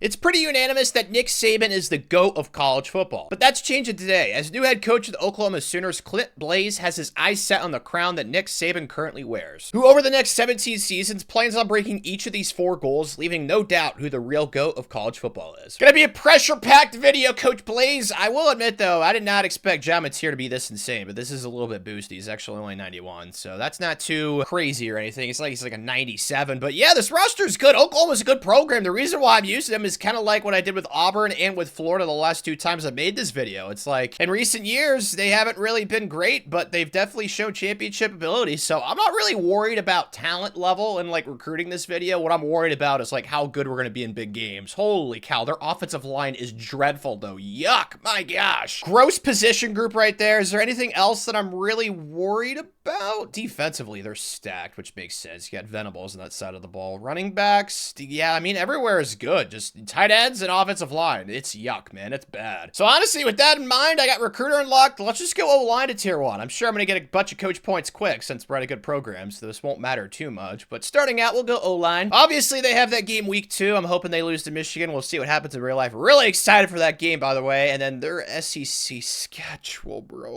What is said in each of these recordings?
It's pretty unanimous that Nick Saban is the GOAT of college football. But that's changing today. As new head coach of the Oklahoma Sooners, Clint Blaze has his eyes set on the crown that Nick Saban currently wears, who over the next 17 seasons plans on breaking each of these 4 goals, leaving no doubt who the real GOAT of college football is. Gonna be a pressure-packed video, Coach Blaze. I will admit, though, I did not expect John Mateer to be this insane, but this is a little bit boosty. He's actually only 91, so that's not too crazy or anything. It's like he's like a 97, but yeah, this roster is good. Oklahoma's a good program. The reason why I'm using them is kind of like what I did with Auburn and with Florida the last 2 times I made this video. It's like, in recent years, they haven't really been great, but they've definitely shown championship ability, so I'm not really worried about talent level and, like, recruiting this video. What I'm worried about is, like, how good we're going to be in big games. Holy cow, their offensive line is dreadful, though. Yuck, my gosh. Gross position group right there. Is there anything else that I'm really worried about? Defensively, they're stacked, which makes sense. You got Venables on that side of the ball. Running backs, yeah, I mean, everywhere is good. Just tight ends and offensive line. It's yuck, man. It's bad. So honestly, with that in mind, I got recruiter unlocked. Let's just go O-line to tier 1. I'm sure I'm going to get a bunch of coach points quick since we're at a good program, so this won't matter too much. But starting out, we'll go O-line. Obviously, they have that game week 2. I'm hoping they lose to Michigan. We'll see what happens in real life. Really excited for that game, by the way. And then their SEC schedule, bro.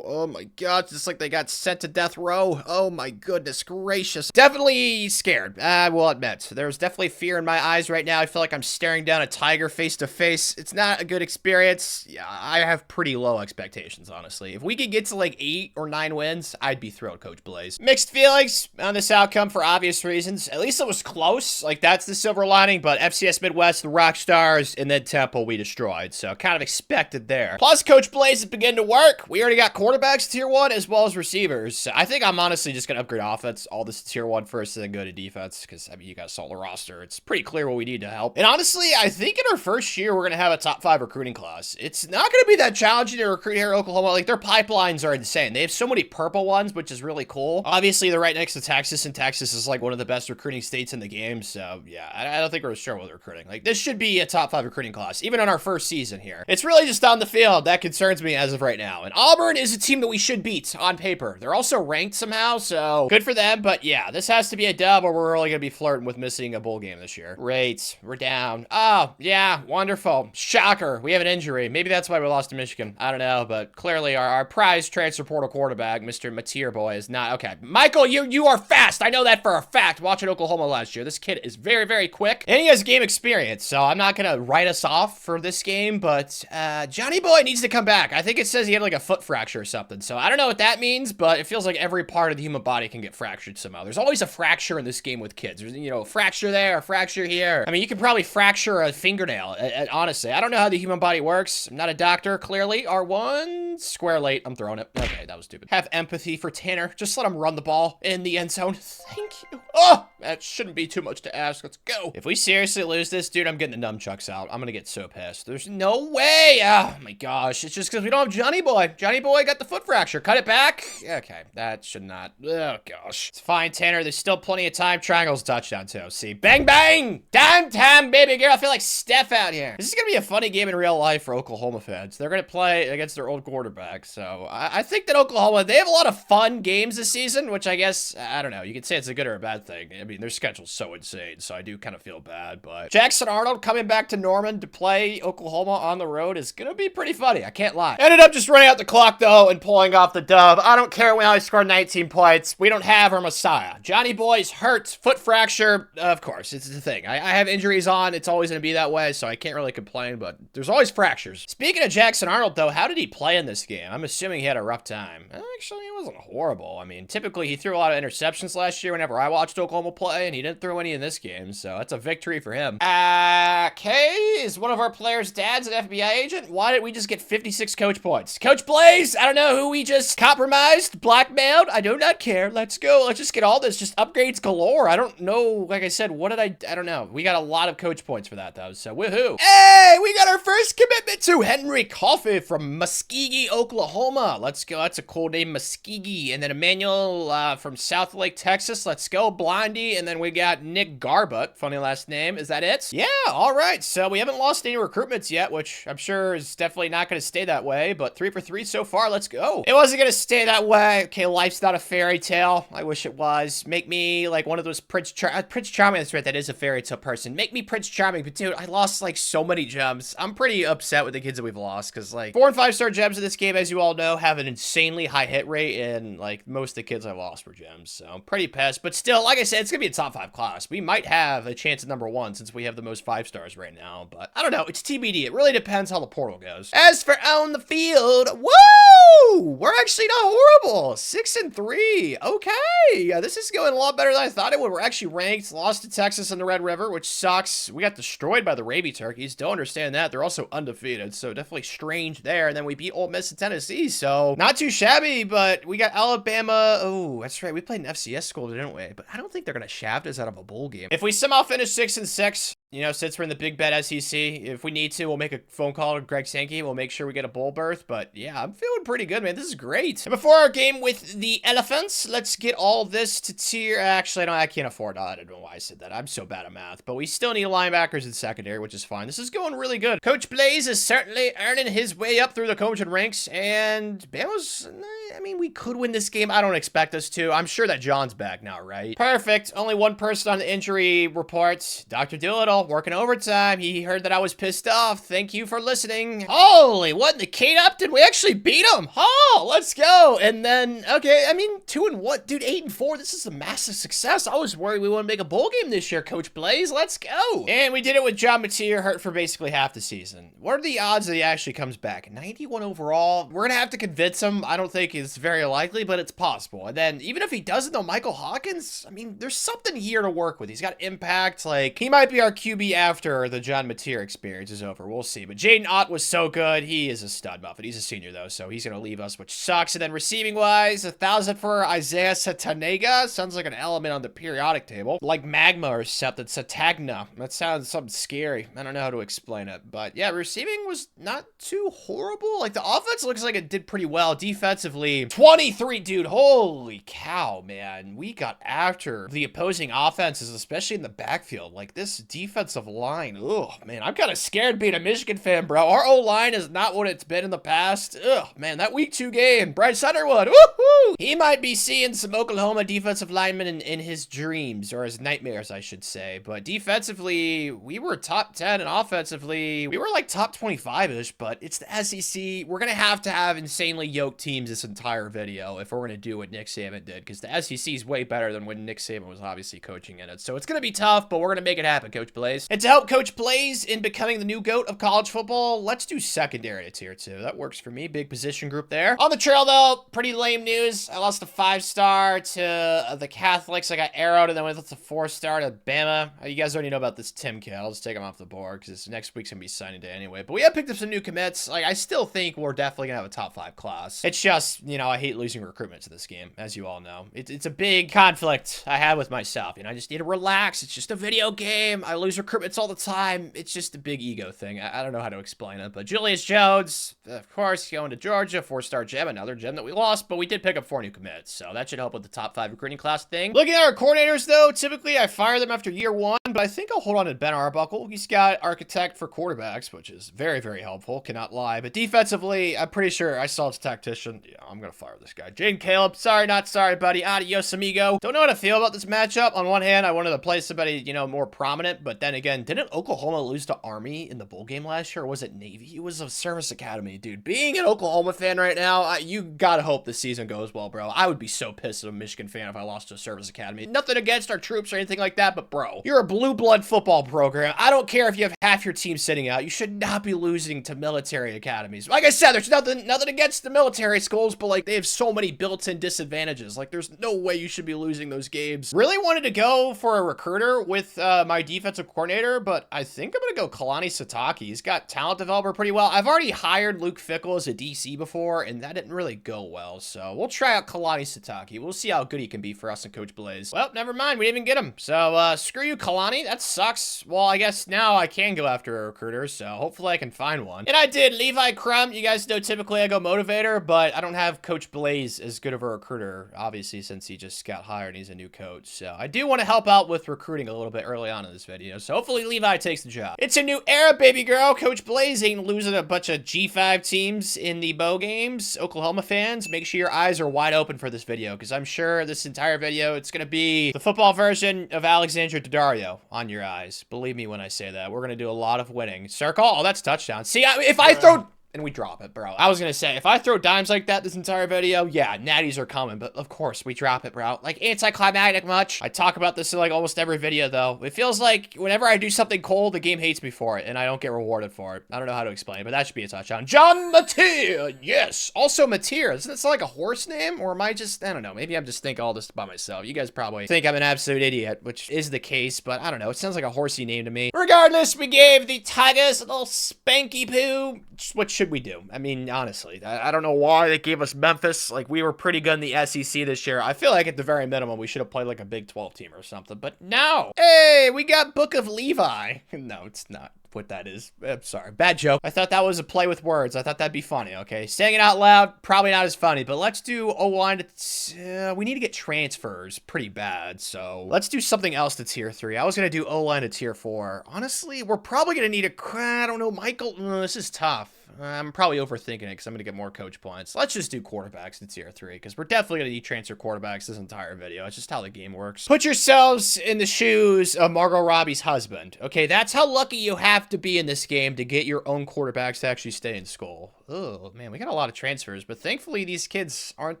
Oh my God. It's like they got sent to death row. Oh my goodness gracious. Definitely scared. I will admit. There's definitely fear in my eyes right now. I feel like I'm staring down a tiger face to face. It's not a good experience. Yeah, I have pretty low expectations, honestly. If we could get to like 8 or 9 wins, I'd be thrilled, Coach Blaze. Mixed feelings on this outcome for obvious reasons. At least it was close. Like, that's the silver lining, but FCS Midwest, the Rock Stars, and then Temple we destroyed. So kind of expected there. Plus, Coach Blaze is beginning to work. We already got quarterbacks tier 1 as well as receivers. I think I'm honestly just going to upgrade offense, all this tier 1 first, and then go to defense, because, I mean, you guys saw the roster. It's pretty clear what we need to help. And honestly, I think in our first year, we're going to have a top 5 recruiting class. It's not going to be that challenging to recruit here at Oklahoma. Like, their pipelines are insane. They have so many purple ones, which is really cool. Obviously, they're right next to Texas, and Texas is like one of the best recruiting states in the game. So, yeah, I don't think we're sure with recruiting. Like, this should be a top 5 recruiting class, even in our first season here. It's really just on the field that concerns me as of right now. And Auburn is a team that we should beat on paper. They're also ranked somehow, so good for them. But yeah, this has to be a dub, or we're really going to be flirting with missing a bowl game this year. Great. We're down. Oh, yeah, wonderful. Shocker. We have an injury. Maybe that's why we lost to Michigan. I don't know, but clearly our prize transfer portal quarterback, Mr. Mateer boy, is not. Okay, Michael, you are fast. I know that for a fact. Watching Oklahoma last year. This kid is very, very quick, and he has game experience, so I'm not going to write us off for this game, but Johnny boy needs to come back. I think it says he had like a foot fracture or something, so I don't know what that means, but it feels like every part of the human body can get fractured somehow. There's always a fracture in this game with kids. There's, you know, a fracture there, a fracture here. I mean, you could probably fracture a fingernail, honestly. I don't know how the human body works. I'm not a doctor, clearly. R1, square late. I'm throwing it. Okay, that was stupid. Have empathy for Tanner. Just let him run the ball in the end zone. Thank you. Oh, that shouldn't be too much to ask. Let's go. If we seriously lose this, dude, I'm getting the nunchucks out. I'm gonna get so pissed. There's no way. Oh my gosh. It's just because we don't have Johnny boy. Johnny boy got the foot fracture. Cut it back. Okay, that should not. Oh gosh. It's fine, Tanner. There's still plenty of time. Triangle's a touchdown too. See, bang bang. Time, baby girl. I feel like Steph out here. This is gonna be a funny game in real life for Oklahoma fans. They're gonna play against their old quarterback. So I think that Oklahoma, they have a lot of fun games this season, which I guess, I don't know. You could say it's a good or a bad thing. I mean, their schedule's so insane, so I do kind of feel bad, but Jackson Arnold coming back to Norman to play Oklahoma on the road is gonna be pretty funny. I can't lie. Ended up just running out the clock, though, and pulling off the dub. I don't care when I scored 19 points. We don't have our Messiah. Johnny boy's hurt. Foot fracture. Of course, it's the thing. I have injuries on. It's always gonna be that way, so I can't really complain, but there's always fractures. Speaking of Jackson Arnold, though, how did he play in this game? I'm assuming he had a rough time. Actually, it wasn't horrible. I mean, typically he threw a lot of interceptions last year whenever I watched Oklahoma play, and he didn't throw any in this game, so that's a victory for him. Kay is one of our players' dads an FBI agent? Why did we just get 56 coach points? Coach Blaze, I don't know who we just compromised, blackmailed. I do not care. Let's go. Let's just get all this. Just upgrades galore. I don't know. Like I said, what did I don't know. We got a lot of coach points for that, though, so woohoo. Hey, we got our first commitment to Henry Coffey from Muskegon, Muskogee, Oklahoma. Let's go. That's a cool name, Muskogee. And then Emmanuel from South Lake, Texas. Let's go. Blondie. And then we got Nick Garbutt. Funny last name. Is that it? Yeah, all right. So we haven't lost any recruitments yet, which I'm sure is definitely not going to stay that way. But 3 for 3 so far. Let's go. It wasn't going to stay that way. Okay, life's not a fairy tale. I wish it was. Make me like one of those Prince Charming. That's right. That is a fairy tale person. Make me Prince Charming. But dude, I lost like so many gems. I'm pretty upset with the kids that we've lost because like 4- and 5-star gems in this game, as you all know, have an insanely high hit rate, and like most of the kids I lost were gems. So I'm pretty pissed. But still, like I said, it's gonna be a top 5 class. We might have a chance at number 1 since we have the most 5-stars right now. But I don't know. It's TBD. It really depends how the portal goes. As for on the field, woo! We're actually not horrible. 6 and 3. Okay. Yeah, this is going a lot better than I thought it would. We're actually ranked. Lost to Texas in the Red River, which sucks. We got destroyed by the Raby Turkeys. Don't understand that. They're also undefeated, so definitely strange there. And then we beat Ole Miss and Tennessee, so not too shabby. But we got Alabama. Oh, that's right. We played an FCS school, didn't we? But I don't think they're gonna shaft us out of a bowl game. If we somehow finish 6 and 6. You know, since we're in the Big Bet SEC, if we need to, we'll make a phone call to Greg Sankey. We'll make sure we get a bowl berth. But yeah, I'm feeling pretty good, man. This is great. And before our game with the Elephants, let's get all this to tier. Actually, I can't afford. I don't know why I said that. I'm so bad at math. But we still need linebackers in secondary, which is fine. This is going really good. Coach Blaze is certainly earning his way up through the coaching ranks. And Bama's, I mean, we could win this game. I don't expect us to. I'm sure that John's back now, right? Perfect. Only one person on the injury report. Dr. Doolittle. Working overtime. He heard that I was pissed off. Thank you for listening. Holy, what in the Kate Upton? We actually beat him. Oh, let's go. And then, okay, I mean, 2 and 1. Dude, 8 and 4. This is a massive success. I was worried we wouldn't make a bowl game this year, Coach Blaze. Let's go. And we did it with John Mateer hurt for basically half the season. What are the odds that he actually comes back? 91 overall. We're going to have to convince him. I don't think it's very likely, but it's possible. And then even if he doesn't, though, Michael Hawkins, I mean, there's something here to work with. He's got impact. Like, he might be our QB after the John Mateer experience is over. We'll see. But Jaden Ott was so good. He is a stud Buffett. He's a senior, though, so he's going to leave us, which sucks. And then receiving-wise, 1,000 for Isaiah Satanega. Sounds like an element on the periodic table. Like magma or something. Satagna. That sounds something scary. I don't know how to explain it. But yeah, receiving was not too horrible. Like, the offense looks like it did pretty well. Defensively, 23, dude. Holy cow, man. We got after the opposing offenses, especially in the backfield. Like, this defensive line, ugh, man, I'm kind of scared being a Michigan fan, bro. Our O-line is not what it's been in the past. Ugh, man, that week 2 game, Bryce Underwood, woohoo! He might be seeing some Oklahoma defensive linemen in his dreams, or his nightmares, I should say. But defensively, we were top 10, and offensively, we were like top 25-ish, but it's the SEC. We're going to have insanely yoked teams this entire video if we're going to do what Nick Saban did, because the SEC is way better than when Nick Saban was obviously coaching in it. So it's going to be tough, but we're going to make it happen, Coach Blaze. And to help Coach Blaze in becoming the new GOAT of college football, let's do secondary at tier 2. That works for me. Big position group there. On the trail, though, pretty lame news. I lost a 5-star to the Catholics. I got arrowed, and then went to 4-star to Bama. You guys already know about this Tim kid. I'll just take him off the board because next week's going to be signing day anyway. But we have picked up some new commits. Like, I still think we're definitely going to have a top 5 class. It's just, you know, I hate losing recruitment to this game, as you all know. It's a big conflict I have with myself. You know, I just need to relax. It's just a video game. I lose recruitments all the time. It's just a big ego thing. I don't know how to explain it. But Julius Jones, of course, going to Georgia, 4-star gem, another gem that we lost, but we did pick up 4 new commits, so that should help with the top 5 recruiting class thing. Looking at our coordinators, though, typically I fire them after year 1, but I think I'll hold on to Ben Arbuckle. He's got architect for quarterbacks, which is very, very helpful. Cannot lie. But defensively, I'm pretty sure I saw his tactician. Yeah, I'm going to fire this guy. Jaden Caleb, sorry, not sorry, buddy. Adios, amigo. Don't know how to feel about this matchup. On one hand, I wanted to play somebody, you know, more prominent, but then again, didn't Oklahoma lose to Army in the bowl game last year, or was it Navy? It was a service academy, dude. Being an Oklahoma fan right now, you gotta hope the season goes well, bro. I would be so pissed as a Michigan fan if I lost to a service academy. Nothing against our troops or anything like that, but bro, you're a blue blood football program. I don't care if you have half your team sitting out. You should not be losing to military academies. Like I said, there's nothing against the military schools, but feel like they have so many built-in disadvantages. Like, there's no way you should be losing those games. Really wanted to go for a recruiter with my defensive coordinator, but I think I'm gonna go Kalani Sitake. He's got talent developer pretty well. I've already hired Luke Fickell as a DC before, and that didn't really go well, so we'll try out Kalani Sitake. We'll see how good he can be for us and Coach Blaze. Well, never mind. We didn't even get him. So, screw you, Kalani. That sucks. Well, I guess now I can go after a recruiter, so hopefully I can find one. And I did. Levi Crum. You guys know typically I go motivator, but I don't have Coach Blaze as good of a recruiter, obviously, since he just got hired and he's a new coach. So I do want to help out with recruiting a little bit early on in this video. So hopefully Levi takes the job. It's a new era, baby girl. Coach Blaze ain't losing a bunch of G5 teams in the bowl games. Oklahoma fans, make sure your eyes are wide open for this video, because I'm sure this entire video, it's going to be the football version of Alexandra Daddario on your eyes. Believe me when I say that. We're going to do a lot of winning. Circle. Oh, that's touchdown. See, if I throw... And we drop it, bro. I was gonna say, if I throw dimes like that this entire video, yeah, natties are coming, but of course we drop it, bro. Like, anticlimactic much. I talk about this in like almost every video, though. It feels like whenever I do something cool, the game hates me for it, and I don't get rewarded for it. I don't know how to explain it, but that should be a touchdown. John Mateer, yes. Also Mateer, doesn't it sound like a horse name? Or am I just, I don't know, maybe I'm just thinking all this by myself. You guys probably think I'm an absolute idiot, which is the case, but I don't know. It sounds like a horsey name to me. Regardless, we gave the Tigers a little spanky poo. What should we do? I mean, honestly, I don't know why they gave us Memphis. Like, we were pretty good in the SEC this year. I feel like at the very minimum, we should have played like a Big 12 team or something, but no. Hey, we got Book of Levi. No, it's not what that is. I'm sorry. Bad joke. I thought that was a play with words. I thought that'd be funny, okay? Saying it out loud, probably not as funny, but let's do O-line to... we need to get transfers pretty bad, so let's do something else to tier 3. I was going to do O-line to tier 4. Honestly, we're probably going to need a... I don't know, Michael. This is tough. I'm probably overthinking it because I'm going to get more coach points. Let's just do quarterbacks to tier 3 because we're definitely going to need transfer quarterbacks this entire video. It's just how the game works. Put yourselves in the shoes of Margot Robbie's husband. Okay, that's how lucky you have to be in this game to get your own quarterbacks to actually stay in school. Oh, man, we got a lot of transfers, but thankfully these kids aren't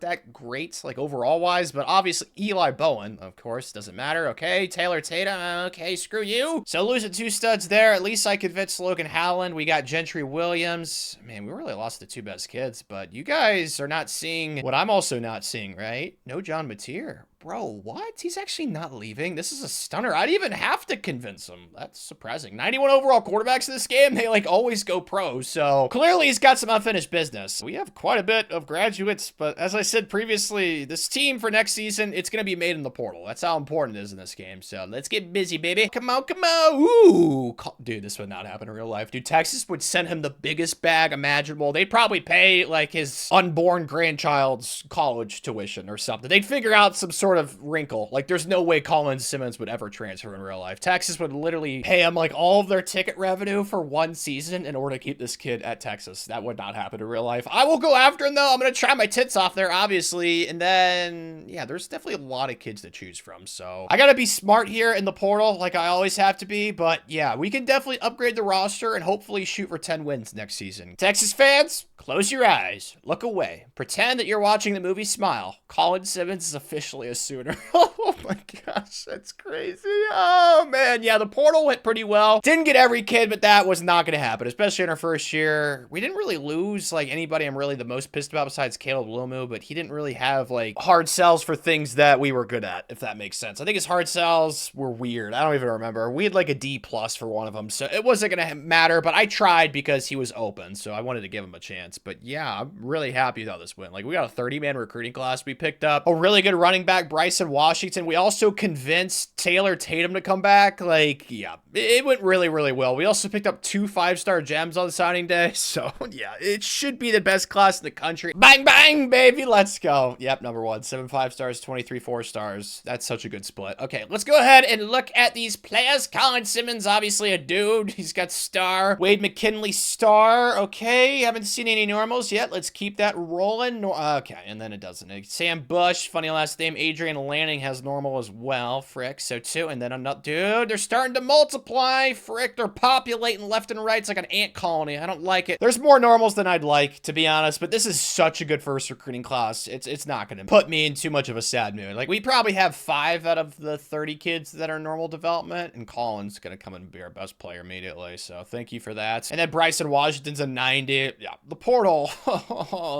that great, like overall wise, but obviously Eli Bowen, of course, doesn't matter. Okay, Taylor Tatum, okay, screw you. So losing 2 studs there. At least I convinced Logan Howland. We got Gentry Williams. Man, we really lost the 2 best kids, but you guys are not seeing what I'm also not seeing, right? No John Mateer. Bro, what? He's actually not leaving. This is a stunner. I didn't even have to convince him. That's surprising. 91 overall quarterbacks in this game. They like always go pro. So clearly he's got some unfinished business. We have quite a bit of graduates, but as I said previously, this team for next season, it's going to be made in the portal. That's how important it is in this game. So let's get busy, baby. Come on, come on. Ooh. Dude, this would not happen in real life. Dude, Texas would send him the biggest bag imaginable. They'd probably pay like his unborn grandchild's college tuition or something. They'd figure out some sort of wrinkle. Like, there's no way Colin Simmons would ever transfer in real life. Texas would literally pay him like all of their ticket revenue for 1 season in order to keep this kid at Texas. That would not happen in real life. I will go after him though. I'm gonna try my tits off there, obviously, and then yeah, there's definitely a lot of kids to choose from. So I gotta be smart here in the portal, like I always have to be. But yeah, we can definitely upgrade the roster and hopefully shoot for 10 wins next season. Texas fans, close your eyes, look away, pretend that you're watching the movie Smile. Colin Simmons is officially a Sooner. Oh my gosh, that's crazy. Oh man, yeah, the portal went pretty well. Didn't get every kid, but that was not gonna happen, especially in our first year. We didn't really lose like anybody I'm really the most pissed about besides Caleb Lomu, but he didn't really have like hard sells for things that we were good at, if that makes sense. I think his hard sells were weird. I don't even remember. We had like a D+ for one of them, so it wasn't gonna matter, but I tried because he was open, so I wanted to give him a chance. But yeah, I'm really happy about this win. Like, we got a 30-man recruiting class. We picked up a really good running back, Bryson Washington. We also convinced Taylor Tatum to come back. Like, yeah, it went really, really well. We also picked up 2 5-star gems on signing day. So, yeah, it should be the best class in the country. Bang, bang, baby. Let's go. Yep, number 1. 7 5-stars, 23 4-stars. That's such a good split. Okay, let's go ahead and look at these players. Colin Simmons, obviously a dude. He's got star. Wade McKinley, star. Okay, haven't seen any normals yet. Let's keep that rolling. Okay, and then it doesn't. Sam Bush, funny last name, age Adrian Lanning has normal as well. Frick, so 2. And then another, dude, they're starting to multiply. Frick, they're populating left and right. It's like an ant colony. I don't like it. There's more normals than I'd like, to be honest, but this is such a good first recruiting class. It's not going to put me in too much of a sad mood. Like, we probably have 5 out of the 30 kids that are normal development, and Colin's going to come and be our best player immediately, so thank you for that. And then Bryson Washington's a 90. Yeah, the portal,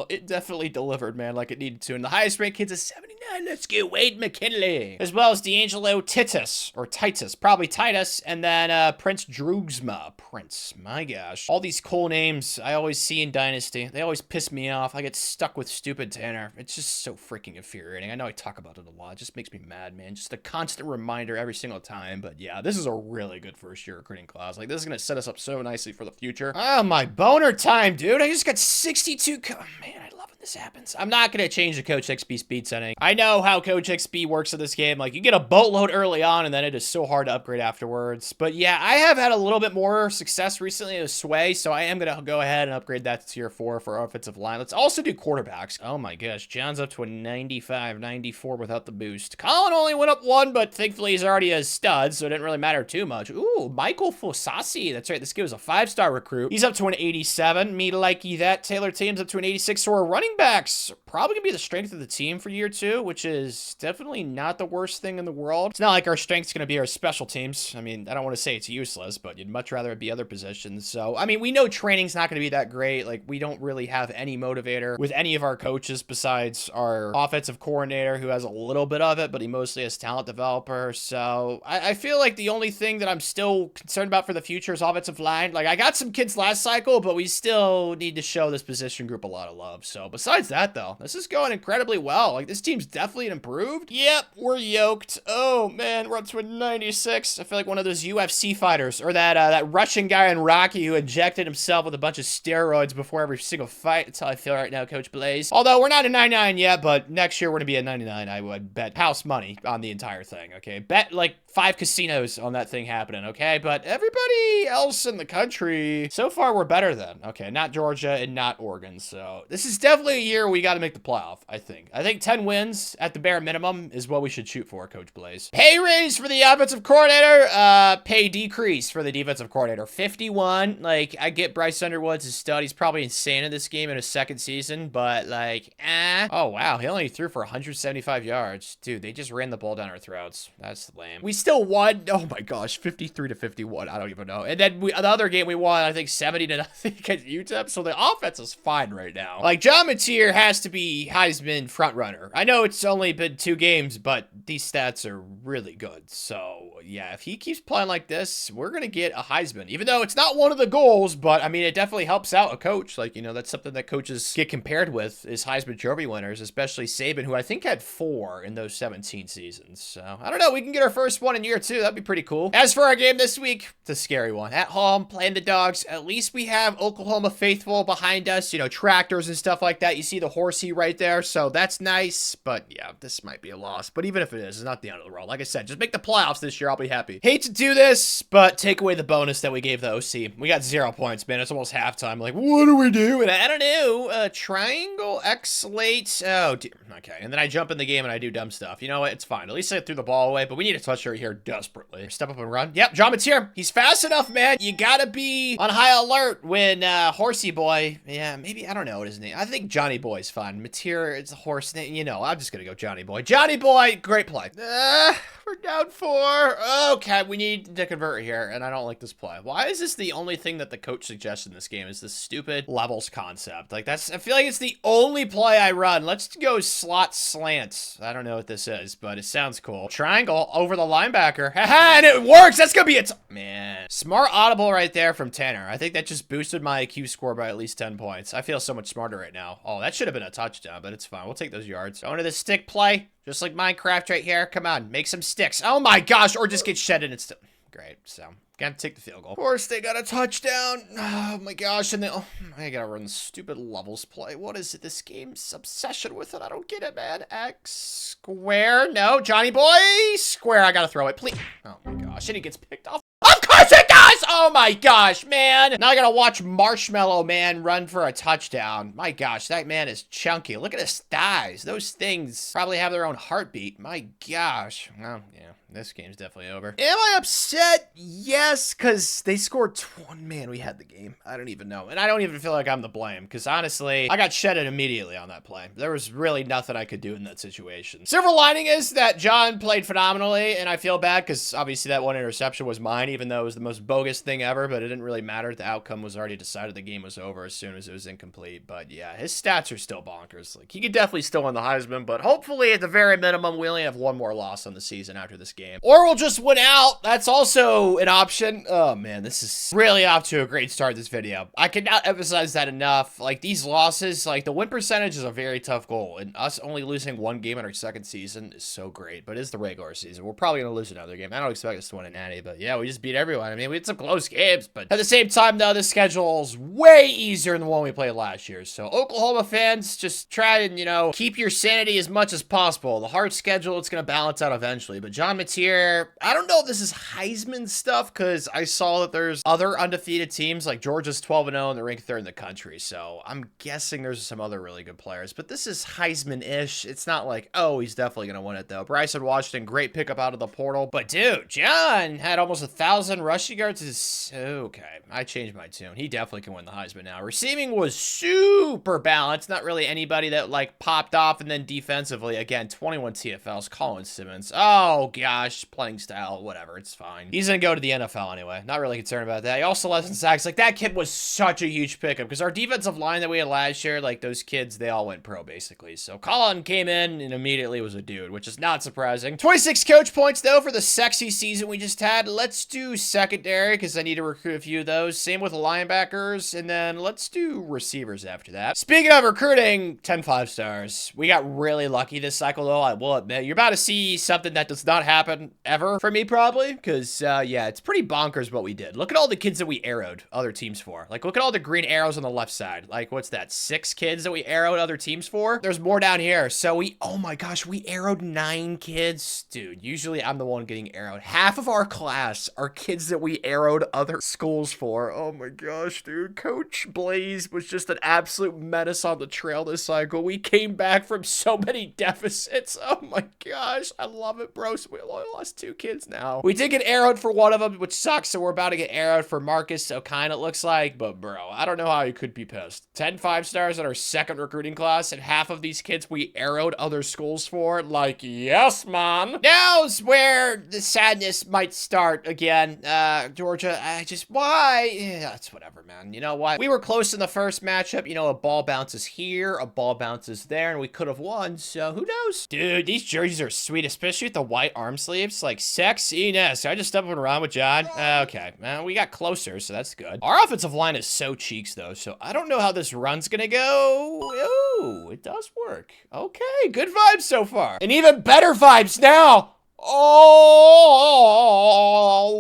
it definitely delivered, man, like it needed to. And the highest ranked kid's a 79. Let's go, Wade McKinley. As well as D'Angelo Titus, or Titus, probably Titus, and then Prince Drugsma. Prince, my gosh. All these cool names I always see in Dynasty. They always piss me off. I get stuck with stupid Tanner. It's just so freaking infuriating. I know I talk about it a lot. It just makes me mad, man. Just a constant reminder every single time. But yeah, this is a really good first year recruiting class. Like, this is going to set us up so nicely for the future. Oh, my boner time, dude. I just got 62. Oh, man, I love when this happens. I'm not going to change the Coach XP speed setting. I know how Coach XP works in this game. Like, you get a boatload early on, and then it is so hard to upgrade afterwards. But yeah, I have had a little bit more success recently with Sway, so I am going to go ahead and upgrade that to tier 4 for our offensive line. Let's also do quarterbacks. Oh my gosh, John's up to a 95, 94 without the boost. Colin only went up 1, but thankfully he's already a stud, so it didn't really matter too much. Ooh, Michael Fossasi. That's right, this kid was a 5-star recruit. He's up to an 87. Me likey that. Taylor Tatum's up to an 86, so our running backs probably going to be the strength of the team for year 2, which is definitely not the worst thing in the world. It's not like our strength's going to be our special teams. I mean, I don't want to say it's useless, but you'd much rather it be other positions. So, I mean, we know training's not going to be that great. Like, we don't really have any motivator with any of our coaches besides our offensive coordinator, who has a little bit of it, but he mostly has talent developer. So, I feel like the only thing that I'm still concerned about for the future is offensive line. Like, I got some kids last cycle, but we still need to show this position group a lot of love. So, besides that, though, this is going incredibly well. Like, this team's definitely improved. Yep, we're yoked. Oh, man, we're up to a 96. I feel like one of those UFC fighters, or that Russian guy in Rocky who injected himself with a bunch of steroids before every single fight. That's how I feel right now, Coach Blaze. Although we're not at 99 yet, but next year we're gonna be at 99. I would bet house money on the entire thing, okay? Bet like 5 casinos on that thing happening, okay? But everybody else in the country, so far we're better than. Okay, not Georgia and not Oregon, so this is definitely a year we gotta make the playoff, I think. I think 10 wins at the bare minimum is what we should shoot for, Coach Blaze. Pay raise for the offensive coordinator, pay decrease for the defensive coordinator. 51, like, I get Bryce Underwood's a stud. He's probably insane in this game in his second season, but like, Oh, wow, he only threw for 175 yards. Dude, they just ran the ball down our throats. That's lame. We still won. Oh my gosh, 53 to 51. I don't even know. And then the other game we won, I think 70 to nothing against UTEP. So the offense is fine right now. Like, John Mateer has to be Heisman front runner. I know it's only been 2 games, but these stats are really good. So yeah, if he keeps playing like this, we're gonna get a Heisman. Even though it's not one of the goals, but I mean, it definitely helps out a coach. Like, you know, that's something that coaches get compared with is Heisman Trophy winners, especially Saban, who I think had 4 in those 17 seasons. So I don't know. We can get our first one in year 2. That'd be pretty cool. As for our game this week, it's a scary one. At home, playing the Dogs. At least we have Oklahoma faithful behind us, you know, tractors and stuff like that. You see the horsey right there. So that's nice. But yeah, this might be a loss. But even if it is, it's not the end of the world. Like I said, just make the playoffs this year. I'll be happy. Hate to do this, but take away the bonus that we gave the OC. We got 0 points, man. It's almost halftime. Like, what do we do? And I don't know. Triangle, X late. Oh, dear. Okay. And then I jump in the game and I do dumb stuff. You know what? It's fine. At least I threw the ball away, but we need a touch right here desperately. Step up and run. Yep, John Mateer. He's fast enough, man. You gotta be on high alert when Horsey Boy. Yeah, maybe. I don't know what his name. I think Johnny Boy's fine. Mateer, it's a horse name. You know, I'm just gonna go Johnny Boy. Johnny Boy, great play. We're down 4. Okay, we need to convert here, and I don't like this play. Why is this the only thing that the coach suggests in this game is this stupid levels concept? Like, that's, I feel like it's the only play I run. Let's go slot slant. I don't know what this is, but it sounds cool. Triangle over the linebacker. Haha, and it works. That's gonna be it. Man, smart audible right there from Tanner. I think that just boosted my IQ score by at least 10 points. I feel so much smarter right now. Oh, that should have been a touchdown, but it's fine. We'll take those yards. Going to the stick play. Just like Minecraft right here. Come on, make some sticks. Oh my gosh, or just get shed and it's still great. So, gotta take the field goal. Of course, they got a touchdown. Oh my gosh, and then I gotta run the stupid levels play. What is it? This game's obsession with it. I don't get it, man. X square. No, Johnny Boy. Square. I gotta throw it, please. Oh my gosh, and he gets picked off. Of course it does! Oh my gosh, man. Now I gotta watch Marshmallow Man run for a touchdown. My gosh, that man is chunky. Look at his thighs. Those things probably have their own heartbeat. My gosh. Well, yeah. This game's definitely over. Am I upset? Yes, because they scored 20. Man, we had the game. I don't even know. And I don't even feel like I'm to blame, because honestly, I got shedded immediately on that play. There was really nothing I could do in that situation. Silver lining is that John played phenomenally, and I feel bad, because obviously that one interception was mine, even though it was the most bogus thing ever, but it didn't really matter. The outcome was already decided. The game was over as soon as it was incomplete. But yeah, his stats are still bonkers. Like, he could definitely still win the Heisman, but hopefully, at the very minimum, we only have one more loss on the season after this game. Or we'll just win out. That's also an option. Oh man, this is really off to a great start, this video. I cannot emphasize that enough. Like, these losses, like, the win percentage is a very tough goal, and us only losing one game in our second season is so great, but it's the regular season. We're probably gonna lose another game. I don't expect us to win a natty, but yeah, we just beat everyone. I mean, we had some close games, but at the same time, though, this schedule's way easier than the one we played last year. So Oklahoma fans, just try and, you know, keep your sanity as much as possible. The hard schedule, it's gonna balance out eventually, but John Mateer, I don't know if this is Heisman stuff, because I saw that there's other undefeated teams, like Georgia's 12-0 and they're ranked 3rd in the country, so I'm guessing there's some other really good players, but this is Heisman-ish. It's not like, oh, he's definitely gonna win it, though. Bryson Washington, great pickup out of the portal, but dude, John had almost 1,000 rushing yards. Is okay. I changed my tune. He definitely can win the Heisman now. Receiving was super balanced. Not really anybody that, like, popped off, and then defensively, again, 21 TFLs. Colin Simmons. Oh, gosh. Playing style, whatever. It's fine. He's gonna go to the NFL anyway. Not really concerned about that. He also less in sacks. Like, that kid was such a huge pickup, because our defensive line that we had last year, like, those kids, they all went pro, basically. So Colin came in and immediately was a dude, which is not surprising. 26 coach points, though, for the sexy season we just had. Let's do secondary, because I need to recruit a few of those. Same with linebackers, and then let's do receivers after that. Speaking of recruiting, 10 5-stars. We got really lucky this cycle, though, I will admit. You're about to see something that does not happen ever for me, probably, because, yeah, it's pretty bonkers what we did. Look at all the kids that we arrowed other teams for. Like, look at all the green arrows on the left side. Like, what's that, 6 kids that we arrowed other teams for? There's more down here. So oh my gosh, we arrowed 9 kids. Dude, usually I'm the one getting arrowed. Half of our class are kids that we arrowed other schools for. Oh my gosh, dude. Coach Blaze was just an absolute menace on the trail this cycle. We came back from so many deficits. Oh my gosh, I love it, bro. So we only lost 2 kids now. We did get arrowed for one of them, which sucks, so we're about to get arrowed for Marcus, so kind of looks like, but bro, I don't know how you could be pissed. 10 5-stars in our second recruiting class, and half of these kids we arrowed other schools for. Like, yes, man. Now's where the sadness might start again. Georgia, why? Yeah, it's whatever, man. You know what? We were close in the first matchup. You know, a ball bounces here, a ball bounces there, and we could have won, so who knows? Dude, these jerseys are sweet, especially with the white arm sleeves. Like, sexiness. I just stepping around with John. Okay, well, we got closer, so that's good. Our offensive line is so cheeks, though, so I don't know how this run's gonna go. Ooh, it does work. Okay, good vibes so far. And even better vibes now. Oh,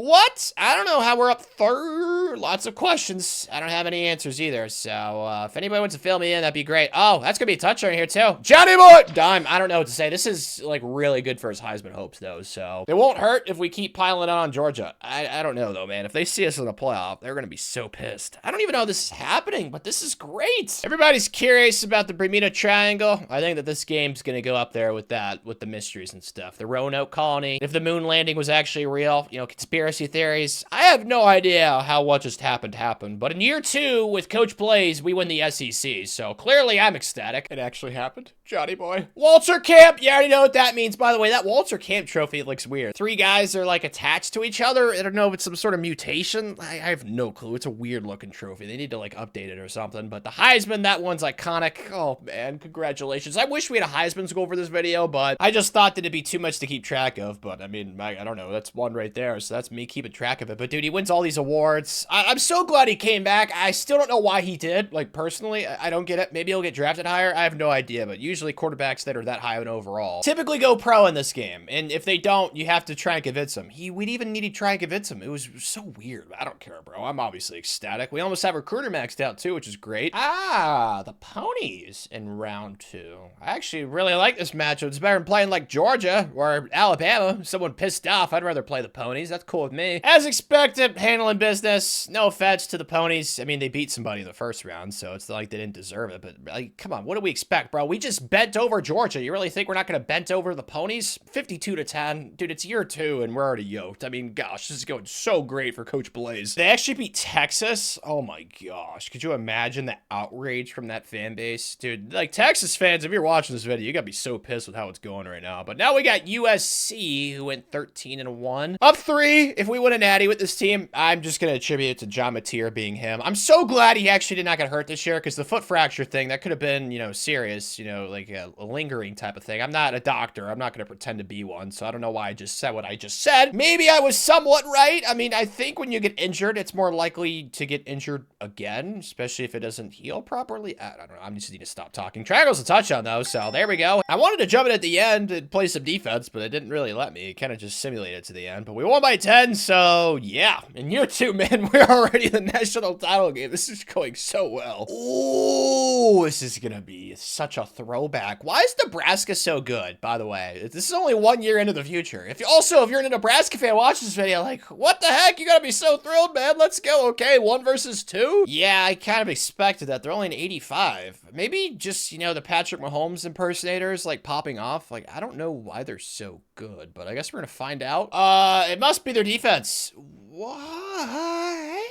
what? I don't know how we're up third. Lots of questions. I don't have any answers either. So, if anybody wants to fill me in, that'd be great. Oh, that's gonna be a touchdown here, too. Johnny boy! Dime. I don't know what to say. This is, like, really good for his Heisman hopes, though. So, it won't hurt if we keep piling on Georgia. I don't know, though, man. If they see us in the playoff, they're gonna be so pissed. I don't even know this is happening, but this is great. Everybody's curious about the Bermuda Triangle. I think that this game's gonna go up there with that, with the mysteries and stuff. The Roanoke Colony. If the moon landing was actually real, you know, conspiracy theories. I have no idea how what just happened, but in year 2 with Coach Blaze, we win the SEC, so clearly I'm ecstatic. It actually happened. Johnny boy. Walter Camp, you already know what that means. By the way, that Walter Camp trophy looks weird. 3 guys are, like, attached to each other. I don't know if it's some sort of mutation. I have no clue. It's a weird looking trophy. They need to, like, update it or something, but the Heisman, that one's iconic. Oh, man, congratulations. I wish we had a Heisman's goal for this video, but I just thought that it'd be too much to keep track of, but I mean, I don't know, that's one right there, so that's me keeping track of it. But dude, he wins all these awards. I'm so glad he came back. I still don't know why he did, like, personally. I don't get it. Maybe he'll get drafted higher. I have no idea, but usually quarterbacks that are that high in overall typically go pro in this game, and if they don't, you have to try and convince them. We'd even need to try and convince him. It was so weird. I don't care, bro. I'm obviously ecstatic. We almost have recruiter maxed out too, which is great. Ah, the ponies in round 2. I actually really like this matchup. It's better than playing like Georgia or Alabama. Alabama. Someone pissed off. I'd rather play the Ponies. That's cool with me. As expected, handling business. No offense to the Ponies. I mean, they beat somebody in the first round, so it's not like they didn't deserve it. But, like, come on, what do we expect, bro? We just bent over Georgia. You really think we're not going to bent over the Ponies? 52-10. Dude, it's year 2, and we're already yoked. I mean, gosh, this is going so great for Coach Blaze. They actually beat Texas? Oh, my gosh. Could you imagine the outrage from that fan base? Dude, like, Texas fans, if you're watching this video, you got to be so pissed with how it's going right now. But now we got USC, who went 13-1. Up 3. If we win a natty with this team, I'm just going to attribute it to John Mateer being him. I'm so glad he actually did not get hurt this year, because the foot fracture thing, that could have been, you know, serious, you know, like a lingering type of thing. I'm not a doctor. I'm not going to pretend to be one, so I don't know why I just said what I just said. Maybe I was somewhat right. I mean, I think when you get injured, it's more likely to get injured again, especially if it doesn't heal properly. I don't know. I just need to stop talking. Triangle's a touchdown, though, so there we go. I wanted to jump in at the end and play some defense, but it didn't really let me. It kind of just simulated to the end, but we won by 10, so yeah. In year 2, man, we're already in the national title game. This is going so well. Ooh, this is gonna be such a throwback. Why is Nebraska so good, by the way? This is only 1 year into the future. If you're a Nebraska fan, watch this video, like, what the heck? You gotta be so thrilled, man. Let's go. Okay, 1 versus 2? Yeah, I kind of expected that. They're only an 85. Maybe just, you know, the Patrick Mahomes impersonators, like, popping off. Like, I don't know why they're so good, but I guess we're gonna find out. It must be their defense. Why?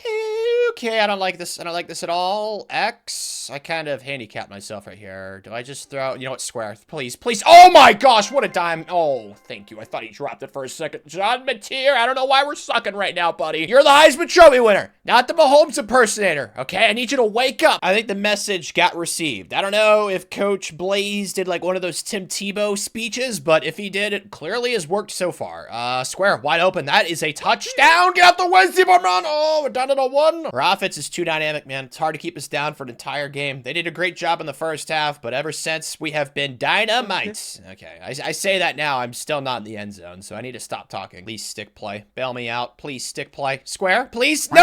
Okay, I don't like this. I don't like this at all. X. I kind of handicapped myself right here. Do I just throw? You know what? Square. Please, please. Oh my gosh, what a dime. Oh, thank you. I thought he dropped it for a second. John Mateer, I don't know why we're sucking right now, buddy. You're the Heisman Trophy winner, not the Mahomes impersonator. Okay, I need you to wake up. I think the message got received. I don't know if Coach Blaze did like one of those Tim Tebow speeches, but if he did, it clearly has worked so far. Square, wide open. That is a touchdown. Get out the way, Saban. Oh, we're down to the 1. Our offense is too dynamic, man. It's hard to keep us down for an entire game. They did a great job in the first half, but ever since, we have been dynamite. Okay, I say that now. I'm still not in the end zone, so I need to stop talking. Please stick play. Bail me out. Please stick play. Square, please. No!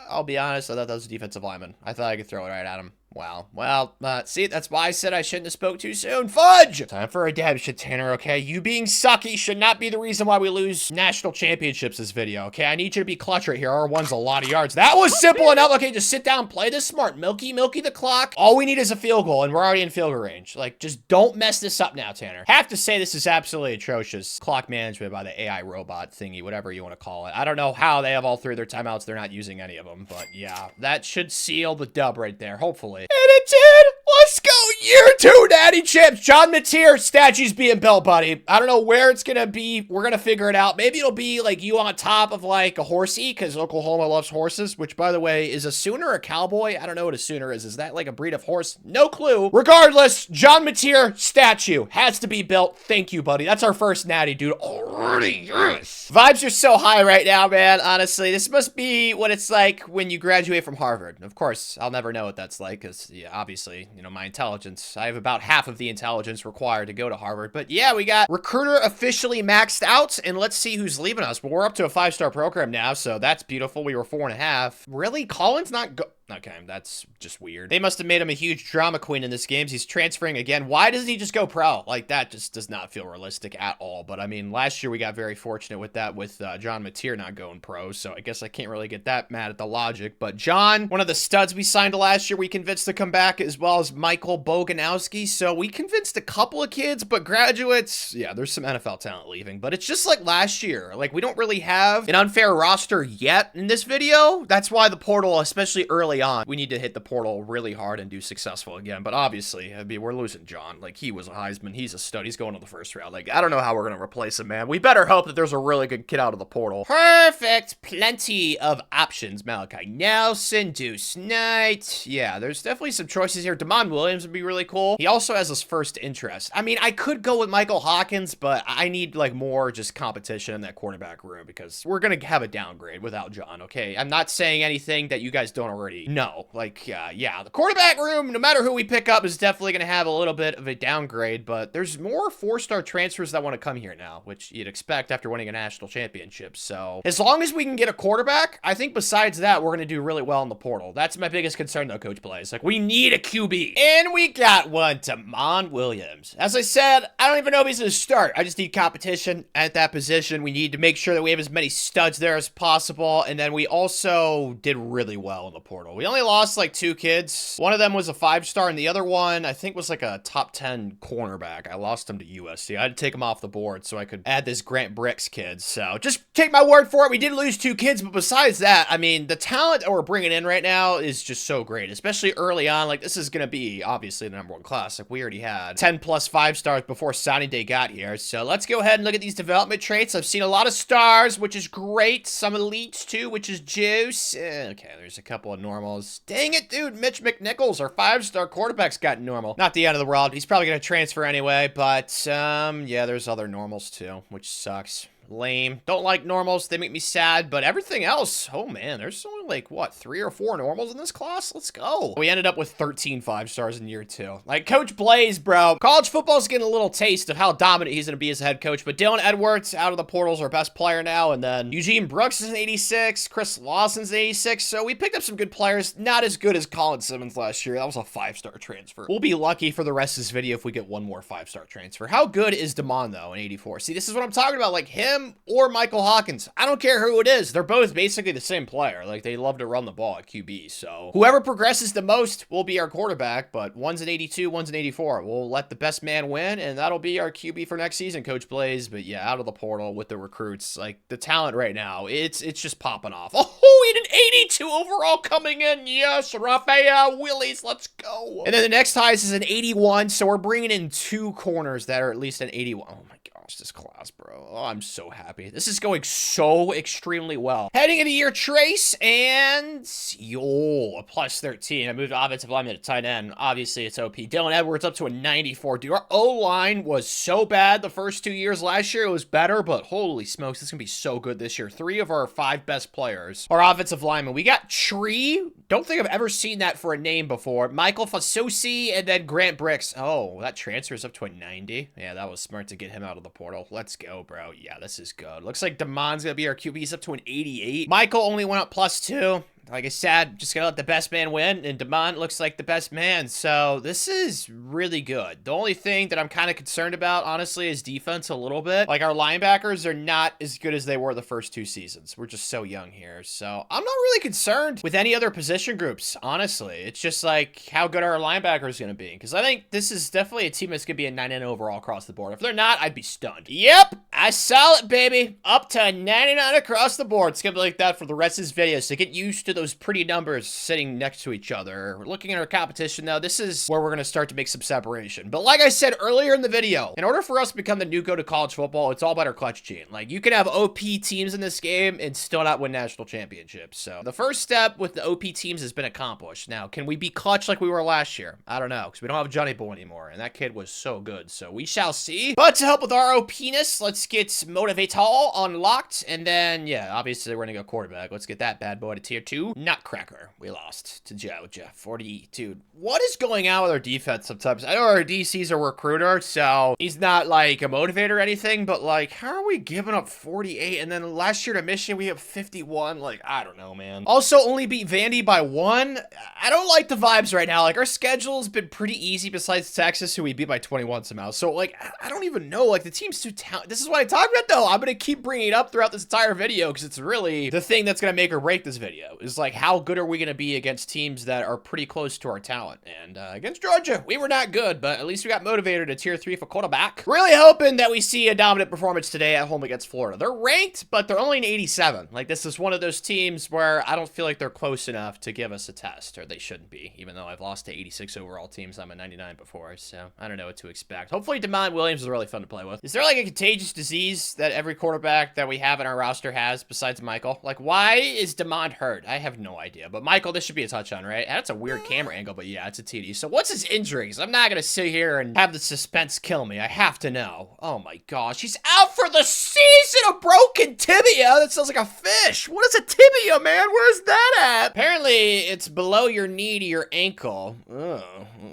I'll be honest, I thought that was a defensive lineman. I thought I could throw it right at him. Wow. Well, see, that's why I said I shouldn't have spoke too soon. Fudge! Time for redemption, Tanner, okay? You being sucky should not be the reason why we lose national championships this video, okay? I need you to be clutch right here. R1's a lot of yards. That was simple enough. Okay, just sit down, play this smart. Milky the clock. All we need is a field goal, and we're already in field goal range. Like, just don't mess this up now, Tanner. Have to say this is absolutely atrocious. Clock management by the AI robot thingy, whatever you want to call it. I don't know how they have all 3 of their timeouts. They're not using any of them, but yeah, that should seal the dub right there, hopefully. And it did! Let's go! Year 2 natty champs! John Mateer statue's being built, buddy. I don't know where it's gonna be. We're gonna figure it out. Maybe it'll be like you on top of like a horsey, because Oklahoma loves horses, which by the way, is a Sooner a cowboy? I don't know what a Sooner is. Is that like a breed of horse? No clue. Regardless, John Mateer statue has to be built. Thank you, buddy. That's our first natty, dude. Already, yes! Vibes are so high right now, man. Honestly, this must be what it's like when you graduate from Harvard. Of course, I'll never know what that's like, because yeah, obviously, you know, my intelligence. I have about half of the intelligence required to go to Harvard. But yeah, we got recruiter officially maxed out, and let's see who's leaving us. But we're up to a 5-star program now, so that's beautiful. We were 4.5. Really? Collins not go... Okay, that's just weird. They must have made him a huge drama queen in this game. He's transferring again. Why doesn't he just go pro? Like, that just does not feel realistic at all. But, I mean, last year we got very fortunate with that with John Mateer not going pro. So, I guess I can't really get that mad at the logic. But John, one of the studs we signed last year, we convinced to come back, as well as Michael Boganowski. So, we convinced a couple of kids, but graduates, yeah, there's some NFL talent leaving. But it's just like last year. Like, we don't really have an unfair roster yet in this video. That's why the portal, especially early on, we need to hit the portal really hard and do successful again. But obviously, I mean, we're losing John. Like, he was a Heisman. He's a stud. He's going to the first round. Like, I don't know how we're going to replace him, man. We better hope that there's a really good kid out of the portal. Perfect. Plenty of options. Malachi Nelson, Deuce Knight. Yeah, there's definitely some choices here. Damon Williams would be really cool. He also has his first interest. I mean, I could go with Michael Hawkins, but I need, like, more just competition in that quarterback room, because we're going to have a downgrade without John, okay? I'm not saying anything that you guys don't already No. Like, yeah, the quarterback room, no matter who we pick up, is definitely going to have a little bit of a downgrade, but there's more 4-star transfers that want to come here now, which you'd expect after winning a national championship. So as long as we can get a quarterback, I think besides that, we're going to do really well in the portal. That's my biggest concern, though, Coach Blaze. Like, we need a QB. And we got one, Damon Williams. As I said, I don't even know if he's going to start. I just need competition at that position. We need to make sure that we have as many studs there as possible. And then we also did really well in the portal. We only lost like 2 kids. One of them was a 5-star, and the other one, I think, was like a top 10 cornerback. I lost him to USC. I had to take him off the board so I could add this Grant Bricks kid. So just take my word for it. We did lose 2 kids, but besides that, I mean, the talent that we're bringing in right now is just so great, especially early on. Like, this is going to be obviously the #1 class. Like, we already had 10 plus 5-stars before signing day got here. So let's go ahead and look at these development traits. I've seen a lot of stars, which is great. Some elites too, which is juice. Okay, there's a couple of normals. Dang it, dude. Mitch McNichols, our 5-star quarterback's got normal. Not the end of the world. He's probably going to transfer anyway, but yeah, there's other normals too, which sucks. Lame. Don't like normals. They make me sad, but everything else, oh man, there's only like, what, 3 or 4 normals in this class? Let's go. We ended up with 13 5-stars in year 2. Like, Coach Blaze, bro. College football's getting a little taste of how dominant he's going to be as a head coach, but Dylan Edwards, out of the portal's our best player now, and then Eugene Brooks is an 86, Chris Lawson's an 86, so we picked up some good players. Not as good as Colin Simmons last year. That was a 5-star transfer. We'll be lucky for the rest of this video if we get one more 5-star transfer. How good is Damon, though, in 84? See, this is what I'm talking about. Like, him or Michael Hawkins. I don't care who it is. They're both basically the same player. Like, they love to run the ball at QB. So whoever progresses the most will be our quarterback, but one's an 82, one's an 84. We'll let the best man win, and that'll be our QB for next season, Coach Blaze. But yeah, out of the portal with the recruits, like, the talent right now, it's just popping off. Oh, we had an 82 overall coming in. Yes, Raphael Willis, let's go. And then the next highest is an 81, so we're bringing in 2 corners that are at least an 81. Oh my gosh, this class, bro. Oh, I'm so happy. This is going so extremely well. Heading into year trace, and yo, a plus 13. I moved offensive lineman to tight end. Obviously, it's OP. Dylan Edwards up to a 94. Dude, our O-line was so bad the first 2 years. Last year, it was better, but holy smokes, this is going to be so good this year. 3 of our 5 best players are offensive linemen. We got Tree. Don't think I've ever seen that for a name before. Michael Fasosi, and then Grant Bricks. Oh, that transfers up to a 90. Yeah, that was smart to get him out of the portal. Let's go, bro. Yeah, this is good. Looks like Damon's gonna be our QB. He's up to an 88. Michael only went up +2. Like I said, just gonna let the best man win, and Damon looks like the best man, so this is really good. The only thing that I'm kind of concerned about, honestly, is defense a little bit. Like, our linebackers are not as good as they were the first 2 seasons. We're just so young here, so I'm not really concerned with any other position groups, honestly. It's just like, how good are our linebackers gonna be? Because I think this is definitely a team that's gonna be a 99 overall across the board. If they're not, I'd be stunned. Yep, I saw it, baby. Up to 99 across the board. It's gonna be like that for the rest of this video, so get used to those pretty numbers sitting next to each other. We're looking at our competition now. This is where we're going to start to make some separation. But like I said earlier in the video, in order for us to become the new go to college football, it's all about our clutch gene. Like, you can have OP teams in this game and still not win national championships. So the first step with the OP teams has been accomplished. Now, can we be clutch like we were last year? I don't know, because we don't have Johnny Boy anymore, and that kid was so good. So we shall see. But to help with our OP-ness, let's get Motivatal unlocked, and then, yeah, obviously we're going to go quarterback. Let's get that bad boy to tier 2. Nutcracker. We lost to Georgia. 40. Dude, what is going on with our defense sometimes? I know our DC's a recruiter, so he's not like a motivator or anything, but like, how are we giving up 48? And then last year to Michigan, we have 51. Like, I don't know, man. Also, only beat Vandy by 1. I don't like the vibes right now. Like, our schedule's been pretty easy besides Texas, who we beat by 21 somehow. So, like, I don't even know. Like, the team's too talented. This is what I talk about, though. I'm going to keep bringing it up throughout this entire video because it's really the thing that's going to make or break this video. Is like, how good are we going to be against teams that are pretty close to our talent? And against Georgia, we were not good, but at least we got motivated to tier 3 for quarterback. Really hoping that we see a dominant performance today at home against Florida. They're ranked, but they're only an 87. Like, this is one of those teams where I don't feel like they're close enough to give us a test. Or they shouldn't be, even though I've lost to 86 overall teams. I'm a 99 before, so I don't know what to expect. Hopefully DeMond Williams is really fun to play with. Is there like a contagious disease that every quarterback that we have in our roster has besides Michael? Like, why is DeMond hurt? I have no idea. But Michael, this should be a touchdown, right? That's a weird camera angle, but yeah, it's a TD. So what's his injuries? I'm not going to sit here and have the suspense kill me. I have to know. Oh my gosh, he's out for the season, a broken tibia. That sounds like a fish. What is a tibia, man? Where's that at? Apparently, it's below your knee to your ankle. Oh,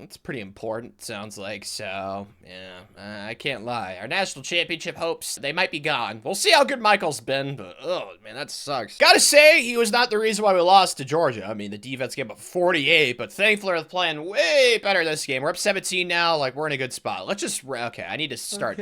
that's pretty important, sounds like. So, yeah, I can't lie. Our national championship hopes, they might be gone. We'll see how good Michael's been, but oh, man, that sucks. Gotta say, he was not the reason why we lost to Georgia. I mean, the defense gave up 48, but thankfully they're playing way better this game. We're up 17 now, like, we're in a good spot. Let's just, okay, I need to start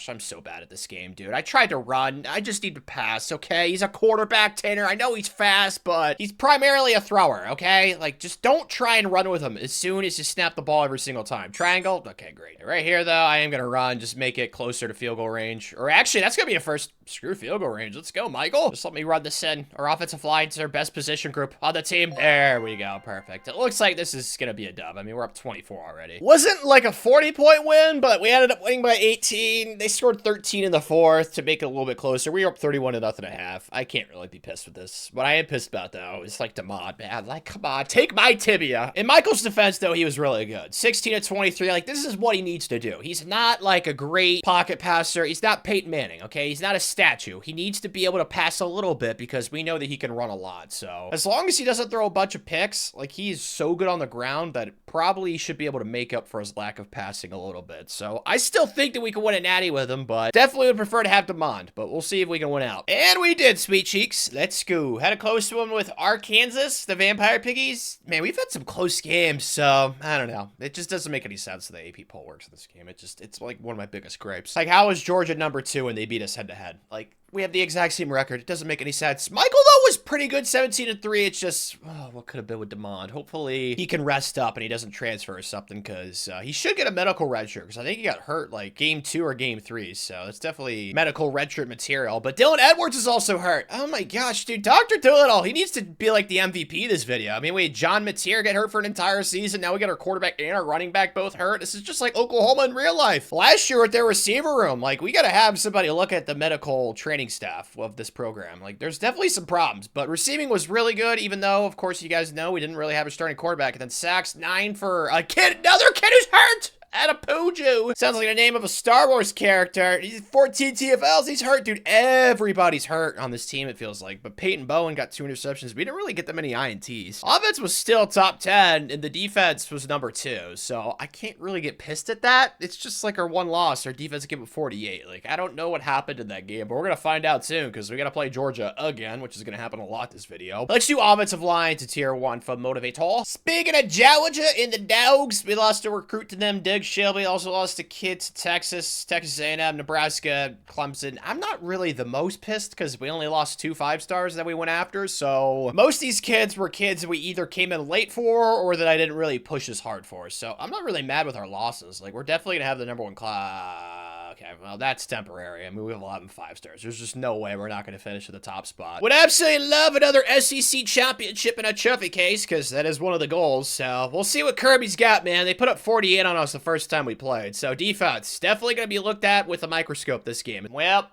I'm so bad at this game, dude. I tried to run. I just need to pass, okay? He's a quarterback, Tanner. I know he's fast, but he's primarily a thrower, okay? Like, just don't try and run with him as soon as you snap the ball every single time. Triangle? Okay, great. Right here, though, I am going to run. Just make it closer to field goal range. Or actually, that's going to be a first. Screw field goal range. Let's go, Michael. Just let me run this in. Our offensive line's our best position group on the team. There we go. Perfect. It looks like this is going to be a dub. I mean, we're up 24 already. Wasn't like a 40-point win, but we ended up winning by 18. They scored 13 in the fourth to make it a little bit closer. We were up 31-0 at half. I can't really be pissed with this. What I am pissed about, though, is like DeMond, man. Like, come on, take my tibia. In Michael's defense, though, he was really good. 16 of 23. Like, this is what he needs to do. He's not like a great pocket passer. He's not Peyton Manning, okay? He's not a statue. He needs to be able to pass a little bit because we know that he can run a lot. So as long as he doesn't throw a bunch of picks, like, he's so good on the ground that probably should be able to make up for his lack of passing a little bit. So I still think that we can win a natty with him, but definitely would prefer to have DeMond, but we'll see if we can win out. And we did, sweet cheeks. Let's go. Had a close one with Arkansas, the Vampire Piggies. Man, we've had some close games, so I don't know. It just doesn't make any sense the AP poll works in this game. It's like one of my biggest gripes. Like, how is Georgia number 2 and they beat us head-to-head? Like, we have the exact same record. It doesn't make any sense. Michael, though, was pretty good, 17-3. It's just, oh, what could have been with DeMond? Hopefully he can rest up and he doesn't transfer or something, because he should get a medical redshirt, because I think he got hurt like game 2 or game 3. So it's definitely medical redshirt material. But Dylan Edwards is also hurt. Oh my gosh, dude. Dr. Doolittle, he needs to be like the MVP this video. I mean, we had John Mateer get hurt for an entire season. Now we got our quarterback and our running back both hurt. This is just like Oklahoma in real life. Last year with their receiver room, like, we got to have somebody look at the medical training staff of this program. Like, there's definitely some problems, but receiving was really good, even though, of course, you guys know we didn't really have a starting quarterback. And then sacks, 9 for a kid, another kid who's hurt. Atapuju. Sounds like the name of a Star Wars character. He's 14 TFLs. He's hurt, dude. Everybody's hurt on this team, it feels like. But Peyton Bowen got 2 interceptions. We didn't really get that many INTs. Offense was still top 10, and the defense was number 2. So I can't really get pissed at that. It's just like our one loss. Our defense gave up 48. Like, I don't know what happened in that game, but we're going to find out soon, because we got to play Georgia again, which is going to happen a lot this video. Let's do offensive line to tier 1 for Motivator. Speaking of Georgia and the Dogs, we lost a recruit to them, Dig Shelby. Also lost a kid to Texas A&M, Nebraska, Clemson. I'm not really the most pissed because we only lost 2 5-stars that we went after. So most of these kids were kids that we either came in late for or that I didn't really push as hard for. So I'm not really mad with our losses. Like, we're definitely going to have the number 1 class. Okay, well, that's temporary. I mean, we have 11 5-stars. There's just no way we're not going to finish at the top spot. Would absolutely love another SEC championship in a trophy case, because that is one of the goals. So we'll see what Kirby's got, man. They put up 48 on us the first time we played. So defense, definitely going to be looked at with a microscope this game. Well,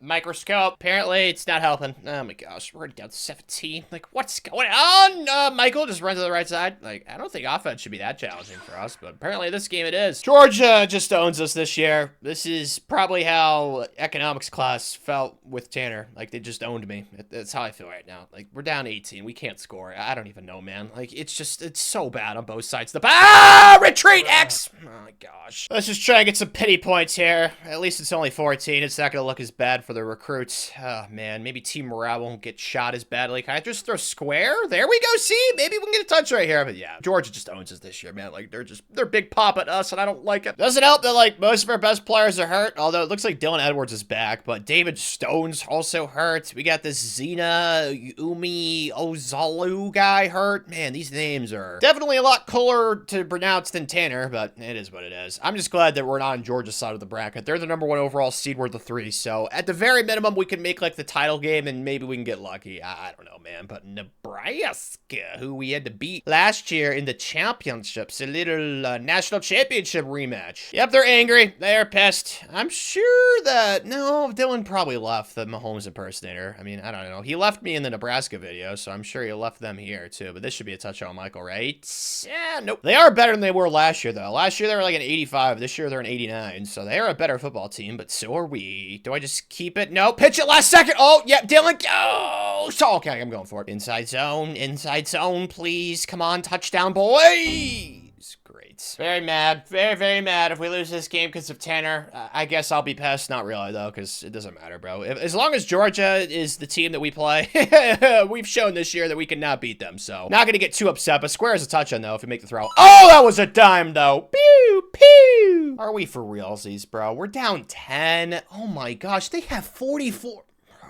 microscope. Apparently, it's not helping. Oh my gosh, we're down 17. Like, what's going on? Michael, just run to the right side. Like, I don't think offense should be that challenging for us, but apparently this game it is. Georgia just owns us this year. This is probably how economics class felt with Tanner. Like, they just owned me. That's how I feel right now. Like, we're down 18. We can't score. I don't even know, man. Like, it's so bad on both sides. Retreat X! Oh my gosh. Let's just try and get some pity points here. At least it's only 14. It's not going to look as bad for the recruits. Oh, man. Maybe team morale won't get shot as badly. Can I just throw square? There we go. See? Maybe we can get a touch right here. But yeah, Georgia just owns us this year, man. Like, they're big pop at us, and I don't like it. Doesn't help that, like, most of our best players are hurt, although it looks like Dylan Edwards is back, but David Stone's also hurt. We got this Zena Umi Ozalu guy hurt. Man, these names are definitely a lot cooler to pronounce than Tanner, but it is what it is. I'm just glad that we're not on Georgia's side of the bracket. They're the number 1 overall seed, we're the 3, so at the very minimum, we can make, like, the title game, and maybe we can get lucky. I don't know, man, but Nebraska Nebraska, who we had to beat last year in the championships, a little national championship rematch. Yep, they're angry. They're pissed. I'm sure that, no, Dylan probably left the Mahomes impersonator. I mean, I don't know. He left me in the Nebraska video, so I'm sure he left them here too, but this should be a touchdown, Michael, right? Yeah, nope. They are better than they were last year, though. Last year, they were like an 85. This year, they're an 89, so they are a better football team, but so are we. Do I just keep it? No, pitch it last second. Oh, yep, Dylan, go! So, okay, I'm going for it. Inside zone, please. Come on, touchdown, boys! Great. Very mad. Very, very mad if we lose this game because of Tanner. I guess I'll be pissed. Not really, though, because it doesn't matter, bro. As long as Georgia is the team that we play, we've shown this year that we cannot beat them, so not going to get too upset, but square is a touchdown, though, if we make the throw. Oh, that was a dime, though. Pew, pew. Are we for realsies, bro? We're down 10. Oh, my gosh. They have 44.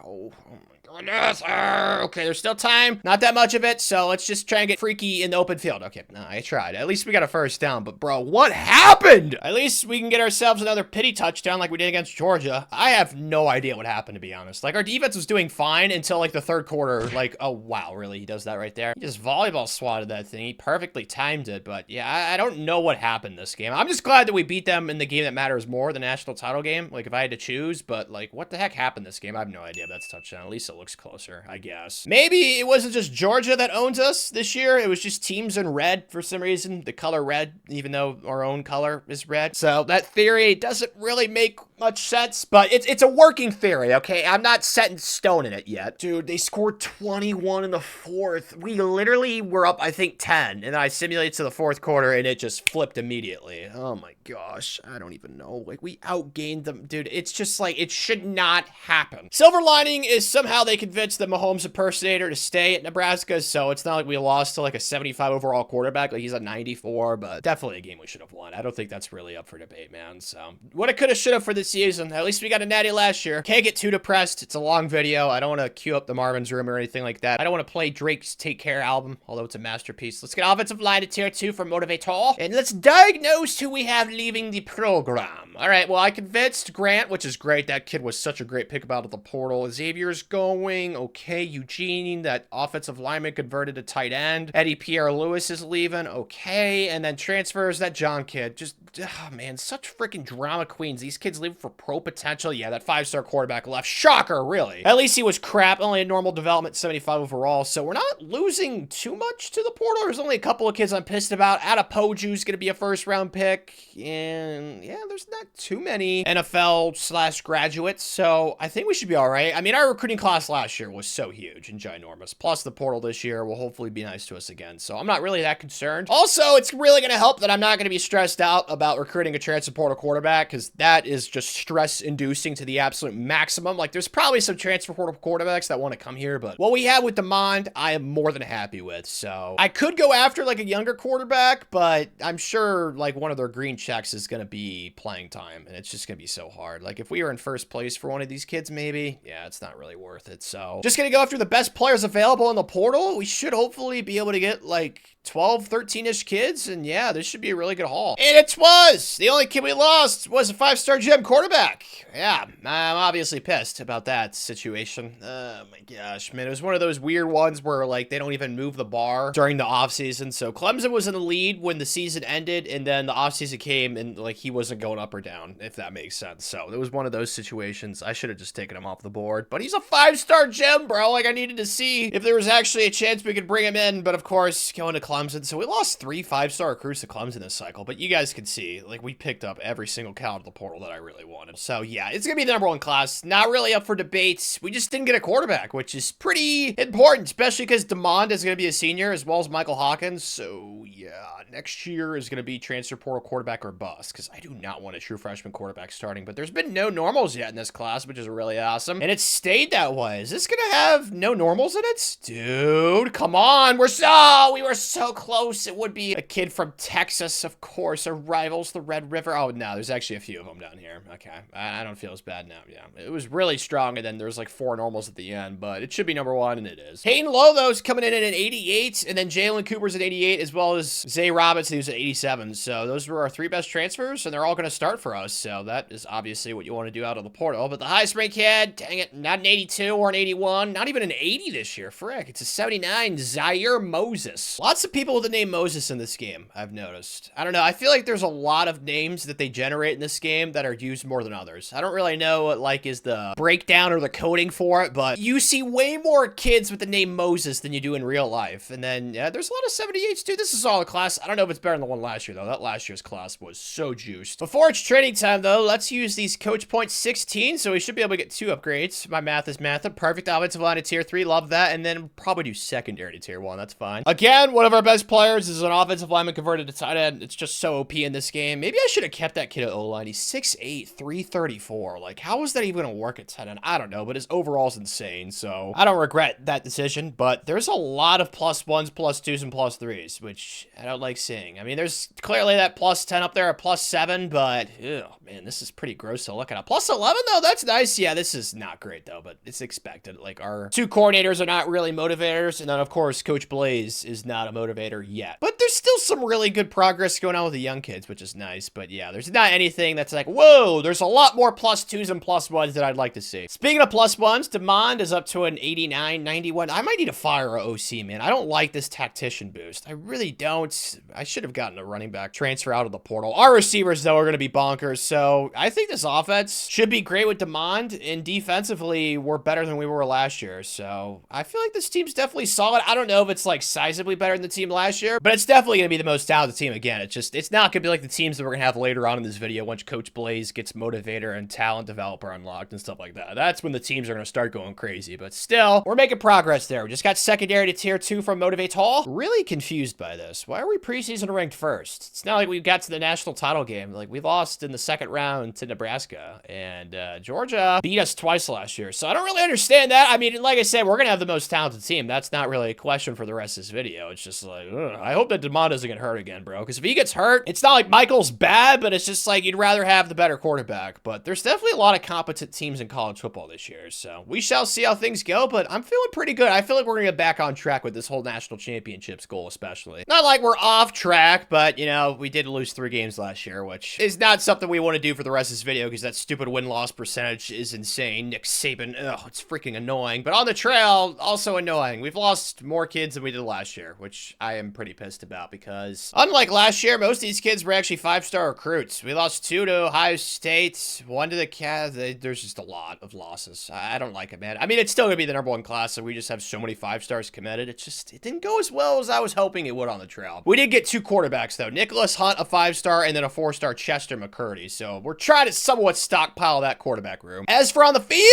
Oh my goodness. Okay, there's still time. Not that much of it, so let's just try and get freaky in the open field. Okay, no, I tried. At least we got a first down, but bro, what happened? At least we can get ourselves another pity touchdown like we did against Georgia. I have no idea what happened, to be honest. Like, our defense was doing fine until, like, the third quarter. Like, oh, wow, really? He does that right there? He just volleyball swatted that thing. He perfectly timed it, but yeah, I don't know what happened this game. I'm just glad that we beat them in the game that matters more, the national title game. Like, if I had to choose, but, like, what the heck happened this game? I have no idea if that's a touchdown. At least it looks closer, I guess. Maybe it wasn't just Georgia that owns us this year. It was just teams in red for some reason. The color red, even though our own color is red. So that theory doesn't really make much sense, but it's a working theory, okay? I'm not set in stone in it yet. Dude, they scored 21 in the fourth. We literally were up, I think, 10, and then I simulated to the fourth quarter, and it just flipped immediately. Oh my gosh, I don't even know. Like, we outgained them. Dude, it's just like, it should not happen. Silver lining is somehow they convinced the Mahomes impersonator to stay at Nebraska, so it's not like we lost to like a 75 overall quarterback. Like, he's a 94, but definitely a game we should have won. I don't think that's really up for debate, man. So, what I could have, should have for this season. At least we got a natty last year. Can't get too depressed. It's a long video. I don't want to cue up the Marvin's Room or anything like that. I don't want to play Drake's Take Care album, although it's a masterpiece. Let's get offensive line to tier 2 for Motivator. And let's diagnose who we have leaving the program. All right, well, I convinced Grant, which is great. That kid was such a great pick out of the portal. Xavier's going. Okay, Eugene, that offensive lineman converted to tight end. Eddie Pierre-Louis is leaving. Okay, and then transfers that John kid. Just, oh, man, such freaking drama queens. These kids leave for pro potential. Yeah, that 5-star quarterback left. Shocker, really. At least he was crap. Only a normal development, 75 overall. So we're not losing too much to the portal. There's only a couple of kids I'm pissed about. Adepoju's going to be a first-round pick. And, yeah, there's not too many NFL/graduates. So I think we should be all right. I mean, our recruiting class last year was so huge and ginormous. Plus, the portal this year will hopefully be nice to us again. So I'm not really that concerned. Also, it's really going to help that I'm not going to be stressed out about recruiting a transfer portal quarterback, because that is just stress-inducing to the absolute maximum. Like, there's probably some transfer portal quarterbacks that want to come here, but what we have with Demond, I am more than happy with. So I could go after, like, a younger quarterback, but I'm sure, like, one of their green checks is going to be playing time, and it's just going to be so hard. Like, if we were in first place for one of these kids, maybe, yeah, it's not really worth it. So just going to go after the best players available in the portal. We should hopefully be able to get, like, 12, 13-ish kids, and yeah, this should be a really good haul. And it was! The only kid we lost was a 5-star gem quarterback. Yeah, I'm obviously pissed about that situation. Oh my gosh, man. It was one of those weird ones where, like, they don't even move the bar during the offseason. So Clemson was in the lead when the season ended, and then the offseason came, and, like, he wasn't going up or down, if that makes sense. So it was one of those situations. I should have just taken him off the board. But he's a 5-star gem, bro. Like, I needed to see if there was actually a chance we could bring him in. But, of course, going to Clemson. So we lost 3 5-star recruits to Clemson this cycle. But you guys can see, like, we picked up every single cow out of the portal that I really wanted. So, yeah, it's going to be the #1 class. Not really up for debates. We just didn't get a quarterback, which is pretty important, especially because Demond is going to be a senior as well as Michael Hawkins. So, yeah, next year is going to be transfer portal quarterback or bust, because I do not want a true freshman quarterback starting. But there's been no normals yet in this class, which is really awesome. And it stayed that way. Is this going to have no normals in it? Dude, come on. We were so close. It would be a kid from Texas, of course. Our rivals, the Red River. Oh, no, there's actually a few of them down here. Okay, I don't feel as bad now. Yeah, it was really strong, and then there's like 4 normals at the end, but it should be #1, and it is. Hayden Lowe, though, is coming in at an 88, and then Jalen Cooper's at 88, as well as Zay Robinson, who's at 87. So those were our 3 best transfers, and they're all going to start for us. So that is obviously what you want to do out of the portal. But the highest rank kid, dang it, not an 82 or an 81, not even an 80 this year. Frick, it's a 79, Zaire Moses. Lots of people with the name Moses in this game, I've noticed. I don't know, I feel like there's a lot of names that they generate in this game that are used more than others. I don't really know what, like, is the breakdown or the coding for it, but you see way more kids with the name Moses than you do in real life. And then, yeah, there's a lot of 78s too. This is all a class. I don't know if it's better than the one last year, though. That last year's class was so juiced. Before it's training time, though, let's use these coach points 16, so we should be able to get 2 upgrades. My math is math. Perfect offensive line to tier 3. Love that. And then probably do secondary to tier 1. That's fine. Again, one of our best players is an offensive lineman converted to tight end. It's just so OP in this game. Maybe I should have kept that kid at O-line. He's 6'8", 334. Like, how is that even going to work at tight end? I don't know, but his overall is insane, so I don't regret that decision, but there's a lot of +1s, +2s, and +3s, which I don't like seeing. I mean, there's clearly that +10 up there, a +7, but, ew, man, this is pretty gross to look at. A +11, though, that's nice. Yeah, this is not great, though, but it's expected. Like, our 2 coordinators are not really motivators, and then, of course, Coach Blaze is not a motivator yet. But there's still some really good progress going on with the young kids, which is nice, but yeah, there's not anything that's like, whoa, there's a lot more +2s and +1s that I'd like to see. Speaking of +1s, Demond is up to an 89, 91. I might need to fire a OC, man. I don't like this tactician boost. I really don't. I should have gotten a running back transfer out of the portal. Our receivers, though, are going to be bonkers, so I think this offense should be great with Demond, and defensively, we're better than we were last year, so I feel like this team's definitely solid. I don't know if it's, like, sizably better than the team last year, but it's definitely going to be the most talented team again. It's not going to be like the teams that we're going to have later on in this video once Coach Blaze gets motivator and talent developer unlocked and stuff like that. That's when the teams are going to start going crazy, but still, we're making progress there. We just got secondary to tier 2 from Motivate Hall. Really confused by this. Why are we preseason ranked first? It's not like we got to the national title game. Like, we lost in the 2nd round to Nebraska, and Georgia beat us twice last year, so I don't really understand that. I mean, like I said, we're going to have the most talented team. That's not really a question for the rest of this video. It's just like, ugh. I hope that Demond doesn't get hurt again, bro, because if he gets hurt, it's not like Michael's bad, but it's just like you'd rather have the better quarterback. But there's definitely a lot of competent teams in college football this year, so we shall see how things go, but I'm feeling pretty good. I feel like we're going to get back on track with this whole national championships goal, especially. Not like we're off track, but, you know, we did lose 3 games last year, which is not something we want to do for the rest of this video, because that stupid win-loss percentage is insane. Nick Saban, ugh, it's freaking annoying. But on the trail, also annoying. We've lost more kids than we did last year, which I am pretty pissed about, because unlike last year, most of these kids were actually 5-star recruits. We lost 2 to Ohio State, 1 to the Cavs. There's just a lot of losses. I don't like it, man. I mean, it's still going to be the #1 class, so we just have so many 5-stars committed. It didn't go as well as I was hoping it would on the trail. We did get 2 quarterbacks, though. Nicholas Hunt, a 5-star, and then a 4-star Chester McCurdy. So we're trying to somewhat stockpile that quarterback room. As for on the field,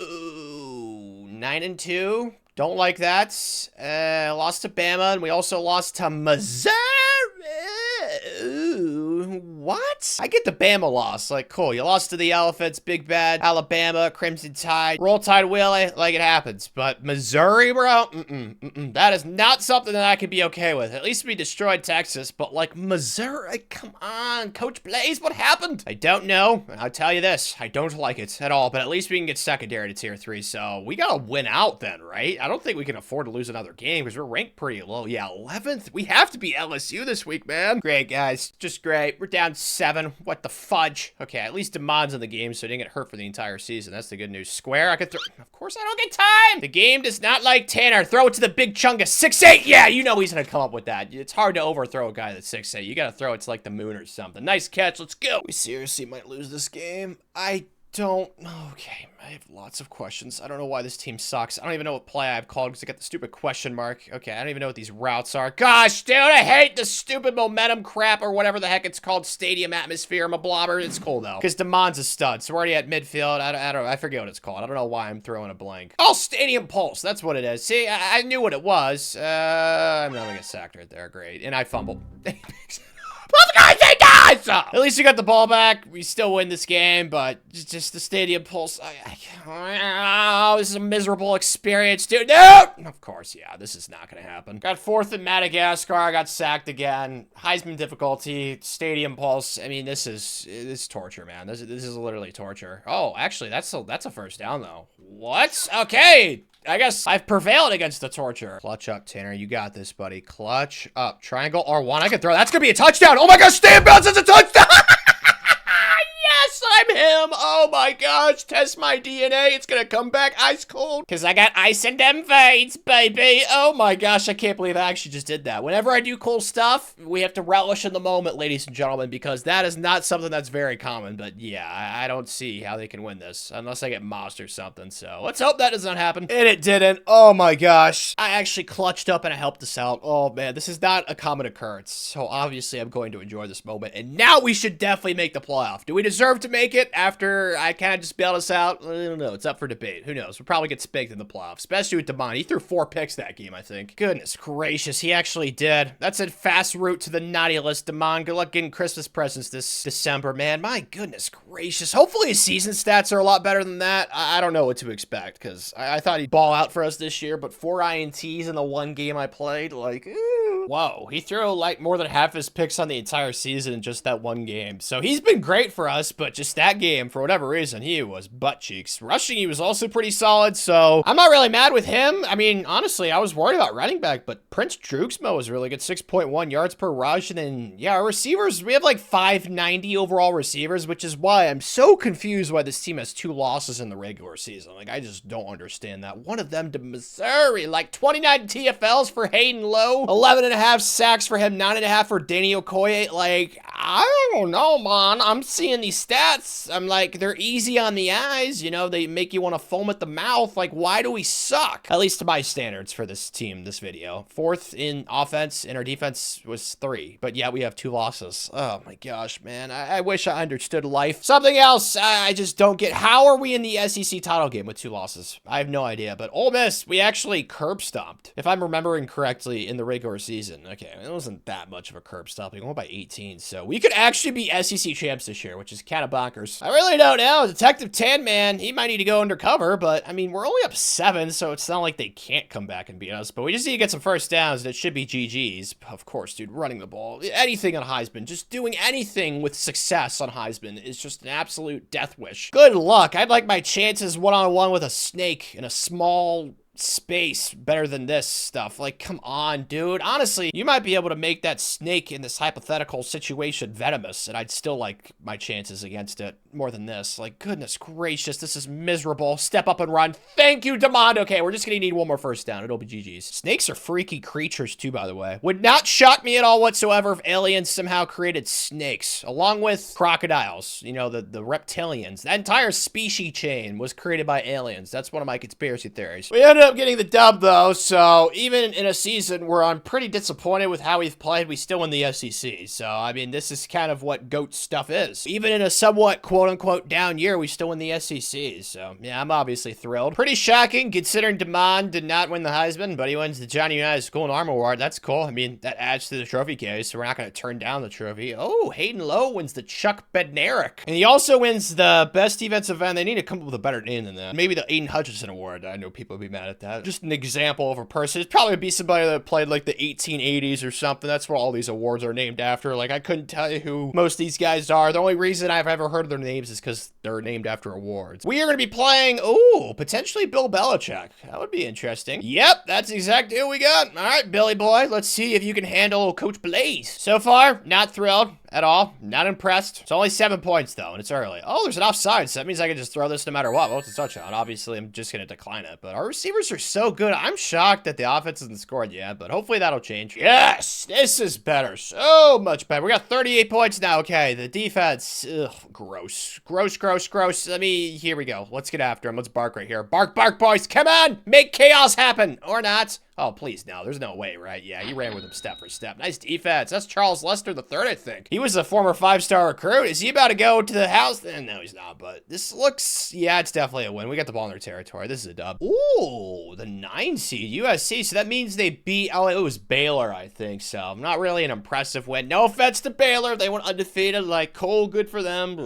ooh, 9-2. Don't like that. Lost to Bama, and we also lost to Missouri. Ooh, what? I get the Bama loss. Like, cool. You lost to the Elephants, Big Bad, Alabama, Crimson Tide, Roll Tide Willie. Like, it happens. But Missouri, bro? That is not something that I could be okay with. At least we destroyed Texas, but, like, Missouri? Come on, Coach Blaze, what happened? I don't know. I'll tell you this. I don't like it at all, but at least we can get secondary to tier 3, so we gotta win out then, right? I don't think we can afford to lose another game because we're ranked pretty low. Yeah, 11th? We have to beat LSU this week, man. Great, guys. Just great. We're down 7. What the fudge? Okay, at least Demond's in the game, so he didn't get hurt for the entire season. That's the good news. Square, I could throw. Of course I don't get time. The game does not like Tanner. Throw it to the big chungus. 6'8". Yeah, you know he's gonna come up with that. It's hard to overthrow a guy that's 6'8". You gotta throw it to like the moon or something. Nice catch. Let's go. We seriously might lose this game. I don't know. Okay, I have lots of questions. I don't know why this team sucks. I don't even know what play I've called because I got the stupid question mark. Okay, I don't even know what these routes are. Gosh, dude, I hate the stupid momentum crap or whatever the heck it's called. Stadium atmosphere. I'm a blobber. It's cool though, because Demond's a stud. So we're already at midfield. I don't. I forget what it's called. I don't know why I'm throwing a blank. Oh, Stadium Pulse. That's what it is. See, I knew what it was. I'm not gonna get sacked right there. Great, and I fumbled. At least we got the ball back. We still win this game, but just the Stadium Pulse. Oh, this is a miserable experience, dude. No! Of course, yeah, this is not going to happen. Got 4th in Madagascar. I got sacked again. Heisman difficulty, Stadium Pulse. I mean, this is torture, man. This is literally torture. Oh, actually, that's a first down, though. What? Okay. I guess I've prevailed against the torture. Clutch up, Tanner. You got this, buddy. Clutch up. Triangle R1. I can throw. That's going to be a touchdown. Oh my gosh. Stay in bounds. It's a touchdown. Yes, I'm him. Oh my gosh. Test my DNA. It's going to come back ice cold. Because I got ice in them veins, baby. Oh my gosh. I can't believe I actually just did that. Whenever I do cool stuff, we have to relish in the moment, ladies and gentlemen, because that is not something that's very common. But yeah, I don't see how they can win this unless I get mossed or something. So let's hope that does not happen. And it didn't. Oh my gosh. I actually clutched up and I helped us out. Oh man, this is not a common occurrence. So obviously I'm going to enjoy this moment. And now we should definitely make the playoff. Do we deserve to make it after I kind of just bailed us out? I don't know. It's up for debate. Who knows? We'll probably get spanked in the playoffs, especially with Demond. He threw 4 picks that game, I think. Goodness gracious, he actually did. That's a fast route to the naughty list, Demond. Good luck getting Christmas presents this December, man. My goodness gracious. Hopefully his season stats are a lot better than that. I don't know what to expect, because I thought he'd ball out for us this year, but 4 INTs in the 1 game I played, like, whoa. He threw, like, more than half his picks on the entire season in just that 1 game. So he's been great for us, but just that game, for whatever reason, he was butt cheeks. Rushing, he was also pretty solid, so I'm not really mad with him. I mean, honestly, I was worried about running back, but Prince Druxmo was really good, 6.1 yards per rush, and then, yeah, our receivers, we have like 590 overall receivers, which is why I'm so confused why this team has 2 losses in the regular season. Like, I just don't understand that. One of them to Missouri, like 29 TFLs for Hayden Lowe, 11.5 sacks for him, 9.5 for Danny Okoye. Like, I don't know, man. I'm seeing these stats. I'm like, they're easy on the eyes, you know, they make you want to foam at the mouth. Like, why do we suck? At least to my standards for this team, this video. 4th in offense, and our defense was 3. But yeah, we have 2 losses. Oh my gosh, man. I wish I understood life. Something else I just don't get. How are we in the SEC title game with 2 losses? I have no idea. But Ole Miss, we actually curb stomped, if I'm remembering correctly, in the regular season. Okay, it wasn't that much of a curb stomping. We went by 18, so we could actually be SEC champs this year, which is kind of bonkers. I really don't know. Detective Tan Man, he might need to go undercover, but I mean, we're only up 7, so it's not like they can't come back and beat us, but we just need to get some first downs, and it should be GG's. Of course, dude, running the ball, anything on Heisman, just doing anything with success on Heisman is just an absolute death wish. Good luck. I'd like my chances one-on-one with a snake in a small space better than this stuff. Like, come on, dude. Honestly, you might be able to make that snake in this hypothetical situation venomous, and I'd still like my chances against it more than this. Like, goodness gracious, this is miserable. Step up and run. Thank you, Demond. Okay, we're just gonna need 1 more first down. It'll be GG's. Snakes are freaky creatures too, by the way. Would not shock me at all whatsoever if aliens somehow created snakes, along with crocodiles, you know, the reptilians. That entire species chain was created by aliens. That's one of my conspiracy theories. We ended up getting the dub, though, so even in a season where I'm pretty disappointed with how we've played, we still win the SEC. So, I mean, this is kind of what GOAT stuff is. Even in a somewhat quote-unquote down year, we still win the SEC. So, yeah, I'm obviously thrilled. Pretty shocking, considering Demond did not win the Heisman, but he wins the Johnny Unitas School and Arm Award. That's cool. I mean, that adds to the trophy case, so we're not going to turn down the trophy. Oh, Hayden Lowe wins the Chuck Bednarik. And he also wins the best defensive end. They need to come up with a better name than that. Maybe the Aiden Hutchinson Award. I know people would be mad at that. Just an example of a person. It'd probably be somebody that played like the 1880s or something. That's what all these awards are named after. Like, I couldn't tell you who most of these guys are. The only reason I've ever heard of their names is because they're named after awards. We are going to be playing, ooh, potentially Bill Belichick. That would be interesting. Yep, that's exactly who we got. All right, Billy boy, let's see if you can handle Coach Blaze. So far, not thrilled at all. Not impressed. It's only 7 points, though, and it's early. Oh, there's an offside, so that means I can just throw this no matter what. Well, it's a touchdown. Obviously, I'm just going to decline it, but our receivers are so good. I'm shocked that the offense hasn't scored yet, but hopefully that'll change. Yes, this is better. So much better. We got 38 points now. Okay, the defense, ugh, gross. Gross, gross, gross. Here we go. Let's get after him. Let's bark right here. Bark, bark, boys. Come on. Make chaos happen. Or not. Oh, please, no. There's no way, right? Yeah, he ran with him step for step. Nice defense. That's Charles Lester III, I think. He was a former 5-star recruit. Is he about to go to the house? No, he's not, but this looks... Yeah, it's definitely a win. We got the ball in their territory. This is a dub. Ooh, the 9 seed, USC. So that means they beat... Oh, it was Baylor, I think, so not really an impressive win. No offense to Baylor. They went undefeated, like, cool, good for them.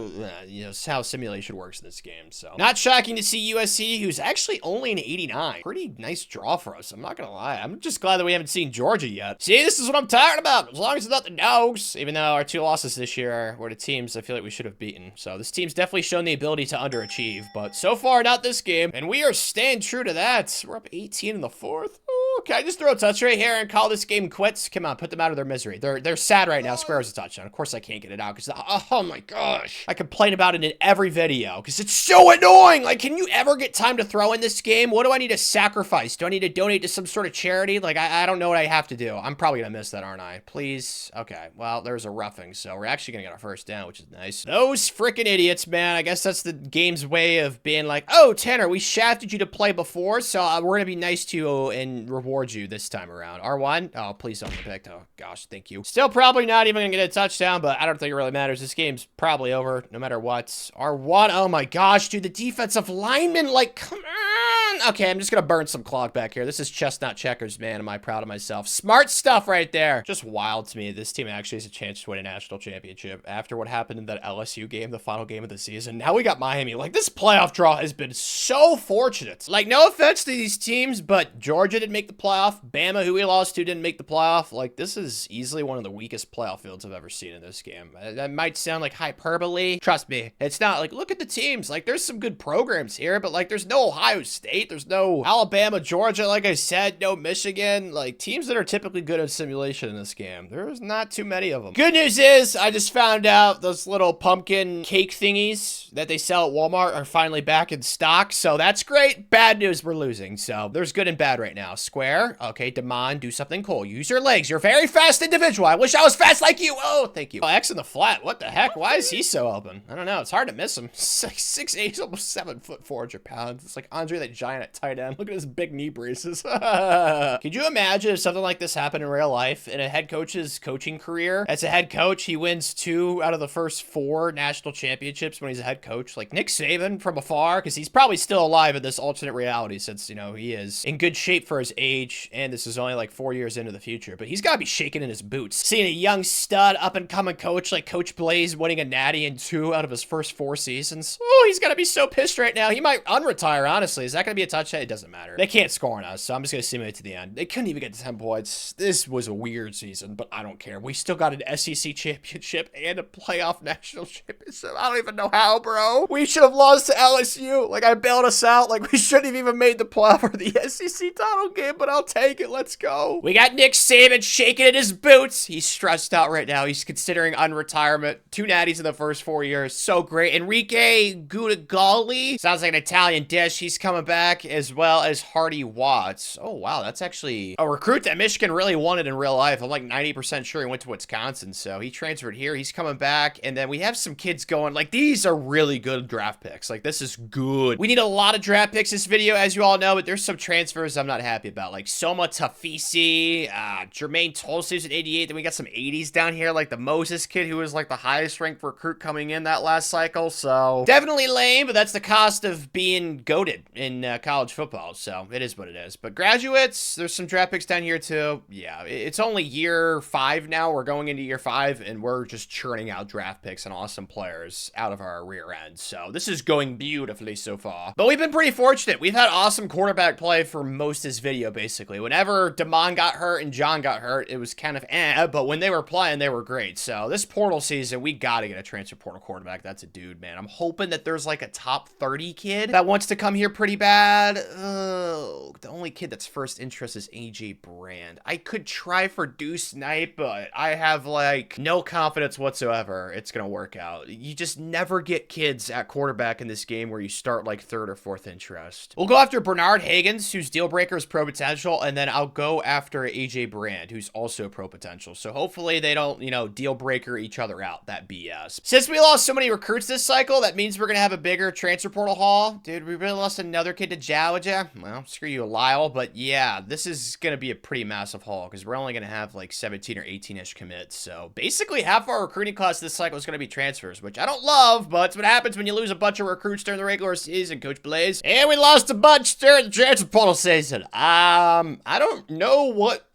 You know, it's how simulation works in this game, so. Not shocking to see USC, who's actually only an 89. Pretty nice draw for us, I'm not gonna lie. I'm just glad that we haven't seen Georgia yet. See, this is what I'm talking about. As long as it's not the Dogs. Even though our 2 losses this year were to teams I feel like we should have beaten. So this team's definitely shown the ability to underachieve. But so far, not this game. And we are staying true to that. We're up 18 in the 4th. Ooh, can I just throw a touch right here and call this game quits? Come on, put them out of their misery. They're sad right now. Square is a touchdown. Of course I can't get it out because, oh my gosh. I complain about it in every video because it's so annoying. Like, can you ever get time to throw in this game? What do I need to sacrifice? Do I need to donate to some sort of charity? Like, I don't know what I have to do. I'm probably gonna miss that, aren't I? Please. Okay, well, there's a roughing, so we're actually gonna get our first down, which is nice. Those freaking idiots, man. I guess that's the game's way of being like, oh, Tanner, we shafted you to play before, so we're gonna be nice to you and reward you this time around. R1? Oh, please don't get picked. Oh, gosh, thank you. Still probably not even gonna get a touchdown, but I don't think it really matters. This game's probably over, no matter what. R1, oh my gosh, dude, the defensive lineman, like, come on. Okay, I'm just gonna burn some clock back here. This is chestnut checkers, man. Am I proud of myself? Smart stuff right there. Just wild to me. This team actually has a chance to win a national championship after what happened in that LSU game, the final game of the season. Now we got Miami. Like, this playoff draw has been so fortunate. Like, no offense to these teams, but Georgia didn't make the playoff. Bama, who we lost to, didn't make the playoff. Like, this is easily one of the weakest playoff fields I've ever seen in this game. That might sound like hyperbole. Trust me, it's not. Like, look at the teams. Like, there's some good programs here, but like, there's no Ohio State. There's no Alabama, Georgia, like I said, no Michigan. Like, teams that are typically good at simulation in this game. There's not too many of them. Good news is, I just found out those little pumpkin cake thingies that they sell at Walmart are finally back in stock, so that's great. Bad news, we're losing, so there's good and bad right now. Square, okay, Damon, do something cool. Use your legs. You're a very fast individual. I wish I was fast like you. Oh, thank you. Oh, X in the flat. What the heck? Why is he so open? I don't know. It's hard to miss him. 6'8", almost 7 foot 400 pounds. It's like Andre the Giant at tight end. Look at his big knee braces. Could you imagine if something like this happened in real life in a head coach's coaching career? As a head coach, he wins 2 out of the first 4 national championships when he's a head coach. Like Nick Saban from afar, because he's probably still alive in this alternate reality since, you know, he is in good shape for his age, and this is only like 4 years into the future, but he's got to be shaking in his boots. Seeing a young stud, up-and-coming coach like Coach Blaze winning a natty in 2 out of his first 4 seasons. Oh, he's gonna be so pissed right now. He might unretire, honestly. Is that gonna be a touchdown? It doesn't matter. They can't score on us, so I'm just gonna simulate to the end. They couldn't even get to 10 points. This was a weird season, but I don't care. We still got an SEC championship and a playoff national championship. I don't even know how, bro. We should have lost to LSU. Like, I bailed us out. Like, we shouldn't have even made the playoff or the SEC title game, but I'll take it. Let's go. We got Nick Saban shaking in his boots. He's stressed out right now. He's considering unretirement. 2 natties in the first 4 years. So great. Enrique Gudagali. Sounds like an Italian dish. He's coming back, as well as Hardy Watts. Oh, wow. That's actually a recruit that Michigan really wanted in real life. I'm like 90% sure he went to Wisconsin, so he transferred here. He's coming back, and then we have some kids going. Like, these are really good draft picks. Like, this is good. We need a lot of draft picks this video, as you all know, but there's some transfers I'm not happy about. Like, Soma Tafisi, Jermaine Tulsi's at 88. Then we got some 80s down here, like the Moses kid, who was like the highest ranked recruit coming in that last cycle. So definitely lame, but that's the cost of being goated in college football. So it is what it is. But graduates, there's some draft picks down here too. Yeah, it's only year 5 now. We're going into year 5, and we're just churning out draft picks and awesome players out of our rear end. So this is going beautifully so far. But we've been pretty fortunate. We've had awesome quarterback play for most of this video, basically. Whenever Damon got hurt and John got hurt, it was kind of but when they were playing, they were great. So this portal season, we got to get a transfer portal quarterback. That's a dude, man. I'm hoping that there's like a top 30 kid that wants to come here pretty bad. Oh, the only kid that's first interest is AJ Brand. I could try for Deuce Knight, but I have like no confidence whatsoever it's going to work out. You just never get kids at quarterback in this game where you start like 3rd or 4th interest. We'll go after Bernard Higgins, whose deal breaker is pro potential, and then I'll go after AJ Brand, who's also pro potential. So hopefully they don't, you know, deal breaker each other out. That BS. Since we lost so many recruits this cycle, that means we're going to have a bigger transfer portal haul. Dude, we really lost another kid to Georgia. Well, screw you, Lyle. But yeah, this is going to be a pretty massive haul because we're only going to have like 17 or 18-ish commits. So basically half our recruiting class this cycle is going to be transfers, which I don't love, but it's what happens when you lose a bunch of recruits during the regular season, Coach Blaze. And we lost a bunch during the transfer portal season. I don't know what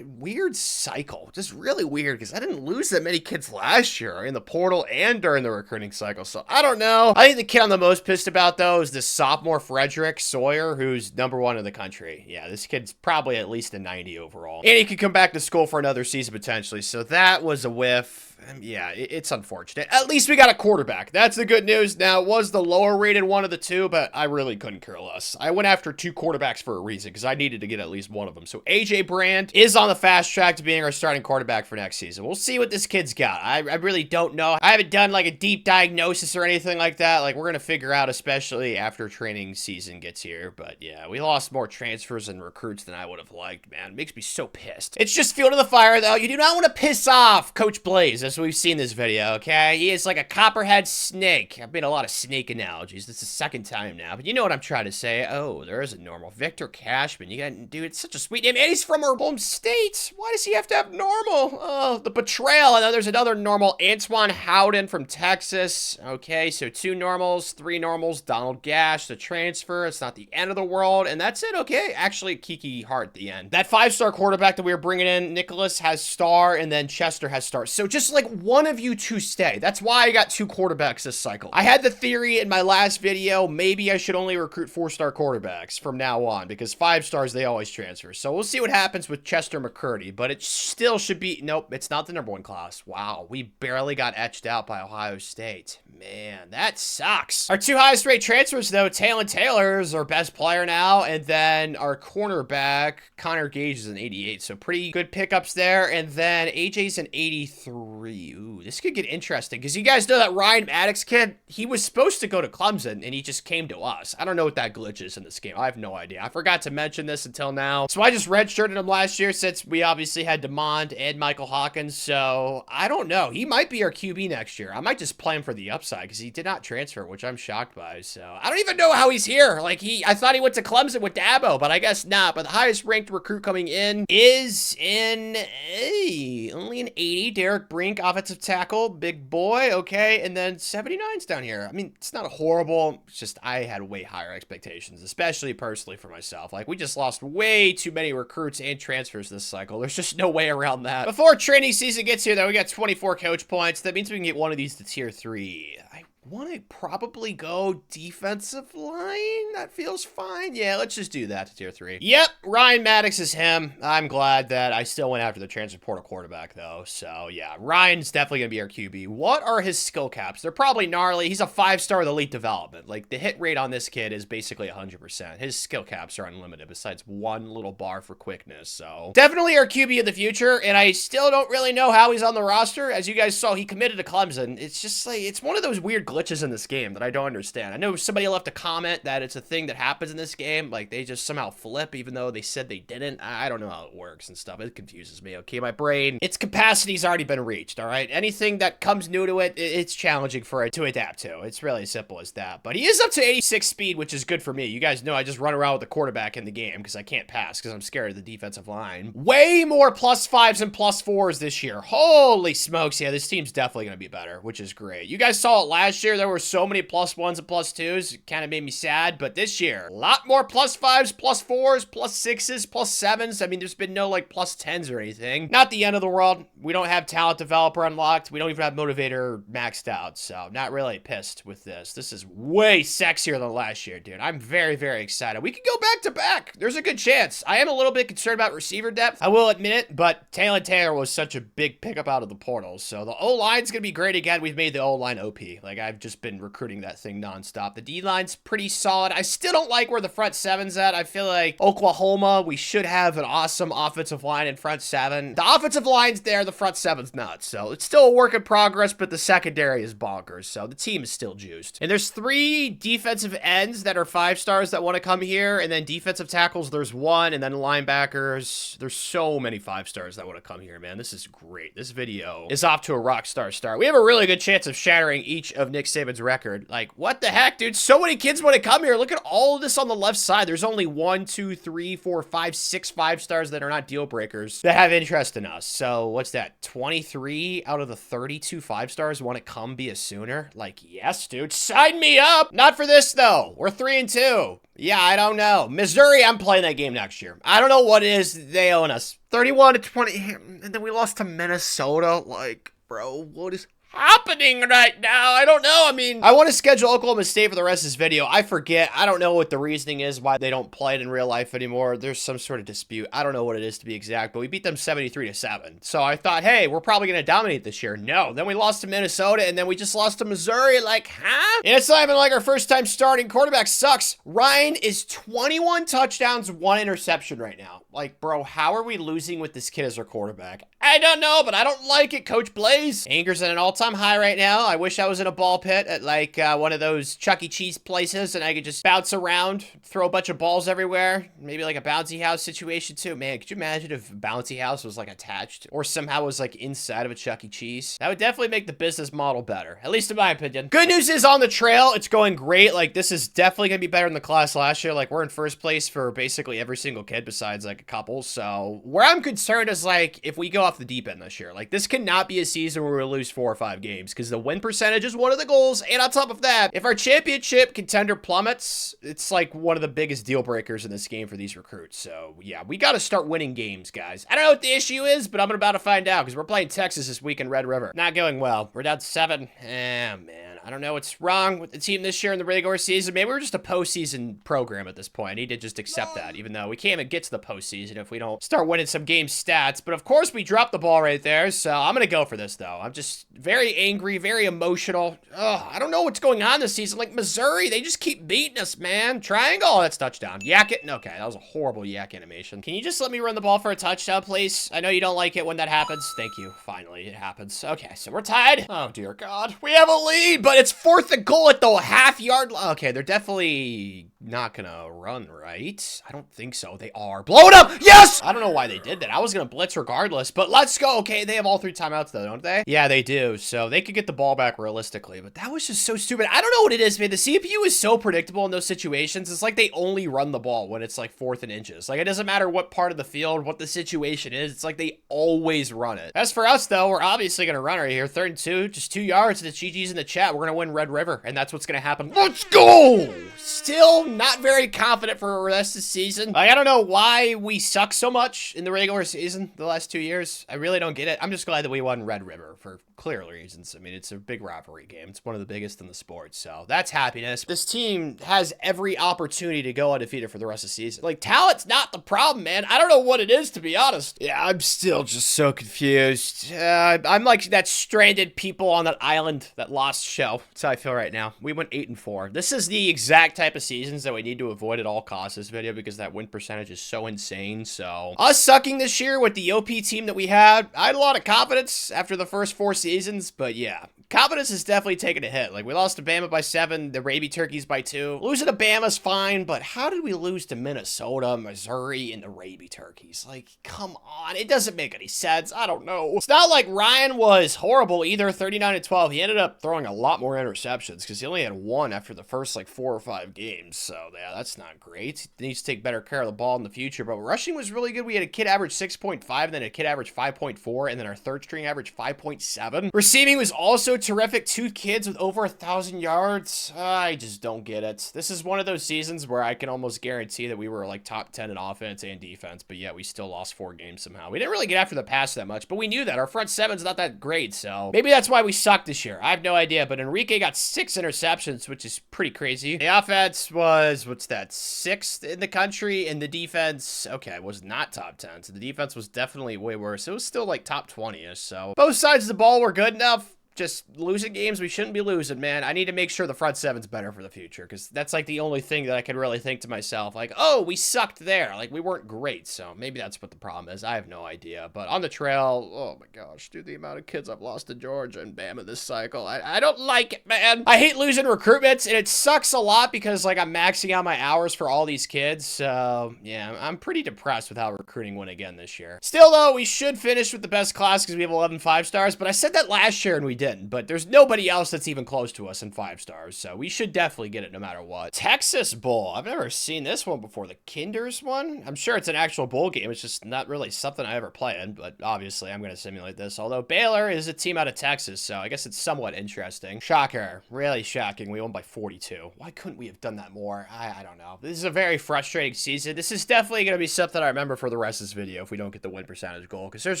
weird cycle. Just really weird because I didn't lose that many kids last year in the portal and during the recruiting cycle. So I don't know. I think the kid I'm the most pissed about though is this sophomore Frederick. Patrick Sawyer, who's #1 in the country. Yeah, this kid's probably at least a 90 overall. And he could come back to school for another season potentially. So that was a whiff. Yeah, it's unfortunate. At least we got a quarterback. That's the good news. Now, it was the lower rated one of the two, but I really couldn't care less. I went after 2 quarterbacks for a reason, because I needed to get at least one of them. So AJ Brand is on the fast track to being our starting quarterback for next season. We'll see what this kid's got. I really don't know. I haven't done like a deep diagnosis or anything like that. Like, we're going to figure out, especially after training season gets here. But yeah, we lost more transfers and recruits than I would have liked, man. It makes me so pissed. It's just fuel to the fire, though. You do not want to piss off Coach Blaze, as we've seen this video, okay? He is like a copperhead snake. I've made a lot of snake analogies. This is the second time now, but you know what I'm trying to say. Oh, there is a normal. Victor Cashman. You got, dude, it's such a sweet name. And he's from our home state. Why does he have to have normal? Oh, the betrayal. And then there's another normal. Antoine Howden from Texas. Okay, so 2 normals, 3 normals. Donald Gash, the transfer. It's not the end of the world. And that's it, okay? Actually, Kiki Hart at the end. That 5-star quarterback that we were bringing in, Nicholas has star, and then Chester has star. So just like one of you 2 stay. That's why I got 2 quarterbacks this cycle. I had the theory in my last video, maybe I should only recruit 4-star quarterbacks from now on, because 5 stars, they always transfer. So we'll see what happens with Chester McCurdy, but it still should be, nope, it's not the #1 class. Wow, we barely got etched out by Ohio State. Man, that sucks. Our 2 highest rate transfers, though, Taylor Taylor is our best player now, and then our cornerback, Connor Gage, is an 88, so pretty good pickups there, and then AJ's an 83. Ooh, this could get interesting, because you guys know that Ryan Maddox kid, he was supposed to go to Clemson, and he just came to us. I don't know what that glitch is in this game. I have no idea. I forgot to mention this until now. So I just redshirted him last year, since we obviously had DeMond and Michael Hawkins, so I don't know. He might be our QB next year. I might just play him for the upside, because he did not transfer, which I'm shocked by, so I don't even know how he's here. Like, I thought he went to Clemson with Dabo, but I guess not. But the highest ranked recruit coming in is only an 80, Derek Brink, offensive tackle, big boy, okay, and then 79's down here. I mean, it's not a horrible, it's just I had way higher expectations, especially personally for myself. Like, we just lost way too many recruits and transfers this cycle. There's just no way around that. Before training season gets here, though, we got 24 coach points. That means we can get one of these to tier 3. I want to probably go defensive line. That feels fine. Yeah, let's just do that to tier 3. Yep, Ryan Maddox is him. I'm glad that I still went after the transfer portal quarterback, though. So, yeah, Ryan's definitely going to be our QB. What are his skill caps? They're probably gnarly. He's a 5-star with elite development. Like, the hit rate on this kid is basically 100%. His skill caps are unlimited, besides one little bar for quickness. So, definitely our QB in the future, and I still don't really know how he's on the roster. As you guys saw, he committed to Clemson. It's just like, it's one of those weird glitches in this game that I don't understand. I know somebody left a comment that it's a thing that happens in this game, like they just somehow flip even though they said they didn't. I don't know how it works and stuff. It confuses me. Okay, my brain, its capacity's already been reached, all right? Anything that comes new to it, it's challenging for it to adapt to. It's really as simple as that. But he is up to 86 speed, which is good for me. You guys know I just run around with the quarterback in the game because I can't pass because I'm scared of the defensive line. Way more +5s and +4s this year. Holy smokes, yeah, this team's definitely going to be better, which is great. You guys saw it last year. There were so many +1s and +2s. It kind of made me sad, but this year, a lot more +5s, +4s, +6s, +7s. I mean, there's been no, like, +10s or anything. Not the end of the world. We don't have talent developer unlocked. We don't even have motivator maxed out, so not really pissed with this. This is way sexier than last year, dude. I'm very, very excited. We could go back to back. There's a good chance. I am a little bit concerned about receiver depth. I will admit it, but Taylor was such a big pickup out of the portals, so the O-line's gonna be great again. We've made the O-line OP. Like, I've just been recruiting that thing nonstop. The D-line's pretty solid. I still don't like where the front seven's at. I feel like Oklahoma, we should have an awesome offensive line in front seven. The offensive line's there, the front seven's not. So it's still a work in progress, but the secondary is bonkers. So the team is still juiced. And there's 3 defensive ends that are 5 stars that want to come here. And then defensive tackles, there's 1. And then linebackers, there's so many 5 stars that want to come here, man. This is great. This video is off to a rock star start. We have a really good chance of shattering each of Nick Saban's record. Like, what the heck, dude? So many kids want to come here. Look at all of this on the left side. There's only 1, 2, 3, 4, 5, 6 5 stars that are not deal breakers that have interest in us. So what's that? 23 out of the 32 5 stars want to come be a Sooner? Like, yes, dude. Sign me up. Not for this, though. We're 3-2. Yeah, I don't know. Missouri, I'm playing that game next year. I don't know what it is. They own us. 31-20. And then we lost to Minnesota. Like, bro, what is happening right now? I don't know. I mean, I want to schedule Oklahoma State for the rest of this video. I forget. I don't know what the reasoning is why they don't play it in real life anymore. There's some sort of dispute. I don't know what it is to be exact, but we beat them 73-7. So I thought, hey, we're probably going to dominate this year. No. Then we lost to Minnesota, and then we just lost to Missouri. Like, huh? And it's not even like our first time starting. Quarterback sucks. Ryan is 21 touchdowns, 1 interception right now. Like, bro, how are we losing with this kid as our quarterback? I don't know, but I don't like it, Coach Blaze. Anger's at an all-time high right now. I wish I was in a ball pit at, like, one of those Chuck E. Cheese places, and I could just bounce around, throw a bunch of balls everywhere. Maybe, like, a bouncy house situation, too. Man, could you imagine if bouncy house was, like, attached or somehow was, like, inside of a Chuck E. Cheese? That would definitely make the business model better, at least in my opinion. Good news is on the trail, it's going great. Like, this is definitely going to be better than the class last year. Like, we're in first place for basically every single kid besides, like, a couple. So, where I'm concerned is, like, if we go off the deep end this year, like, this cannot be a season where we lose 4 or 5 games because the win percentage is one of the goals. And on top of that, if our championship contender plummets, it's like one of the biggest deal breakers in this game for these recruits. So, yeah, we got to start winning games, guys. I don't know what the issue is, but I'm about to find out because we're playing Texas this week in Red River. Not going well. We're down 7. Man, I don't know what's wrong with the team this year in the regular season. Maybe we're just a postseason program at this point. I need to just accept that, even though we can't even get to the postseason if we don't start winning some game stats. But of course, we dropped the ball right there, so I'm going to go for this, though. I'm just very angry, very emotional. Ugh, I don't know what's going on this season. Like, Missouri, they just keep beating us, man. Triangle, oh, that's touchdown. Yak it. Okay, that was a horrible yak animation. Can you just let me run the ball for a touchdown, please? I know you don't like it when that happens. Thank you. Finally, it happens. Okay, so we're tied. Oh, dear God. We have a lead, but it's 4th and goal at the half-yard line. Okay, they're definitely not gonna run, right? I don't think so. They are. Blow it up! Yes! I don't know why they did that. I was gonna blitz regardless, but let's go. Okay, they have all 3 timeouts, though, don't they? Yeah, they do. So they could get the ball back realistically, but that was just so stupid. I don't know what it is, man. The CPU is so predictable in those situations. It's like they only run the ball when it's like 4th and inches. Like, it doesn't matter what part of the field, what the situation is. It's like they always run it. As for us, though, we're obviously gonna run right here. 3rd and 2, just 2 yards. And it's GG's in the chat. We're gonna win Red River, and that's what's gonna happen. Let's go! Still not very confident for the rest of the season. Like, I don't know why we suck so much in the regular season the last 2 years. I really don't get it. I'm just glad that we won Red River for clear reasons. I mean, it's a big rivalry game. It's one of the biggest in the sport, so that's happiness. This team has every opportunity to go undefeated for the rest of the season. Like, talent's not the problem, man. I don't know what it is, to be honest. Yeah, I'm still just so confused. I'm like that stranded people on that island, that lost show. That's how I feel right now. We went 8-4. This is the exact type of seasons that we need to avoid at all costs this video because that win percentage is so insane. So us sucking this year with the OP team that we had, I had a lot of confidence after the first 4 seasons, but yeah, confidence is definitely taking a hit. Like, we lost to Bama by 7, the Raby Turkeys by 2. Losing to Bama's fine, but how did we lose to Minnesota, Missouri, and the Raby Turkeys? Like, come on, it doesn't make any sense. I don't know. It's not like Ryan was horrible either, 39-12. He ended up throwing a lot more interceptions because he only had 1 after the first like 4 or 5 games. So yeah, that's not great. He needs to take better care of the ball in the future, but rushing was really good. We had a kid average 6.5, then a kid average 5.4, and then our 3rd string average 5.7. Receiving was also terrific. 2 kids with over 1,000 yards. I just don't get it. This is one of those seasons where I can almost guarantee that we were like top 10 in offense and defense, but yeah, we still lost 4 games somehow. We didn't really get after the pass that much, but we knew that. Our front 7's not that great, so maybe that's why we sucked this year. I have no idea, but Enrique got 6 interceptions, which is pretty crazy. The offense was, what's that, 6th in the country, and the defense, okay, was not top 10, so the defense was definitely way worse. It was still like top 20-ish, so both sides of the ball were good enough. Just losing games we shouldn't be losing, man. I need to make sure the front 7's better for the future, because that's like the only thing that I can really think to myself, like, oh, we sucked there. Like, we weren't great, so maybe that's what the problem is. I have no idea. But on the trail, oh my gosh, dude, the amount of kids I've lost to Georgia and Bama this cycle, I don't like it, man. I hate losing recruitments, and it sucks a lot because, like, I'm maxing out my hours for all these kids, so yeah, I'm pretty depressed with how recruiting went again this year. Still, though, we should finish with the best class because we have 11 5-stars, but I said that last year and we didn't. But there's nobody else that's even close to us in 5 stars, so we should definitely get it no matter what. Texas Bowl. I've never seen this one before. The Kinders one? I'm sure it's an actual bowl game. It's just not really something I ever play in, but obviously I'm going to simulate this. Although Baylor is a team out of Texas, so I guess it's somewhat interesting. Shocker. Really shocking. We won by 42. Why couldn't we have done that more? I don't know. This is a very frustrating season. This is definitely going to be something I remember for the rest of this video if we don't get the win percentage goal, because there's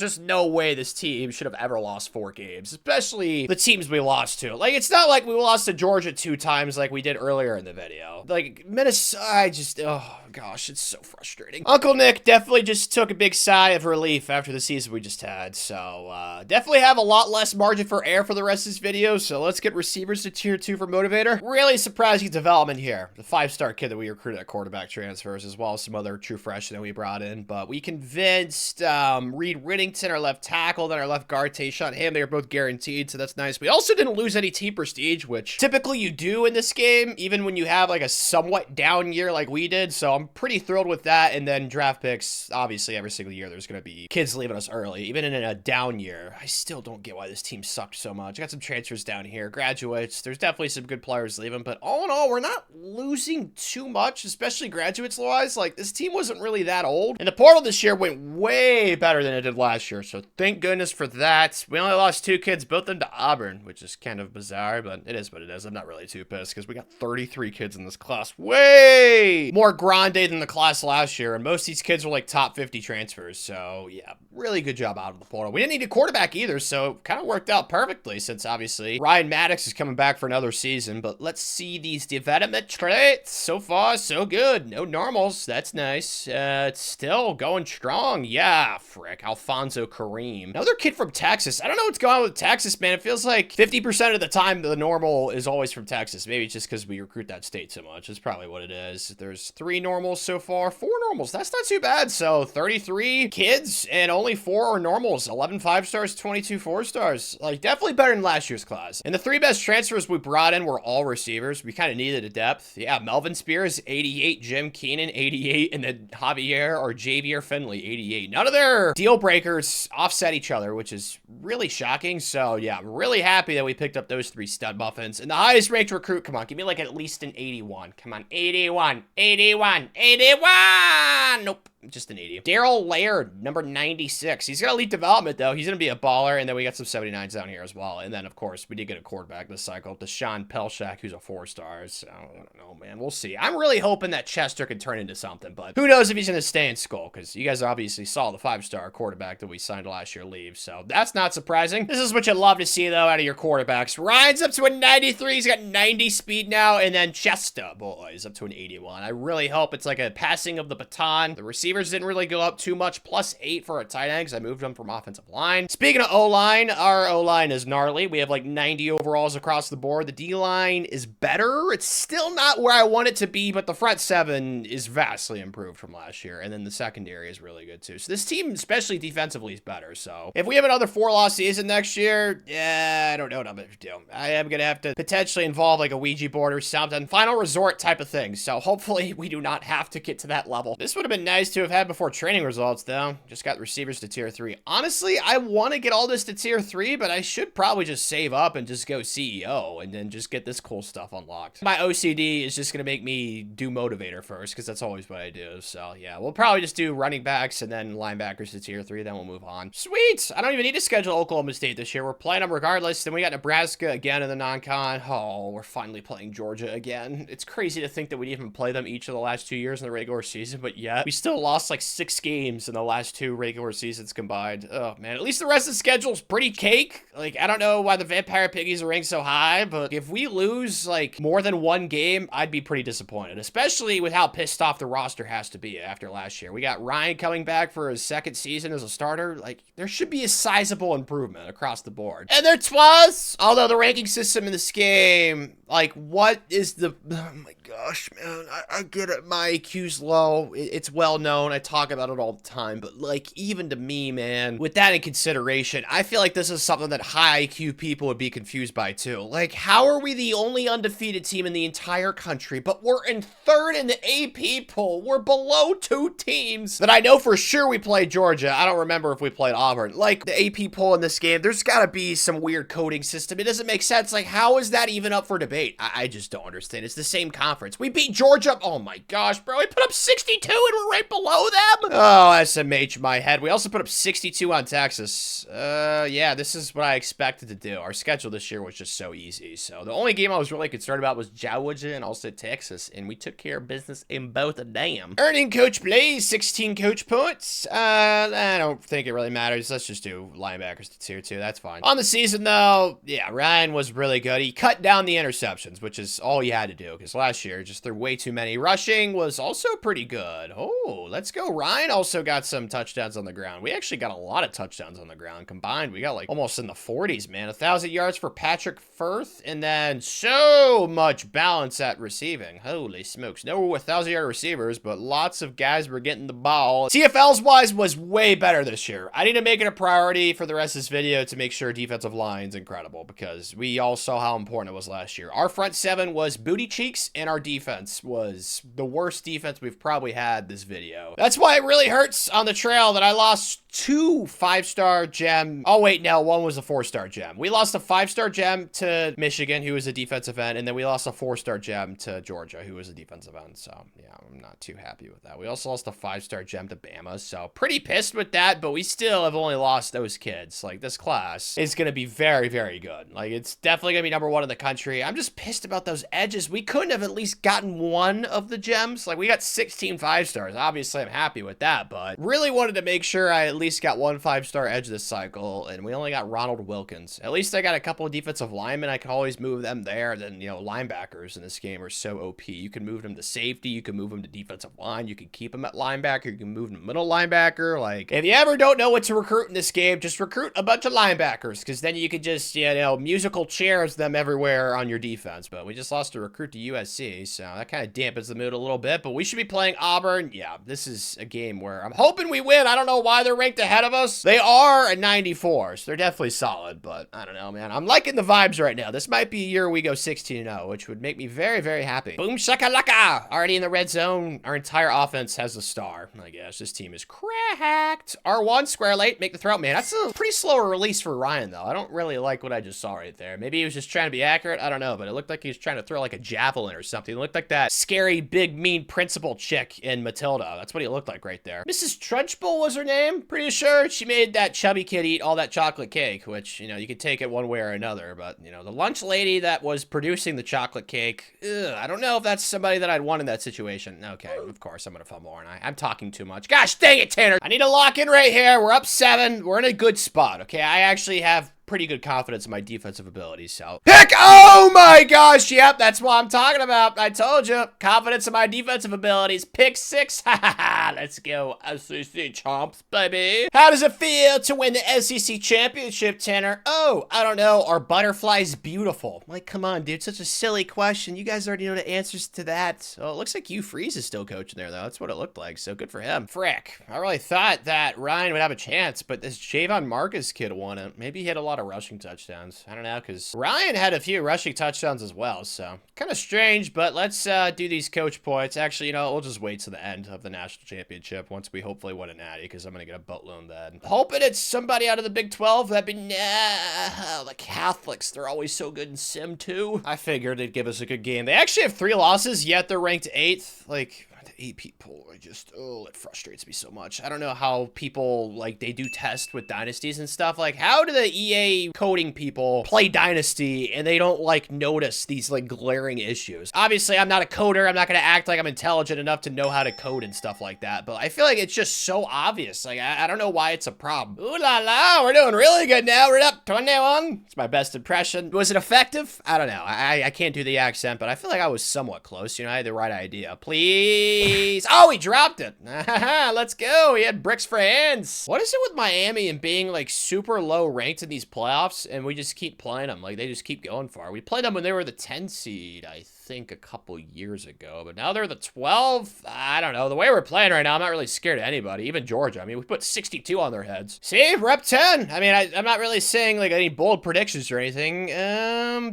just no way this team should have ever lost 4 games, especially especially the teams we lost to. Like, it's not like we lost to Georgia 2 times like we did earlier in the video. Like, Minnesota, I just, oh gosh, it's so frustrating. Uncle Nick definitely just took a big sigh of relief after the season we just had. So, definitely have a lot less margin for error for the rest of this video. So let's get receivers to tier 2 for Motivator. Really surprising development here. The 5-star kid that we recruited at quarterback transfers, as well as some other true freshmen that we brought in. But we convinced Reed Whittington, our left tackle, then our left guard, Tayshawn Ham. They were both guaranteed, so that's nice. We also didn't lose any team prestige, which typically you do in this game, even when you have like a somewhat down year like we did. So I'm pretty thrilled with that. And then draft picks, obviously every single year there's going to be kids leaving us early, even in a down year. I still don't get why this team sucked so much. I got some transfers down here, graduates. There's definitely some good players leaving, but all in all, we're not losing too much, especially graduates wise. Like, this team wasn't really that old. And the portal this year went way better than it did last year. So thank goodness for that. We only lost 2 kids, both of them to Auburn, which is kind of bizarre, but it is what it is. I'm not really too pissed because we got 33 kids in this class. Way more grande than the class last year. And most of these kids were like top 50 transfers. So yeah, really good job out of the portal. We didn't need a quarterback either, so it kind of worked out perfectly since obviously Ryan Maddox is coming back for another season. But let's see these development traits. So far, so good. No normals. That's nice. It's still going strong. Yeah, frick. Alfonso Kareem. Another kid from Texas. I don't know what's going on with Texas, man. It feels like 50% of the time the normal is always from Texas. Maybe it's just because we recruit that state so much. That's probably what it is. There's 3 normals so far. 4 normals. That's not too bad. So 33 kids and only 4 are normals. 11 5-stars, 22 4-stars. Like, definitely better than last year's class. And the 3 best transfers we brought in were all receivers. We kind of needed a depth. Yeah, Melvin Spears, 88. Jim Keenan, 88. And then Javier or Javier Finley, 88. None of their deal breakers offset each other, which is really shocking. So yeah, I'm really happy that we picked up those 3 stud muffins. And the highest ranked recruit, come on, give me like at least an 81. Come on, 81, 81, 81. Nope. Just an 80. Daryl Laird, number 96. He's got elite development, though. He's going to be a baller. And then we got some 79s down here as well. And then, of course, we did get a quarterback this cycle. Deshaun Pelshak, who's a 4-star. So, I don't know, man. We'll see. I'm really hoping that Chester can turn into something. But who knows if he's going to stay in school. Because you guys obviously saw the 5-star quarterback that we signed last year leave. So, that's not surprising. This is what you love to see, though, out of your quarterbacks. Ryan's up to a 93. He's got 90 speed now. And then Chester, boy, is up to an 81. I really hope it's like a passing of the baton. The receivers didn't really go up too much. +8 for a tight end because I moved them from offensive line. Speaking of O-line, our O-line is gnarly. We have like 90 overalls across the board. The D-line is better. It's still not where I want it to be, but the front 7 is vastly improved from last year. And then the secondary is really good too. So this team, especially defensively, is better. So if we have another 4-loss season next year, yeah, I don't know what I'm going to do. I am going to have to potentially involve like a Ouija board or something. Final resort type of thing. So hopefully we do not have to get to that level. This would have been nice to have had before training results, though. Just got receivers to tier 3. Honestly, I want to get all this to tier 3, but I should probably just save up and just go CEO and then just get this cool stuff unlocked. My OCD is just going to make me do motivator first because that's always what I do. So yeah, we'll probably just do running backs and then linebackers to tier 3, then we'll move on. Sweet! I don't even need to schedule Oklahoma State this year. We're playing them regardless. Then we got Nebraska again in the non-con. Oh, we're finally playing Georgia again. It's crazy to think that we'd even play them each of the last 2 years in the regular season, but yet we still lost like 6 games in the last 2 regular seasons combined. Oh man, at least the rest of the schedule's pretty cake. Like, I don't know why the Vampire Piggies are ranked so high, but if we lose like more than 1 game, I'd be pretty disappointed, especially with how pissed off the roster has to be after last year. We got Ryan coming back for his 2nd season as a starter. Like, there should be a sizable improvement across the board. And there twas, although the ranking system in this game, like, what is the, oh my gosh, man, I get it, my IQ's low, it's well known, I talk about it all the time, but like, even to me, man, with that in consideration, I feel like this is something that high IQ people would be confused by too. Like, how are we the only undefeated team in the entire country, but we're in 3rd in the AP poll? We're below 2 teams that I know for sure we played Georgia. I don't remember if we played Auburn. Like, the AP poll in this game, there's gotta be some weird coding system. It doesn't make sense. Like, how is that even up for debate? I just don't understand. It's the same conference. We beat Georgia. Oh my gosh, bro. We put up 62 and we're right below blow them? Oh, SMH my head. We also put up 62 on Texas. Yeah, this is what I expected to do. Our schedule this year was just so easy. So the only game I was really concerned about was Georgia and also Texas, and we took care of business in both of them. Earning coach plays, 16 coach points. I don't think it really matters. Let's just do linebackers to tier 2. That's fine. On the season, though, yeah, Ryan was really good. He cut down the interceptions, which is all he had to do, because last year just threw way too many. Rushing was also pretty good. Oh, let's go. Ryan also got some touchdowns on the ground. We actually got a lot of touchdowns on the ground. Combined, we got like almost in the 40s, man. 1,000 yards for Patrick Firth, and then so much balance at receiving. Holy smokes. No 1,000-yard receivers, but lots of guys were getting the ball. CFLs-wise was way better this year. I need to make it a priority for the rest of this video to make sure defensive line's incredible, because we all saw how important it was last year. Our front seven was booty cheeks, and our defense was the worst defense we've probably had this video. That's why it really hurts on the trail that I lost 2 5-star gem. Oh wait, no, one was a 4-star gem. We lost a 5-star gem to Michigan, who was a defensive end, and then we lost a 4-star gem to Georgia, who was a defensive end. So yeah, I'm not too happy with that. We also lost a 5-star gem to Bama, so pretty pissed with that, but we still have only lost those kids. Like, this class is gonna be very, very good. Like, it's definitely gonna be #1 in the country. I'm just pissed about those edges. We couldn't have at least gotten one of the gems. Like, we got 16 5-stars. Obviously, I'm happy with that, but really wanted to make sure I at least got one 5-star edge this cycle, and we only got Ronald Wilkins. At least I got a couple of defensive linemen. I can always move them there. Then, you know, linebackers in this game are so OP. You can move them to safety. You can move them to defensive line. You can keep them at linebacker. You can move them to middle linebacker. Like, if you ever don't know what to recruit in this game, just recruit a bunch of linebackers, because then you could just, you know, musical chairs them everywhere on your defense. But we just lost a recruit to USC, so that kind of dampens the mood a little bit. But we should be playing Auburn. Yeah, this is a game where I'm hoping we win. I don't know why they're ranked ahead of us. They are at 94, so they're definitely solid, but I don't know, man. I'm liking the vibes right now. This might be a year we go 16-0, which would make me very, very happy. Boom shakalaka! Already in the red zone. Our entire offense has a star. I guess this team is cracked. R1, square late, make the throw. Man, that's a pretty slow release for Ryan, though. I don't really like what I just saw right there. Maybe he was just trying to be accurate. I don't know, but it looked like he was trying to throw like a javelin or something. It looked like that scary, big, mean principal chick in Matilda. That's what he looked like right there. Mrs. Trunchbull was her name. Pretty sure she made that chubby kid eat all that chocolate cake, which, you know, you could take it one way or another, but, you know, the lunch lady that was producing the chocolate cake, I don't know if that's somebody that I'd want in that situation. Okay, of course, I'm gonna fumble, aren't I? I'm talking too much. Gosh dang it, Tanner! I need to lock in right here. We're up 7. We're in a good spot, okay? I actually have pretty good confidence in my defensive abilities, so. Pick! Oh my gosh, yep, that's what I'm talking about. I told you. Confidence in my defensive abilities. Pick 6. Ha ha ha. Let's go, SEC chomps, baby. How does it feel to win the SEC championship, Tanner? Oh, I don't know. Are butterflies beautiful? Like, come on, dude. Such a silly question. You guys already know the answers to that. Oh, it looks like Hugh Freeze is still coaching there, though. That's what it looked like, so good for him. Frick. I really thought that Ryan would have a chance, but this Javon Marcus kid won it. Maybe he had a lot of rushing touchdowns. I don't know, because Ryan had a few rushing touchdowns as well, so kind of strange, but let's do these coach points. Actually, you know, we'll just wait to the end of the national championship once we hopefully win a natty, because I'm going to get a boatload then. Hoping it's somebody out of the Big 12. That'd be, the Catholics. They're always so good in Sim 2. I figured they'd give us a good game. They actually have 3 losses, yet they're ranked 8th. Like, 8 people, it frustrates me so much. I don't know how people, like, they do test with dynasties and stuff. Like, how do the EA coding people play Dynasty and they don't, like, notice these, like, glaring issues? Obviously, I'm not a coder. I'm not going to act like I'm intelligent enough to know how to code and stuff like that, but I feel like it's just so obvious. Like, I don't know why it's a problem. Ooh la la, we're doing really good now. We're up 21. It's my best impression. Was it effective? I don't know. I can't do the accent, but I feel like I was somewhat close. You know, I had the right idea. Please. Oh, he dropped it. Let's go. He had bricks for hands. What is it with Miami and being like super low ranked in these playoffs, and we just keep playing them? Like, they just keep going far. We played them when they were the 10 seed, I think, a couple years ago, but now they're the 12. I don't know. The way we're playing right now, I'm not really scared of anybody, even Georgia. I mean, we put 62 on their heads. See, we're up 10. I mean, I'm not really saying like any bold predictions or anything.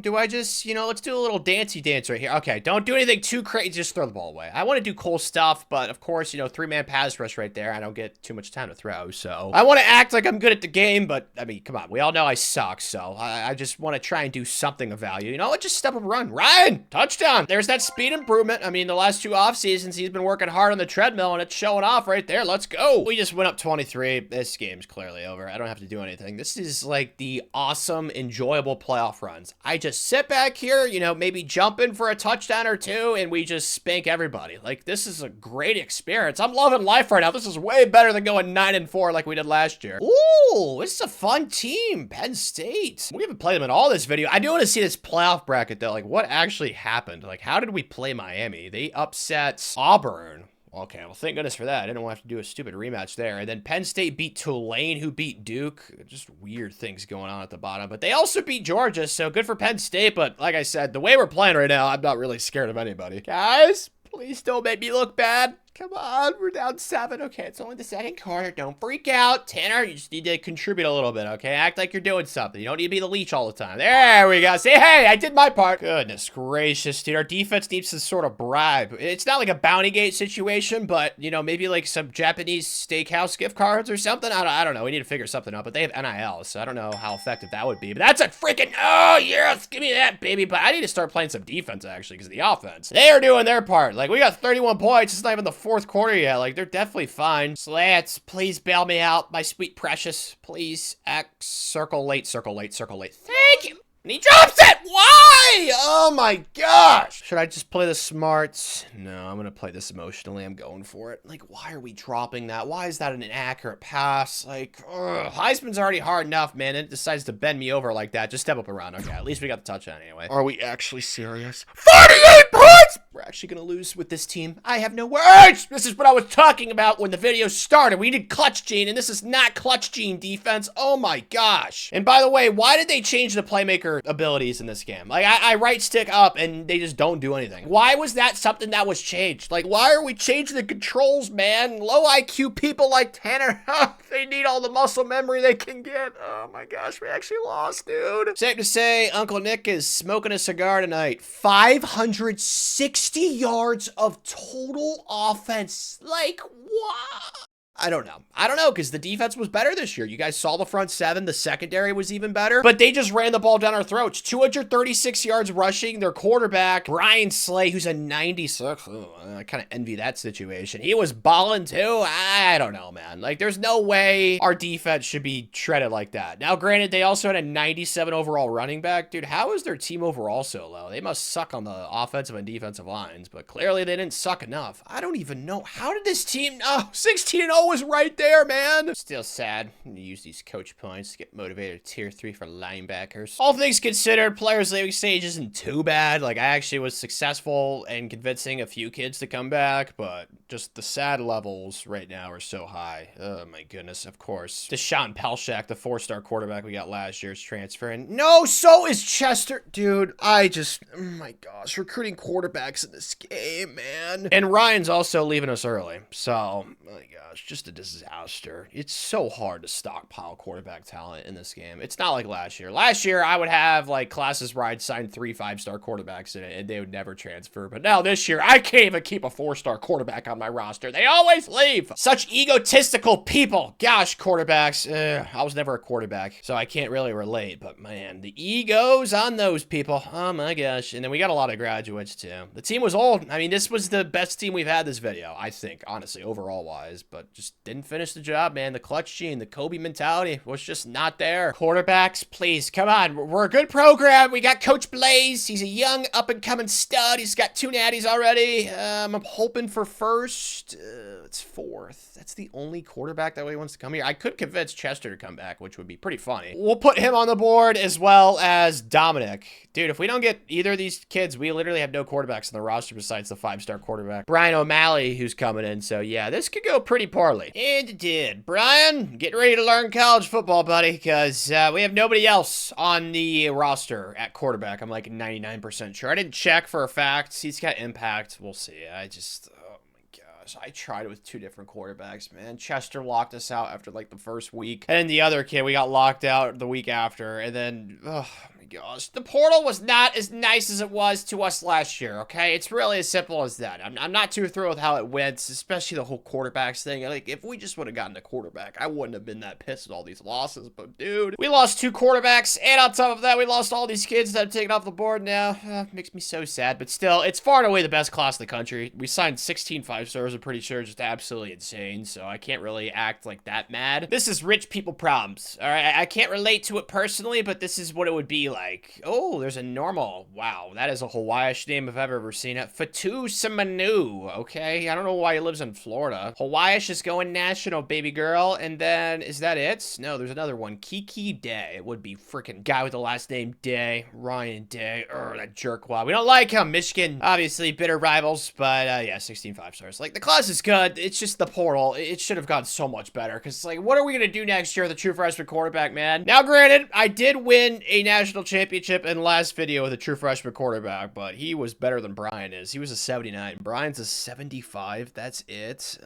Do I just, you know, let's do a little dancey dance right here. Okay, don't do anything too crazy. Just throw the ball away. I want to do cool stuff, but of course, you know, 3-man pass rush right there. I don't get too much time to throw, so I want to act like I'm good at the game, but I mean, come on, we all know I suck, so I just want to try and do something of value. You know what? Just step up and run. Ryan, touchdown. touchdown. There's that speed improvement. I mean, the last 2 off seasons, he's been working hard on the treadmill, and it's showing off right there. Let's go. We just went up 23. This game's clearly over. I don't have to do anything. This is like the awesome, enjoyable playoff runs. I just sit back here, you know, maybe jump in for a touchdown or 2, and we just spank everybody. Like, this is a great experience. I'm loving life right now. This is way better than going 9-4 like we did last year. Ooh, this is a fun team. Penn State. We haven't played them in all this video. I do want to see this playoff bracket, though. Like, what actually happened? Like, how did we play Miami? They upset Auburn. Okay, well, thank goodness for that. I didn't want to have to do a stupid rematch there. And then Penn State beat Tulane, who beat Duke. Just weird things going on at the bottom. But they also beat Georgia, so good for Penn State. But like I said, the way we're playing right now, I'm not really scared of anybody. Guys, please don't make me look bad. Come on, we're down 7. Okay, it's only the second quarter. Don't freak out. Tanner, you just need to contribute a little bit, okay? Act like you're doing something. You don't need to be the leech all the time. There we go. Say, hey, I did my part. Goodness gracious, dude. Our defense needs to sort of bribe. It's not like a bounty gate situation, but, you know, maybe like some Japanese steakhouse gift cards or something. I don't know. We need to figure something out, but they have NIL, so I don't know how effective that would be. But that's a freaking, oh, yes, give me that, baby. But I need to start playing some defense, actually, because of the offense. They are doing their part. Like, we got 31 points. It's not even the 4th quarter yet. Like, they're definitely fine. Slats, please bail me out, my sweet precious. Please. X, circle late, circle late, circle late. Thank you. And he drops it! Why? Oh my gosh! Should I just play the smarts? No, I'm gonna play this emotionally. I'm going for it. Like, why are we dropping that? Why is that an inaccurate pass? Like, ugh. Heisman's already hard enough, man. It decides to bend me over like that. Just step up around. Okay, at least we got the touchdown anyway. Are we actually serious? 48 points! We're actually gonna lose with this team. I have no words! This is what I was talking about when the video started. We did clutch gene, and this is not clutch gene defense. Oh my gosh. And by the way, why did they change the playmaker abilities in this game? Like, I right stick up and they just don't do anything. Why was that something that was changed? Like, why are we changing the controls, man? Low IQ people like Tanner, they need all the muscle memory they can get. Oh my gosh, we actually lost, dude. Safe to say, Uncle Nick is smoking a cigar tonight. 560 yards of total offense. Like, what? I don't know. I don't know, because the defense was better this year. You guys saw the front 7. The secondary was even better. But they just ran the ball down our throats. 236 yards rushing. Their quarterback, Brian Slay, who's a 96. Ooh, I kind of envy that situation. He was balling too. I don't know, man. Like, there's no way our defense should be shredded like that. Now, granted, they also had a 97 overall running back. Dude, how is their team overall so low? They must suck on the offensive and defensive lines, but clearly they didn't suck enough. I don't even know. How did this team, 16-0 was right there, man. Still sad. I'm gonna use these coach points to get motivated tier 3 for linebackers. All things considered, players leaving stage isn't too bad. Like, I actually was successful in convincing a few kids to come back, but just the sad levels right now are so high. Oh my goodness, of course. Deshaun Pelshak, the 4-star quarterback we got last year, is transferring. No, so is Chester. Dude, oh my gosh, recruiting quarterbacks in this game, man. And Ryan's also leaving us early, so, oh my gosh, just a disaster. It's so hard to stockpile quarterback talent in this game. It's not like last year. Last year, I would have, like, classes where I'd sign 3 5-star quarterbacks in it, and they would never transfer. But now this year, I can't even keep a 4-star quarterback on my roster. They always leave. Such egotistical people. Gosh, quarterbacks. I was never a quarterback, so I can't really relate. But, man, the egos on those people. Oh, my gosh. And then we got a lot of graduates, too. The team was old. I mean, this was the best team we've had this video, I think, honestly, overall-wise. But just didn't finish the job, man. The clutch gene, the Kobe mentality was just not there. Quarterbacks, please, come on. We're a good program. We got Coach Blaze. He's a young, up-and-coming stud. He's got 2 natties already. I'm hoping for first. It's 4th. That's the only quarterback that way wants to come here. I could convince Chester to come back, which would be pretty funny. We'll put him on the board as well as Dominic. Dude, if we don't get either of these kids, we literally have no quarterbacks on the roster besides the 5-star quarterback, Brian O'Malley, who's coming in. So, yeah, this could go pretty poorly. And it did. Brian, get ready to learn college football, buddy, because we have nobody else on the roster at quarterback. I'm like 99% sure. I didn't check for a fact. He's got impact. We'll see. I tried with 2 different quarterbacks, man. Chester locked us out after like the first week. And then the other kid, we got locked out the week after. And then, oh my my gosh. The portal was not as nice as it was to us last year, okay? It's really as simple as that. I'm not too thrilled with how it went, especially the whole quarterbacks thing. Like, if we just would have gotten a quarterback, I wouldn't have been that pissed at all these losses. But, dude, we lost 2 quarterbacks, and on top of that, we lost all these kids that have taken off the board now. Makes me so sad, but still, it's far and away the best class in the country. We signed 16 5-stars, I'm pretty sure, just absolutely insane, so I can't really act like that mad. This is rich people problems, all right? I can't relate to it personally, but this is what it would be like. Oh, there's a normal. Wow, that is a Hawaiian name if I've ever seen it. Fatu Samanu, okay? I don't know why he lives in Florida. Hawaiian is going national, baby girl, and then, is that it? No, there's another one. Kiki Day. It would be freaking guy with the last name Day. Ryan Day. That jerkwad. We don't like him. Michigan, obviously, bitter rivals, but yeah, 16 5-stars. Like, the class is good. It's just the portal. It should have gone so much better, because, like, what are we going to do next year with the true freshman quarterback, man? Now, granted, I did win a national championship in last video with a true freshman quarterback, but he was better than Brian is. He was a 79. Brian's a 75. That's it.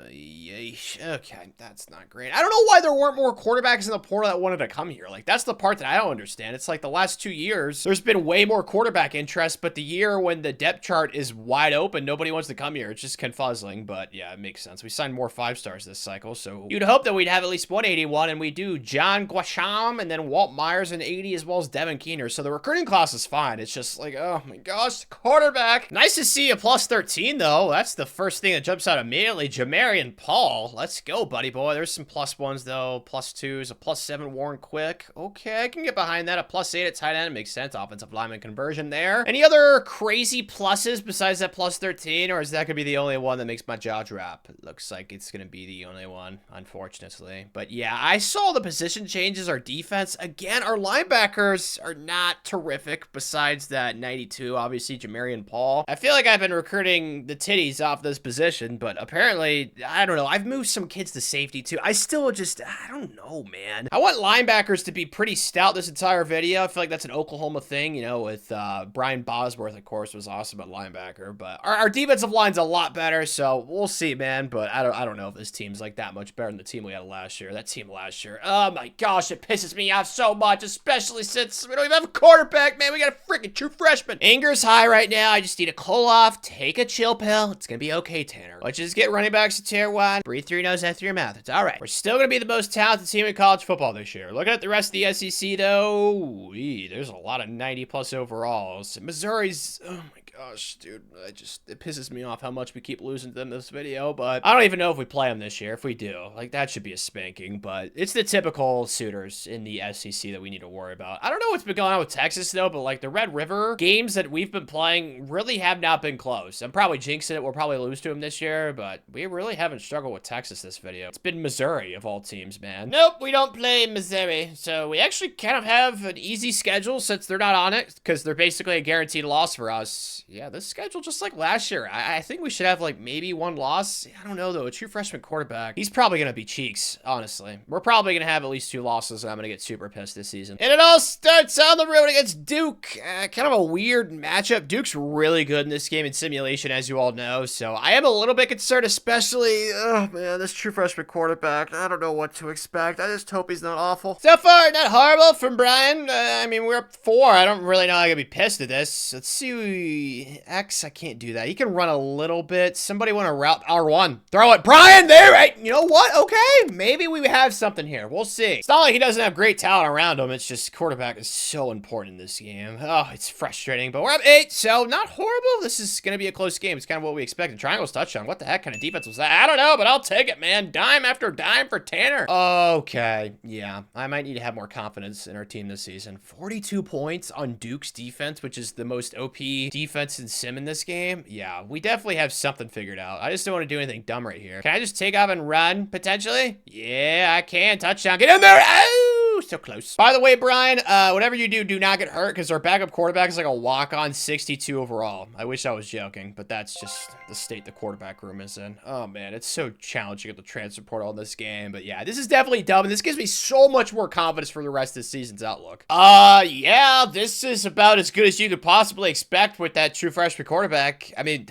Yeesh. Okay, that's not great. I don't know why there weren't more quarterbacks in the portal that wanted to come here. Like, that's the part that I don't understand. It's like the last 2 years, there's been way more quarterback interest, but the year when the depth chart is wide open, nobody wants to come here. It's just confuzzling, but yeah, it makes sense. We signed more 5-stars this cycle, so you'd hope that we'd have at least 181, and we do. John Guasham, and then Walt Myers in 80, as well as Devin Keener. So the recruiting class is fine. It's just like, oh my gosh, quarterback. Nice to see a plus 13, though. That's the first thing that jumps out immediately. Jamarian Paul. Let's go, buddy boy. There's some plus 1s, though. Plus 2s. A plus 7 Warren Quick. Okay, I can get behind that. A plus 8 at tight end. Makes sense. Offensive lineman conversion there. Any other crazy pluses besides that plus 13, or is that going to be the only one that makes my jaw drop? It looks like it's going to be the only one, unfortunately. But yeah, I saw the position changes. Our defense, again, our linebackers are not terrific besides that 92, obviously, Jamarian Paul. I feel like I've been recruiting the titties off this position, but apparently, I don't know. I've moved some kids to safety, too. I still just, I don't know, man. I want linebackers to be pretty stout this entire video. I feel like that's an Oklahoma thing, you know, with Brian Bosworth, of course, was awesome at linebacker, but our defensive line's a lot better, so we'll see, man, but I don't know if this team's like that much better than the team we had last year. That team last year, oh my gosh, it pisses me off so much, especially since we don't even have a quarterback, man. We got a freaking true freshman. Anger's high right now. I just need to cool off, take a chill pill. It's gonna be okay, Tanner. Let's just get running backs to tier 1. Breathe through your nose, out through your mouth. It's all right. We're still gonna be the most talented team in college football this year. Looking at the rest of the SEC, though, there's a lot of 90+ overalls. Missouri's, oh my gosh, dude, it pisses me off how much we keep losing to them this video, but I don't even know if we play them this year. If we do, like, that should be a spanking, but it's the typical suitors in the SEC that we need to worry about. I don't know what's been going on with Texas, though, but, like, the Red River games that we've been playing really have not been close. I'm probably jinxing it. We'll probably lose to them this year, but we really haven't struggled with Texas this video. It's been Missouri, of all teams, man. Nope, we don't play Missouri, so we actually kind of have an easy schedule since they're not on it, because they're basically a guaranteed loss for us. Yeah, this schedule just like last year. I think we should have like maybe 1 loss. I don't know though. A true freshman quarterback. He's probably going to be cheeks, honestly. We're probably going to have at least 2 losses, and I'm going to get super pissed this season. And it all starts on the road against Duke. Kind of a weird matchup. Duke's really good in this game in simulation, as you all know, so I am a little bit concerned, especially, oh man, this true freshman quarterback. I don't know what to expect. I just hope he's not awful. So far, not horrible from Brian. I mean, we're up 4. I don't really know how I can be pissed at this. Let's see. X, I can't do that. He can run a little bit. Somebody want to route R1. Throw it. Brian, there, right? You know what? Okay, maybe we have something here. We'll see. It's not like he doesn't have great talent around him. It's just quarterback is so important in this game. Oh, it's frustrating, but we're up 8, so not horrible. This is going to be a close game. It's kind of what we expected. Triangle's touchdown. What the heck kind of defense was that? I don't know, but I'll take it, man. Dime after dime for Tanner. Okay, yeah. I might need to have more confidence in our team this season. 42 points on Duke's defense, which is the most OP defense in sim in this game. Yeah, we definitely have something figured out. I just don't want to do anything dumb right here. Can I just take off and run, potentially? Yeah, I can. Touchdown. Get in there. Oh, so close. By the way, Brian, whatever you do, do not get hurt, because our backup quarterback is like a walk-on 62 overall. I wish I was joking, but that's just the state the quarterback room is in. Oh, man, it's so challenging at the transfer portal in this game. But yeah, this is definitely dumb, and this gives me so much more confidence for the rest of the season's outlook. Yeah, this is about as good as you could possibly expect with that true freshman quarterback. I mean,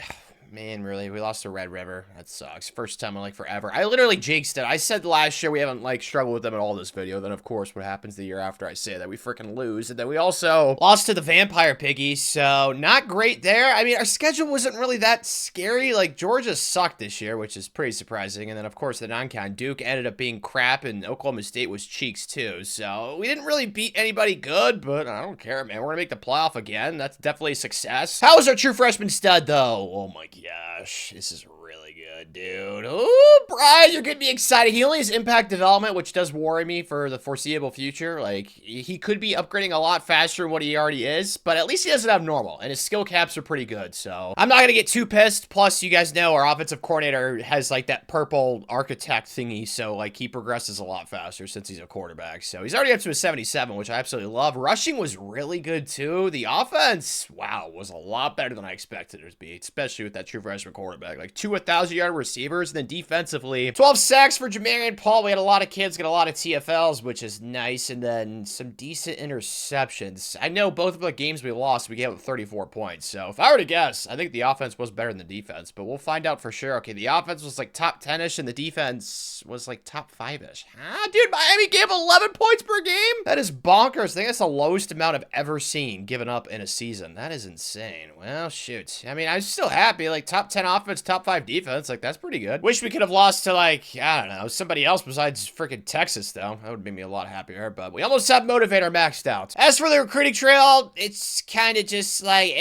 Man, really, we lost to Red River. That sucks. First time in like forever. I literally jinxed it. I said last year we haven't like struggled with them at all this video. Then of course what happens the year after I say that, we freaking lose. And then we also lost to the Vampire Piggies, so not great there. I mean, our schedule wasn't really that scary. Like Georgia sucked this year, which is pretty surprising. And then of course the non-con Duke ended up being crap, and Oklahoma State was cheeks too. So we didn't really beat anybody good, but I don't care, man. We're gonna make the playoff again. That's definitely a success. How is our true freshman stud though? Oh my gosh, this is really good, dude. Oh, Brian, you're gonna be excited. He only has impact development, which does worry me for the foreseeable future. Like, he could be upgrading a lot faster than what he already is, but at least he doesn't have normal, and his skill caps are pretty good, so I'm not gonna get too pissed. Plus, you guys know our offensive coordinator has, like, that purple architect thingy, so, like, he progresses a lot faster since he's a quarterback, so he's already up to a 77, which I absolutely love. Rushing was really good, too. The offense, wow, was a lot better than I expected it to be, especially with that true freshman quarterback. Like, 2 1,000-yard receivers, and then defensively, 12 sacks for Jamarian Paul. We had a lot of kids get a lot of TFLs, which is nice, and then some decent interceptions. I know both of the games we lost, we gave up 34 points, so if I were to guess, I think the offense was better than the defense, but we'll find out for sure. Okay, the offense was like top 10-ish, and the defense was like top 5-ish. Huh? Dude, Miami gave 11 points per game? That is bonkers. I think that's the lowest amount I've ever seen given up in a season. That is insane. Well, shoot. I mean, I'm still happy. Like, top 10 offense, top 5 defense. Like, that's pretty good. Wish we could have lost to, like, I don't know, somebody else besides freaking Texas, though. That would make me a lot happier, but we almost have Motivator maxed out. As for the recruiting trail, it's kind of just like,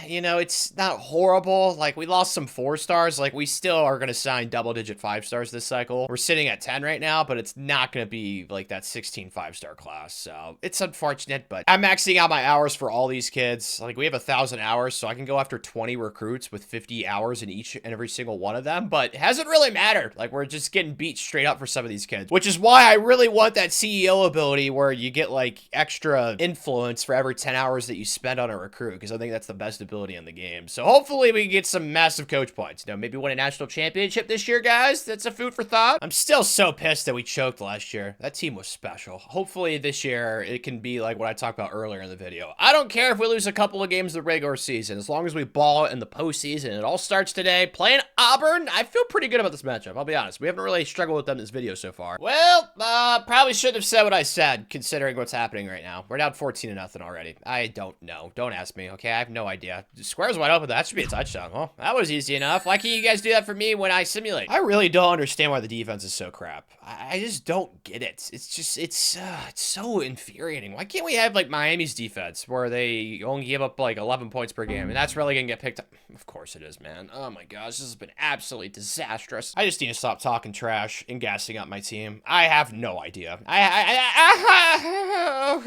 you know, it's not horrible. Like, we lost some 4-stars. Like, we still are going to sign double-digit 5-stars this cycle. We're sitting at 10 right now, but it's not going to be, like, that 16 5-star class, so it's unfortunate, but I'm maxing out my hours for all these kids. Like, we have 1,000 hours, so I can go after 20 recruits with 50 hours in each and every single one of them, but it hasn't really mattered. Like, we're just getting beat straight up for some of these kids, which is why I really want that CEO ability where you get, like, extra influence for every 10 hours that you spend on a recruit, because I think that's the best ability in the game. So hopefully we can get some massive coach points. You know, maybe win a national championship this year, guys. That's a food for thought. I'm still so pissed that we choked last year. That team was special. Hopefully this year it can be like what I talked about earlier in the video. I don't care if we lose a couple of games in the regular season, as long as we ball in the postseason. It all starts today. Playing Auburn, I feel pretty good about this matchup. I'll be honest. We haven't really struggled with them in this video so far. Well, probably shouldn't have said what I said, considering what's happening right now. We're down 14-0 already. I don't know. Don't ask me, okay? I have no idea. The square's wide open. That should be a touchdown. Well, that was easy enough. Why can't you guys do that for me when I simulate? I really don't understand why the defense is so crap. I just don't get it. It's just, it's so infuriating. Why can't we have, like, Miami's defense, where they only give up, like, 11 points per game, and that's really gonna get picked up? Of course it is, man. Oh my gosh, this has been absolutely disastrous. I just need to stop talking trash and gassing up my team. I have no idea.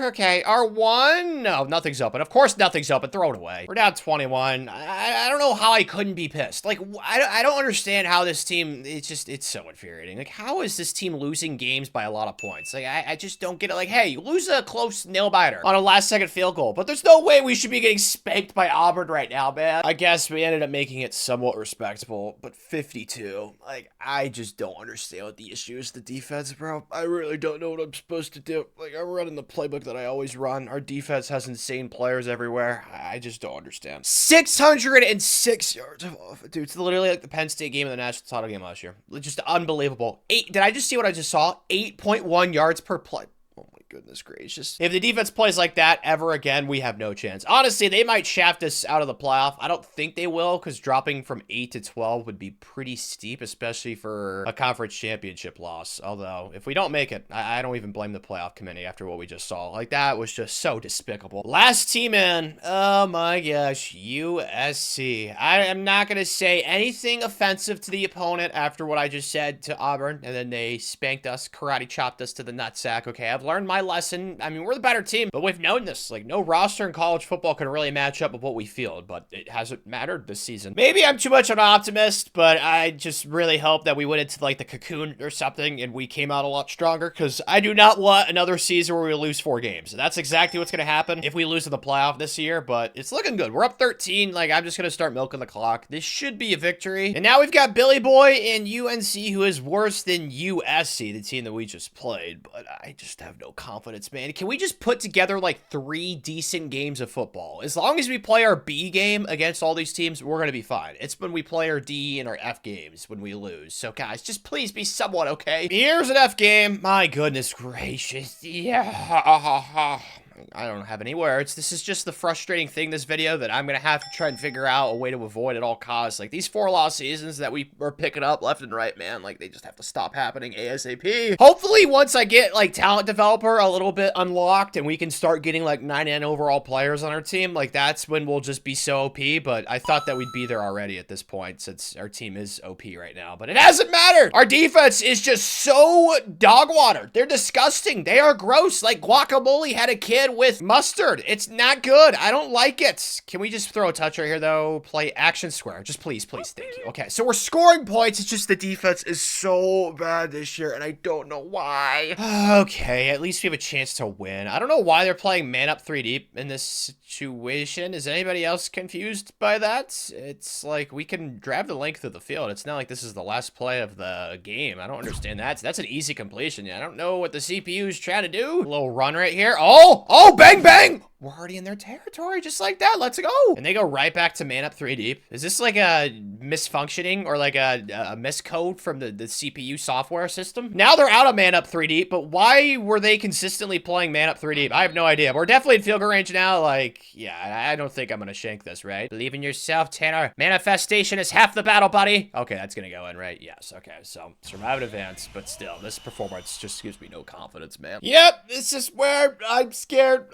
Okay, R1? No, nothing's open. Of course nothing's open. Throw it away. We're down 21. I don't know how I couldn't be pissed. Like, I don't understand how this team, it's so infuriating. Like, how is this team losing games by a lot of points? Like, I just don't get it. Like, hey, you lose a close nail-biter on a last-second field goal, but there's no way we should be getting spanked by Auburn right now, man. I guess we ended up making it somewhat respectable, but 52. Like, I just don't understand what the issue is. The defense, bro. I really don't know what I'm supposed to do. Like, I'm running the playbook that I always run. Our defense has insane players everywhere. I just don't understand. 606 yards of offense. Dude, it's literally like the Penn State game and the national title game last year. Just unbelievable. Did I just see what I just saw? 8.1 yards per play. Oh my goodness gracious. If the defense plays like that ever again, we have no chance. Honestly, they might shaft us out of the playoff. I don't think they will, because dropping from 8 to 12 would be pretty steep, especially for a conference championship loss. Although, if we don't make it, I don't even blame the playoff committee after what we just saw. Like, that was just so despicable. Last team in. Oh my gosh. USC. I am not going to say anything offensive to the opponent after what I just said to Auburn, and then they spanked us, karate chopped us to the nutsack. Okay, I've learned my lesson. I mean, we're the better team, but we've known this. Like, no roster in college football can really match up with what we field, but it hasn't mattered this season. Maybe I'm too much of an optimist, but I just really hope that we went into, like, the cocoon or something and we came out a lot stronger, because I do not want another season where we lose 4 games. That's exactly what's going to happen if we lose in the playoff this year, but it's looking good. We're up 13. Like, I'm just going to start milking the clock. This should be a victory. And now we've got Billy Boy and UNC, who is worse than USC, the team that we just played, but I just have no confidence confidence, man. Can we just put together like 3 decent games of football? As long as we play our B game against all these teams, we're going to be fine. It's when we play our D and our F games when we lose. So guys, just please be somewhat okay. Here's an F game. My goodness gracious. Yeah. I don't have any words. This is just the frustrating thing, this video, that I'm gonna have to try and figure out a way to avoid at all costs. Like, these 4-loss seasons that we are picking up left and right, man, like, they just have to stop happening ASAP. Hopefully, once I get, like, talent developer a little bit unlocked and we can start getting, like, 99 overall players on our team, like, that's when we'll just be so OP, but I thought that we'd be there already at this point since our team is OP right now, but it hasn't mattered! Our defense is just so dog water. They're disgusting. They are gross. Like, Guacamole had a kid with mustard. It's not good. I don't like it. Can we just throw a touch right here, though? Play action square. Just please, please. Thank you. Okay, so we're scoring points. It's just the defense is so bad this year, and I don't know why. Okay, at least we have a chance to win. I don't know why they're playing man up 3 deep in this situation. Is anybody else confused by that? It's like we can drive the length of the field. It's not like this is the last play of the game. I don't understand that. That's an easy completion. Yeah, I don't know what the CPU is trying to do. A little run right here. Oh, bang, bang. We're already in their territory just like that. Let's go. And they go right back to man up 3 deep. Is this like a misfunctioning or like a miscode from the CPU software system? Now they're out of man up 3 deep, but why were they consistently playing man up 3 deep? I have no idea. We're definitely in field goal range now. Like, yeah, I don't think I'm going to shank this, right? Believe in yourself, Tanner. Manifestation is half the battle, buddy. Okay, that's going to go in, right? Yes, okay. So, survive and advance, but still, this performance just gives me no confidence, man. Yep, this is where I'm scared.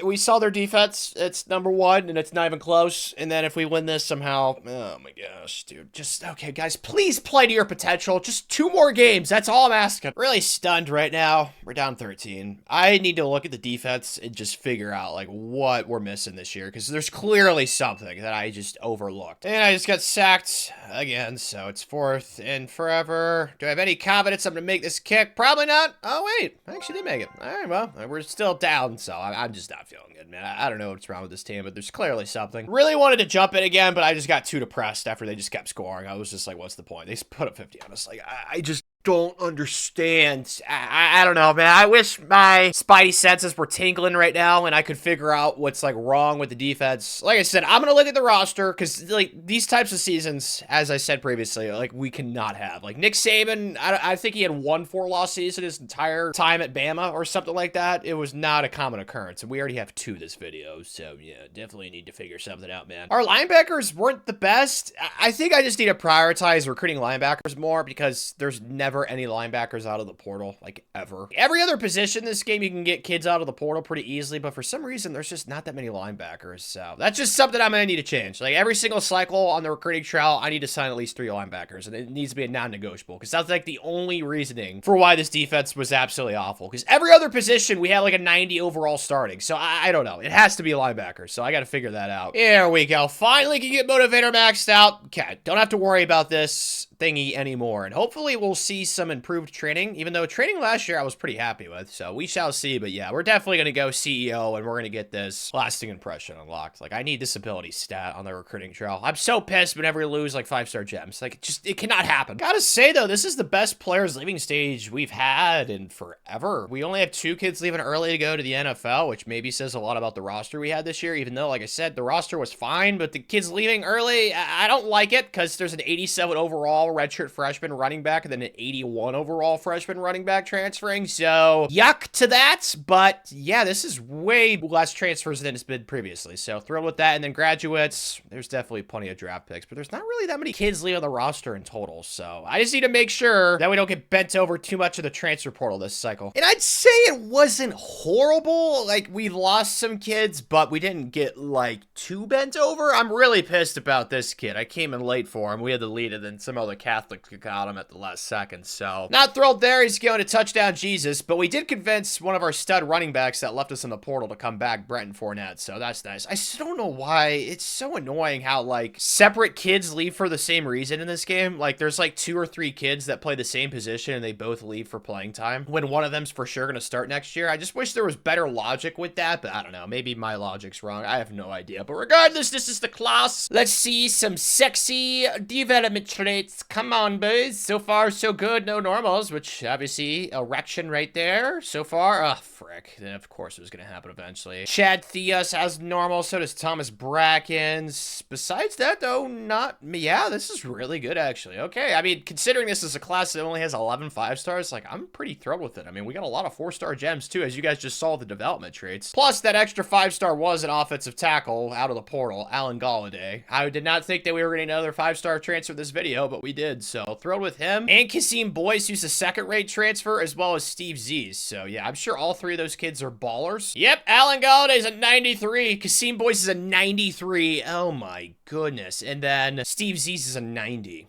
We saw their defense. It's #1, and it's not even close. And then if we win this somehow, oh my gosh, dude. Just, okay, guys, please play to your potential. Just 2 more games. That's all I'm asking. Really stunned right now. We're down 13. I need to look at the defense and just figure out, like, what we're missing this year, because there's clearly something that I just overlooked. And I just got sacked again, so it's 4th and forever. Do I have any confidence I'm gonna make this kick? Probably not. Oh, wait. I actually did make it. All right, well, we're still down, so I'm just not feeling good, man. I don't know what's wrong with this team, but there's clearly something. Really wanted to jump in again, but I just got too depressed after they just kept scoring. I was just like, what's the point? They put up 50 on us. Like, I just don't understand. I don't know, man. I wish my spidey senses were tingling right now and I could figure out what's like wrong with the defense. Like I said, I'm gonna look at the roster because like these types of seasons, as I said previously, like we cannot have. Like Nick Saban, I think he had 1 4-loss season his entire time at Bama or something like that. It was not a common occurrence, and we already have 2 this video, so yeah, definitely need to figure something out, man. Our linebackers weren't the best. I think I just need to prioritize recruiting linebackers more because there's never any linebackers out of the portal, like ever. Every other position in this game, you can get kids out of the portal pretty easily, but for some reason, there's just not that many linebackers, so that's just something I'm gonna need to change. Like every single cycle on the recruiting trail, I need to sign at least 3 linebackers, and it needs to be a non-negotiable, because that's like the only reasoning for why this defense was absolutely awful, because every other position, we had like a 90 overall starting, so I don't know. It has to be a linebacker, so I gotta figure that out. There we go. Finally can get Motivator maxed out. Okay, don't have to worry about this thingy anymore, and hopefully we'll see some improved training, even though training last year I was pretty happy with, so we shall see. But yeah, we're definitely going to go CEO, and we're going to get this lasting impression unlocked. Like, I need this ability stat on the recruiting trail. I'm so pissed whenever we lose like 5-star gems. Like, it cannot happen. Gotta say though, this is the best players leaving stage we've had in forever. We only have 2 kids leaving early to go to the NFL, which maybe says a lot about the roster we had this year, even though, like I said, the roster was fine, but the kids leaving early, I don't like it, because there's an 87 overall redshirt freshman running back and then an 81 overall freshman running back transferring, so yuck to that. But yeah, this is way less transfers than it's been previously, so thrilled with that. And then graduates, there's definitely plenty of draft picks, but there's not really that many kids leaving the roster in total, so I just need to make sure that we don't get bent over too much of the transfer portal this cycle. And I'd say it wasn't horrible. Like, we lost some kids, but we didn't get like too bent over. I'm really pissed about this kid. I came in late for him. We had the lead, and then some other Catholic got him at the last second, so not thrilled there. He's going to touchdown Jesus, but we did convince one of our stud running backs that left us in the portal to come back, Brenton Fournette, so that's nice. I still don't know why. It's so annoying how like separate kids leave for the same reason in this game. Like there's like 2 or 3 kids that play the same position and they both leave for playing time when one of them's for sure going to start next year. I just wish there was better logic with that, but I don't know. Maybe my logic's wrong. I have no idea, but regardless, this is the class. Let's see some sexy development traits. Come on, boys. So far, so good. good, no normals, which obviously erection right there so far. Oh, frick. Then of course it was going to happen eventually. Chad Theus has normal, so does Thomas Brackens. Besides that, though, not, yeah, this is really good, actually. Okay, I mean, considering this is a class that only has 11 5-stars, like, I'm pretty thrilled with it. I mean, we got a lot of 4-star gems, too, as you guys just saw the development traits. Plus, that extra 5-star was an offensive tackle out of the portal, Alan Galladay. I did not think that we were getting another 5-star transfer this video, but we did, so thrilled with him. And Kasim Boyce, who's a second-rate transfer, as well as Steve Z's. So, yeah, I'm sure all three of those kids are ballers. Yep, Alan Galladay's a 93. Kasim Boyce is a 93. Oh, my goodness. And then Steve Z's is a 90.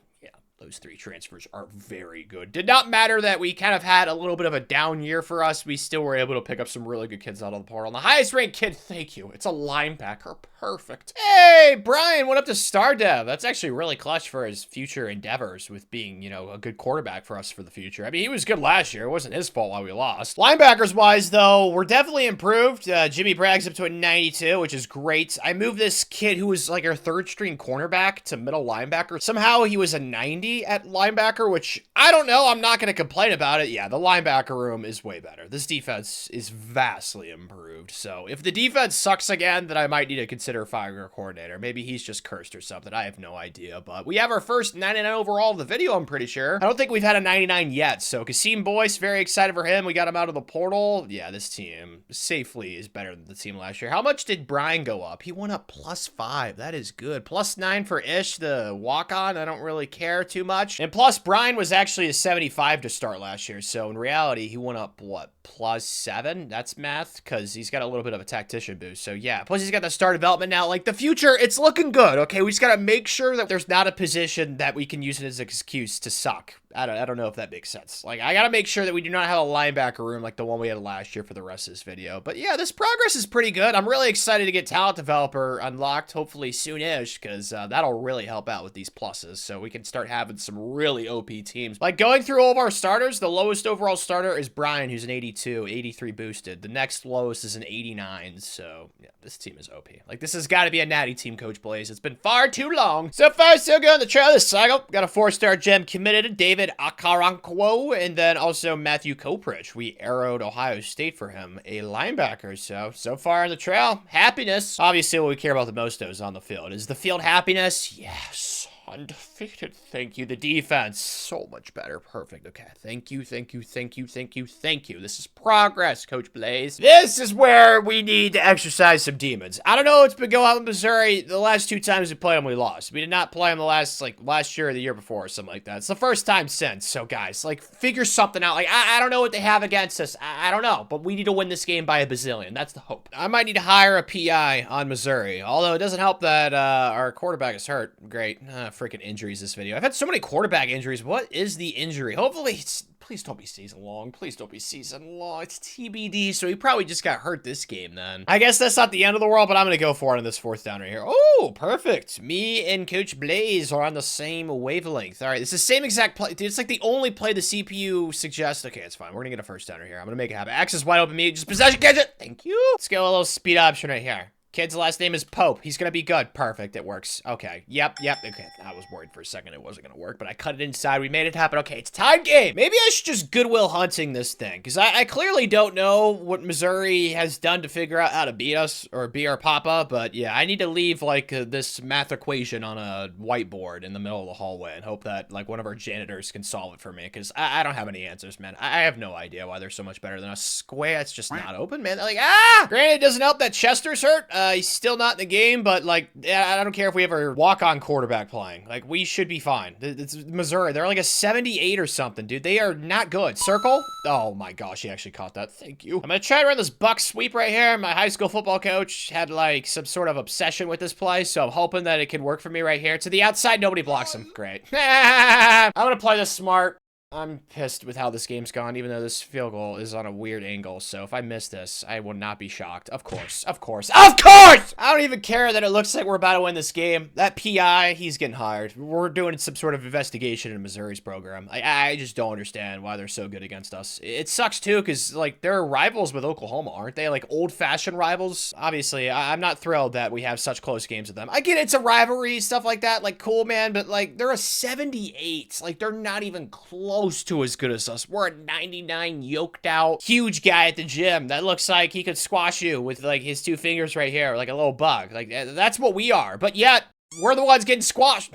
Those three transfers are very good. Did not matter that we kind of had a little bit of a down year for us. We still were able to pick up some really good kids out of the portal. And the highest ranked kid, thank you. It's a linebacker. Perfect. Hey, Brian went up to Star Dev. That's actually really clutch for his future endeavors with being, you know, a good quarterback for us for the future. I mean, he was good last year. It wasn't his fault why we lost. Linebackers-wise, though, we're definitely improved. Jimmy Bragg's up to a 92, which is great. I moved this kid who was like our third-string cornerback to middle linebacker. Somehow he was a 90 at linebacker, which I don't know. I'm not going to complain about it. Yeah, the linebacker room is way better. This defense is vastly improved. So if the defense sucks again, then I might need to consider firing our coordinator. Maybe he's just cursed or something. I have no idea. But we have our first 99 overall of the video, I'm pretty sure. I don't think we've had a 99 yet. So Kasim Boyce, very excited for him. We got him out of the portal. Yeah, this team safely is better than the team last year. How much did Brian go up? He went up +5. That is good. +9 for Ish, the walk-on. I don't really care too much. And plus, Brian was actually a 75 to start last year. So in reality, he went up, what, +7? That's math, because he's got a little bit of a tactician boost. So yeah, plus he's got the star development now. Like, the future, it's looking good, okay? We just got to make sure that there's not a position that we can use it as an excuse to suck. I don't know if that makes sense. Like, I got to make sure that we do not have a linebacker room like the one we had last year for the rest of this video. But yeah, this progress is pretty good. I'm really excited to get talent developer unlocked, hopefully soon-ish, because that'll really help out with these pluses. So we can start having some really OP teams. Like, going through all of our starters, the lowest overall starter is Brian, who's an 82, 83 boosted. The next lowest is an 89. So yeah, this team is OP. Like, this has got to be a natty team, Coach Blaze. It's been far too long. So far, so good on the trail this cycle. Got a 4-star gem committed to David Akarankwo, and then also Matthew Koprych. We arrowed Ohio State for him, a linebacker. So far on the trail, happiness. Obviously, what we care about the most, though, is on the field. Is the field happiness? Yes. Undefeated. Thank you. The defense, so much better. Perfect. Okay. Thank you. Thank you. Thank you. Thank you. Thank you. This is progress, Coach Blaze. This is where we need to exercise some demons. I don't know what's been going on with Missouri. The last 2 times we played them, we lost. We did not play them the last year or the year before or something like that. It's the first time since. So guys, like, figure something out. Like, I don't know what they have against us. I don't know, but we need to win this game by a bazillion. That's the hope. I might need to hire a PI on Missouri, although it doesn't help that our quarterback is hurt. Great. Freaking injuries this video. I've had so many quarterback injuries. What is the injury? Hopefully it's, please don't be season long. Please don't be season long. It's TBD, so he probably just got hurt this game then. I guess that's not the end of the world, but I'm going to go for it on this 4th down right here. Oh, perfect. Me and Coach Blaze are on the same wavelength. All right, it's the same exact play. Dude, it's like the only play the CPU suggests. Okay, it's fine. We're going to get a 1st downer here. I'm going to make it happen. Access wide open. Me, just possession, catch it. Thank you. Let's go a little speed option right here. Kid's last name is Pope. He's gonna be good. Perfect. It works. Okay. Yep. Okay. I was worried for a second it wasn't gonna work, but I cut it inside. We made it happen. Okay, it's time game. Maybe I should just Goodwill Hunting this thing, because I clearly don't know what Missouri has done to figure out how to beat us or beat our papa, but yeah, I need to leave, like, this math equation on a whiteboard in the middle of the hallway and hope that, like, one of our janitors can solve it for me, because I don't have any answers, man. I have no idea why they're so much better than us. Square, it's just not open, man. They're like, ah! Granted, it doesn't help that Chester's hurt. He's still not in the game, but, like, I don't care if we have a walk-on quarterback playing. Like, we should be fine. It's Missouri. They're like a 78 or something, dude. They are not good. Circle? Oh, my gosh. He actually caught that. Thank you. I'm going to try to run this buck sweep right here. My high school football coach had, like, some sort of obsession with this play, so I'm hoping that it can work for me right here. To the outside, nobody blocks him. Great. I'm going to play this smart. I'm pissed with how this game's gone, even though this field goal is on a weird angle. So if I miss this, I will not be shocked. Of course. Of course. Of course! I don't even care that it looks like we're about to win this game. That PI, he's getting hired. We're doing some sort of investigation in Missouri's program. I just don't understand why they're so good against us. It sucks, too, because, like, they're rivals with Oklahoma, aren't they? Like, old-fashioned rivals? Obviously, I'm not thrilled that we have such close games with them. I get it's a rivalry, stuff like that. Like, cool, man, but, like, they're a 78. Like, they're not even close. close to as good as us. We're a 99 yoked out, huge guy at the gym that looks like he could squash you with like his 2 fingers right here, like a little bug. Like that's what we are. But yet, we're the ones getting squashed.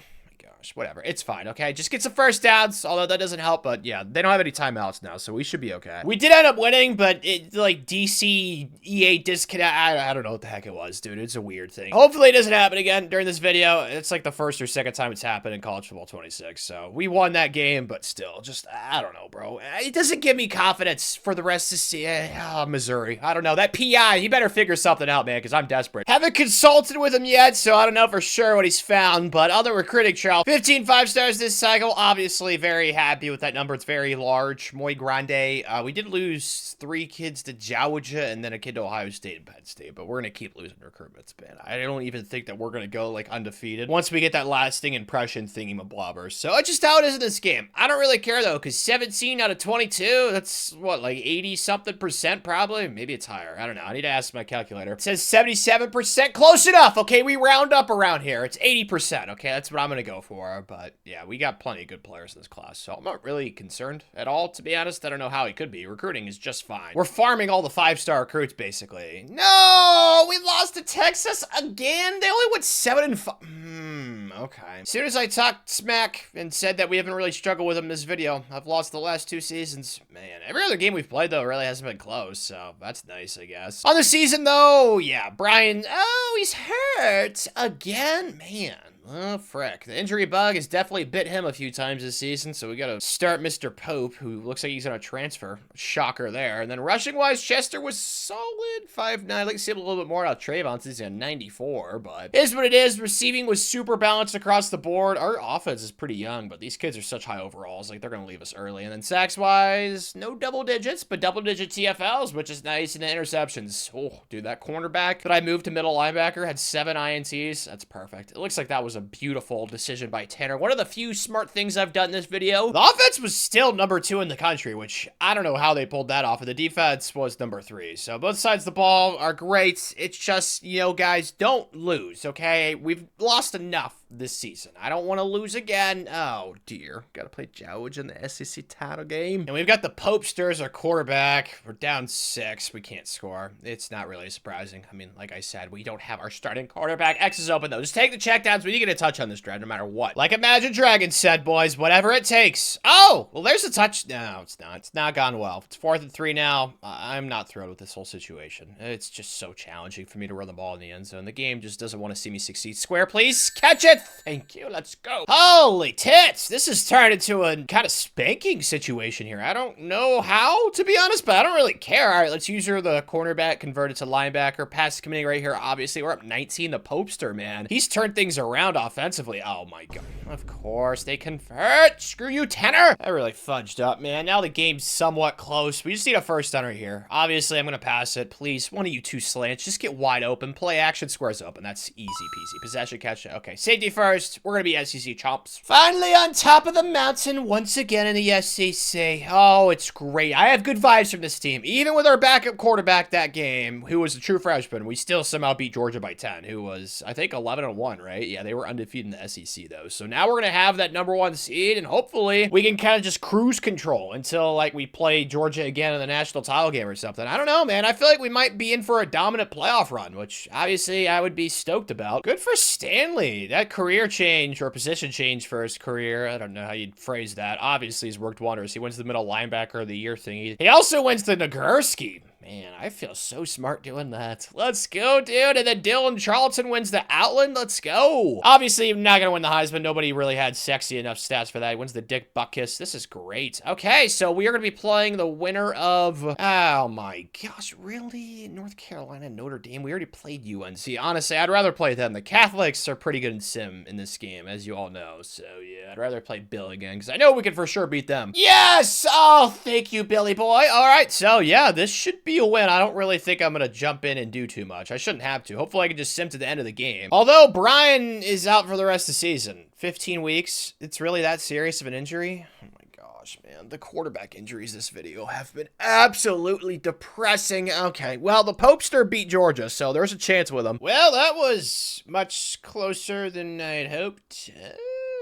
Whatever, it's fine, okay? Just get some first downs, although that doesn't help, but yeah, they don't have any timeouts now, so we should be okay. We did end up winning, but it, like, DC EA disconnect, I don't know what the heck it was, dude. It's a weird thing. Hopefully it doesn't happen again during this video. It's like the first or second time it's happened in College Football 26, so we won that game, but still, just, I don't know, bro. It doesn't give me confidence for the rest of the Missouri. I don't know. That PI, he better figure something out, man, because I'm desperate. Haven't consulted with him yet, so I don't know for sure what he's found, but on the recruiting trail, 15 5-stars this cycle. Obviously very happy with that number. It's very large. Muy grande. We did lose 3 kids to Georgia and then a kid to Ohio State and Penn State, but we're going to keep losing recruitments, man. I don't even think that we're going to go like undefeated once we get that lasting impression thingy-mablobbers. So it's just how it is in this game. I don't really care though, because 17 out of 22, that's what, like 80-something% probably? Maybe it's higher. I don't know. I need to ask my calculator. It says 77%. Close enough. Okay, we round up around here. It's 80%. Okay, that's what I'm going to go for, but yeah, we got plenty of good players in this class, so I'm not really concerned at all, to be honest. I don't know how he could be. Recruiting is just fine. We're farming all the 5-star recruits, basically. No! We lost to Texas again? They only went 7-5. Okay. As soon as I talked smack and said that we haven't really struggled with them in this video, I've lost the last 2 seasons. Man, every other game we've played, though, really hasn't been close, so that's nice, I guess. On the season, though, yeah, Brian, oh, he's hurt again? Man. Oh, frick. The injury bug has definitely bit him a few times this season, so we gotta start Mr. Pope, who looks like he's gonna transfer. Shocker there. And then rushing-wise, Chester was solid. 5'9". I'd like to see a little bit more out of Trayvon since he's at 94, but it is what it is. Receiving was super balanced across the board. Our offense is pretty young, but these kids are such high overalls. Like, they're gonna leave us early. And then sacks-wise, no double digits, but double-digit TFLs, which is nice, and the interceptions. Oh, dude, that cornerback that I moved to middle linebacker had 7 INTs. That's perfect. It looks like that was a beautiful decision by Tanner. One of the few smart things I've done in this video. The offense was still number 2 in the country, which I don't know how they pulled that off. And the defense was number 3. So both sides of the ball are great. It's just, you know, guys, don't lose, okay? We've lost enough this season. I don't want to lose again. Oh, dear. Got to play Georgia in the SEC title game. And we've got the Popesters, our quarterback. We're down 6. We can't score. It's not really surprising. I mean, like I said, we don't have our starting quarterback. X is open, though. Just take the checkdowns, but you get a touch on this drive no matter what. Like Imagine Dragons said, boys, whatever it takes. Oh, well, there's a touch. No, it's not. It's not gone well. It's 4th and 3 now. I'm not thrilled with this whole situation. It's just so challenging for me to run the ball in the end zone. The game just doesn't want to see me succeed. Square, please. Catch it. Thank you. Let's go. Holy tits. This has turned into a kind of spanking situation here. I don't know how, to be honest, but I don't really care. All right, let's use the cornerback converted to linebacker. Pass committee right here. Obviously, we're up 19. The Popester, man. He's turned things around offensively. Oh, my God. Of course, they convert. Screw you, Tanner. I really fudged up, man. Now the game's somewhat close. We just need a first down right here. Obviously, I'm going to pass it. Please, one of you 2 slants. Just get wide open. Play action. Squares open. That's easy peasy. Possession, catch it. Okay, safety first. We're going to be SEC chomps. Finally on top of the mountain once again in the SEC. Oh, it's great. I have good vibes from this team. Even with our backup quarterback that game, who was a true freshman, we still somehow beat Georgia by 10, who was, I think, 11-1, right? Yeah, they were undefeated in the SEC, though. So now we're going to have that number 1 seed, and hopefully we can kind of just cruise control until, like, we play Georgia again in the national title game or something. I don't know, man. I feel like we might be in for a dominant playoff run, which obviously I would be stoked about. Good for Stanley. That career change or position change for his career, I don't know how you'd phrase that. Obviously, he's worked wonders. He wins the middle linebacker of the year thingy. He also wins the Nagurski. Man, I feel so smart doing that. Let's go, dude. And then Dylan Charlton wins the Outland. Let's go. Obviously, I'm not going to win the Heisman. Nobody really had sexy enough stats for that. He wins the Dick Buckus. This is great. Okay, so we are going to be playing the winner of... Oh, my gosh. Really? North Carolina, Notre Dame? We already played UNC. Honestly, I'd rather play them. The Catholics are pretty good in sim in this game, as you all know. So, yeah, I'd rather play Bill again, because I know we can for sure beat them. Yes! Oh, thank you, Billy boy. All right, so, yeah, this should be a win. I don't really think I'm going to jump in and do too much. I shouldn't have to. Hopefully I can just sim to the end of the game. Although Brian is out for the rest of the season. 15 weeks. It's really that serious of an injury? Oh my gosh, man. The quarterback injuries this video have been absolutely depressing. Okay, well, the Popester beat Georgia, so there's a chance with them. Well, that was much closer than I'd hoped.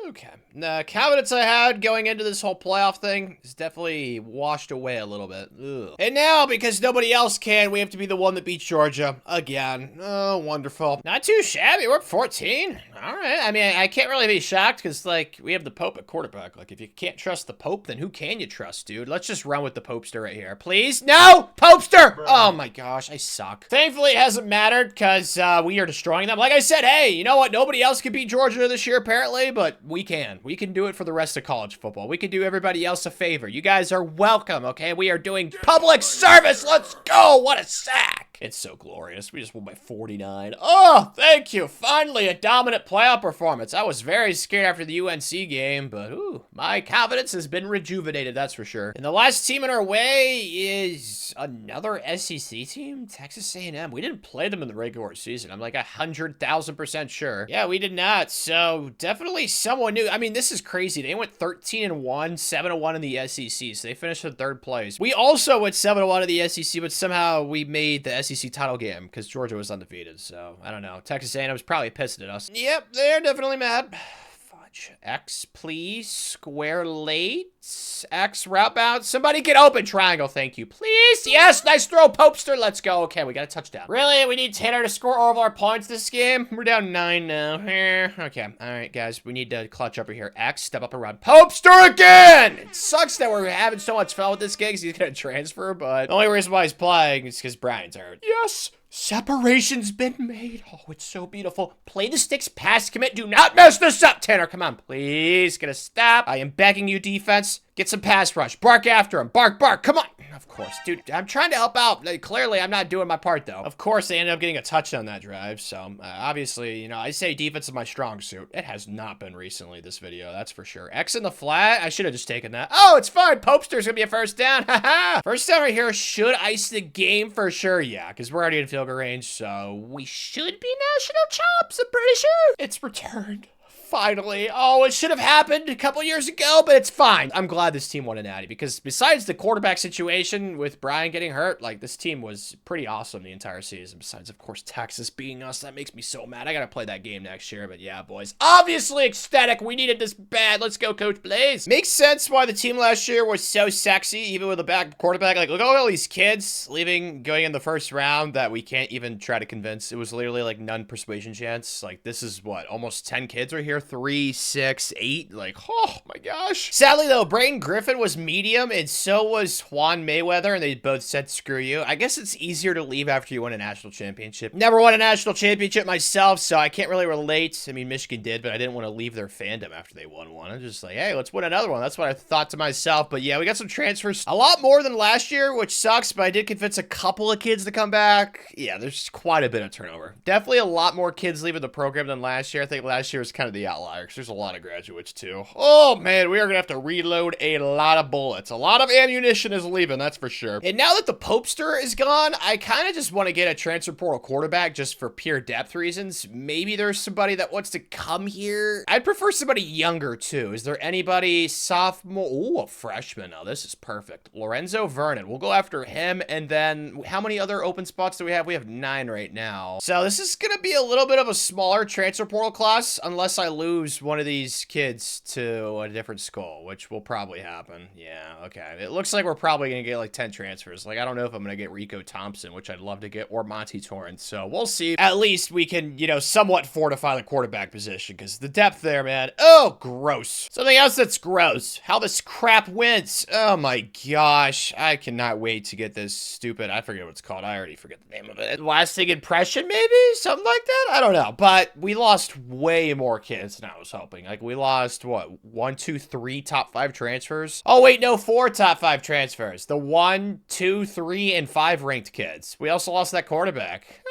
Okay. The confidence I had going into this whole playoff thing is definitely washed away a little bit. Ugh. And now, because nobody else can, we have to be the one that beats Georgia again. Oh, wonderful. Not too shabby. We're 14. All right. I mean, I can't really be shocked because, like, we have the Pope at quarterback. Like, if you can't trust the Pope, then who can you trust, dude? Let's just run with the Popester right here. Please? No! Popester! Oh, my gosh. I suck. Thankfully, it hasn't mattered because we are destroying them. Like I said, hey, you know what? Nobody else can beat Georgia this year, apparently, but we can. We can do it for the rest of college football. We can do everybody else a favor. You guys are welcome, okay? We are doing public service. Let's go. What a sack. It's so glorious. We just won by 49. Oh, thank you. Finally, a dominant playoff performance. I was very scared after the UNC game, but ooh, my confidence has been rejuvenated, that's for sure. And the last team in our way is another SEC team, Texas A&M. We didn't play them in the regular season. I'm like 100,000% sure. Yeah, we did not. So definitely someone new. I mean, this is crazy. They went 13-1, 7-1 in the SEC. So they finished in third place. We also went 7-1 in the SEC, but somehow we made the SEC title game because Georgia was undefeated. So I don't know. Texas A&M was probably pissed at us. Yep, they're definitely mad. X, please. Square late. X, route bound. Somebody get open. Triangle, thank you. Please. Yes, nice throw, Popester. Let's go. Okay, we got a touchdown. Really? We need Tanner to score all of our points this game? We're down 9 now. Okay. All right, guys. We need to clutch over here. X, step up and run. Popester again! It sucks that we're having so much fun with this game because he's going to transfer, but the only reason why he's playing is because Brian's hurt. Yes! Separation's been made. Oh, it's so beautiful. Play the sticks, pass, commit. Do not mess this up, Tanner. Come on, please. Get a stop. I am begging you, defense. Get some pass rush. Bark after him. Bark, bark. Come on. Of course, dude. I'm trying to help out. Clearly, I'm not doing my part, though. Of course, they ended up getting a touchdown that drive. So, obviously, you know, I say defense is my strong suit. It has not been recently, this video. That's for sure. X in the flat. I should have just taken that. Oh, it's fine. Popester's going to be a first down. Haha. First down right here should ice the game for sure. Yeah, because we're already in field goal range. So, we should be national champs. I'm pretty sure. It's returned. Finally. Oh, it should have happened a couple years ago, but it's fine. I'm glad this team won a natty because besides the quarterback situation with Brian getting hurt, like this team was pretty awesome the entire season. Besides, of course, Texas beating us. That makes me so mad. I got to play that game next year, but yeah, boys. Obviously ecstatic. We needed this bad. Let's go, Coach Blaze. Makes sense why the team last year was so sexy, even with a back quarterback. Like, look at all these kids leaving, going in the first round that we can't even try to convince. It was literally like none persuasion chance. Like, this is what, almost 10 kids right here? 3, 6, 8. Like, oh my gosh. Sadly though, Braden Griffin was medium and so was Juan Mayweather, and they both said screw you. I guess it's easier to leave after you win a national championship. Never won a national championship myself, so I can't really relate. I mean, Michigan did, but I didn't want to leave their fandom after they won one. I'm just like, hey, let's win another one. That's what I thought to myself. But yeah, we got some transfers. A lot more than last year, which sucks, but I did convince a couple of kids to come back. Yeah, there's quite a bit of turnover. Definitely a lot more kids leaving the program than last year. I think last year was kind of the outlier. There's a lot of graduates too. Oh man, we are gonna have to reload a lot of bullets. A lot of ammunition is leaving, that's for sure. And now that the Popester is gone, I kind of just want to get a transfer portal quarterback just for pure depth reasons. Maybe there's somebody that wants to come here. I'd prefer somebody younger too. Is there anybody sophomore? Ooh, a freshman. Oh, this is perfect. Lorenzo Vernon. We'll go after him. And then how many other open spots do we have? We have 9 right now. So this is gonna be a little bit of a smaller transfer portal class unless I lose one of these kids to a different school, which will probably happen. Yeah, okay. It looks like we're probably going to get like 10 transfers. Like, I don't know if I'm going to get Rico Thompson, which I'd love to get, or Monty Torrance. So we'll see. At least we can, you know, somewhat fortify the quarterback position because the depth there, man. Oh, gross. Something else that's gross. How this crap wins. Oh my gosh. I cannot wait to get this stupid, I forget what it's called. I already forget the name of it. Lasting impression, maybe? Something like that? I don't know. But we lost way more kids than I was hoping. Like, we lost, what, 1, 2, 3 top 5 transfers? Oh, wait, no, 4 top 5 transfers. The 1, 2, 3, and 5 ranked kids. We also lost that quarterback.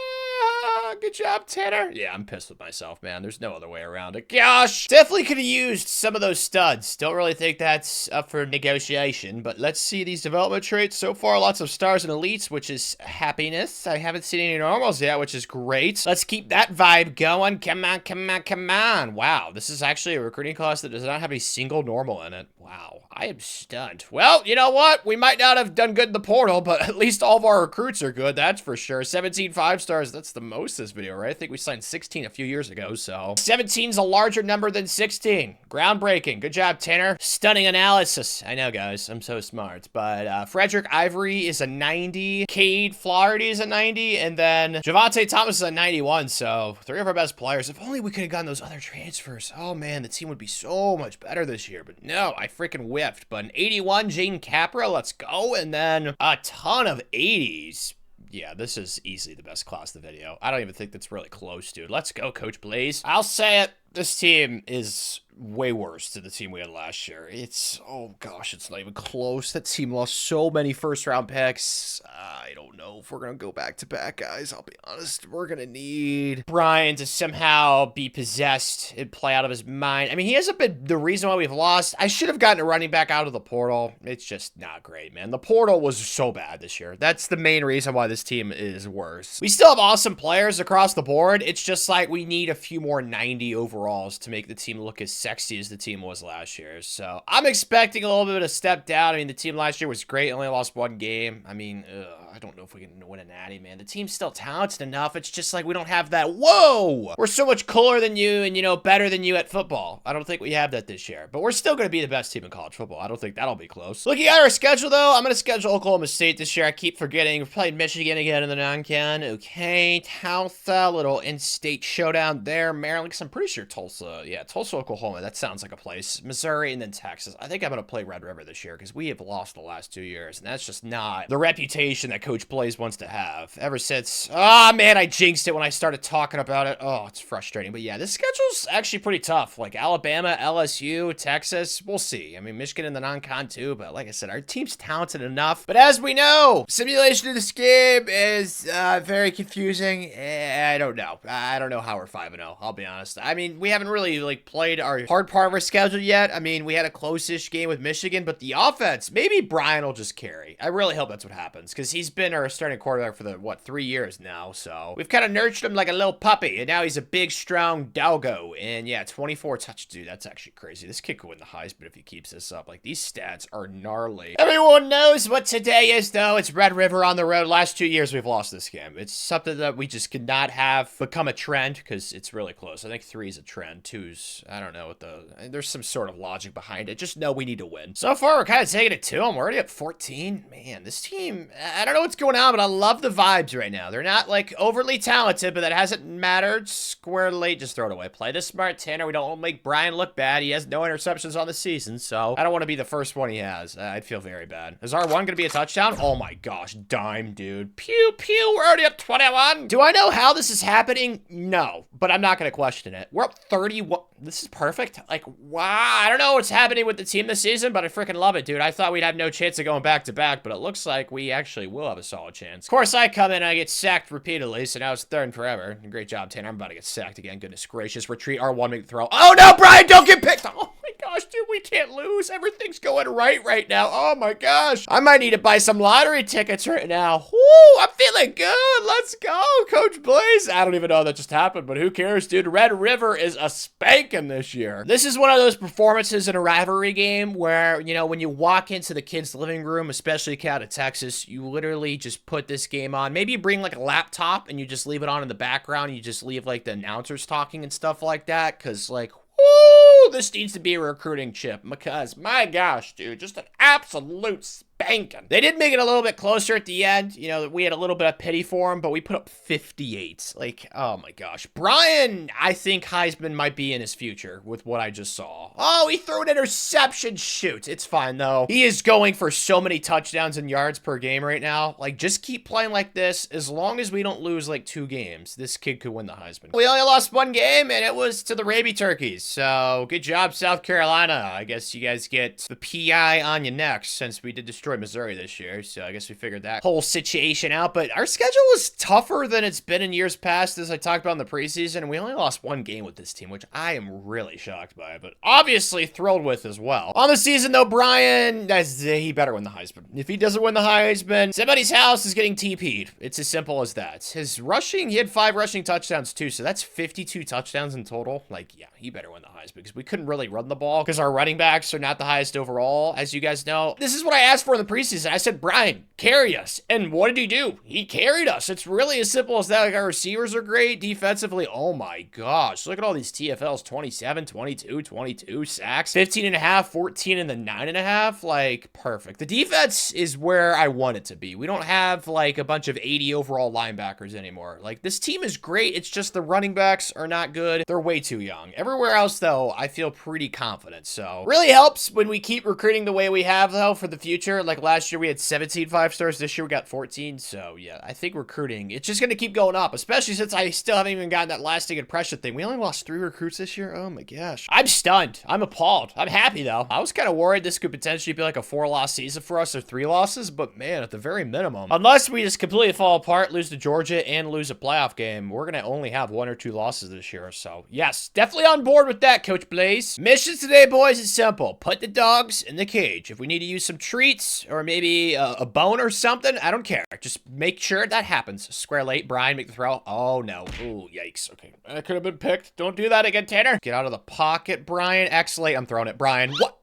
Good job, Tanner. Yeah, I'm pissed with myself, man. There's no other way around it. Gosh! Definitely could have used some of those studs. Don't really think that's up for negotiation, but let's see these development traits. So far, lots of stars and elites, which is happiness. I haven't seen any normals yet, which is great. Let's keep that vibe going. Come on, come on, come on. Wow, this is actually a recruiting class that does not have a single normal in it. Wow, I am stunned. Well, you know what? We might not have done good in the portal, but at least all of our recruits are good, that's for sure. 17 5 stars, that's the most this video, right? I think we signed 16 a few years ago, so 17's a larger number than 16. Groundbreaking. Good job, Tanner. Stunning analysis. I know, guys. I'm so smart. But Frederick Ivory is a 90. Cade Flaherty is a 90. And then Javante Thomas is a 91. So 3 of our best players. If only we could have gotten those other transfers. Oh, man, the team would be so much better this year. But no, I freaking whiffed. But an 81, Jaden Capra. Let's go. And then a ton of 80s. Yeah, this is easily the best class of the video. I don't even think that's really close, dude. Let's go, Coach Blaze. I'll say it. This team is way worse than the team we had last year. It's, oh gosh, it's not even close. That team lost so many first-round picks. I don't know if we're going to go back-to-back, guys. I'll be honest. We're going to need Brian to somehow be possessed and play out of his mind. I mean, he hasn't been the reason why we've lost. I should have gotten a running back out of the portal. It's just not great, man. The portal was so bad this year. That's the main reason why this team is worse. We still have awesome players across the board. It's just like we need a few more 90 overalls to make the team look as sexy as the team was last year. So I'm expecting a little bit of a step down. I mean, the team last year was great. Only lost 1 game. I mean, I don't know if we can win a natty, man. The team's still talented enough. It's just like we don't have that. Whoa! We're so much cooler than you and, you know, better than you at football. I don't think we have that this year. But we're still going to be the best team in college football. I don't think that'll be close. Looking at our schedule, though, I'm going to schedule Oklahoma State this year. I keep forgetting. We're playing Michigan again in the non-con. Okay. Tulsa, little in-state showdown there. Maryland, because I'm pretty sure Tulsa, yeah, Tulsa, Oklahoma. That sounds like a place. Missouri, and then Texas. I think I'm going to play Red River this year because we have lost the last 2 years. And that's just not the reputation that Coach Blaze wants to have. Ever since, oh man, I jinxed it when I started talking about it. Oh, it's frustrating. But yeah, this schedule's actually pretty tough. Like Alabama, LSU, Texas, we'll see. I mean, Michigan in the non-con too, but like I said, our team's talented enough. But as we know, simulation of this game is very confusing. I don't know. I don't know how we're 5-0. I'll be honest. I mean, we haven't really like played our hard part of our schedule yet. I mean, we had a close-ish game with Michigan, but the offense, maybe Brian will just carry. I really hope that's what happens because he's been our starting quarterback for the, what, 3 years now. So we've kind of nurtured him like a little puppy, and now he's a big, strong doggo. And yeah, 24 touch, dude, that's actually crazy. This kid could win the Heisman if he keeps this up. Like, these stats are gnarly. Everyone knows what today is, though. It's Red River on the road. Last 2 years, we've lost this game. It's something that we just could not have become a trend because it's really close. I think 3 is a trend. 2's, I don't know what there's some sort of logic behind it. Just know we need to win. So far, we're kind of taking it to them. We're already up 14. Man, this team, I don't know what's going on, but I love the vibes right now. They're not, like, overly talented, but that hasn't mattered. Square late, just throw it away. Play this smart, Tanner. We don't want to make Brian look bad. He has no interceptions on the season, so I don't want to be the first one he has. I'd feel very bad. Is R1 going to be a touchdown? Oh my gosh, dime, dude. Pew, pew, we're already up 21. Do I know how this is happening? No, but I'm not going to question it. We're up 31. This is perfect. Like, wow. I don't know what's happening with the team this season, but I freaking love it, dude. I thought we'd have no chance of going back-to-back, but it looks like we actually will have a solid chance. Of course, I come in and I get sacked repeatedly, so now it's 3rd and forever. Great job, Tanner. I'm about to get sacked again. Goodness gracious. Retreat, R1, make the throw. Oh, no, Brian, don't get picked. Oh, my gosh, dude, we can't lose. Everything's going right now. Oh, my gosh. I might need to buy some lottery tickets right now. Woo, I'm feeling good. Let's go, Coach Blaze. I don't even know how that just happened, but who cares, dude? Red River is a spanking this year. This is one of those performances in a rivalry game where, you know, when you walk into the kid's living room, especially out of Texas, you literally just put this game on. Maybe you bring like a laptop and you just leave it on in the background. You just leave like the announcers talking and stuff like that. Cause like, woo, this needs to be a recruiting chip because my gosh, dude, just an absolute spanking. They did make it a little bit closer at the end. You know, we had a little bit of pity for him, but we put up 58. Like, oh my gosh. Brian, I think Heisman might be in his future with what I just saw. Oh, he threw an interception. Shoot. It's fine, though. He is going for so many touchdowns and yards per game right now. Like, just keep playing like this. As long as we don't lose, like, 2 games, this kid could win the Heisman. We only lost 1 game, and it was to the Raby Turkeys. So, good job, South Carolina. I guess you guys get the PI on you next since we did destroy Missouri this year, so I guess we figured that whole situation out. But our schedule was tougher than it's been in years past, as I talked about in the preseason, and we only lost 1 game with this team, which I am really shocked by, but obviously thrilled with as well. On the season, though, Brian, he better win the Heisman. If he doesn't win the Heisman, somebody's house is getting TP'd. It's as simple as that. His rushing, he had 5 rushing touchdowns too, so that's 52 touchdowns in total. Like, yeah, he better win the Heisman, because we couldn't really run the ball, because our running backs are not the highest overall, as you guys know. This is what I asked for in the preseason. I said, Brian, carry us. And what did he do? He carried us. It's really as simple as that. Like, our receivers are great defensively. Oh my gosh. Look at all these TFLs. 27, 22, 22 sacks, 15.5, 14, and then 9.5. Like, perfect. The defense is where I want it to be. We don't have like a bunch of 80 overall linebackers anymore. Like, this team is great. It's just the running backs are not good. They're way too young. Everywhere else, though, I feel pretty confident. So, really helps when we keep recruiting the way we have, though, for the future. Like, last year we had 17 5-stars. This year we got 14. So, yeah, I think recruiting, it's just going to keep going up, especially since I still haven't even gotten that lasting impression thing. We only lost 3 recruits this year. Oh, my gosh. I'm stunned. I'm appalled. I'm happy, though. I was kind of worried this could potentially be like a 4-loss season for us or 3 losses, but, man, at the very minimum, unless we just completely fall apart, lose to Georgia, and lose a playoff game, we're going to only have 1 or 2 losses this year. So, yes, definitely on board with that, Coach Blaze. Missions today, boys, is simple. Put the dogs in the cage. If we need to use some treats or maybe a bone or something, I don't care. Just make sure that happens. Square late, Brian, make the throw. Oh, no. Ooh, yikes. Okay. That could have been picked. Don't do that again, Tanner. Get out of the pocket, Brian. Excellent. I'm throwing it. Brian. What?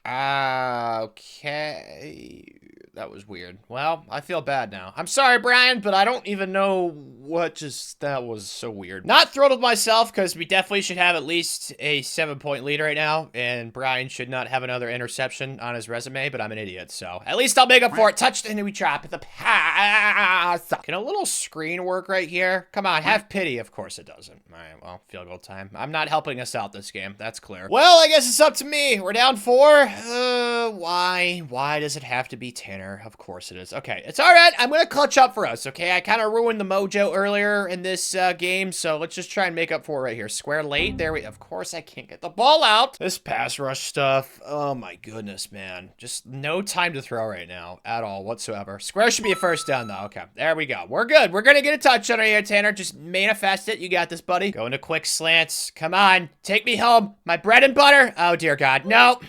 Okay. That was weird. Well, I feel bad now. I'm sorry, Brian, but I don't even know what that was so weird. Not thrilled with myself because we definitely should have at least a 7-point lead right now, and Brian should not have another interception on his resume, but I'm an idiot, so at least I'll make up for it. Touchdown, and we drop at the pass. Can a little screen work right here? Come on, have pity. Of course it doesn't. All right, well, field goal time. I'm not helping us out this game. That's clear. Well, I guess it's up to me. We're down 4. Why? Why does it have to be Tanner? Of course it is. Okay, it's all right. I'm gonna clutch up for us, okay? I kind of ruined the mojo earlier in this game, so let's just try and make up for it right here. Square late. There we... Of course, I can't get the ball out. This pass rush stuff. Oh, my goodness, man. Just no time to throw right now at all whatsoever. Square should be a first down, though. Okay, there we go. We're good. We're gonna get a touchdown right here, Tanner. Just manifest it. You got this, buddy. Go into quick slants. Come on. Take me home. My bread and butter. Oh, dear God. No.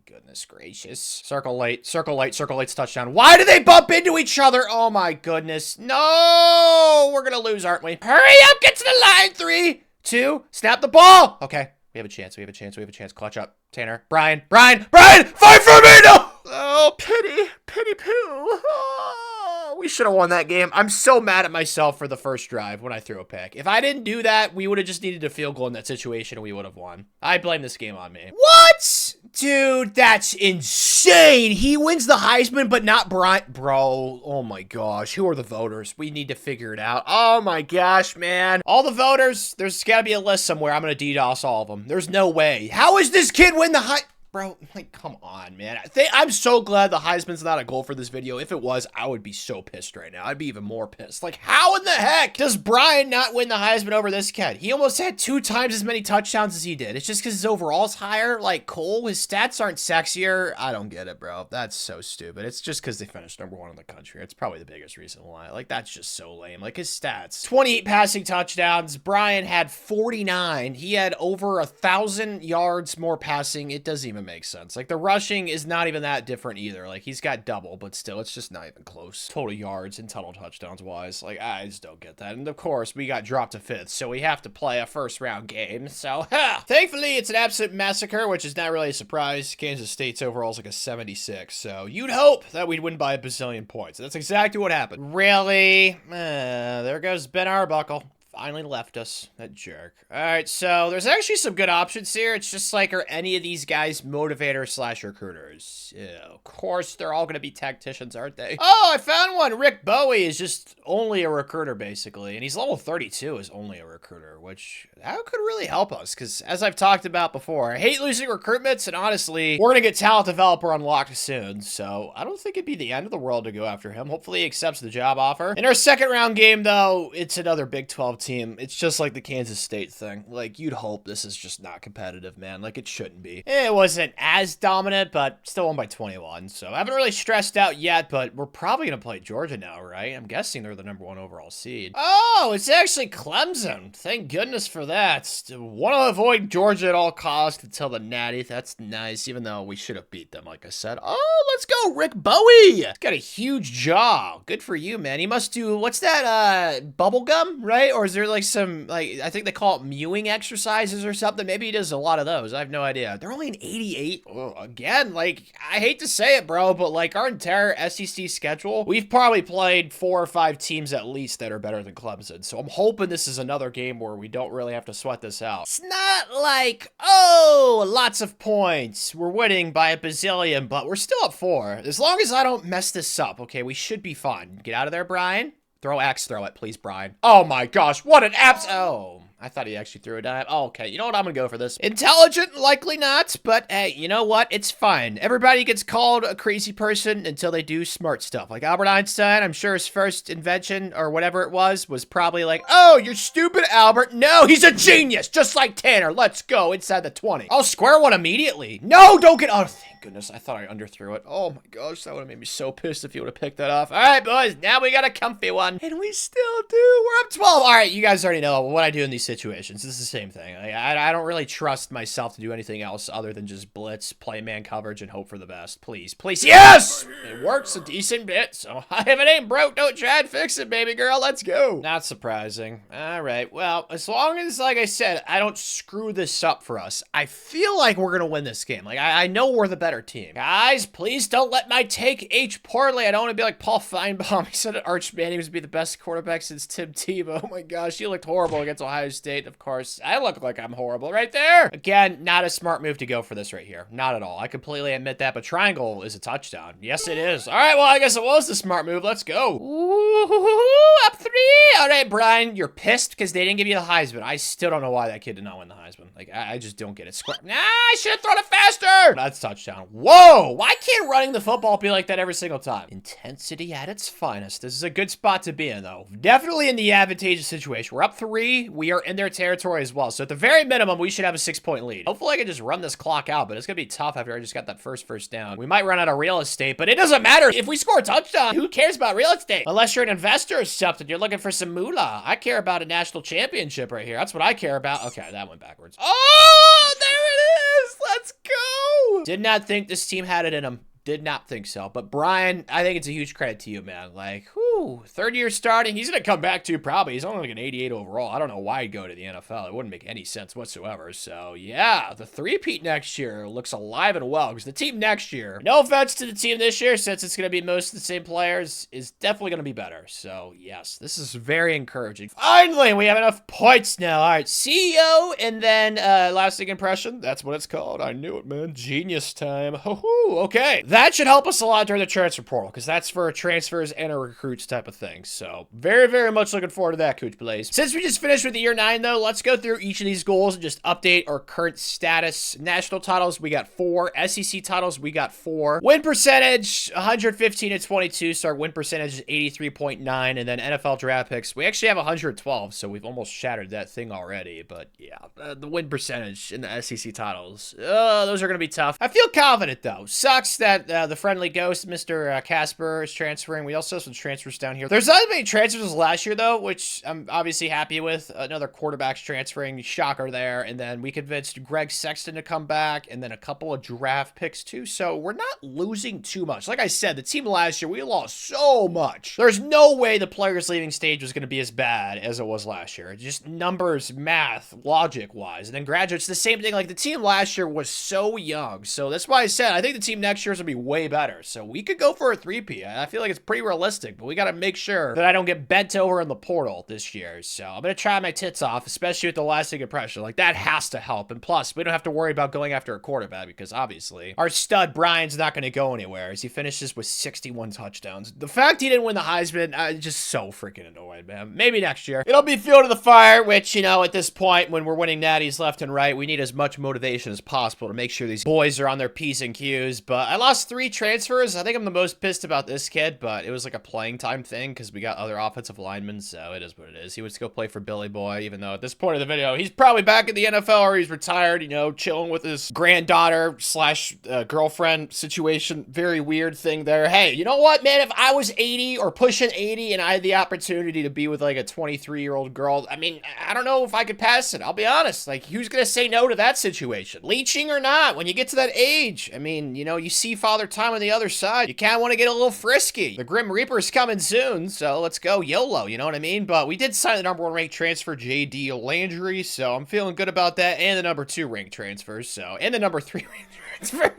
Goodness gracious. Circle late, circle late, circle late's touchdown. Why do they bump into each other? Oh my goodness. No! We're gonna lose, aren't we? Hurry up, get to the line. 3, 2, snap the ball. Okay, we have a chance, we have a chance, we have a chance. Clutch up. Tanner, Brian, fight for me, no! Oh, pity poo. Oh, we should have won that game. I'm so mad at myself for the first drive when I threw a pick. If I didn't do that, we would have just needed a field goal in that situation and we would have won. I blame this game on me. What? Dude, that's insane. He wins the Heisman, but not Brian. Bro, oh my gosh. Who are the voters? We need to figure it out. Oh my gosh, man. All the voters, there's got to be a list somewhere. I'm going to DDoS all of them. There's no way. How is this kid win the Heisman? Bro, like, come on, man. I'm so glad the Heisman's not a goal for this video. If it was, I would be so pissed right now. I'd be even more pissed. Like, how in the heck does Brian not win the Heisman over this kid? He almost had 2 times as many touchdowns as he did. It's just because his overall's higher. Like, Cole, his stats aren't sexier. I don't get it, bro. That's so stupid. It's just because they finished #1 in the country. It's probably the biggest reason why. Like, that's just so lame. Like, his stats. 28 passing touchdowns. Brian had 49. He had over 1,000 yards more passing. It doesn't even make sense. Like, the rushing is not even that different either. Like, he's got double, but still, it's just not even close. Total yards and total touchdowns wise. Like, I just don't get that. And of course, we got dropped to 5th, so we have to play a first-round game. So, thankfully, it's an absolute massacre, which is not really a surprise. Kansas State's overall is like a 76, so you'd hope that we'd win by a bazillion points. That's exactly what happened. Really? There goes Ben Arbuckle. Finally left us. That jerk. All right, so there's actually some good options here. It's just like, are any of these guys motivators / recruiters? Yeah, of course, they're all going to be tacticians, aren't they? Oh, I found one. Rick Bowie is just only a recruiter, basically. And he's level 32 is only a recruiter, which that could really help us. Because as I've talked about before, I hate losing recruitments. And honestly, we're going to get talent developer unlocked soon. So I don't think it'd be the end of the world to go after him. Hopefully he accepts the job offer. In our second round game, though, it's another Big 12 team. It's just like the Kansas State thing. Like, you'd hope this is just not competitive, man. Like, it shouldn't be. It wasn't as dominant, but still won by 21. So I haven't really stressed out yet, but we're probably going to play Georgia now, right? I'm guessing they're the #1 overall seed. Oh, it's actually Clemson. Thank goodness for that. Want to avoid Georgia at all costs until the Natty. That's nice, even though we should have beat them, like I said. Oh, let's go, Rick Bowie. He's got a huge jaw. Good for you, man. He must do, what's that, bubble gum, right? Or is there like some, like, I think they call it mewing exercises or something? Maybe he does a lot of those. I have no idea. They're only an 88. Oh, again, like, I hate to say it, bro, but like our entire SEC schedule, we've probably played 4 or 5 teams at least that are better than Clemson. So I'm hoping this is another game where we don't really have to sweat this out. It's not like, oh, lots of points. We're winning by a bazillion, but we're still up 4. As long as I don't mess this up, okay, we should be fine. Get out of there, Brian. Throw it, please, Brian. Oh my gosh, what an oh. I thought he actually threw a dime. Oh, okay, you know what? I'm gonna go for this. Intelligent, likely not, but hey, you know what? It's fine. Everybody gets called a crazy person until they do smart stuff. Like Albert Einstein, I'm sure his first invention, or whatever it was probably like, oh, you're stupid, Albert. No, he's a genius, just like Tanner. Let's go inside the 20. I'll square one immediately. No, don't get, oh, thank goodness. I thought I underthrew it. Oh my gosh, that would have made me so pissed if you would have picked that off. All right, boys, now we got a comfy one. And we still do. We're up 12. All right, you guys already know what I do in these situations. This is the same thing. I don't really trust myself to do anything else other than just blitz, play man coverage, and hope for the best. Please, please. Yes! It works a decent bit, so if it ain't broke, don't try and fix it, baby girl. Let's go. Not surprising. All right, well, as long as, like I said, I don't screw this up for us, I feel like we're gonna win this game. Like, I know we're the better team. Guys, please don't let my take age poorly. I don't want to be like Paul Feinbaum. He said Arch Manning was to be the best quarterback since Tim Tebow. Oh my gosh, he looked horrible against Ohio State, of course. I look like I'm horrible right there. Again, not a smart move to go for this right here. Not at all. I completely admit that, but triangle is a touchdown. Yes, it is. All right, well, I guess it was the smart move. Let's go. Ooh, up 3. All right, Brian, you're pissed because they didn't give you the Heisman. I still don't know why that kid did not win the Heisman. Like, I just don't get it. Nah, I should have thrown it faster. That's touchdown. Whoa, why can't running the football be like that every single time? Intensity at its finest. This is a good spot to be in, though. Definitely in the advantageous situation. We're up 3. We are in their territory as well. So at the very minimum, we should have a 6-point lead. Hopefully I can just run this clock out, but it's gonna be tough after I just got that first down. We might run out of real estate, but it doesn't matter. If we score a touchdown, who cares about real estate? Unless you're an investor or something, you're looking for some moolah. I care about a national championship right here. That's what I care about. Okay, that went backwards. Oh, there it is. Let's go. Did not think this team had it in them. Did not think so. But Brian, I think it's a huge credit to you, man. Like, whew, 3rd year starting. He's going to come back too, probably. He's only like an 88 overall. I don't know why he'd go to the NFL. It wouldn't make any sense whatsoever. So, yeah, the 3-peat next year looks alive and well. Because the team next year, no offense to the team this year, since it's going to be most of the same players, is definitely going to be better. So, yes, this is very encouraging. Finally, we have enough points now. All right, CEO, and then lasting impression. That's what it's called. I knew it, man. Genius time. Ho-hoo. Okay. That should help us a lot during the transfer portal, because that's for transfers and a recruits type of thing. So very, very much looking forward to that, Coach Blaze. Since we just finished with the year 9, though, let's go through each of these goals and just update our current status. National titles, we got 4. SEC titles, we got 4. Win percentage, 115-22. So our win percentage is 83.9. And then NFL draft picks, we actually have 112. So we've almost shattered that thing already. But yeah, the win percentage in the SEC titles, those are going to be tough. I feel confident, though. Sucks that the friendly ghost, Mr. Casper, is transferring. We also have some transfers down here. There's not as many transfers as last year, though, which I'm obviously happy with. Another quarterback's transferring. Shocker there. And then we convinced Greg Sexton to come back, and then a couple of draft picks, too. So we're not losing too much. Like I said, the team last year, we lost so much. There's no way the players leaving stage was going to be as bad as it was last year. Just numbers, math, logic-wise. And then graduates, the same thing. Like, the team last year was so young. So that's why I said I think the team next year is going to be way better. So we could go for a 3P. I feel like it's pretty realistic, but we got to make sure that I don't get bent over in the portal this year. So I'm going to try my tits off, especially with the lasting impression. Like, that has to help. And plus, we don't have to worry about going after a quarterback because obviously our stud Brian's not going to go anywhere as he finishes with 61 touchdowns. The fact he didn't win the Heisman, I'm just so freaking annoyed, man. Maybe next year. It'll be fuel to the fire, which, you know, at this point, when we're winning natties left and right, we need as much motivation as possible to make sure these boys are on their P's and Q's. But I lost 3 transfers. I think I'm the most pissed about this kid, but it was like a playing time thing because we got other offensive linemen, so it is what it is. He wants to go play for Billy Boy, even though at this point of the video, he's probably back in the NFL or he's retired, you know, chilling with his granddaughter slash girlfriend situation. Very weird thing there. Hey, you know what, man? If I was 80 or pushing 80 and I had the opportunity to be with like a 23-year-old girl, I mean, I don't know if I could pass it. I'll be honest. Like, who's gonna say no to that situation? Leeching or not, when you get to that age, I mean, you know, you see Father Time on the other side. You kind of want to get a little frisky. The Grim Reaper's coming coming soon, so let's go YOLO, you know what I mean? But we did sign the number 1 ranked transfer, J.D. Landry, so I'm feeling good about that, and the number 2 ranked transfers, so, and the number 3 ranked transfer,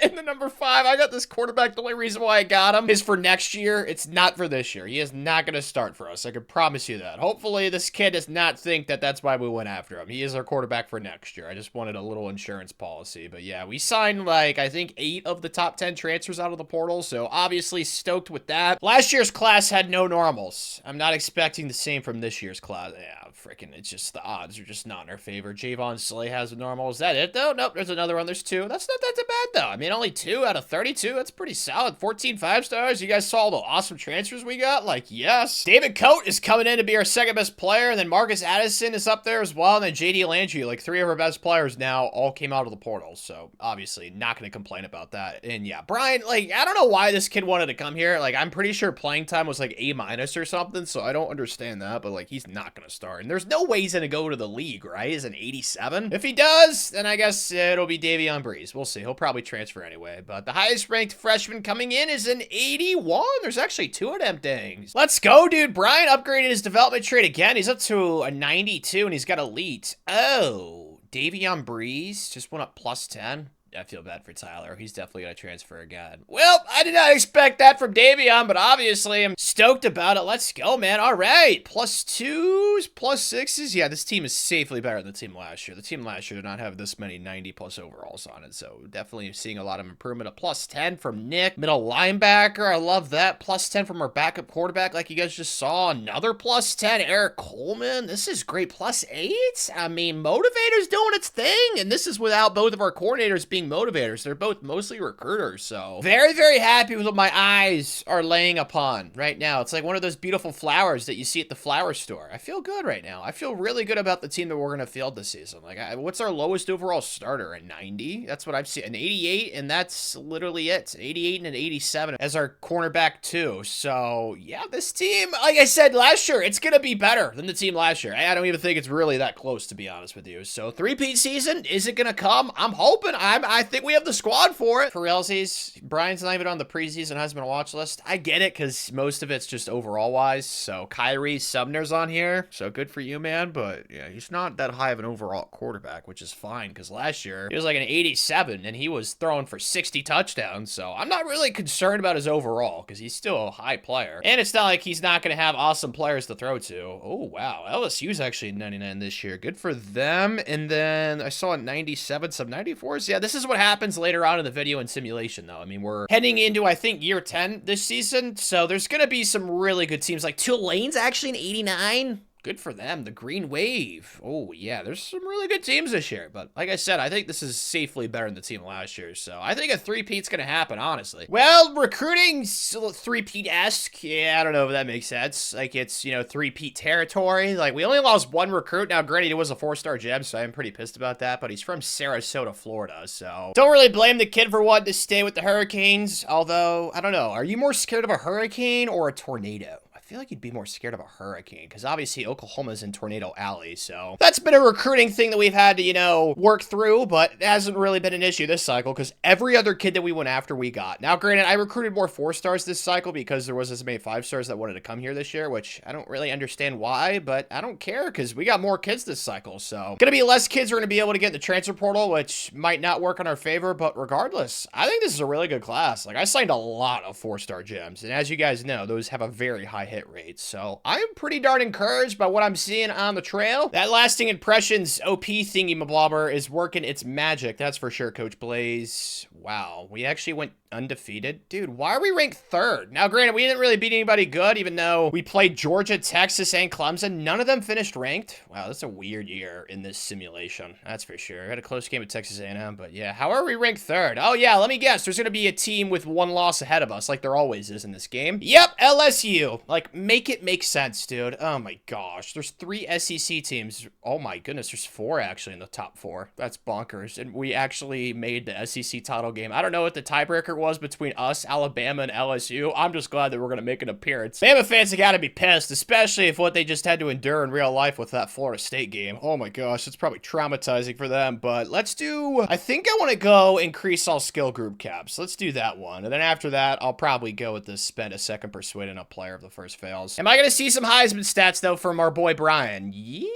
and the number 5. I got this quarterback. The only reason why I got him is for next year. It's not for this year. He is not going to start for us. I can promise you that. Hopefully, this kid does not think that that's why we went after him. He is our quarterback for next year. I just wanted a little insurance policy, but yeah, we signed, like, I think 8 of the top 10 transfers out of the portal, so obviously stoked with that. Last year's class had no normals. I'm not expecting the same from this year's class. Yeah, freaking, it's just the odds are just not in our favor. Javon Slay has a normal. Is that it, though? Nope, there's another one. There's 2. That's not that too bad, though. I mean, only 2 out of 32. That's pretty solid. 14 5-stars. You guys saw the awesome transfers we got? Like, yes. David Coate is coming in to be our second best player, and then Marcus Addison is up there as well, and then J.D. Landry. Like, 3 of our best players now all came out of the portal, so obviously not going to complain about that. And yeah, Brian, like, I don't know why this kid wanted to come here. Like, I'm pretty sure playing time was like A- or something, so I don't understand that, but like, he's not going to start. And there's no way he's going to go to the league, right? He's an 87. If he does, then I guess it'll be Davion Breeze. We'll see. He'll probably transfer anyway, but the highest ranked freshman coming in is an 81. There's actually 2 of them things. Let's go, dude. Brian upgraded his development trait again. He's up to a 92, and he's got elite. Oh, Davion Breeze just went up plus 10. I feel bad for Tyler. He's definitely going to transfer again. Well, I did not expect that from Davion, but obviously I'm stoked about it. Let's go, man. All right. Plus 2s, plus 6s. Yeah, this team is safely better than the team last year. The team last year did not have this many 90-plus overalls on it, so definitely seeing a lot of improvement. A plus 10 from Nick. Middle linebacker. I love that. Plus 10 from our backup quarterback, like you guys just saw. Another plus 10. Eric Coleman. This is great. Plus 8? I mean, Motivator's doing its thing, and this is without both of our coordinators being motivators. They're both mostly recruiters, so very, very happy with what my eyes are laying upon right now. It's like one of those beautiful flowers that you see at the flower store. I feel good right now. I feel really good about the team that we're going to field this season. Like, what's our lowest overall starter? A 90? That's what I've seen. An 88, and that's literally it. 88 and an 87 as our cornerback too. So yeah, this team, like I said last year, it's going to be better than the team last year. I don't even think it's really that close, to be honest with you. So 3-peat season, is it going to come? I'm hoping. I think we have the squad for it. For realsies, Brian's not even on the preseason Heisman watch list. I get it, because most of it's just overall wise. So Kyrie Sumner's on here. So good for you, man. But yeah, he's not that high of an overall quarterback, which is fine, because last year he was like an 87 and he was throwing for 60 touchdowns. So I'm not really concerned about his overall, because he's still a high player. And it's not like he's not going to have awesome players to throw to. Oh, wow. LSU's actually 99 this year. Good for them. And then I saw a 97, some 94s. Yeah, this is what happens later on in the video and simulation, though. I mean, we're heading into, I think, year 10 this season, so there's going to be some really good teams. Like Tulane's actually an 89. Good for them. The Green Wave. Oh, yeah, there's some really good teams this year. But like I said, I think this is safely better than the team last year. So I think a 3-peat's going to happen, honestly. Well, recruiting's 3-peat-esque. Yeah, I don't know if that makes sense. Like, it's, you know, 3-peat territory. Like, we only lost 1 recruit. Now, granted, it was a 4-star gem, so I'm pretty pissed about that. But he's from Sarasota, Florida. So don't really blame the kid for wanting to stay with the Hurricanes. Although, I don't know. Are you more scared of a hurricane or a tornado? I feel like you'd be more scared of a hurricane, because obviously Oklahoma's in Tornado Alley, so that's been a recruiting thing that we've had to, you know, work through, but it hasn't really been an issue this cycle, because every other kid that we went after, we got. Now, granted, I recruited more 4-stars this cycle because there was as many 5-stars that wanted to come here this year, which I don't really understand why, but I don't care, because we got more kids this cycle, so gonna be less kids are gonna be able to get in the transfer portal, which might not work in our favor, but regardless, I think this is a really good class. Like, I signed a lot of 4-star gems, and as you guys know, those have a very high hit rate, so I'm pretty darn encouraged by what I'm seeing on the trail. That lasting impressions OP thingy mablobber is working its magic, that's for sure, Coach Blaze. Wow, we actually went undefeated. Dude, why are we ranked 3rd? Now, granted, we didn't really beat anybody good, even though we played Georgia, Texas, and Clemson. None of them finished ranked. Wow, that's a weird year in this simulation. That's for sure. We had a close game with Texas A&M, but yeah. How are we ranked 3rd? Oh, yeah, let me guess. There's going to be a team with 1 loss ahead of us, like there always is in this game. Yep, LSU. Like, make it make sense, dude. Oh, my gosh. There's 3 SEC teams. Oh, my goodness. There's 4, actually, in the top 4. That's bonkers. And we actually made the SEC title title game. I don't know what the tiebreaker was between us, Alabama, and LSU. I'm just glad that we're going to make an appearance. Bama fans have got to be pissed, especially if what they just had to endure in real life with that Florida State game. Oh my gosh, it's probably traumatizing for them, but let's do, I think I want to go increase all skill group caps. Let's do that one. And then after that, I'll probably go with this spend a second persuading a player if the first fails. Am I going to see some Heisman stats though from our boy Brian? Yeah.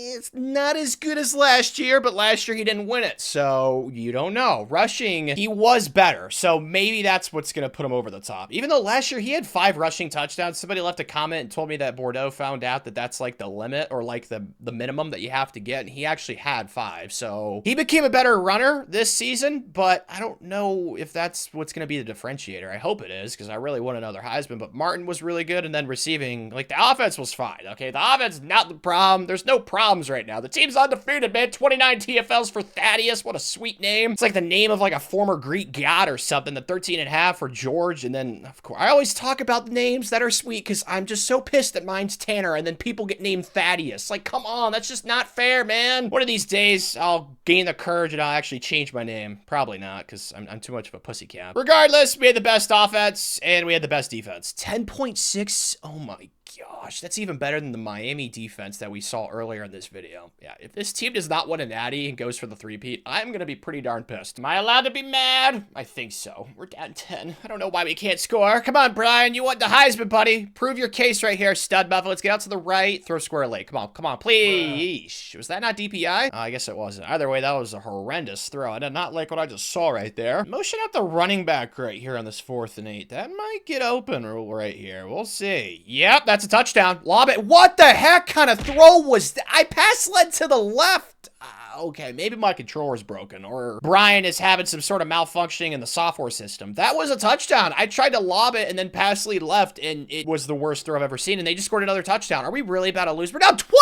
It's not as good as last year, but last year he didn't win it, so you don't know. Rushing, he was better, so maybe that's what's going to put him over the top. Even though last year he had 5 rushing touchdowns, somebody left a comment and told me that Bordeaux found out that that's like the limit or like the minimum that you have to get, and he actually had 5, so he became a better runner this season, but I don't know if that's what's going to be the differentiator. I hope it is, because I really want another Heisman, but Martin was really good, and then receiving, like the offense was fine, okay? The offense is not the problem. There's no problems right now. The team's undefeated, man. 29 TFLs for Thaddeus. What a sweet name. It's like the name of like a former Greek god or something. The 13.5 for George. And then, of course, I always talk about the names that are sweet because I'm just so pissed that mine's Tanner and then people get named Thaddeus. Like, come on. That's just not fair, man. One of these days, I'll gain the courage and I'll actually change my name. Probably not because I'm too much of a pussycat. Regardless, we had the best offense and we had the best defense. 10.6. Oh my gosh, that's even better than the Miami defense that we saw earlier in this video. Yeah, if this team does not win a natty and goes for the three-peat, I'm gonna be pretty darn pissed. Am I allowed to be mad? I think so. We're down 10. I don't know why we can't score. Come on, Brian, you want the Heisman, buddy. Prove your case right here, stud buffalo. Let's get out to the right. Throw square leg. Come on, please. Was that not DPI? I guess it wasn't. Either way, that was a horrendous throw. I did not like what I just saw right there. Motion out the running back right here on this 4th and 8. That might get open right here. We'll see. Yep, that's a touchdown. Lob it. What the heck kind of throw was that? I pass led to the left. Okay, maybe my controller's broken, or Brian is having some sort of malfunctioning in the software system. That was a touchdown. I tried to lob it and then pass lead left, and it was the worst throw I've ever seen, and they just scored another touchdown. Are we really about to lose? We're down 20-0.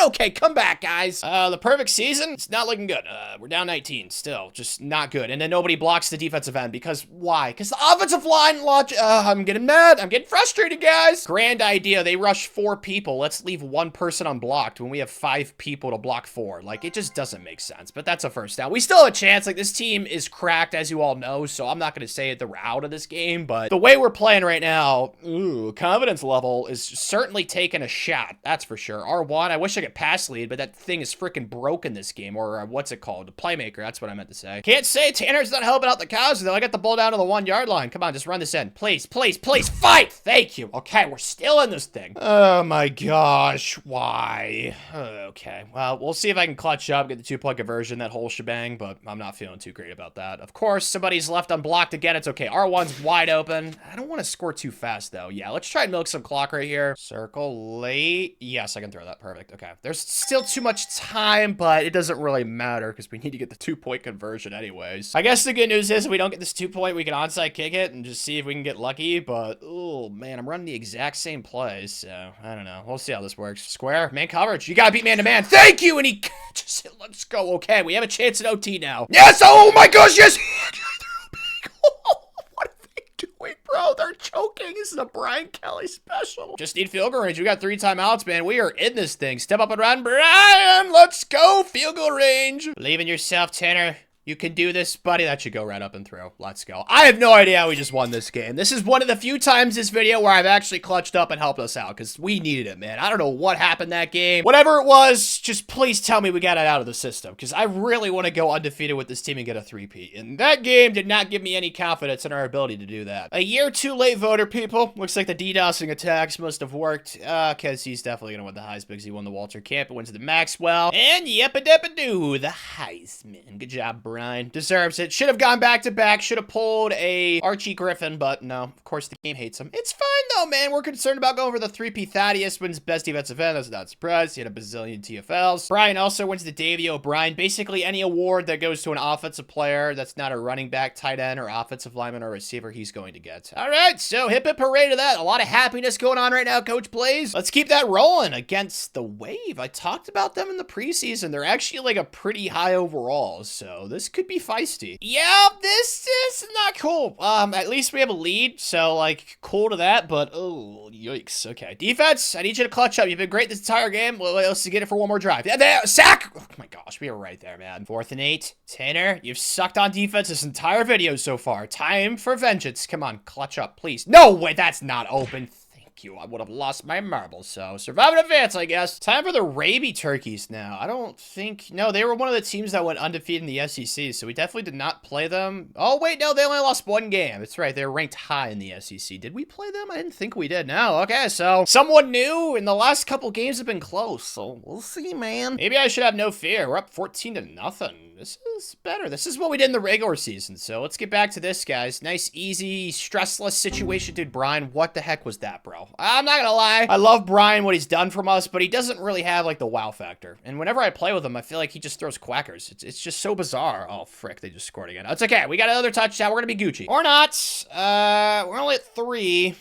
Okay, come back, guys. The perfect season, it's not looking good. We're down 19 still, just not good. And then nobody blocks the defensive end because why? Because the offensive line launch. I'm getting mad. I'm getting frustrated, guys. Grand idea. They rush 4 people. Let's leave 1 person unblocked when we have 5 people to block 4. Like, it just doesn't make sense, but that's a first down. We still have a chance. Like, this team is cracked, as you all know, so I'm not going to say that we're out of this game, but the way we're playing right now, confidence level is certainly taking a shot. That's for sure. R1, I wish I could pass lead, but that thing is freaking broken this game, or what's it called? The playmaker, that's what I meant to say. Can't say Tanner's not helping out the cows, though. I got the ball down to the 1-yard line. Come on, just run this in. Please, please, please, fight! Thank you. Okay, we're still in this thing. Oh my gosh, why? Okay, well, we'll see if I can clutch up, get the 2-point conversion, that whole shebang, but I'm not feeling too great about that. Of course, somebody's left unblocked again. It's okay. R1's wide open. I don't want to score too fast, though. Yeah, let's try and milk some clock right here. Circle late. Yes, I can throw that. Perfect. Okay. There's still too much time, but it doesn't really matter because we need to get the 2-point conversion anyways. I guess the good news is if we don't get this 2-point, we can onside kick it and just see if we can get lucky, but oh man, I'm running the exact same plays, so I don't know. We'll see how this works. Square, man coverage. You gotta beat man to man. Thank you! And he just said, let's go. Okay, we have a chance at OT now. Yes! Oh my gosh, yes! What are they doing, bro? They're choking. This is a Brian Kelly special. Just need field goal range. We got 3 timeouts, man. We are in this thing. Step up and run, Brian. Let's go. Field goal range. Believe in yourself, Tanner. You can do this, buddy. That should go right up and through. Let's go. I have no idea how we just won this game. This is one of the few times this video where I've actually clutched up and helped us out because we needed it, man. I don't know what happened that game. Whatever it was, just please tell me we got it out of the system because I really want to go undefeated with this team and get a 3-peat. And that game did not give me any confidence in our ability to do that. A year too late voter, people. Looks like the DDoSing attacks must have worked because he's definitely going to win the Heisman because he won the Walter Camp and went to the Maxwell. And yep-a-dep-a-doo, the Heisman. Good job, Brian. Deserves it. Should have gone back-to-back. Should have pulled a Archie Griffin, but no. Of course, the game hates him. It's fine, though, man. We're concerned about going for the 3P. Thaddeus wins best defensive end. That's not a surprise. He had a bazillion TFLs. Brian also wins the Davey O'Brien. Basically, any award that goes to an offensive player that's not a running back, tight end, or offensive lineman or receiver, he's going to get. All right, so hip hip hooray to that. A lot of happiness going on right now, Coach Blaze. Let's keep that rolling against the Wave. I talked about them in the preseason. They're actually like a pretty high overall, so this could be feisty. Yeah, this is not cool. At least we have a lead, so like cool to that, but oh, yikes. Okay, defense, I need you to clutch up. You've been great this entire game. What else to get it for one more drive. Yeah, there, sack! Oh my gosh, we were right there, man. 4th and 8. Tanner, you've sucked on defense this entire video so far. Time for vengeance. Come on, clutch up, please. No way, that's not open. Thank you. I would have lost my marbles, so survive and advance, I guess. Time for the Raby Turkeys now. I don't think... No, they were one of the teams that went undefeated in the SEC, so we definitely did not play them. Oh, wait, no, they only lost 1 game. That's right, they were ranked high in the SEC. Did we play them? I didn't think we did. No, okay, so someone new, and the last couple games have been close, so we'll see, man. Maybe I should have no fear. We're up 14-0. This is better. This is what we did in the regular season, so let's get back to this, guys. Nice, easy, stressless situation. Dude, Brian, what the heck was that, bro? I'm not gonna lie. I love Brian, what he's done from us, but he doesn't really have, like, the wow factor. And whenever I play with him, I feel like he just throws quackers. It's just so bizarre. Oh, frick, they just scored again. It's okay. We got another touchdown. We're gonna be Gucci. Or not. We're only at 3.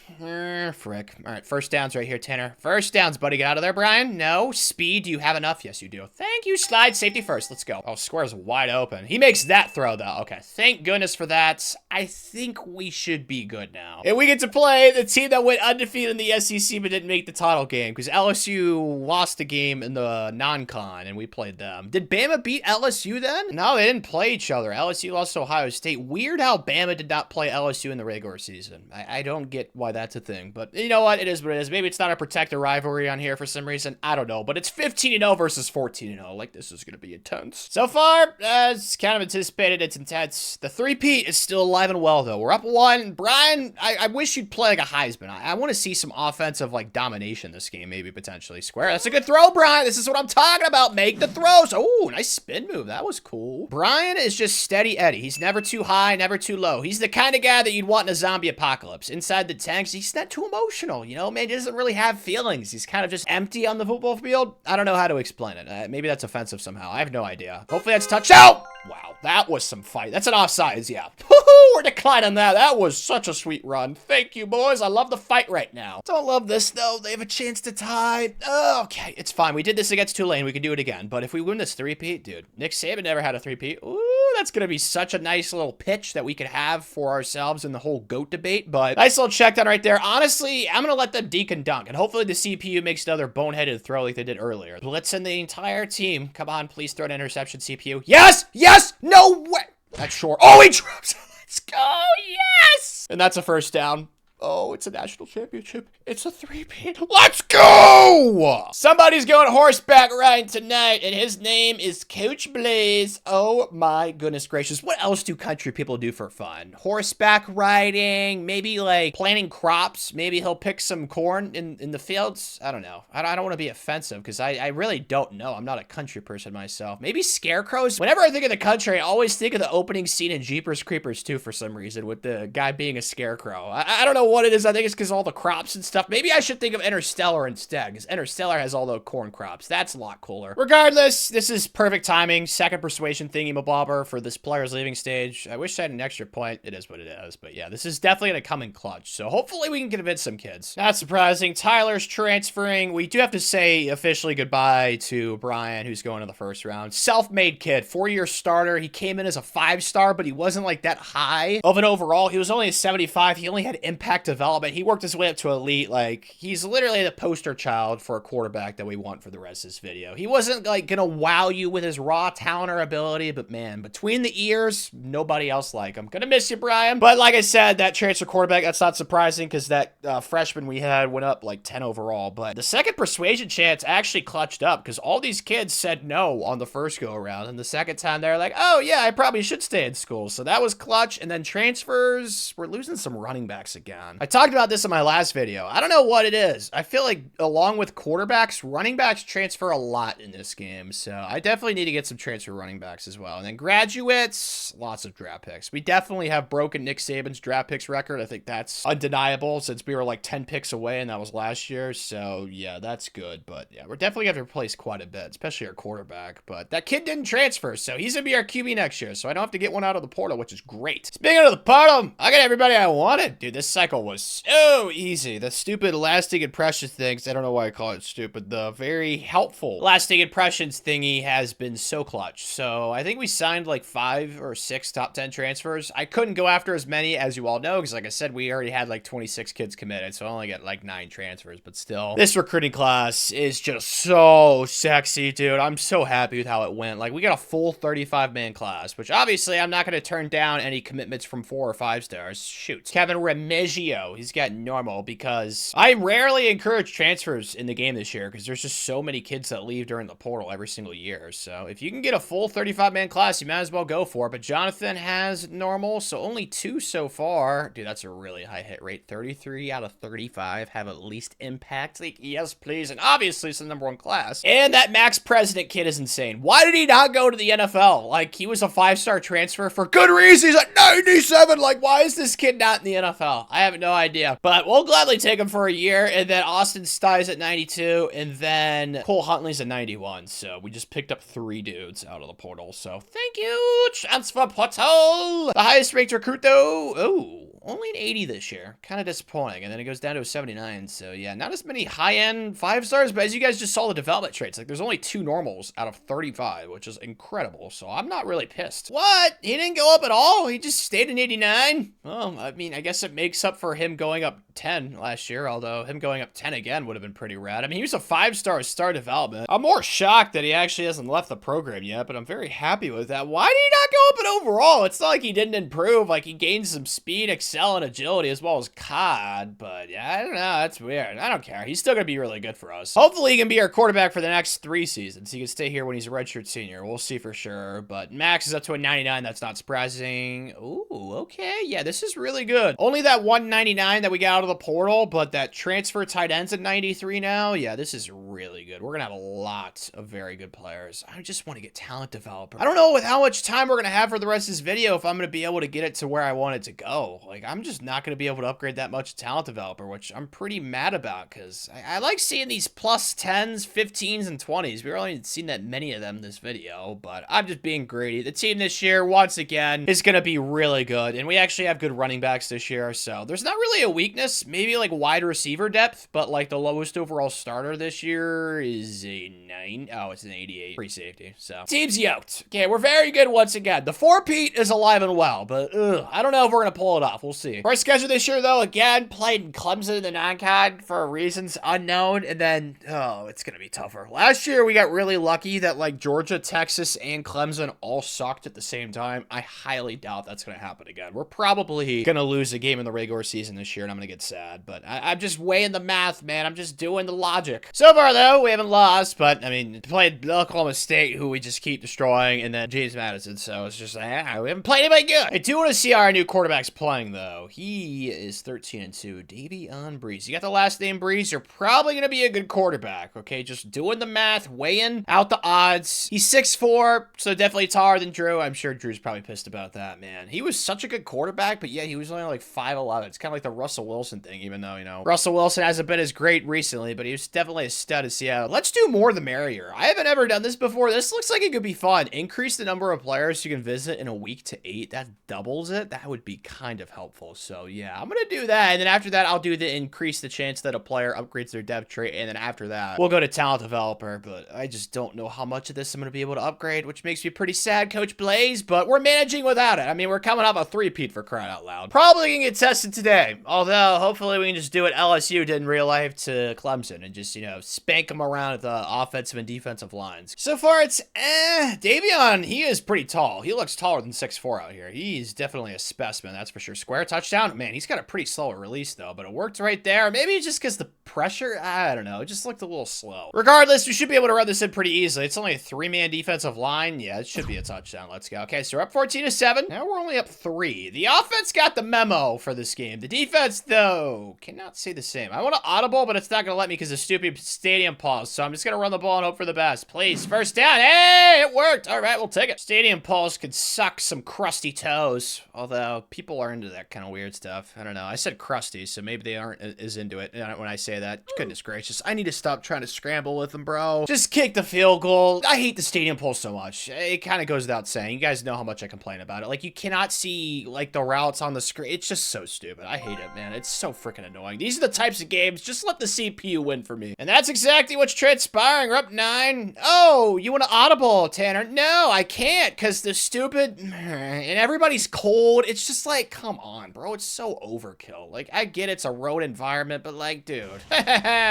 Frick. All right, first downs right here, Tanner. First downs, buddy. Get out of there, Brian. No. Speed. Do you have enough? Yes, you do. Thank you, slide. Safety first. Let's go. Oh, square's wide open. He makes that throw, though. Okay, thank goodness for that. I think we should be good now. And we get to play the team that went undefeated in the SEC but didn't make the title game because LSU lost the game in the non-con and we played them. Did Bama beat LSU then? No, they didn't play each other. LSU lost to Ohio State. Weird how Bama did not play LSU in the regular season. I don't get why that's a thing, but you know what? It is what it is. Maybe it's not a protected rivalry on here for some reason. I don't know, but it's 15-0 versus 14-0. Like, this is going to be intense. So far, it's kind of anticipated. It's intense. The three-peat is still alive and well, though. We're up 1. Brian, I wish you'd play like a Heisman. I want to see some offensive, like, domination this game, maybe, potentially. Square. That's a good throw, Brian. This is what I'm talking about. Make the throws. Oh, nice spin move. That was cool. Brian is just steady Eddie. He's never too high, never too low. He's the kind of guy that you'd want in a zombie apocalypse. Inside the tanks, he's not too emotional, you know? Man, he doesn't really have feelings. He's kind of just empty on the football field. I don't know how to explain it. Maybe that's offensive somehow. I have no idea. Hopefully that's touchdown. Wow, that was some fight. That's an offsides, yeah. Woohoo, we're declining that. That was such a sweet run. Thank you, boys. I love the fight right now. Don't love this, though. They have a chance to tie. Oh, okay, it's fine. We did this against Tulane. We can do it again. But if we win this three-peat, dude, Nick Saban never had a three-peat. Ooh, that's going to be such a nice little pitch that we could have for ourselves in the whole GOAT debate. But nice little check down right there. Honestly, I'm going to let them deke and dunk. And hopefully the CPU makes another boneheaded throw like they did earlier. Blitz in the entire team. Come on, please throw an interception, CPU. Yes! Yes! No way! That's short. Oh, he drops. Let's go. Yes! And that's a first down. Oh, it's a national championship. It's a three-peat. Let's go! Somebody's going horseback riding tonight, and his name is Coach Blaze. Oh, my goodness gracious. What else do country people do for fun? Horseback riding, maybe, like, planting crops. Maybe he'll pick some corn in the fields. I don't know. I don't want to be offensive, because I really don't know. I'm not a country person myself. Maybe scarecrows? Whenever I think of the country, I always think of the opening scene in Jeepers Creepers, too, for some reason, with the guy being a scarecrow. I don't know what it is. I think it's because all the crops and stuff. Maybe I should think of Interstellar instead, because Interstellar has all the corn crops. That's a lot cooler. Regardless, this is perfect timing. Second persuasion thingy-mabobber for this player's leaving stage. I wish I had an extra point. It is what it is. But yeah, this is definitely going to come in clutch. So hopefully we can convince some kids. Not surprising. Tyler's transferring. We do have to say officially goodbye to Brian, who's going to the first round. Self-made kid. 4-year starter. He came in as a 5-star, but he wasn't like that high of an overall. He was only a 75. He only had impact development. He worked his way up to elite. Like, he's literally the poster child for a quarterback that we want for the rest of this video. He wasn't, like, gonna wow you with his raw talent or ability, but man, between the ears, nobody else like him. Gonna miss you, Brian. But like I said, that transfer quarterback, that's not surprising because that freshman we had went up like 10 overall. But the second persuasion chance actually clutched up because all these kids said no on the first go around. And the second time they're like, oh yeah, I probably should stay in school. So that was clutch. And then transfers, we're losing some running backs again. I talked about this in my last video. I don't know what it is. I feel like along with quarterbacks, running backs transfer a lot in this game. So I definitely need to get some transfer running backs as well. And then graduates, lots of draft picks. We definitely have broken Nick Saban's draft picks record. I think that's undeniable since we were like 10 picks away and that was last year. So yeah, that's good. But yeah, we're definitely going to replace quite a bit, especially our quarterback. But that kid didn't transfer, so he's going to be our QB next year. So I don't have to get one out of the portal, which is great. Speaking of the portal, I got everybody I wanted. Dude, this cycle drill was so easy. The stupid lasting impressions things, I don't know why I call it stupid. The very helpful lasting impressions thingy has been so clutch. So I think we signed like 5 or 6 top 10 transfers. I couldn't go after as many as you all know, because like I said, we already had like 26 kids committed, so I only get like 9 transfers, but still. This recruiting class is just so sexy, dude. I'm so happy with how it went. Like, we got a full 35-man class, which obviously I'm not going to turn down any commitments from 4 or 5 stars. Shoot. Kevin Remigio, he's got normal, because I rarely encourage transfers in the game this year, because there's just so many kids that leave during the portal every single year. So if you can get a full 35-man class, you might as well go for it. But Jonathan has normal, so only 2 so far. Dude, that's a really high hit rate. 33 out of 35 have at least impact. Like, yes, please. And obviously it's the #1 class. And that Max President kid is insane. Why did he not go to the NFL? Like, he was a 5-star transfer for good reason. He's at 97. Like, why is this kid not in the NFL? I have no idea. But we'll gladly take him for a year. And then Austin Stye's at 92. And then Cole Huntley's at 91. So we just picked up 3 dudes out of the portal. So thank you, transfer portal. The highest ranked recruit, though. Oh, only an 80 this year. Kind of disappointing. And then it goes down to a 79. So yeah, not as many high-end 5 stars. But as you guys just saw the development traits, like there's only 2 normals out of 35, which is incredible. So I'm not really pissed. What? He didn't go up at all? He just stayed in 89? Well, I mean, I guess it makes up for him going up 10 last year, although him going up 10 again would have been pretty rad. I mean, he was a 5-star star development. I'm more shocked that he actually hasn't left the program yet, but I'm very happy with that. Why did he not go up at overall? It's not like he didn't improve. Like, he gained some speed, excel, and agility, as well as COD, but yeah, I don't know. That's weird. I don't care. He's still gonna be really good for us. Hopefully, he can be our quarterback for the next 3 seasons. He can stay here when he's a redshirt senior. We'll see for sure, but Max is up to a 99. That's not surprising. Ooh, okay. Yeah, this is really good. Only that 199 that we got out of the portal, but that transfer tight end's at 93 now. Yeah, this is really good. We're gonna have a lot of very good players. I just want to get talent developer. I don't know with how much time we're gonna have for the rest of this video if I'm gonna be able to get it to where I want it to go. Like, I'm just not gonna be able to upgrade that much talent developer, which I'm pretty mad about, because I like seeing these plus 10s, 15s, and 20s. We really haven't seen that many of them in this video, but I'm just being greedy. The team this year, once again, is gonna be really good, and we actually have good running backs this year, so there's not really a weakness. Maybe like wide receiver depth, but like the lowest overall starter this year is a 9. Oh, it's an 88 free safety. So team's yoked. Okay, we're very good once again. The 4-peat is alive and well, but I don't know if we're gonna pull it off. We'll see. For our schedule this year, though, again, played Clemson in the non-con for reasons unknown, and then it's gonna be tougher. Last year we got really lucky that like Georgia, Texas, and Clemson all sucked at the same time. I highly doubt that's gonna happen again. We're probably gonna lose a game in the regular season this year, and I'm gonna get sad, but I'm just weighing the math, man. I'm just doing the logic. So far, though, we haven't lost, but I mean, played Oklahoma State, who we just keep destroying, and then James Madison, so it's just like, we haven't played anybody good. I do want to see how our new quarterback's playing, though. He is 13-2. Davion Breeze. You got the last name Breeze, you're probably gonna be a good quarterback, okay? Just doing the math, weighing out the odds. He's 6'4", so definitely taller than Drew. I'm sure Drew's probably pissed about that, man. He was such a good quarterback, but yeah, he was only like 5'11". It's kind of like the Russell Wilson thing, even though, you know, Russell Wilson hasn't been as great recently, but he was definitely a stud at Seattle. Let's do more the merrier. I haven't ever done this before. This looks like it could be fun. Increase the number of players you can visit in a week to 8. That doubles it. That would be kind of helpful. So yeah, I'm gonna do that, and then after that, I'll do the increase the chance that a player upgrades their depth trait, and then after that, we'll go to talent developer, but I just don't know how much of this I'm gonna be able to upgrade, which makes me pretty sad, Coach Blaze, but we're managing without it. I mean, we're coming off a 3-peat for crying out loud. Probably gonna get tested today, although hopefully we can just do what LSU did in real life to Clemson and just, you know, spank them around at the offensive and defensive lines. So far, it's Davion, he is pretty tall. He looks taller than 6'4" out here. He's definitely a specimen, that's for sure. Square touchdown. Man, he's got a pretty slow release, though, but it worked right there. Maybe it's just because the pressure, I don't know, it just looked a little slow. Regardless, we should be able to run this in pretty easily. It's only a 3-man defensive line. Yeah, it should be a touchdown. Let's go. Okay, so we're up 14-7. Now we're only up 3. The offense got the memo for this game. The defense, though, cannot say the same. I want to audible, but it's not going to let me because the stupid stadium stadium pulse, so I'm just gonna run the ball and hope for the best. Please, first down. Hey, it worked. All right, we'll take it. Stadium pulse could suck some crusty toes, although people are into that kind of weird stuff. I don't know. I said crusty, so maybe they aren't as into it when I say that. Goodness gracious, I need to stop trying to scramble with them, bro. Just kick the field goal. I hate the stadium pulse so much. It kind of goes without saying. You guys know how much I complain about it. Like, you cannot see, like, the routes on the screen. It's just so stupid. I hate it, man. It's so freaking annoying. These are the types of games. Just let the CPU win for me. And that's exactly what's transpiring. We're up 9. Oh, you want to audible, Tanner? No, I can't, because the stupid... And everybody's cold. It's just like, come on, bro. It's so overkill. Like, I get it's a road environment, but like, dude.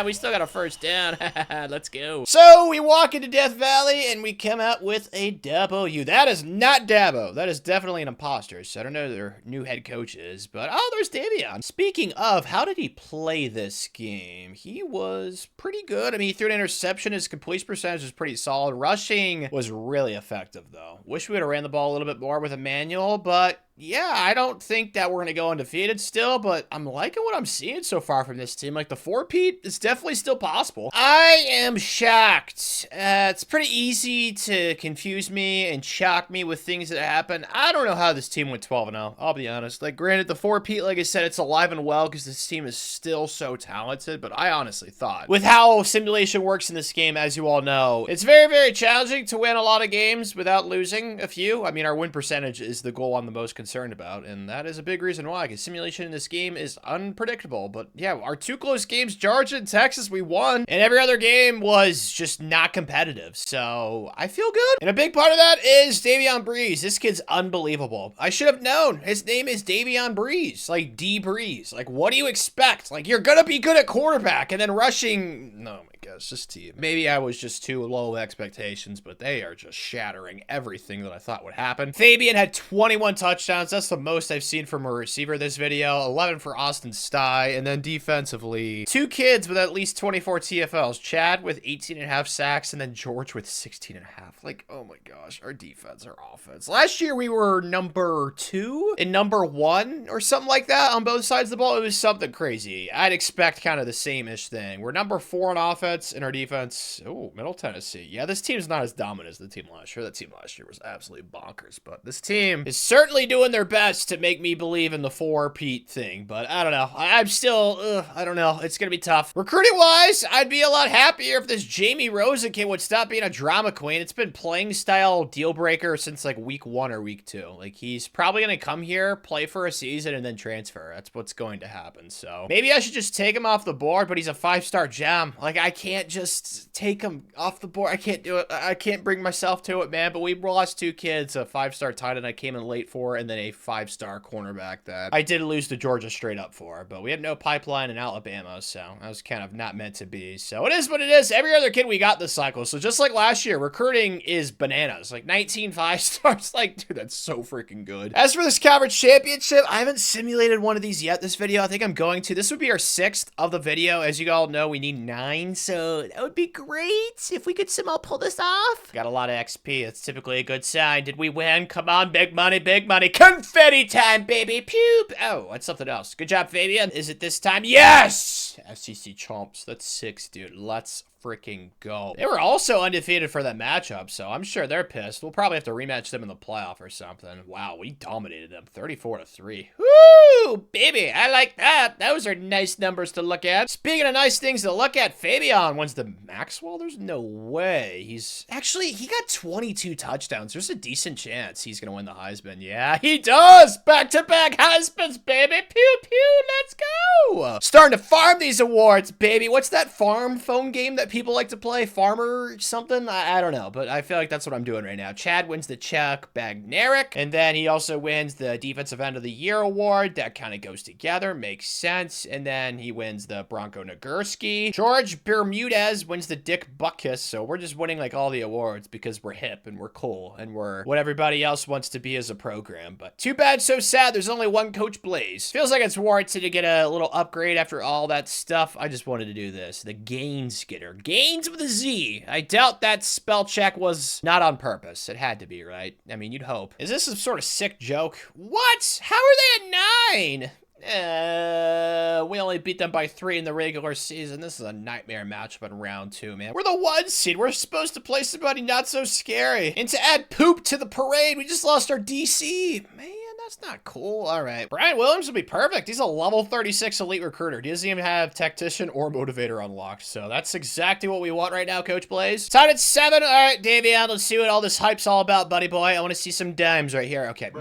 We still got a first down. Let's go. So, we walk into Death Valley, and we come out with a W. That is not Dabo. That is definitely an imposter. So, I don't know who their new head coach is, but oh, there's Davion. Speaking of, how did he play this game? He was pretty good. I mean, he threw an interception. His completion percentage was pretty solid. Rushing was really effective, though. Wish we would have ran the ball a little bit more with Emmanuel, but yeah, I don't think that we're going to go undefeated still, but I'm liking what I'm seeing so far from this team. Like, the 4-peat is definitely still possible. I am shocked. It's pretty easy to confuse me and shock me with things that happen. I don't know how this team went 12-0. I'll be honest. Like, granted, the 4-peat, like I said, it's alive and well because this team is still so talented, but I honestly thought, with how simulation works in this game, as you all know, it's very, very challenging to win a lot of games without losing a few. I mean, our win percentage is the goal I'm the most concerned about, and that is a big reason why, because simulation in this game is unpredictable. But yeah, our 2 close games, Georgia and Texas, we won, and every other game was just not competitive, so I feel good. And a big part of that is Davion Breeze. This kid's unbelievable. I should have known. His name is Davion Breeze, like D Breeze. Like, what do you expect? Like, you're gonna be good at quarterback, and then rushing, no, gosh, this team. Maybe I was just too low expectations, but they are just shattering everything that I thought would happen. Fabian had 21 touchdowns. That's the most I've seen from a receiver this video. 11 for Austin Stye. And then defensively, 2 kids with at least 24 TFLs. Chad with 18.5 sacks, and then George with 16.5. Like, oh my gosh, our defense, our offense. Last year, we were number 2 and number 1 or something like that on both sides of the ball. It was something crazy. I'd expect kind of the same-ish thing. We're number 4 on offense. In our defense. Oh, Middle Tennessee. Yeah, this team's not as dominant as the team last year. That team last year was absolutely bonkers, but this team is certainly doing their best to make me believe in the 4-peat thing, but I don't know. I'm still, I don't know. It's gonna be tough. Recruiting-wise, I'd be a lot happier if this Jamie Rosen kid would stop being a drama queen. It's been playing style deal breaker since like week 1 or week 2. Like, he's probably gonna come here, play for a season, and then transfer. That's what's going to happen, so maybe I should just take him off the board, but he's a 5-star gem. Like, I can't just take him off the board. I can't do it. I can't bring myself to it, man. But we lost 2 kids, a 5-star tight end I came in late for, and then a 5-star cornerback that I did lose to Georgia straight up for. But we had no pipeline in Alabama, so that was kind of not meant to be. So it is what it is. Every other kid we got this cycle. So just like last year, recruiting is bananas. Like 19 5-stars. Like, dude, that's so freaking good. As for this conference championship, I haven't simulated one of these yet this video. I think I'm going to. This would be our 6th of the video. As you all know, we need 9, so that would be great if we could somehow pull this off. Got a lot of XP. That's typically a good sign. Did we win? Come on, big money, big money. Confetti time, baby. Pew. Oh, that's something else. Good job, Fabian. Is it this time? Yes! FCC chomps. That's 6, dude. Let's freaking go. They were also undefeated for that matchup, so I'm sure they're pissed. We'll probably have to rematch them in the playoff or something. Wow, we dominated them 34-3. Woo, baby, I like that. Those are nice numbers to look at. Speaking of nice things to look at, Fabian wins the Maxwell. There's no way. He got 22 touchdowns. There's a decent chance he's gonna win the Heisman. Yeah, he does. Back-to-back Heismans, baby. Pew, pew, let's go. Starting to farm these awards, baby. What's that farm phone game that people like to play? Farmer something? I don't know, but I feel like that's what I'm doing right now. Chad wins the Chuck Bagneric, and then he also wins the Defensive End of the Year award. That kind of goes together, makes sense. And then he wins the Bronco Nagurski. George Bermudez wins the Dick Buckus, so we're just winning like all the awards because we're hip and we're cool and we're what everybody else wants to be as a program. But too bad, so sad. There's only one Coach Blaze. Feels like it's warranted to get a little upgrade after all that stuff. I just wanted to do this. The Gains Getter. Gains with a Z. I doubt that spell check was not on purpose. It had to be, right? I mean, you'd hope. Is this some sort of sick joke? What? How are they at 9? We only beat them by 3 in the regular season. This is a nightmare matchup in round 2, man. We're the 1 seed. We're supposed to play somebody not so scary. And to add poop to the parade, we just lost our DC. Man, that's not cool. All right. Brian Williams will be perfect. He's a level 36 elite recruiter. He doesn't even have tactician or motivator unlocked. So that's exactly what we want right now, Coach Blaze. Time at 7. All right, Davion, let's see what all this hype's all about, buddy boy. I want to see some dimes right here. Okay.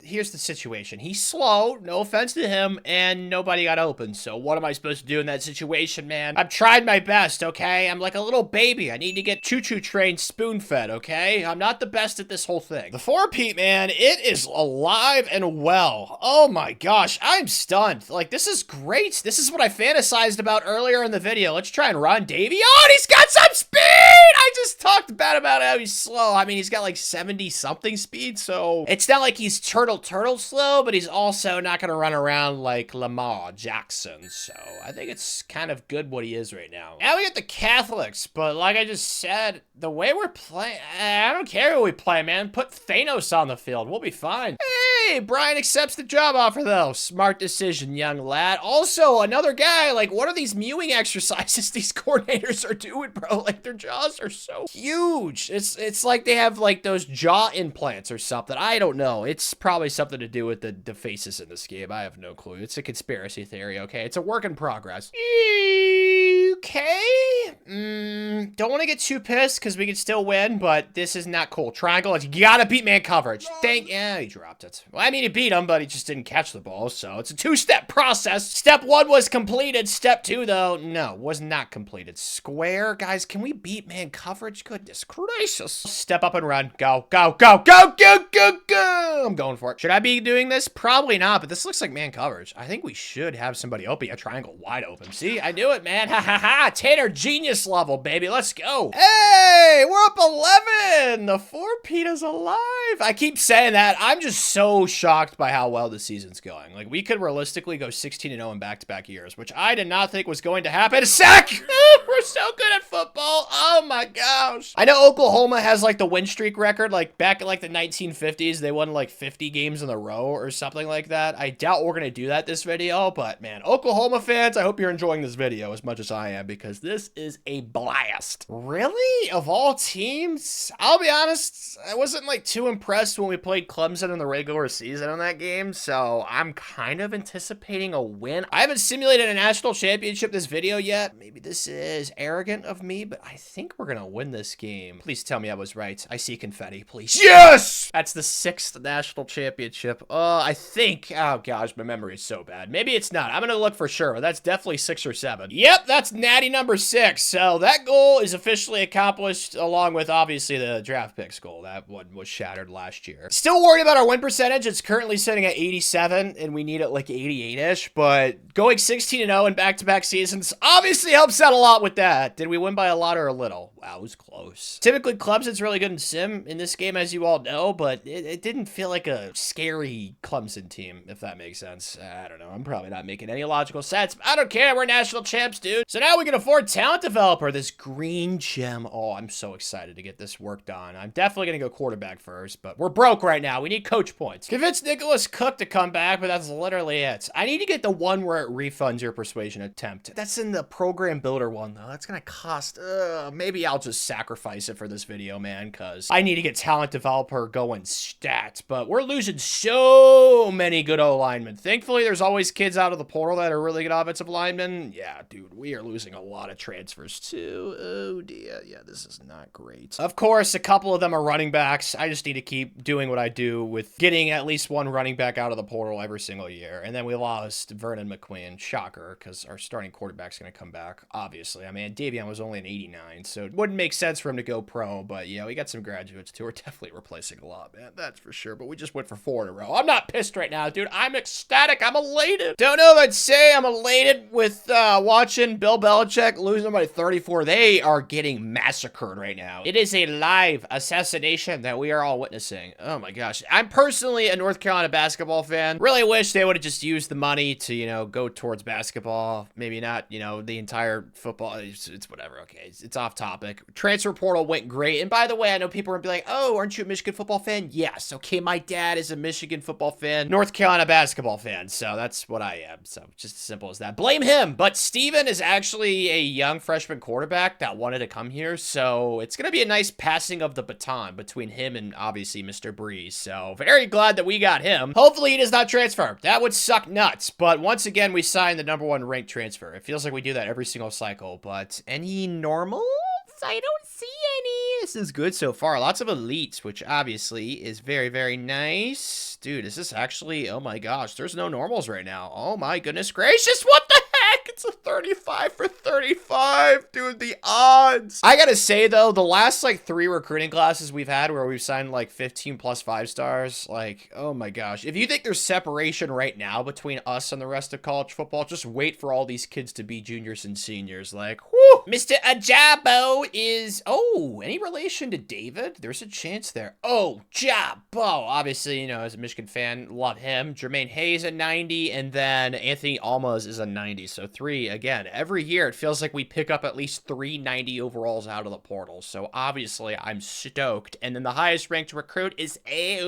Here's the situation. He's slow, no offense to him, and nobody got open. So what am I supposed to do in that situation, man? I've tried my best, okay? I'm like a little baby. I need to get choo-choo trained spoon-fed, okay? I'm not the best at this whole thing. The 4-peat, man, it is alive and well. Oh my gosh, I'm stunned. Like, this is great. This is what I fantasized about earlier in the video. Let's try and run Davy. Oh, he's got some speed! I just talked bad about how he's slow. I mean, he's got like 70-something speed, so it's not like he's turtle slow, but he's also not going to run around like Lamar Jackson, so I think it's kind of good what he is right now. Now we get the Catholics, but like I just said, the way we're playing, I don't care who we play, man. Put Thanos on the field. We'll be fine. Hey, Brian accepts the job offer, though. Smart decision, young lad. Also, another guy, like, what are these mewing exercises these coordinators are doing, bro? Like, their jaws are so huge. It's like they have, like, those jaw implants or something. I don't know. It's probably something to do with the faces in this game. I have no clue. It's a conspiracy theory, okay? It's a work in progress. Okay. Don't want to get too pissed because we can still win, but this is not cool. Triangle, you gotta beat man coverage. Yeah, he dropped it. Well, I mean, he beat him, but he just didn't catch the ball, so it's a 2-step process. Step 1 was completed. Step 2, though, no, was not completed. Square, guys, can we beat man coverage? Goodness gracious. Step up and run. Go, go, go, go, go, go, go. I'm going for it. Should I be doing this? Probably not, but this looks like man coverage. I think we should have somebody open. A triangle wide open. See, I knew it, man. Ha, ha, ha. Tanner genius level, baby. Let's go. Hey, we're up 11. The 4-peat is alive. I keep saying that. I'm just so shocked by how well the season's going. Like, we could realistically go 16-0 in back-to-back years, which I did not think was going to happen. Sack! We're so good at football. Oh my gosh. I know Oklahoma has like the win streak record. Like back in like the 1950s, they won like 50 games in a row or something like that. I doubt we're going to do that this video, but man, Oklahoma fans, I hope you're enjoying this video as much as I am because this is a blast. Really? Of all teams? I'll be honest, I wasn't like too impressed when we played Clemson in the regular season on that game, so I'm kind of anticipating a win. I haven't simulated a national championship this video yet. Maybe this is arrogant of me, but I think we're gonna win this game. Please tell me I was right. I see confetti, please. Yes! That's the 6th national championship. I think, oh gosh, my memory is so bad. Maybe it's not. I'm gonna look for sure, but that's definitely 6 or 7. Yep, that's natty number 6. So that goal is officially accomplished along with obviously the draft picks goal. That one was shattered last year. Still worried about our win percentage. It's currently sitting at 87 and we need it like 88-ish, but going 16-0 in back-to-back seasons obviously helps out a lot with that. Did we win by a lot or a little? Wow, it was close. Typically, Clemson's really good in sim in this game, as you all know, but it didn't feel like a scary Clemson team, if that makes sense. I don't know. I'm probably not making any logical sense. I don't care. We're national champs, dude. So now we can afford talent developer, this green gem. Oh, I'm so excited to get this worked on. I'm definitely going to go quarterback first, but we're broke right now. We need coach points. Convince Nicholas Cook to come back, but that's literally it. I need to get the one where it refunds your persuasion attempt. That's in the program builder one, though. That's going to cost, maybe I'll just sacrifice it for this video, man, because I need to get talent developer going stats, but we're losing so many good O-linemen. Thankfully, there's always kids out of the portal that are really good offensive linemen. Yeah, dude, we are losing a lot of transfers too. Oh dear, yeah, this is not great. Of course, a couple of them are running backs. I just need to keep doing what I do with getting at least one running back out of the portal every single year. And then we lost Vernon McQueen, shocker, because our starting quarterback's going to come back, obviously. I mean, Davion was only an 89, so it wouldn't make sense for him to go pro, but yeah, we got some graduates too. We're definitely replacing a lot, man, that's for sure, but we just went for 4 in a row. I'm not pissed right now, dude. I'm ecstatic. I'm elated. Don't know if I'd say I'm elated with watching Bill Belichick losing by 34. They are getting massacred right now. It is a live assassination that we are all witnessing. Oh my gosh. I'm personally a North Carolina basketball fan. Really wish they would have just used the money to, you know, go towards basketball. Maybe not, you know, the entire football. It's whatever. Okay. It's off topic. Transfer portal went great. And by the way, I know people are going to be like, oh, aren't you a Michigan football fan? Yes. Okay. My dad is a Michigan football fan, North Carolina basketball fan. So that's what I am. So just as simple as that. Blame him. But Steven is actually a young freshman quarterback that wanted to come here. So it's going to be a nice passing of the baton between him and obviously Mr. Breeze. So very glad that we got him. Hopefully he does not transfer. That would suck nuts. But once again, we signed the #1 ranked transfer. It feels like we do that every single cycle. But any normals? I don't see any. This is good so far. Lots of elites, which obviously is very, very nice. Dude, is this actually... Oh my gosh, there's no normals right now. Oh my goodness gracious, what the heck? It's a 35 for 35. Dude, the odds. I gotta say, though, the last, like, 3 recruiting classes we've had where we've signed, like, 15 plus 5 stars, like, oh my gosh. If you think there's separation right now between us and the rest of college football, just wait for all these kids to be juniors and seniors. Like, whoo! Mr. Ajabo is... Oh, any relation to David? There's a chance there. Oh, Jabo. Obviously, you know, as a Michigan fan, love him. Jermaine Hayes a 90, and then Anthony Almas is a 90. So 3, again, every year it feels like we pick up at least 3 90 overalls out of the portal. So obviously, I'm stoked. And then the highest ranked recruit is a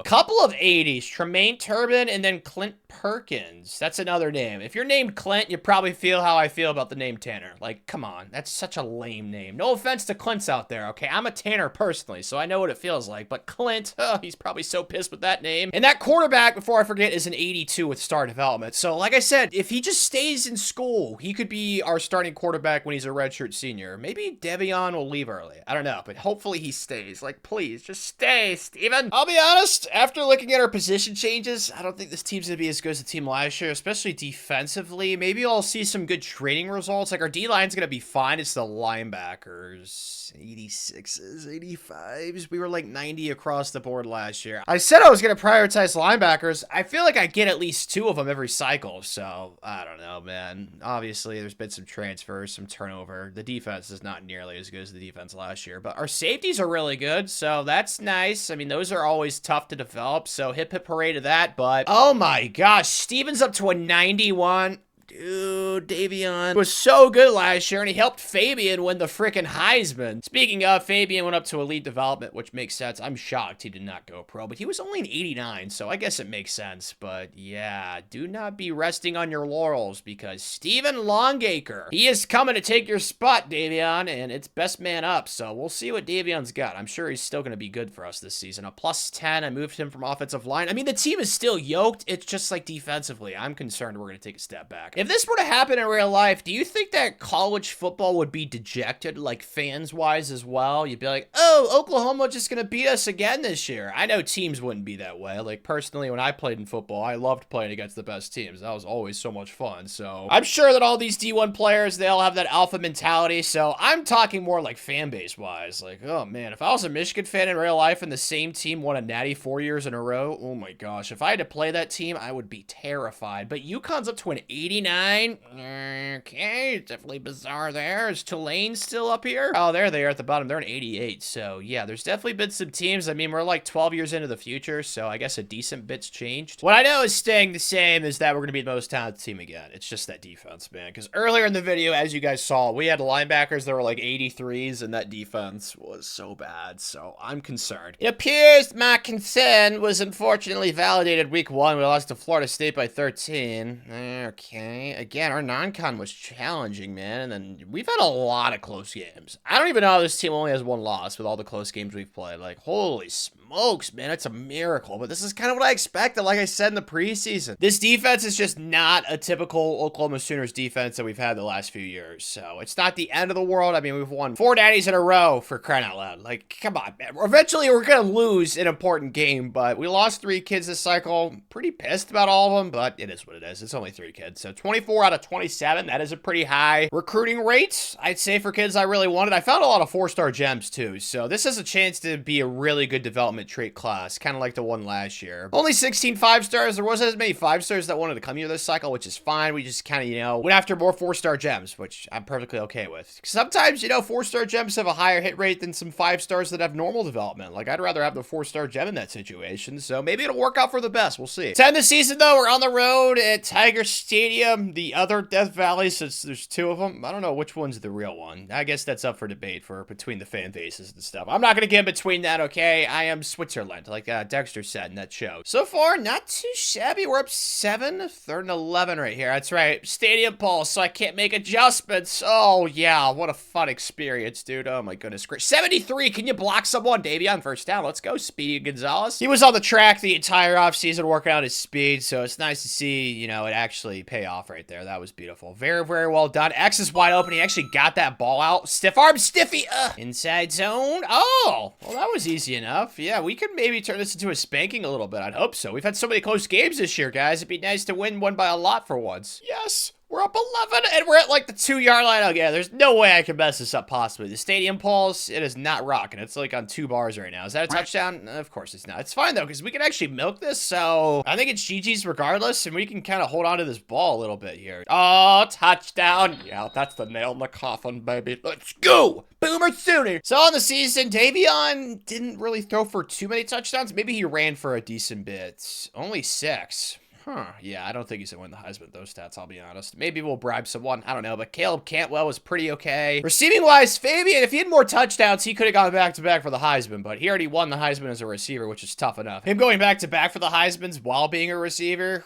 couple of 80s. Tremaine Turbin and then Clint Perkins. That's another name. If you're named Clint, you probably feel how I feel about the name Tanner. Like, come on. That's such a lame name. No offense to Clints out there, okay? I'm a Tanner personally, so I know what it feels like. But Clint, oh, he's probably so pissed with that name. And that quarterback, before I forget, is an 82 with star development. So, like I said, if he just stays in school, he could be our starting quarterback when he's a redshirt senior. Maybe Devion will leave early. I don't know, but hopefully he stays. Like, please, just stay, Steven. I'll be honest, after looking at our position changes, I don't think this team's gonna be as good as the team last year, especially defensively. Maybe I'll see some good training results. Like, our D-line's gonna be fine. It's the linebackers. 86s, 85s. We were like 90 across the board last year. I said I was going to prioritize linebackers. I feel like I get at least 2 of them every cycle. So, I don't know, man. Obviously, there's been some transfers, some turnover. The defense is not nearly as good as the defense last year. But our safeties are really good, so that's nice. I mean, those are always tough to develop. So, hip hip hooray to that. But, oh my gosh, Steven's up to a 91. Dude, Davion was so good last year, and he helped Fabian win the frickin' Heisman. Speaking of, Fabian went up to elite development, which makes sense. I'm shocked he did not go pro, but he was only an 89, so I guess it makes sense. But yeah, do not be resting on your laurels, because Stephen Longacre, he is coming to take your spot, Davion, and it's best man up, so we'll see what Davion's got. I'm sure he's still going to be good for us this season. A +10, I moved him from offensive line. I mean, the team is still yoked. It's just like defensively, I'm concerned we're going to take a step back. If this were to happen in real life, do you think that college football would be dejected, like fans-wise as well? You'd be like, oh, Oklahoma just gonna beat us again this year. I know teams wouldn't be that way. Like, personally, when I played in football, I loved playing against the best teams. That was always so much fun. So I'm sure that all these D1 players, they all have that alpha mentality. So I'm talking more like fan base-wise. Like, oh man, if I was a Michigan fan in real life and the same team won a natty 4 years in a row, oh my gosh. If I had to play that team, I would be terrified. But UConn's up to an 89. Okay, it's definitely bizarre there. Is Tulane still up here? Oh, there they are at the bottom. They're an 88. So, yeah, there's definitely been some teams. I mean, we're like 12 years into the future, so I guess a decent bit's changed. What I know is staying the same is that we're going to be the most talented team again. It's just that defense, man. Because earlier in the video, as you guys saw, we had linebackers that were like 83s, and that defense was so bad. So, I'm concerned. It appears my concern was unfortunately validated week 1. We lost to Florida State by 13. Okay. Again, our non-con was challenging, man, and then we've had a lot of close games. I don't even know how this team only has 1 loss with all the close games we've played. Like, holy smokes, man, it's a miracle. But this is kind of what I expected, like I said in the preseason. This defense is just not a typical Oklahoma Sooners defense that we've had the last few years. So it's not the end of the world. I mean, we've won 4 daddies in a row, for crying out loud. Like, come on, man. Eventually, we're going to lose an important game, but we lost 3 kids this cycle. Pretty pissed about all of them, but it is what it is. It's only 3 kids. So 24 out of 27. That is a pretty high recruiting rate, I'd say, for kids I really wanted. I found a lot of 4-star gems, too. So this has a chance to be a really good development trait class, kind of like the one last year. Only 16 5-stars. There wasn't as many 5-stars that wanted to come here this cycle, which is fine. We just kind of, you know, went after more 4-star gems, which I'm perfectly okay with. Sometimes, you know, 4-star gems have a higher hit rate than some 5-stars that have normal development. Like, I'd rather have the 4-star gem in that situation, so maybe it'll work out for the best. We'll see. To end the season, though, we're on the road at Tiger Stadium, the other Death Valley, since there's 2 of them. I don't know which one's the real one. I guess that's up for debate for between the fan bases and stuff. I'm not going to get in between that, okay? I am Switzerland, like Dexter said in that show. So far, not too shabby. We're up 7, 3rd and 11 right here. That's right. Stadium pulse, so I can't make adjustments. Oh, yeah. What a fun experience, dude. Oh, my goodness. Great. 73. Can you block someone? Davion, first down. Let's go, Speedy Gonzalez. He was on the track the entire offseason working out his speed, so it's nice to see, you know, it actually pay off right there. That was beautiful. Very, very well done. X is wide open. He actually got that ball out. Stiff arm, stiffy. Inside zone. Oh, well, that was easy enough. Yeah, we could maybe turn this into a spanking a little bit. I'd hope so. We've had so many close games this year, guys. It'd be nice to win one by a lot for once. Yes. We're up 11, and we're at, like, the 2-yard line. Okay, there's no way I can mess this up possibly. The stadium pulse, it is not rocking. It's, like, on 2 bars right now. Is that a touchdown? Of course it's not. It's fine, though, because we can actually milk this, so I think it's GG's regardless, and we can kind of hold on to this ball a little bit here. Oh, touchdown. Yeah, that's the nail in the coffin, baby. Let's go. Boomer Sooner. So on the season, Davion didn't really throw for too many touchdowns. Maybe he ran for a decent bit. Only 6. Huh, yeah, I don't think he's gonna win the Heisman with those stats, I'll be honest. Maybe we'll bribe someone, I don't know, but Caleb Cantwell was pretty okay. Receiving-wise, Fabian, if he had more touchdowns, he could have gone back-to-back for the Heisman, but he already won the Heisman as a receiver, which is tough enough. Him going back-to-back for the Heismans while being a receiver,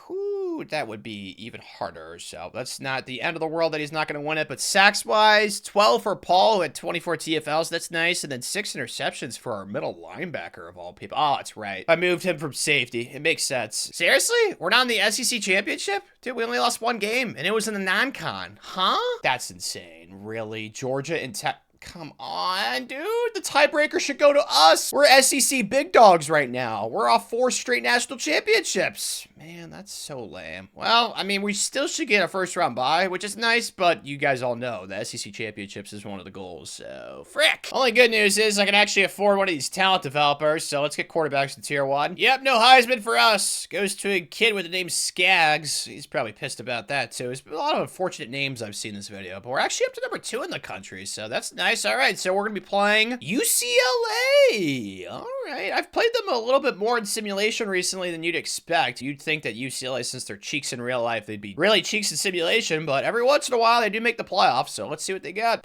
that would be even harder. So that's not the end of the world that he's not going to win it. But sacks-wise, 12 for Paul, who had 24 TFLs. That's nice. And then 6 interceptions for our middle linebacker of all people. Oh, that's right. I moved him from safety. It makes sense. Seriously? We're not in the SEC championship? Dude, we only lost 1 game, and it was in the non-con. Huh? That's insane. Really? Georgia and Tech? Come on, dude. The tiebreaker should go to us. We're SEC big dogs right now. We're off 4 straight national championships. Man, that's so lame. Well, I mean, we still should get a first-round bye, which is nice, but you guys all know the SEC championships is one of the goals, so frick. Only good news is I can actually afford one of these talent developers, so let's get quarterbacks in Tier 1. Yep, no Heisman for us. Goes to a kid with the name Skaggs. He's probably pissed about that, too. There's a lot of unfortunate names I've seen in this video, but we're actually up to number 2 in the country, so that's nice. All right, so we're going to be playing UCLA. All right, I've played them a little bit more in simulation recently than you'd expect. You'd think that UCLA, since they're cheeks in real life, they'd be really cheeks in simulation, but every once in a while, they do make the playoffs, so let's see what they got.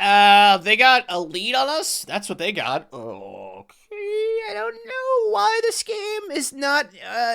They got a lead on us. That's what they got. Okay, I don't know why this game is not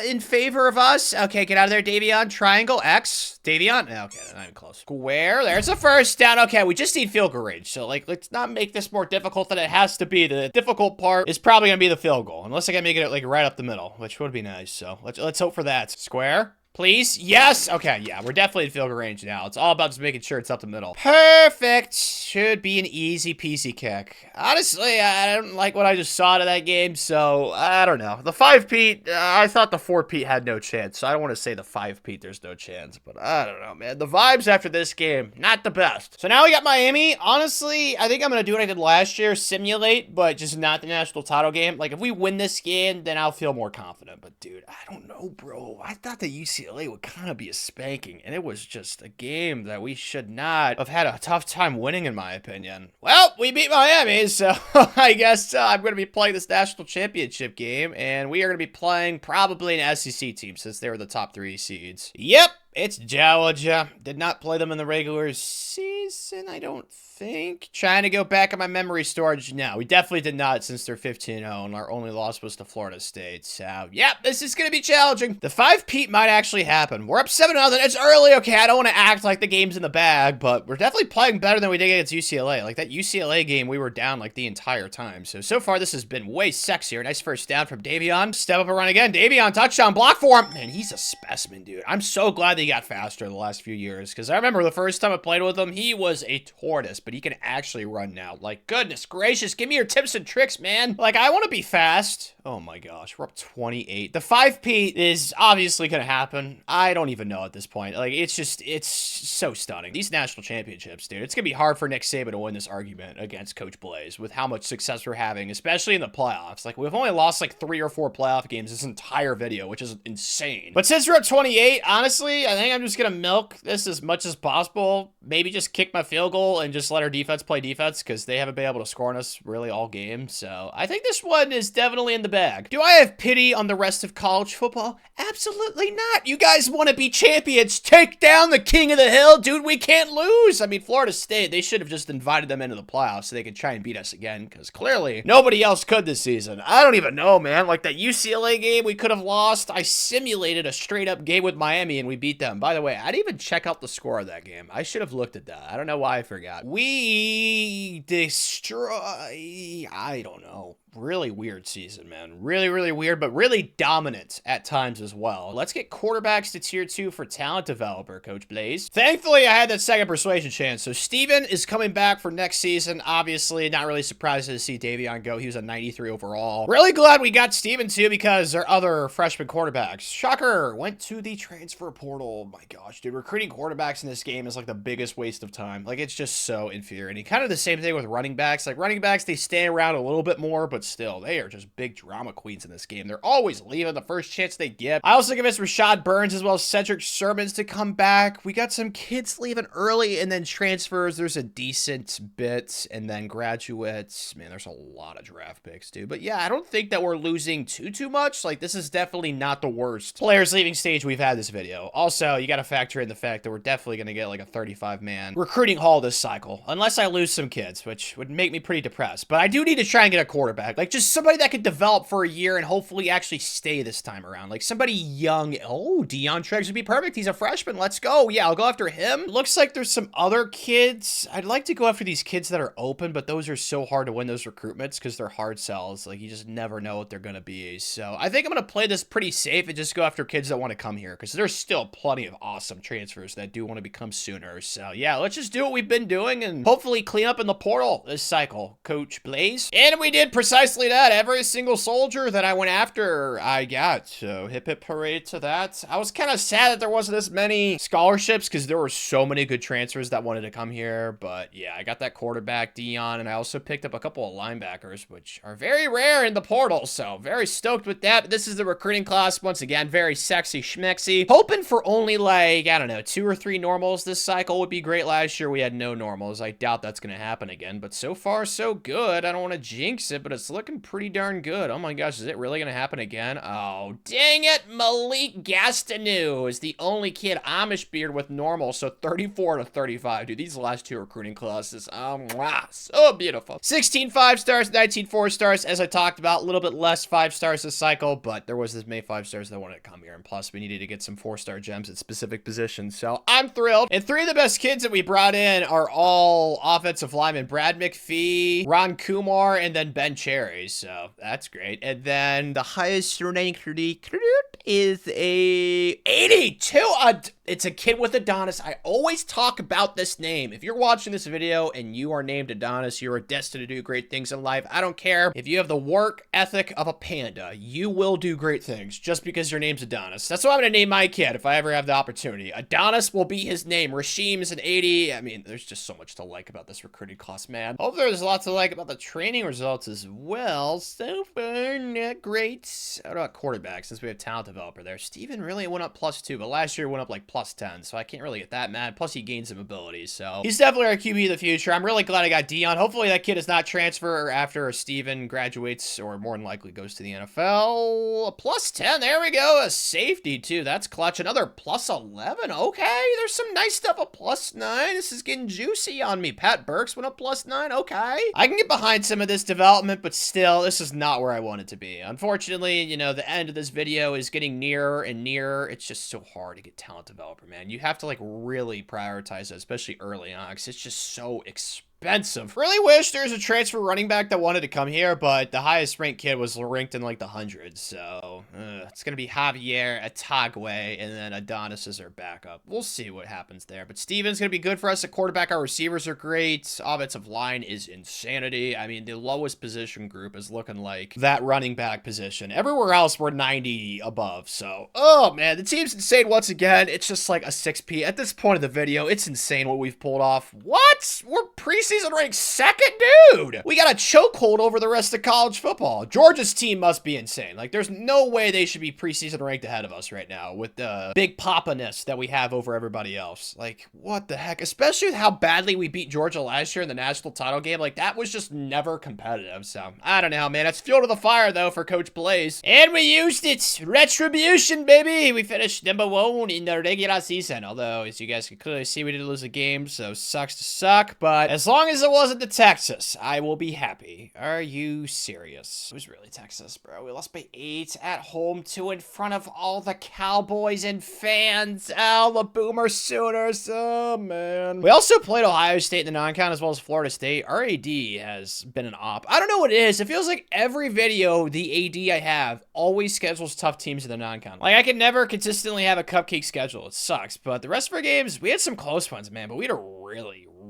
in favor of us. Okay, get out of there, Davion. Triangle, X. Davion? Okay, not even close. Square, there's a first down. Okay, we just need field goal range, so, like, let's not make this more difficult than it has to be. The difficult part is probably going to be the field goal, unless I can make it, like, right up the middle, which would be nice, so let's hope for that. Square? Please? Yes! Okay, yeah, we're definitely in field goal range now. It's all about just making sure it's up the middle. Perfect! Should be an easy-peasy kick. Honestly, I don't like what I just saw to that game, so I don't know. The 5-Pete, I thought the 4-Pete had no chance, so I don't want to say the 5-Pete there's no chance, but I don't know, man. The vibes after this game, not the best. So now we got Miami. Honestly, I think I'm going to do what I did last year, simulate, but just not the national title game. Like, if we win this game, then I'll feel more confident, but dude, I don't know, bro. I thought the UCLA would kind of be a spanking, and it was just a game that we should not have had a tough time winning, in my opinion. Well, we beat Miami, so I guess I'm going to be playing this national championship game, and we are going to be playing probably an SEC team since they were the top 3 seeds. Yep, it's Georgia. Did not play them in the regular season, I don't think. Trying to go back in my memory storage. No, we definitely did not since they're 15-0, and our only loss was to Florida State. So, yep, this is going to be challenging. The 5-Pete might actually happen. We're up 7-0. It's early. Okay, I don't want to act like the game's in the bag, but we're definitely playing better than we did against UCLA. Like, that UCLA game, we were down, like, the entire time. So far, this has been way sexier. Nice first down from Davion. Step up and run again. Davion, touchdown, block for him. Man, he's a specimen, dude. I'm so glad they really got faster the last few years, because I remember the first time I played with him, he was a tortoise, but he can actually run now. Like, goodness gracious, give me your tips and tricks, man. Like, I want to be fast. Oh my gosh, we're up 28. The 5P is obviously going to happen. I don't even know at this point. Like, it's so stunning. These national championships, dude, it's going to be hard for Nick Saban to win this argument against Coach Blaze with how much success we're having, especially in the playoffs. Like, we've only lost like 3 or 4 playoff games this entire video, which is insane. But since we're at 28, honestly, I think I'm just going to milk this as much as possible. Maybe just kick my field goal and just let our defense play defense, because they haven't been able to score on us really all game. So I think this one is definitely in the bag. Do I have pity on the rest of college football? Absolutely not. You guys want to be champions. Take down the king of the hill. Dude, we can't lose. I mean, Florida State, they should have just invited them into the playoffs so they could try and beat us again, because clearly nobody else could this season. I don't even know, man. Like that UCLA game we could have lost. I simulated a straight up game with Miami and we beat them. By the way, I didn't even check out the score of that game. I should have looked at that. I don't know why I forgot. We destroy... I don't know. Really weird season, man. Really, really weird, but really dominant at times as well. Let's get quarterbacks to tier 2 for talent developer, Coach Blaze. Thankfully, I had that second persuasion chance. So Steven is coming back for next season. Obviously, not really surprised to see Davion go. He was a 93 overall. Really glad we got Steven too, because our other freshman quarterbacks, shocker, went to the transfer portal. Oh my gosh, dude, recruiting quarterbacks in this game is like the biggest waste of time. Like, it's just so infuriating. Kind of the same thing with running backs. Like, running backs, they stay around a little bit more, but still, they are just big drama queens in this game. They're always leaving the first chance they get. I also convinced Rashad Burns as well as Cedric Sermons to come back. We got some kids leaving early and then transfers. There's a decent bit, and then graduates. Man, there's a lot of draft picks, dude. But yeah, I don't think that we're losing too much. Like, this is definitely not the worst players leaving stage we've had this video. Also, you got to factor in the fact that we're definitely going to get like a 35-man recruiting haul this cycle, unless I lose some kids, which would make me pretty depressed. But I do need to try and get a quarterback. Like, just somebody that could develop for a year and hopefully actually stay this time around. Like somebody young. Oh, Deion Triggs would be perfect. He's a freshman. Let's go. Yeah, I'll go after him. Looks like there's some other kids. I'd like to go after these kids that are open, but those are so hard to win, those recruitments, because they're hard sells. Like, you just never know what they're going to be. So I think I'm going to play this pretty safe and just go after kids that want to come here, because there's still plenty of awesome transfers that do want to become sooner. So yeah, let's just do what we've been doing and hopefully clean up in the portal this cycle, Coach Blaze. And we did precisely that. Every single soldier that I went after, I got. So hip hip hooray to that. I was kind of sad that there wasn't as many scholarships, because there were so many good transfers that wanted to come here. But yeah, I got that quarterback, Deion, and I also picked up a couple of linebackers, which are very rare in the portal. So very stoked with that. This is the recruiting class. Once again, very sexy schmexy. Hoping for only like, I don't know, 2 or 3 normals this cycle would be great. Last year we had no normals. I doubt that's going to happen again, but so far so good. I don't want to jinx it, but it's looking pretty darn good. Oh my gosh, is it really going to happen again? Oh, dang it. Malik Gastineau is the only kid Amish beard with normal, so 34 to 35. Dude, these last 2 recruiting classes, wow, so beautiful. 16 5-stars, 19 4-stars. As I talked about, a little bit less 5-stars this cycle, but there was as many 5-stars that wanted to come here, and plus we needed to get some 4-star gems at specific positions, so I'm thrilled. And 3 of the best kids that we brought in are all offensive linemen: Brad McPhee, Ron Kumar, and then Ben Cherry, so that's great. And then the highest ranked is a 82. It's a kid with Adonis. I always talk about this name. If you're watching this video and you are named Adonis, you are destined to do great things in life. I don't care if you have the work ethic of a panda. You will do great things just because your name's Adonis. That's what I'm going to name my kid if I ever have the opportunity. Adonis will be his name. Rasheem is an 80. I mean, there's just so much to like about this recruiting class, man. Hope there's lots to like about the training results as well. So far, not great. How about quarterback, since we have talent developer there? Steven really went up +2, but last year went up like +10, so I can't really get that mad. Plus, he gained some abilities, so he's definitely our QB of the future. I'm really glad I got Deion. Hopefully, that kid does not transfer after Steven graduates, or more than likely goes to the NFL. A +10, there we go. A safety, too. That's clutch. Another +11. Okay, there's some nice stuff. A +9. This is getting juicy on me. Pat Burks went up +9. Okay. I can get behind some of this development, but still, this is not where I want it to be. Unfortunately, you know, the end of this video is getting nearer and nearer. It's just so hard to get talent developer, man. You have to like really prioritize it, especially early on, because it's just so expensive. expensive. Really wish there's a transfer running back that wanted to come here, but the highest ranked kid was ranked in like the hundreds. So it's going to be Javier Atagwe, and then Adonis is our backup. We'll see what happens there. But Steven's going to be good for us at quarterback. Our receivers are great. Offensive line is insanity. I mean, the lowest position group is looking like that running back position. Everywhere else, we're 90 above. So, oh man, the team's insane once again. It's just like a 6P. At this point of the video, it's insane what we've pulled off. What? We're preseason ranked second, dude. We got a chokehold over the rest of college football. Georgia's team must be insane. Like, there's no way they should be preseason ranked ahead of us right now with the big papa-ness that we have over everybody else. Like, what the heck? Especially with how badly we beat Georgia last year in the national title game. Like, that was just never competitive. So, I don't know, man. It's fuel to the fire, though, for Coach Blaze. And we used it. Retribution, baby. We finished #1 in the regular season. Although, as you guys can clearly see, we did lose a game, so sucks to suck. But as long as it wasn't to Texas, I will be happy. Are you serious? It was really Texas, bro. We lost by 8 at home, 2 in front of all the Cowboys and fans. Oh, the Boomer Sooners. Oh, man. We also played Ohio State in the non-con as well as Florida State. Our AD has been an op. I don't know what it is. It feels like every video the AD I have always schedules tough teams in the non-con. Like, I can never consistently have a cupcake schedule. It sucks. But the rest of our games, we had some close ones, man. But we had a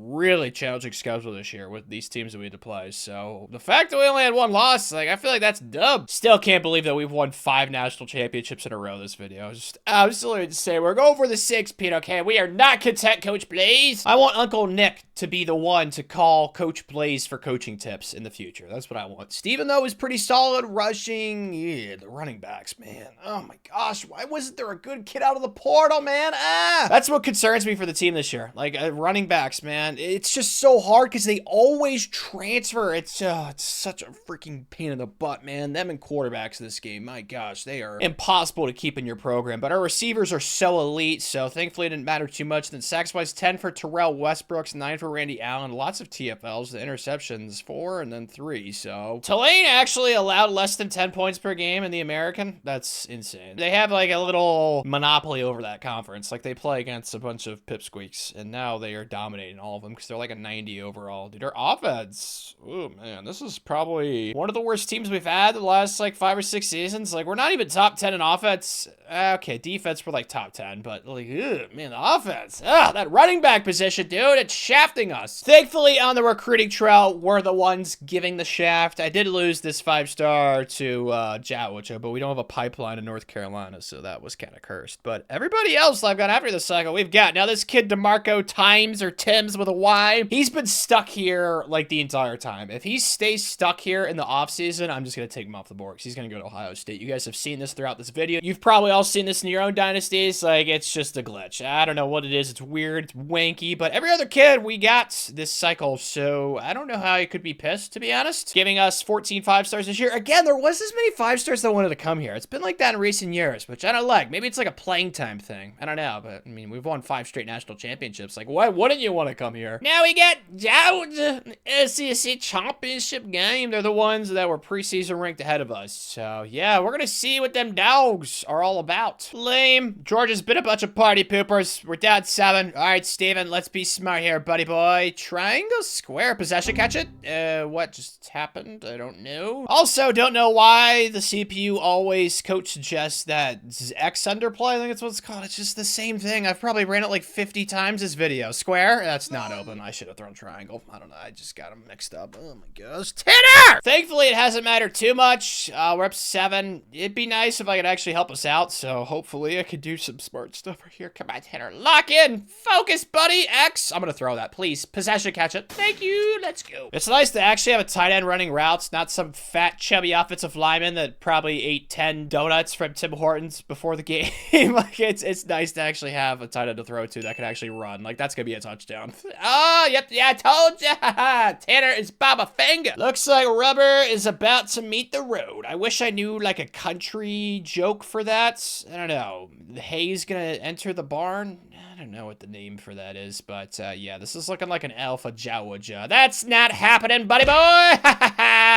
really challenging schedule this year with these teams that we had to play. So the fact that we only had 1 loss, like, I feel like that's dumb. Still can't believe that we've won 5 national championships in a row this video. Just absolutely insane. We're going for the 6, Pete, okay? We are not content, Coach Blaze. I want Uncle Nick to be the one to call Coach Blaze for coaching tips in the future. That's what I want. Steven, though, is pretty solid rushing. Yeah, the running backs, man. Oh my gosh, why wasn't there a good kid out of the portal, man? That's what concerns me for the team this year. Like, running backs, man. It's just so hard because they always transfer. It's such a freaking pain in the butt, man. Them and quarterbacks this game, my gosh, they are impossible to keep in your program. But our receivers are so elite, so thankfully it didn't matter too much. Then sacks-wise, 10 for Terrell Westbrooks, 9 for Randy Allen. Lots of TFLs, the interceptions, 4 and then 3. So Tulane actually allowed less than 10 points per game in the American. That's insane. They have like a little monopoly over that conference. Like, they play against a bunch of pipsqueaks, and now they are dominating all of them because they're like a 90 overall. Dude, our offense, oh man, this is probably one of the worst teams we've had the last like 5 or 6 seasons. Like, we're not even top 10 in offense. Okay, defense, we're like top 10, but like, ugh, man, the offense, that running back position, dude, it's shafting us. Thankfully, on the recruiting trail, we're the ones giving the shaft. I did lose this 5-star to Jowitcha, but we don't have a pipeline in North Carolina, so that was kind of cursed. But everybody else I've got after this cycle, we've got now this kid DeMarco Times or Timms with a Y. He's been stuck here like the entire time. If he stays stuck here in the offseason, I'm just going to take him off the board because he's going to go to Ohio State. You guys have seen this throughout this video. You've probably all seen this in your own dynasties. Like, it's just a glitch. I don't know what it is. It's weird. It's wanky. But every other kid we got this cycle, so I don't know how he could be pissed, to be honest. Giving us 14 5-stars this year. Again, there was as many 5-stars that wanted to come here. It's been like that in recent years, which I don't like. Maybe it's like a playing time thing. I don't know, but I mean, we've won 5 straight national championships. Like, why wouldn't you want to come here? Now we got Georgia SEC championship game. They're the ones that were preseason ranked ahead of us. So yeah, we're gonna see what them dogs are all about. Lame. Georgia's been a bunch of party poopers. We're down 7. All right, Steven, let's be smart here, buddy boy. Triangle, square, possession, catch it. What just happened? I don't know. Also, don't know why the CPU always coach suggests that X underplay. I think it's what it's called. It's just the same thing. I've probably ran it like 50 times this video. Square? That's not open. I should have thrown triangle. I don't know. I just got them mixed up. Oh my gosh. Tanner! Thankfully, it hasn't mattered too much. We're up 7. It'd be nice if I could actually help us out. So hopefully I could do some smart stuff right here. Come on, Tanner. Lock in. Focus, buddy. X. I'm going to throw that. Please. Possession, catch it. Thank you. Let's go. It's nice to actually have a tight end running routes, not some fat, chubby offensive lineman that probably ate 10 donuts from Tim Hortons before the game. Like, it's nice to actually have a tight end to throw to that can actually run. Like, that's going to be a touchdown. Oh, yep. Yeah, I told ya. Tanner is Baba Fanga. Looks like rubber is about to meet the road. I wish I knew, like, a country joke for that. I don't know. The hay's going to enter the barn. I don't know what the name for that is, but yeah, this is looking like an alpha Jawaja. That's not happening, buddy boy.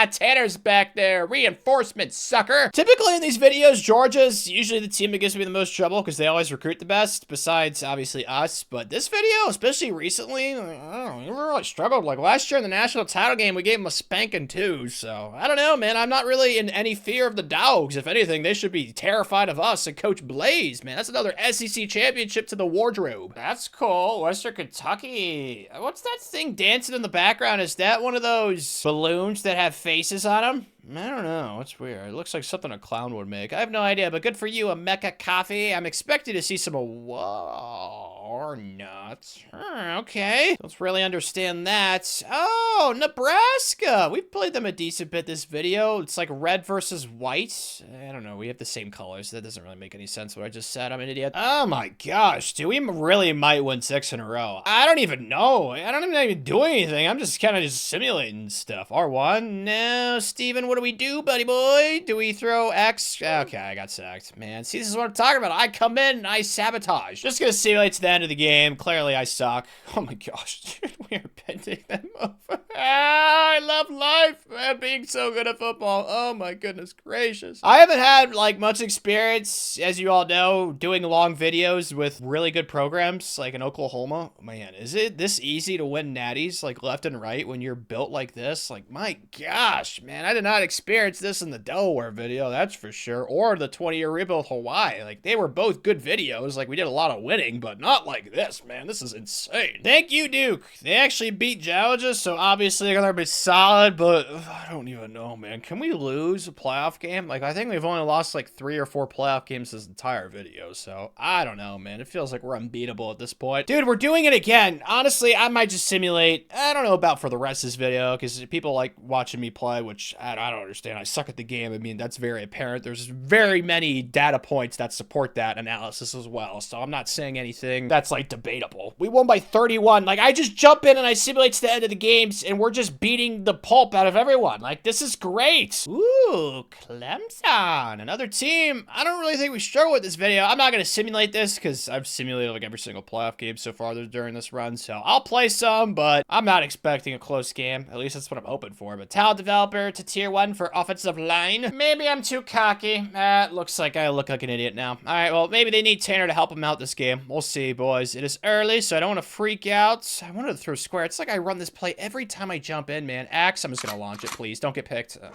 Tanner's back there. Reinforcement, sucker. Typically in these videos, Georgia's usually the team that gives me the most trouble because they always recruit the best, besides obviously us. But this video, especially recently, I don't know, we really struggled. Like last year in the national title game, we gave them a spanking too. So I don't know, man. I'm not really in any fear of the Dogs. If anything, they should be terrified of us and Coach Blaze, man. That's another SEC championship to the wardrobe. That's cool. Western Kentucky. What's that thing dancing in the background? Is that one of those balloons that have faces on them? I don't know. It's weird. It looks like something a clown would make. I have no idea, but good for you, a Mecca Coffee. I'm expecting to see some whoa, or not. Okay. Let's really understand that. Oh, Nebraska. We've played them a decent bit this video. It's like red versus white. I don't know. We have the same colors. That doesn't really make any sense what I just said. I'm an idiot. Oh my gosh, dude. We really might win 6 in a row. I don't even know. I don't even do anything. I'm just kind of just simulating stuff. R1? No, Steven, what do we do, buddy boy? Do we throw X? Okay, I got sacked. Man, see, this is what I'm talking about. I come in and I sabotage. Just gonna simulate to the end of the game. Clearly, I suck. Oh my gosh, dude, we are bending them over. I love life, man, being so good at football. Oh my goodness gracious. I haven't had, like, much experience, as you all know, doing long videos with really good programs, like in Oklahoma. Man, is it this easy to win natties, like, left and right when you're built like this? Like, my gosh, man, I did not experience this in the Delaware video, that's for sure, or the 20-year rebuild Hawaii. Like, they were both good videos. Like, we did a lot of winning, but not like this, man. This is insane. Thank you, Duke. They actually beat Georgia, so obviously they're gonna be solid, but I don't even know, man. Can we lose a playoff game? Like, I think we've only lost like 3 or 4 playoff games this entire video, so I don't know, man. It feels like we're unbeatable at this point. Dude, we're doing it again. Honestly, I might just simulate. I don't know about for the rest of this video, because people like watching me play, which I don't understand. I suck at the game. I mean, that's very apparent. There's very many data points that support that analysis as well, so I'm not saying anything that's like debatable. We won by 31. Like, I just jump in and I simulate to the end of the games, and we're just beating the pulp out of everyone. Like, this is great. Ooh, Clemson, another team. I don't really think we struggle with this video. I'm not going to simulate this because I've simulated like every single playoff game so far during this run, so I'll play some, but I'm not expecting a close game. At least that's what I'm hoping for. But talent developer to tier 1 for offensive line. Maybe I'm too cocky. Looks like I look like an idiot now. All right, well, maybe they need Tanner to help them out this game. We'll see, boys. It is early, so I don't want to freak out. I wanted to throw square. It's like I run this play every time I jump in, man. Axe, I'm just going to launch it, please. Don't get picked. Oh,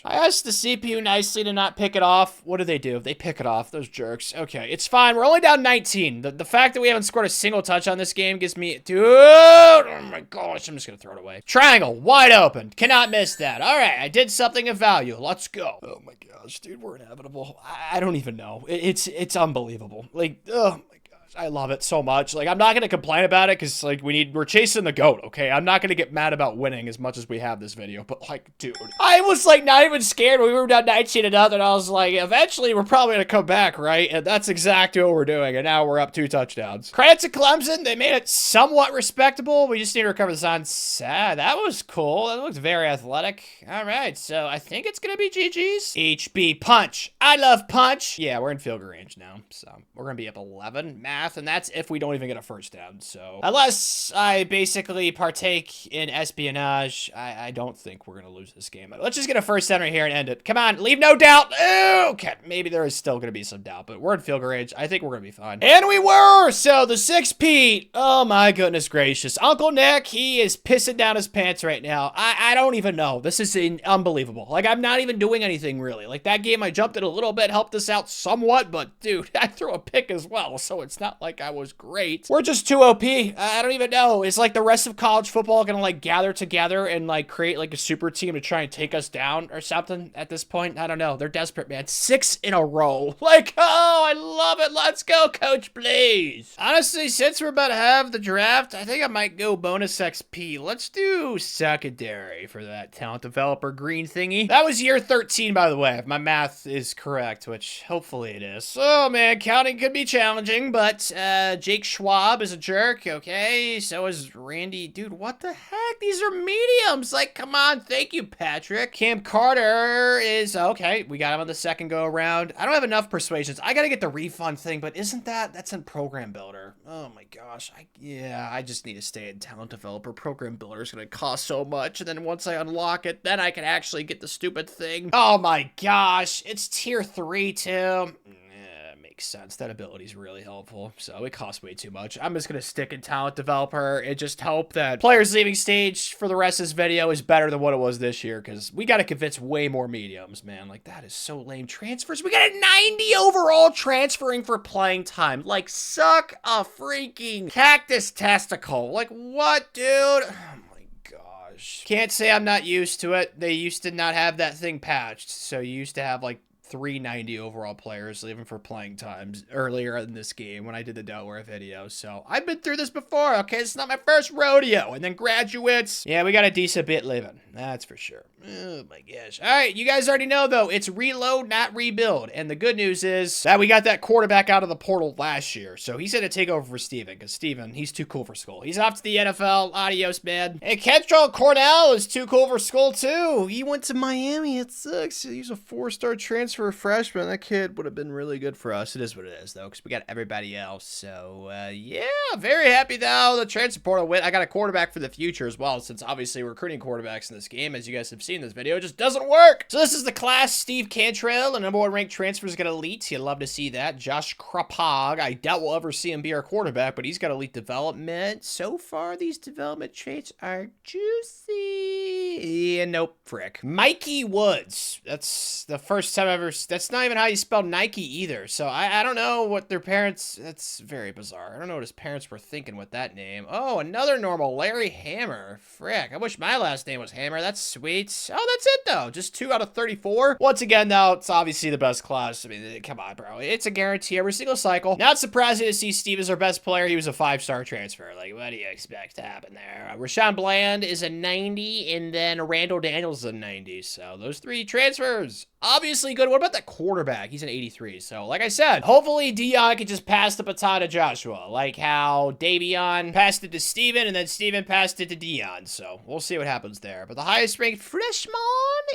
I asked the CPU nicely to not pick it off. What do? They pick it off. Those jerks. Okay, it's fine. We're only down 19. The fact that we haven't scored a single touchdown this game gives me... Dude! Oh my gosh, I'm just going to throw it away. Triangle, wide open. Cannot miss that. All right, I did something of value. Let's go. Oh my gosh, dude, we're inevitable. I don't even know. It's unbelievable. Like, oh my gosh. I love it so much. Like, I'm not going to complain about it because, like, we're chasing the GOAT, okay? I'm not going to get mad about winning as much as we have this video, but, like, dude. I was, like, not even scared when we were down 19-0, and I was like, eventually we're probably going to come back, right? And that's exactly what we're doing, and now we're up 2 touchdowns. Credit to Clemson. They made it somewhat respectable. We just need to recover this on sad. That was cool. That looked very athletic. All right, so I think it's going to be GG's. HB punch. I love punch. Yeah, we're in field goal range now, so we're going to be up 11. Math. And that's if we don't even get a first down. So unless I basically partake in espionage, I don't think we're going to lose this game. Let's just get a first down right here and end it. Come on, leave no doubt. Okay, maybe there is still going to be some doubt, but we're in field goal range. I think we're going to be fine. And we were! So the 6 Pete, oh my goodness gracious. Uncle Nick, he is pissing down his pants right now. I don't even know. This is unbelievable. Like, I'm not even doing anything really. Like, that game I jumped in a little bit, helped us out somewhat, but dude, I threw a pick as well, so it's not like I was great. We're just too OP. I don't even know. Is like the rest of college football gonna like gather together and like create like a super team to try and take us down or something at this point? I don't know. They're desperate, man. 6 in a row. Like, oh, I love it. Let's go, Coach Blaze. Honestly, since we're about to have the draft, I think I might go bonus XP. Let's do secondary for that talent developer green thingy. That was year 13, by the way, if my math is correct, which hopefully it is. Oh man, counting could be challenging, but but Jake Schwab is a jerk, okay? So is Randy. Dude, what the heck? These are mediums. Like, come on. Thank you, Patrick. Cam Carter is, okay, we got him on the second go around. I don't have enough persuasions. I gotta get the refund thing, but isn't that's in Program Builder. Oh my gosh. Yeah, I just need to stay in Talent Developer. Program Builder is gonna cost so much, and then once I unlock it, then I can actually get the stupid thing. Oh my gosh. It's tier 3 too. Makes sense. That ability is really helpful, so it costs way too much. I'm just gonna stick in Talent Developer and just hope that players leaving stage for the rest of this video is better than what it was this year, because we gotta convince way more mediums, man. Like, that is so lame. Transfers, we got a 90 overall transferring for playing time. Like, suck a freaking cactus testicle. Like, what, dude? Oh my gosh. Can't say I'm not used to it. They used to not have that thing patched, so you used to have like 390 overall players leaving for playing times earlier in this game when I did the Delaware video. So I've been through this before, okay? It's not my first rodeo. And then graduates, yeah, we got a decent bit living. That's for sure. Oh my gosh. All right, you guys already know though, it's reload, not rebuild. And the good news is that we got that quarterback out of the portal last year. So he's going to take over for Steven, because Steven, he's too cool for school. He's off to the NFL. Adios, man. And Kentrell Cornell is too cool for school too. He went to Miami. It sucks. He's a 4-star transfer freshman. That kid would have been really good for us. It is what it is though, because we got everybody else. So yeah, very happy though. The transfer portal went. I got a quarterback for the future as well, since obviously recruiting quarterbacks in this game, as you guys have seen in this video, it just doesn't work. So this is the class. Steve Cantrell, the #1 ranked transfers, got elite. You'd love to see that. Josh Krapog, I doubt we'll ever see him be our quarterback, but he's got elite development. So far, these development traits are juicy. And nope, frick. Mikey Woods. That's the first time I've ever. That's not even how you spell Nike either. So I don't know what their parents. That's very bizarre. I don't know what his parents were thinking with that name. Oh, another normal, Larry Hammer. Frick. I wish my last name was Hammer. That's sweet. Oh, that's it though. Just 2 out of 34. Once again, though, it's obviously the best class. I mean, come on, bro. It's a guarantee every single cycle. Not surprising to see Steve as our best player. He was a 5-star transfer. Like, what do you expect to happen there? Rashawn Bland is a 90, and then Randall Daniels is a 90. So those 3 transfers, obviously good. What about that quarterback? He's an 83. So like I said, hopefully Dion can just pass the baton to Joshua, like how Davion passed it to Steven, and then Steven passed it to Dion. So we'll see what happens there. But the highest ranked freshman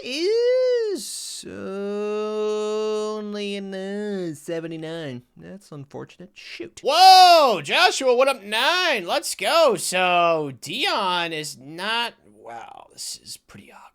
is only in 79. That's unfortunate. Shoot. Whoa, Joshua went up 9. Let's go. So Dion is not. Wow, this is pretty awkward.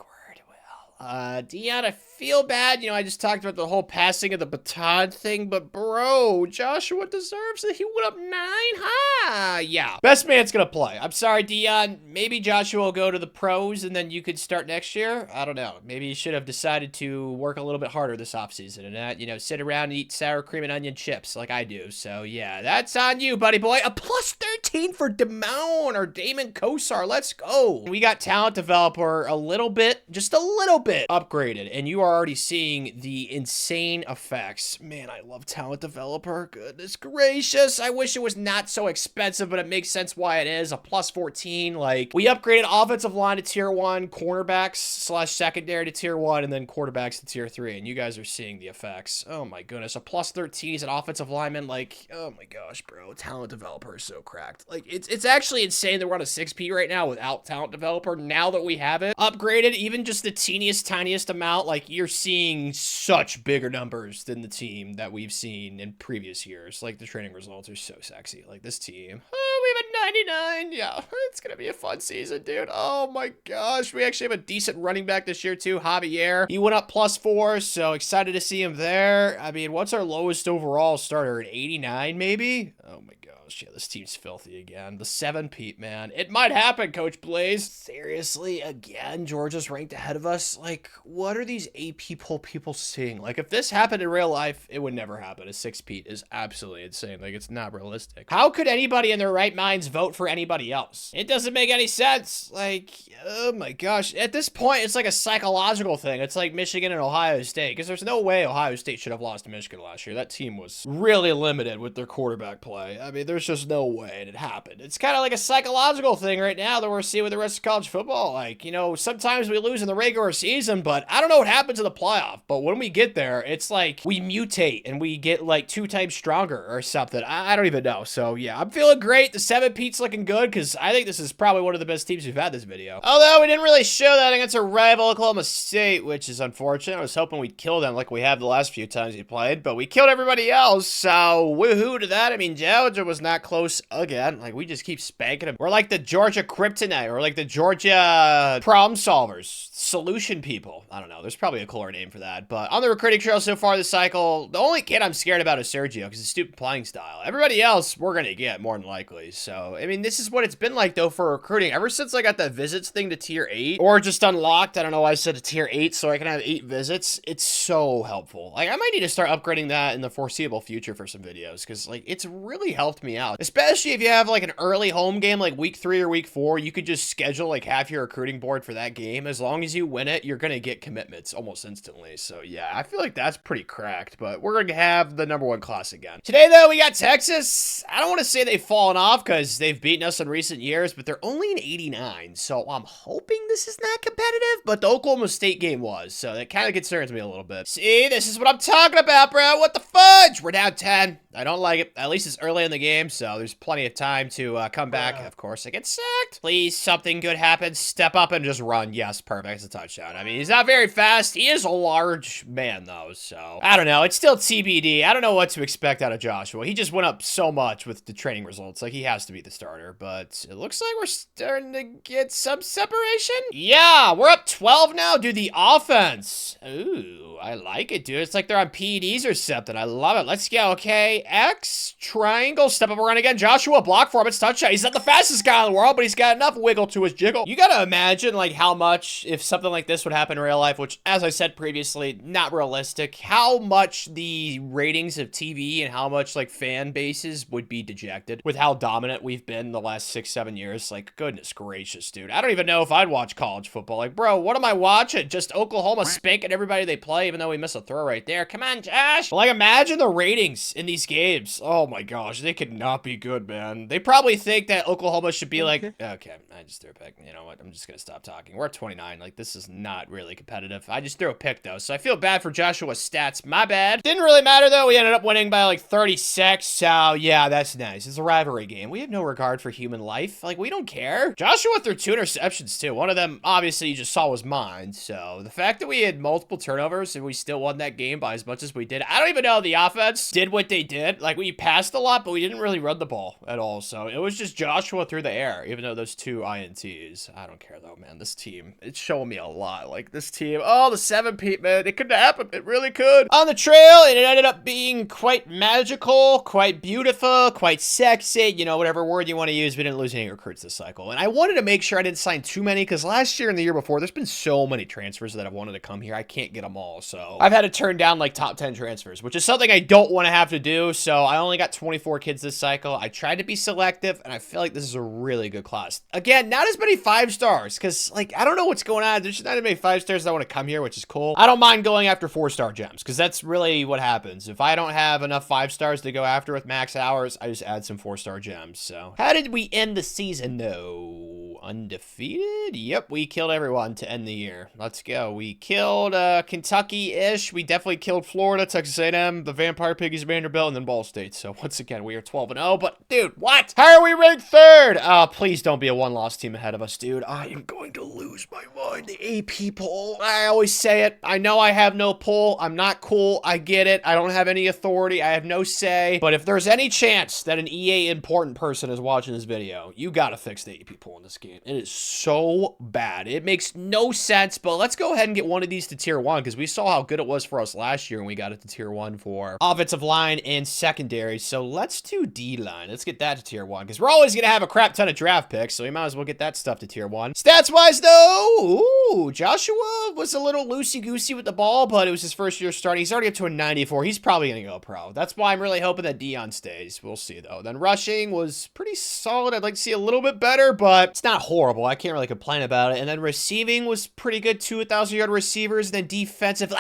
Dion, I feel bad. You know, I just talked about the whole passing of the baton thing, but bro, Joshua deserves it. He went up 9. Ha! Yeah. Best man's gonna play. I'm sorry, Dion. Maybe Joshua will go to the pros and then you could start next year. I don't know. Maybe you should have decided to work a little bit harder this offseason and not, you know, sit around and eat sour cream and onion chips like I do. So yeah, that's on you, buddy boy. A +13 for Damon or Damon Kosar. Let's go. We got talent developer a little bit, just a little bit upgraded, and you are already seeing the insane effects. Man, I love talent developer. Goodness gracious. I wish it was not so expensive, but it makes sense why it is. A +14. Like, we upgraded offensive line to tier 1, cornerbacks / secondary to tier 1, and then quarterbacks to tier 3, and you guys are seeing the effects. Oh my goodness. A +13 is an offensive lineman. Like, oh my gosh, bro. Talent developer is so cracked. Like, it's actually insane that we're on a 6P right now without talent developer. Now that we have it upgraded, even just the tiniest amount, like, you're seeing such bigger numbers than the team that we've seen in previous years. Like, the training results are so sexy. Like, this team, oh, we have a 99. Yeah, it's gonna be a fun season, dude. Oh my gosh, we actually have a decent running back this year too, Javier. He went up +4, so excited to see him there. I mean, what's our lowest overall starter? An 89 maybe? Oh my gosh, yeah, this team's filthy again. The 7-peat, man. It might happen, Coach Blaze. Seriously, again, Georgia's ranked ahead of us. Like, what are these AP poll people seeing? Like, if this happened in real life, it would never happen. A 6-peat is absolutely insane. Like, it's not realistic. How could anybody in their right minds vote for anybody else? It doesn't make any sense. Like, oh my gosh. At this point, it's like a psychological thing. It's like Michigan and Ohio State, because there's no way Ohio State should have lost to Michigan last year. That team was really limited with their quarterback play. I mean, there's just no way it happened. It's kind of like a psychological thing right now that we're seeing with the rest of college football. Like, you know, sometimes we lose in the regular season, but I don't know what happens in the playoff. But when we get there, it's like we mutate and we get like 2 times stronger or something. I don't even know. So yeah, I'm feeling great. The 7-Peat's looking good because I think this is probably one of the best teams we've had this video. Although we didn't really show that against a rival Oklahoma State, which is unfortunate. I was hoping we'd kill them like we have the last few times we played, but we killed everybody else. So woohoo to that. I mean, Georgia was not close again. Like, we just keep spanking them. We're like the Georgia Kryptonite, or like the Georgia problem solvers, solution people. I don't know. There's probably a cooler name for that. But on the recruiting trail so far this cycle, the only kid I'm scared about is Sergio because his stupid playing style. Everybody else, we're going to get more than likely. So, I mean, this is what it's been like, though, for recruiting. Ever since I got that visits thing to tier 8, or just unlocked, I don't know why I said to tier 8, so I can have 8 visits. It's so helpful. Like, I might need to start upgrading that in the foreseeable future for some videos because, like, it's really helped me out. Especially if you have, like, an early home game, like week 3 or week 4, you could just schedule, like, half your recruiting board for that game. As long as you win it, you're going to get commitments almost instantly. So, yeah, I feel like that's pretty cracked, but we're going to have the #1 class again. Today, though, we got Texas. I don't want to say they've fallen off because they've beaten us in recent years, but they're only an 89, so I'm hoping this is not competitive, but the Oklahoma State game was, so that kind of concerns me a little bit. See, this is what I'm talking about, bro. What the fudge? We're down 10. I don't like it. At least it's early in the game, so there's plenty of time to come back. Of course, I get sacked. Please, something good happens. Step up and just run. Yes, perfect. It's a touchdown. I mean, he's not very fast. He is a large man, though, so I don't know. It's still TBD. I don't know what to expect out of Joshua. He just went up so much with the training results. Like, he has to be the starter, but it looks like we're starting to get some separation. Yeah, we're up 12 now. Dude, the offense. Ooh, I like it, dude. It's like they're on PEDs or something. I love it. Let's go, okay? X, triangle, step up and run again. Joshua, block for him. It's touchdown. He's not the fastest guy in the world, but he's got enough wiggle to his jiggle. You gotta imagine, like, how much, if something like this would happen in real life, which, as I said previously, not realistic, how much the ratings of TV and how much, like, fan bases would be dejected with how dominant we've been the last 6-7 years. Like, goodness gracious, dude. I don't even know if I'd watch college football. Like, bro, what am I watching? Just Oklahoma spanking everybody they play, even though we miss a throw right there. Come on, Josh. Like, imagine the ratings in these games. Oh my gosh, they could not be good, man. They probably think that Oklahoma should be like, okay, I just threw a pick. You know what? I'm just gonna stop talking. We're at 29. Like, this is not really competitive. I just threw a pick, though, so I feel bad for Joshua's stats. My bad. Didn't really matter, though. We ended up winning by, like, 36, so yeah, that's nice. It's a rivalry game. We have no regard for human life. Like, we don't care. Joshua threw 2 interceptions, too. One of them, obviously, you just saw was mine, so the fact that we had multiple turnovers and we still won that game by as much as we did, I don't even know the offense did what they did. Like, we passed a lot, but we didn't really run the ball at all, so it was just Joshua through the air, even though those 2 INTs. I don't care, though, man. This team, it's showing me a lot. Like, this team, oh, the 7-Pete, man, it could happen. It really could. On the trail, it ended up being quite magical, quite beautiful, quite sexy, you know, whatever word you want to use. We didn't lose any recruits this cycle, and I wanted to make sure I didn't sign too many, because last year and the year before, there's been so many transfers that I've wanted to come here. I can't get them all, so I've had to turn down, like, top 10 transfers, which is something I don't want to have to do, so I only got 24 kids this cycle. I tried to be selective, and I feel like this is a really good class. Again, not as many 5 stars, because, like, I don't know what's going on. There's not as many 5 stars that want to come here, which is cool. I don't mind going after 4-star gems, because that's really what happens. If I don't have enough 5 stars to go after with max hours, I just add some 4-star gems. So how did we end the season, though? Undefeated? Yep, we killed everyone to end the year. Let's go. We killed Kentucky-ish. We definitely killed Florida, Texas A&M, the Vampire Piggies, Vanderbilt, and then Ball State. So once again, we are 12-0. But dude, what? How are we ranked 3rd? Please don't be a 1-loss team ahead of us, dude. I am going to lose my mind. The AP poll. I always say it. I know I have no pull. I'm not cool. I get it. I don't have any authority. I have no say. But if there's any chance that an EA important person is watching this video, you gotta fix the AP poll in this game. It is so bad. It makes no sense. But let's go ahead and get one of these to tier 1, because we saw how good it was for us last year when we got it to tier 1 for offensive line and secondary. So let's do D-line. Let's get that to tier 1, because we're always gonna have a crap ton of draft picks, so we might as well get that stuff to tier 1. Stats-wise, though, ooh, Joshua was a little loosey-goosey with the ball, but it was his first year starting. He's already up to a 94. He's probably gonna go pro. That's why I'm really hoping that Dion stays. We'll see, though. Then rushing was pretty solid. I'd like to see a little bit better, but it's not horrible. I can't really complain about it. And then receiving was pretty good, 2,000-yard receivers. And then defensive,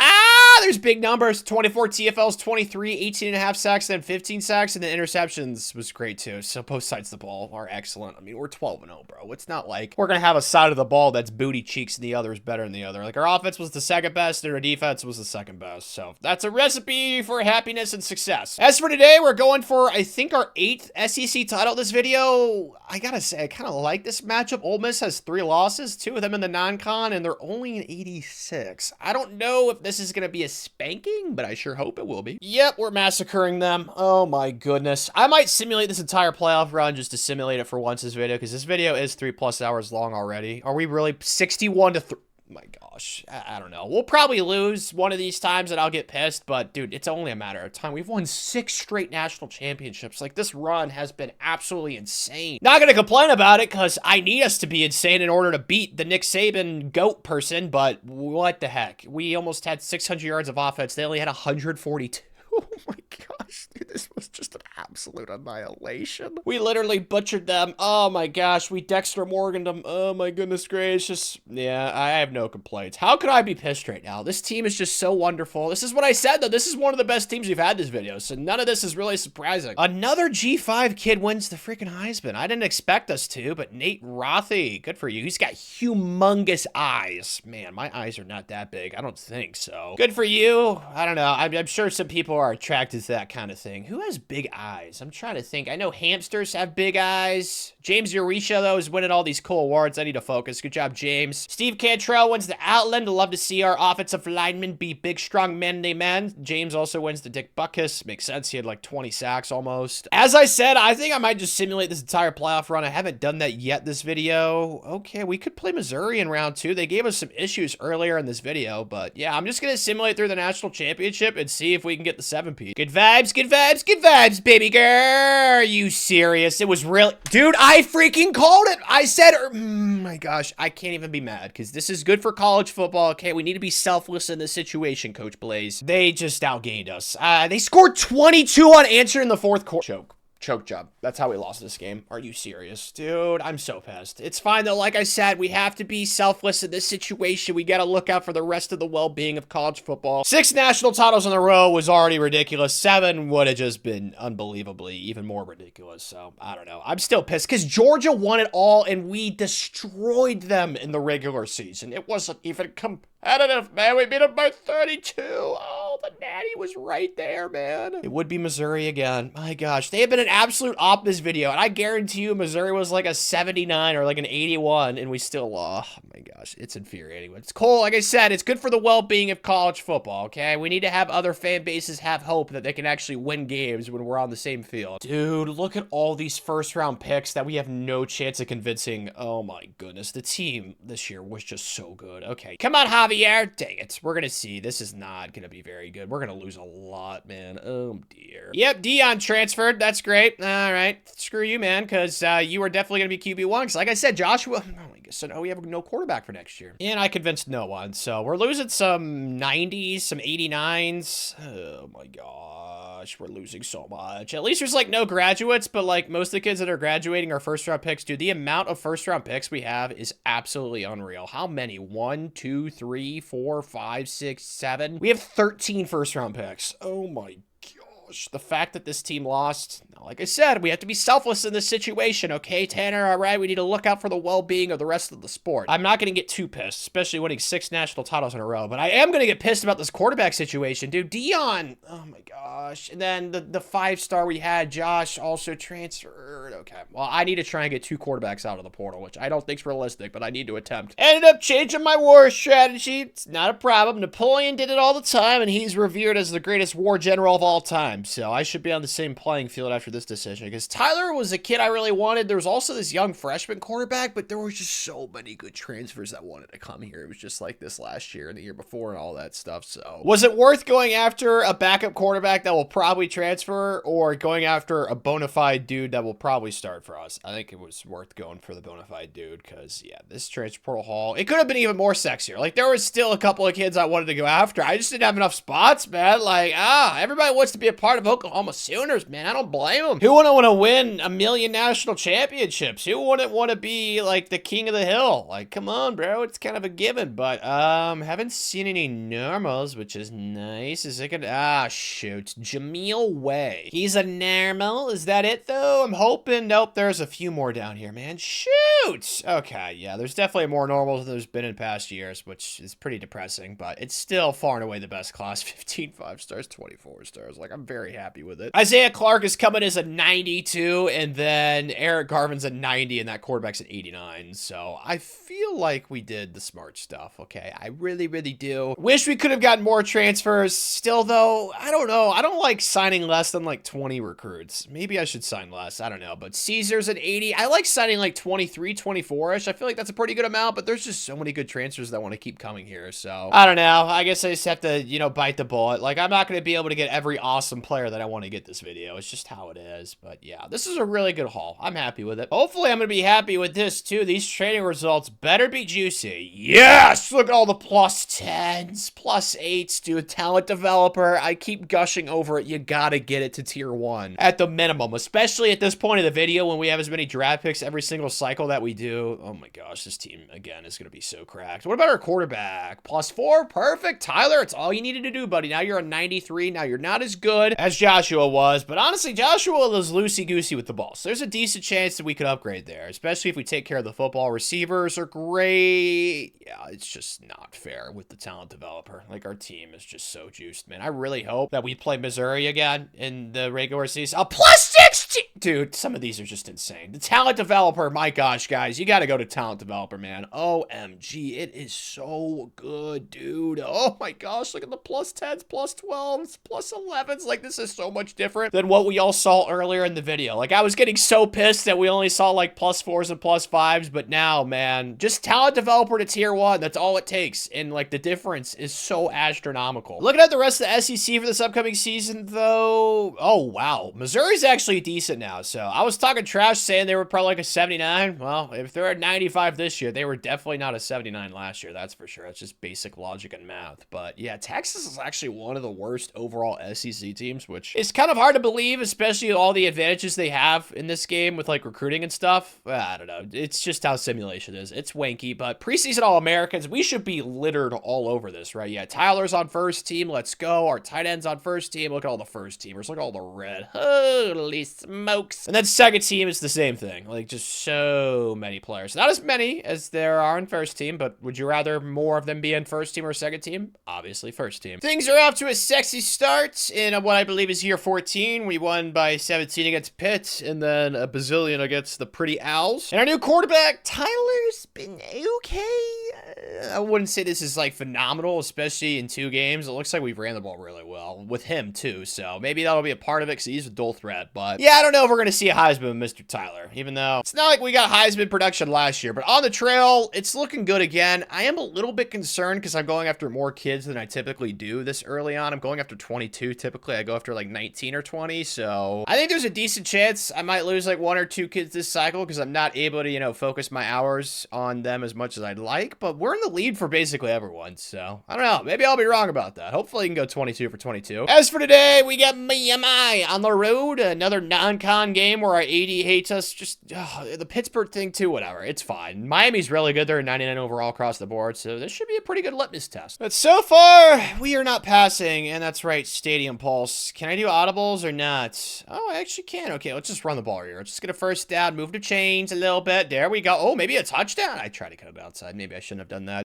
there's big numbers. 24 TFLs, 23, 18.5 sacks, then 15 sacks. And then interceptions was great too. So both sides of the ball are excellent. I mean, we're 12-0, bro. It's not like we're going to have a side of the ball that's booty cheeks and the other is better than the other. Like, our offense was the second best and our defense was the second best. So that's a recipe for happiness and success. As for today, we're going for, I think, our 8th SEC title this video. I gotta say, I kind of like this matchup. Ole Miss has 3 losses, 2 of them in the non-con, and they're only in 86. I don't know if this is going to be a spanking, but I sure hope it will be. Yep, we're massacring them. Oh my goodness. I might simulate this entire playoff run just to simulate it for once this video, because this video is 3+ hours long already. Are we really 61 to 3? My gosh, I don't know. We'll probably lose one of these times and I'll get pissed, but dude, it's only a matter of time. We've won 6 straight national championships. Like, this run has been absolutely insane. Not gonna complain about it because I need us to be insane in order to beat the Nick Saban GOAT person, but what the heck? We almost had 600 yards of offense. They only had 142. Oh my gosh, dude, this was just an absolute annihilation. We literally butchered them. Oh my gosh, we Dexter Morganed them. Oh my goodness gracious. Yeah, I have no complaints. How could I be pissed right now? This team is just so wonderful. This is what I said, though. This is one of the best teams we've had this video, so none of this is really surprising. Another G5 kid wins the freaking Heisman. I didn't expect us to, but Nate Rothy, good for you. He's got humongous eyes. Man, my eyes are not that big. I don't think so. Good for you. I don't know. I'm sure some people are attracted to that kind of thing. Who has big eyes? I'm trying to think. I know hamsters have big eyes. James Eurisha, though, is winning all these cool awards. I need to focus. Good job, James. Steve Cantrell wins the Outland. Love to see our offensive linemen be big, strong men. James also wins the Dick Butkus. Makes sense. He had like 20 sacks almost. As I said, I think I might just simulate this entire playoff run. I haven't done that yet this video. Okay, we could play Missouri in round 2. They gave us some issues earlier in this video, but yeah, I'm just going to simulate through the national championship and see if we can get the 7-peat. Good vibes, good vibes, good vibes, baby girl. Are you serious? It was really... Dude, I freaking called it. I said... my gosh, I can't even be mad because this is good for college football. Okay, we need to be selfless in this situation, Coach Blaze. They just outgained us. They scored 22 unanswered in the 4th quarter. Choke job. That's how we lost this game. Are you serious? Dude, I'm so pissed. It's fine though. Like I said, we have to be selfless in this situation. We got to look out for the rest of the well-being of college football. 6 national titles in a row was already ridiculous. 7 would have just been unbelievably even more ridiculous. So, I don't know. I'm still pissed because Georgia won it all and we destroyed them in the regular season. It wasn't even competitive, man. We beat them by 32. Oh, the natty was right there, man. It would be Missouri again. My gosh, they have been an absolute op this video, and I guarantee you Missouri was like a 79 or like an 81, and we still lost. Oh my gosh, it's infuriating. But it's cool. Like I said, it's good for the well-being of college football, okay? We need to have other fan bases have hope that they can actually win games when we're on the same field. Dude, look at all these first-round picks that we have no chance of convincing. Oh my goodness, the team this year was just so good. Okay, come on, Javier. Dang it. We're gonna see. This is not gonna be very good. We're gonna lose a lot, man. Oh dear. Yep, Dion transferred. That's great. All right, screw you, man, because you are definitely going to be QB1. Because like I said, Joshua, so no, we have no quarterback for next year. And I convinced no one. So we're losing some 90s, some 89s. Oh my gosh, we're losing so much. At least there's like no graduates, but like most of the kids that are graduating are first-round picks. Dude, the amount of first-round picks we have is absolutely unreal. How many? 1, 2, 3, 4, 5, 6, 7. We have 13 first-round picks. Oh my gosh. The fact that this team lost, like I said, we have to be selfless in this situation, okay, Tanner? All right, we need to look out for the well-being of the rest of the sport. I'm not going to get too pissed, especially winning 6 national titles in a row, but I am going to get pissed about this quarterback situation. Dude, Dion, oh my gosh. And then the 5-star we had, Josh, also transferred. Okay, well, I need to try and get 2 quarterbacks out of the portal, which I don't think is realistic, but I need to attempt. Ended up changing my war strategy. It's not a problem. Napoleon did it all the time, and he's revered as the greatest war general of all time. So I should be on the same playing field after this decision, because Tyler was a kid I really wanted. There was also this young freshman quarterback, but there were just so many good transfers that wanted to come here. It was just like this last year and the year before and all that stuff. So was it worth going after a backup quarterback that will probably transfer, or going after a bona fide dude that will probably start for us? I think it was worth going for the bona fide dude, because yeah, this transfer portal haul, it could have been even more sexier. Like, there was still a couple of kids I wanted to go after. I just didn't have enough spots, man. Like, everybody wants to be a part part of Oklahoma Sooners, man. I don't blame him. Who wouldn't want to win a million national championships? Who wouldn't want to be like the king of the hill? Like, come on, bro. It's kind of a given. But haven't seen any normals, which is nice. Is it gonna shoot. Jameel Way. He's a normal. Is that it though? I'm hoping. Nope, there's a few more down here, man. Shoot. Okay, yeah, there's definitely more normals than there's been in past years, which is pretty depressing, but it's still far and away the best class. 15 5-stars, 24 stars. Like, I'm very happy with it. Isaiah Clark is coming as a 92, and then Eric Garvin's a 90, and that quarterback's an 89. So I feel like we did the smart stuff, okay? I really, really do. Wish we could have gotten more transfers. Still, though, I don't know. I don't like signing less than like 20 recruits. Maybe I should sign less. I don't know. But Caesar's at 80. I like signing like 23, 24-ish. I feel like that's a pretty good amount, but there's just so many good transfers that want to keep coming here. So I don't know. I guess I just have to, you know, bite the bullet. Like, I'm not going to be able to get every awesome player that I want to get this video. It's just how it is. But yeah, this is a really good haul. I'm happy with it. Hopefully, I'm going to be happy with this too. These training results better be juicy. Yes! Look at all the plus 10s, plus 8s, dude. Talent developer. I keep gushing over it. You gotta get it to tier 1 at the minimum, especially at this point of the video when we have as many draft picks every single cycle that we do. Oh my gosh, this team again is gonna be so cracked. What about our quarterback? Plus 4, perfect. Tyler, it's all you needed to do, buddy. Now you're a 93. Now you're not as good as Joshua was, but honestly, Joshua was loosey-goosey with the ball, so there's a decent chance that we could upgrade there, especially if we take care of the football. Receivers are great. Yeah, it's just not fair with the talent developer. Like, our team is just so juiced, man. I really hope that we play Missouri again in the regular season. A plus 16! Dude, some of these are just insane. The talent developer, my gosh, guys, you gotta go to talent developer, man. OMG, it is so good, dude. Oh my gosh, look at the plus 10s, plus 12s, plus 11s. Like, this is so much different than what we all saw earlier in the video. Like, I was getting so pissed that we only saw like plus 4s and plus 5s, but now, man, just talent developer to tier 1, that's all it takes. And like, the difference is so astronomical. Looking at the rest of the SEC for this upcoming season, though, oh wow, Missouri's actually decent now. So I was talking trash saying they were probably like a 79. Well, if they're at 95 this year, they were definitely not a 79 last year. That's for sure. That's just basic logic and math. But yeah, Texas is actually one of the worst overall SEC teams, which is kind of hard to believe, especially all the advantages they have in this game with like recruiting and stuff. I don't know. It's just how simulation is. It's wanky, but preseason All-Americans, we should be littered all over this, right? Yeah, Tyler's on first team. Let's go. Our tight end's on first team. Look at all the first teamers. Look at all the red. Holy smokes. And then second team is the same thing. Like, just so many players. Not as many as there are in first team, but would you rather more of them be in first team or second team? Obviously, first team. Things are off to a sexy start in what I believe is year 14. We won by 17 against Pitt, and then a bazillion against the Pretty Owls. And our new quarterback, Tyler's been okay. I wouldn't say this is like phenomenal, especially in 2 games. It looks like we've ran the ball really well with him too, so maybe that'll be a part of it because he's a dual threat. But yeah, I don't know if we're going to see a Heisman with Mr. Tyler, even though it's not like we got Heisman production last year. But on the trail, it's looking good again. I am a little bit concerned because I'm going after more kids than I typically do this early on. I'm going after 22. Typically, I go after like 19 or 20, so I think there's a decent chance I might lose like 1 or 2 kids this cycle because I'm not able to, you know, focus my hours on them as much as I'd like. But we're in the lead for basically everyone, so I don't know. Maybe I'll be wrong about that. Hopefully, you can go 22 for 22. As for today, we got Miami on the road. Another non-con game where our AD hates us. Just the Pittsburgh thing too, whatever. It's fine. Miami's really good. They're a 99 overall across the board, so this should be a pretty good litmus test. But so far, we are not passing, and that's right, Stadium Pulse. Can I do audibles or not? Oh, I actually can. Okay, let's just run the ball here. Let's just get a first down, move the chains a little bit. There we go. Oh, maybe a touchdown. I tried to cut it outside. Maybe I shouldn't have done that.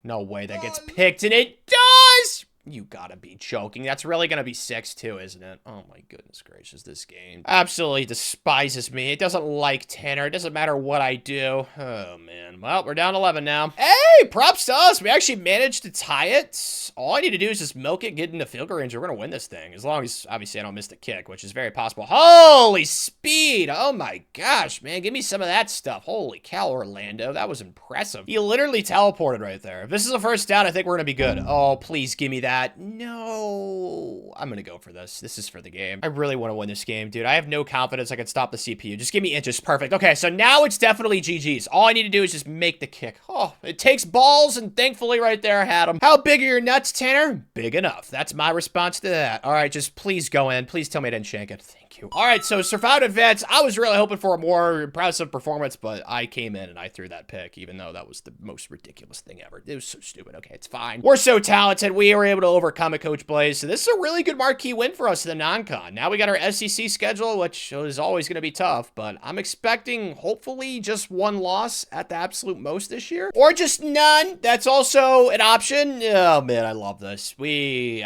No way that gets picked, and it does! You gotta be joking. That's really gonna be 6 too, isn't it? Oh my goodness gracious, this game absolutely despises me. It doesn't like Tanner. It doesn't matter what I do. Oh man. Well, we're down 11 now. Hey, props to us. We actually managed to tie it. All I need to do is just milk it, get into field goal range. We're gonna win this thing. As long as, obviously, I don't miss the kick, which is very possible. Holy speed! Oh my gosh, man. Give me some of that stuff. Holy cow, Orlando. That was impressive. He literally teleported right there. If this is the first down, I think we're gonna be good. Oh, please give me that. that. No. I'm gonna go for this. This is for the game. I really want to win this game, dude. I have no confidence I can stop the CPU. Just give me inches. Perfect. Okay, so now it's definitely GG's. All I need to do is just make the kick. Oh, it takes balls, and thankfully right there I had them. How big are your nuts, Tanner? Big enough. That's my response to that. All right, just please go in. Please tell me I didn't shank it. Thank you. All right, so survived events. I was really hoping for a more impressive performance, but I came in and I threw that pick, even though that was the most ridiculous thing ever. It was so stupid. Okay, it's fine. We're so talented. We were able to overcome it, Coach Blaze. So this is a really good marquee win for us in the non-con. Now we got our SEC schedule, which is always going to be tough, but I'm expecting hopefully just one loss at the absolute most this year, or just none. That's also an option. Oh man, I love this. We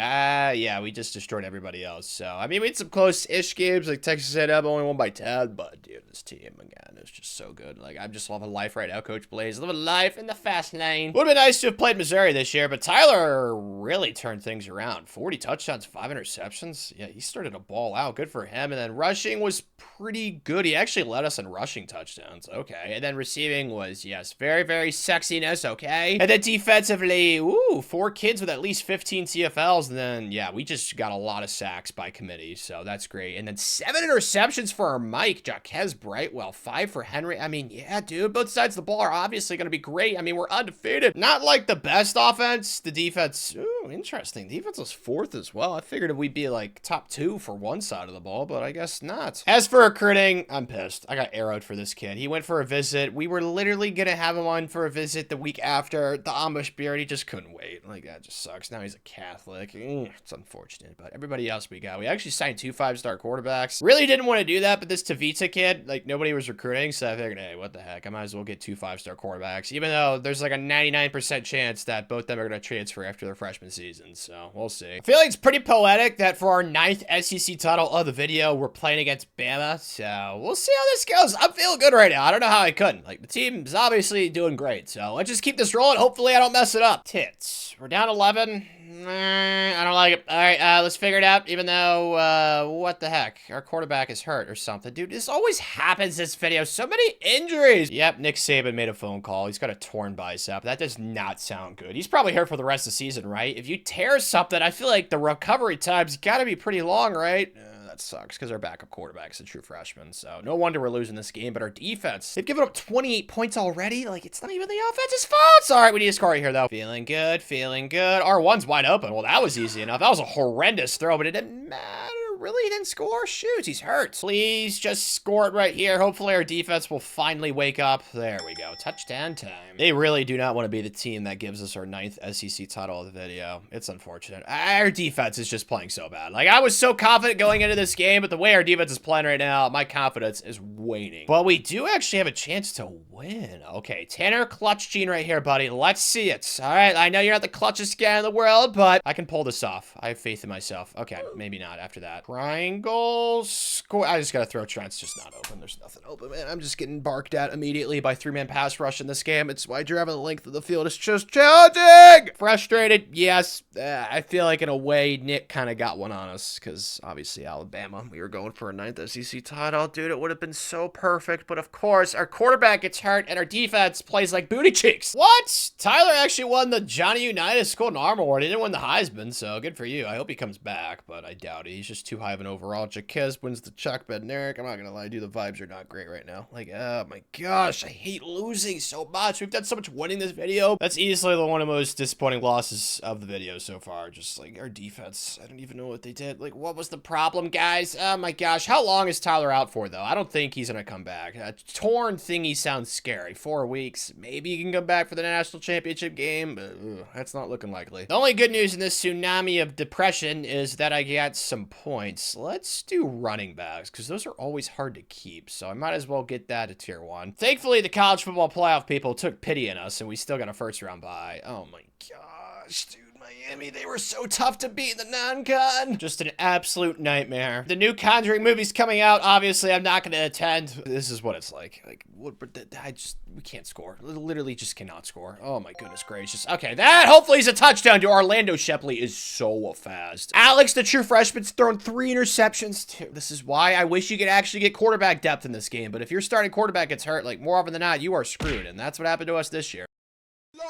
just destroyed everybody else. So I mean, we had some close-ish games like Texas A&M only won by 10, but dude, this team again is just so good. Like, I'm just loving life right now, Coach Blaze. Living life in the fast lane. Would have been nice to have played Missouri this year, but Tyler really turned things around. 40 touchdowns, 5 interceptions. Yeah, he started to ball out. Good for him. And then rushing was pretty good. He actually led us in rushing touchdowns. Okay. And then receiving was, yes, very, very sexiness. Okay. And then defensively, ooh, 4 kids with at least 15 CFLs. And then, yeah, we just got a lot of sacks by committee. So that's great. And then 7 interceptions for our Mike, Jaquez Brightwell, 5 for Henry. I mean, yeah, dude, both sides of the ball are obviously going to be great. I mean, we're undefeated. Not like the best offense. The defense, ooh, interesting. Defense was 4th as well. I figured we'd be like top 2 for one side of the ball, but I guess not. As for recruiting, I'm pissed. I got arrowed for this kid. He went for a visit. We were literally going to have him on for a visit the week after the Amish beard. He just couldn't wait. Like, that just sucks. Now he's a Catholic. It's unfortunate, but everybody else we actually signed 2 5-star quarterbacks. Really didn't want to do that, but this Tavita kid, like, nobody was recruiting, so I figured, hey, what the heck? I might as well get 2 5-star quarterbacks, even though there's like a 99% chance that both of them are going to transfer after their freshman season, so we'll see. I feel like it's pretty poetic that for our 9th SEC title of the video, we're playing against Bama, so we'll see how this goes. I'm feeling good right now. I don't know how I couldn't. Like, the team's obviously doing great, so let's just keep this rolling. Hopefully I don't mess it up. Tits. We're down 11. I don't like it. All right, let's figure it out, even though, what the heck? Our quarterback is hurt or something. Dude, this always happens this video. So many injuries. Yep, Nick Saban made a phone call. He's got a torn bicep. That does not sound good. He's probably hurt for the rest of the season, right? If you tear something, I feel like the recovery time's got to be pretty long, right? That sucks because our backup quarterback's a true freshman, so no wonder we're losing this game. But our defense, they've given up 28 points already. Like, it's not even the offense's fault. All right, we need a score right here, though. Feeling good, feeling good. R1's wide open. Well, that was easy enough. That was a horrendous throw, but it didn't matter. Really, he didn't score? Shoot, he's hurt. Please just score it right here. Hopefully our defense will finally wake up. There we go. Touchdown time. They really do not want to be the team that gives us our 9th SEC title of the video. It's unfortunate. Our defense is just playing so bad. Like, I was so confident going into this game, but the way our defense is playing right now, my confidence is waning. But we do actually have a chance to win. Okay, Tanner clutch gene right here, buddy. Let's see it. All right, I know you're not the clutchest guy in the world, but I can pull this off. I have faith in myself. Okay, maybe not after that. Triangle score. I just gotta throw Trent's just not open. There's nothing open, man. I'm just getting barked at immediately by 3-man pass rush in this game. It's why driving the length of the field is just challenging. Frustrated, yes. I feel like in a way Nick kind of got one on us because obviously Alabama, we were going for a 9th SEC title. Dude, it would have been so perfect, but of course our quarterback gets hurt and our defense plays like booty cheeks. What? Tyler actually won the Johnny Unitas Golden Arm Award. He didn't win the Heisman, so good for you. I hope he comes back, but I doubt it. He's just too high of an overall. Jaquez wins the Chuck Bednarik. I'm not gonna lie, dude, the vibes are not great right now. Like, oh my gosh, I hate losing so much. We've done so much winning this video. That's easily one of the most disappointing losses of the video so far. Just like our defense, I don't even know what they did. Like, what was the problem, guys? Oh my gosh, how long is Tyler out for though? I don't think he's gonna come back. A torn thingy sounds scary. 4 weeks, maybe he can come back for the national championship game, but that's not looking likely. The only good news in this tsunami of depression is that I got some points. Let's do running backs, because those are always hard to keep, so I might as well get that to tier 1. Thankfully, the college football playoff people took pity in us, and we still got a first round bye. Oh my gosh, dude. Miami, they were so tough to beat in the non-con. Just an absolute nightmare. The new Conjuring movie's coming out. Obviously, I'm not going to attend. This is what it's like. Like, we can't score. Literally just cannot score. Oh my goodness gracious. Okay, that hopefully is a touchdown to Orlando Shepley is so fast. Alex, the true freshman's thrown 3 interceptions too. This is why I wish you could actually get quarterback depth in this game. But if your starting quarterback gets hurt, like more often than not, you are screwed. And that's what happened to us this year.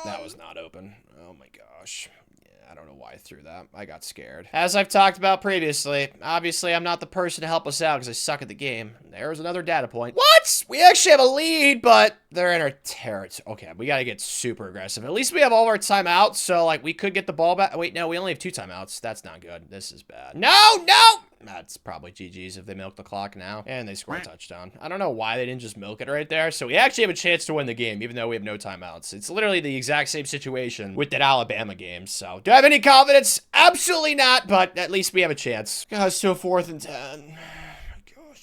That was not open. Oh my gosh. I don't know why I threw that. I got scared. As I've talked about previously, obviously I'm not the person to help us out because I suck at the game. There's another data point. What? We actually have a lead, but they're in our territory. Okay, we gotta get super aggressive. At least we have all of our timeouts, so like we could get the ball back. Wait, no, we only have 2 timeouts. That's not good. This is bad. No, no! That's probably GG's if they milk the clock now. And they score a touchdown. I don't know why they didn't just milk it right there. So we actually have a chance to win the game, even though we have no timeouts. It's literally the exact same situation with that Alabama game. So do I have any confidence? Absolutely not, but at least we have a chance. Goes to a 4th and 10.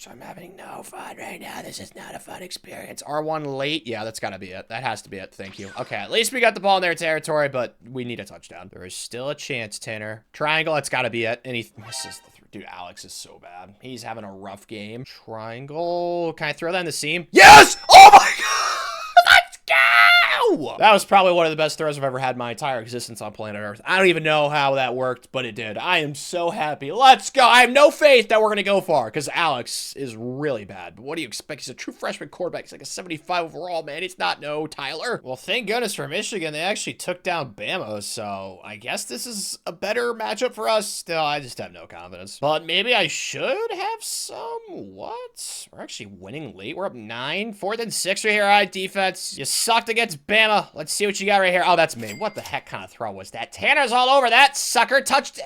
I'm having no fun right now. This is not a fun experience. R1 late. Yeah, that's gotta be it. That has to be it. Thank you. Okay, at least we got the ball in their territory, but we need a touchdown. There is still a chance, Tanner. Triangle, that's gotta be it. And he misses the dude, Alex is so bad. He's having a rough game. Triangle. Can I throw that in the seam? Yes! Oh my god! Let's go! That was probably one of the best throws I've ever had in my entire existence on planet Earth. I don't even know how that worked, but it did. I am so happy. Let's go. I have no faith that we're going to go far because Alex is really bad. But what do you expect? He's a true freshman quarterback. He's like a 75 overall, man. He's not no Tyler. Well, thank goodness for Michigan. They actually took down Bama, so I guess this is a better matchup for us. Still, I just have no confidence. But maybe I should have some. What? We're actually winning late. We're up 9. 4th and 6 right here. All right, defense. You sucked against Bama. Let's see what you got right here. Oh, that's me. What the heck kind of throw was that? Tanner's all over that sucker. Touchdown.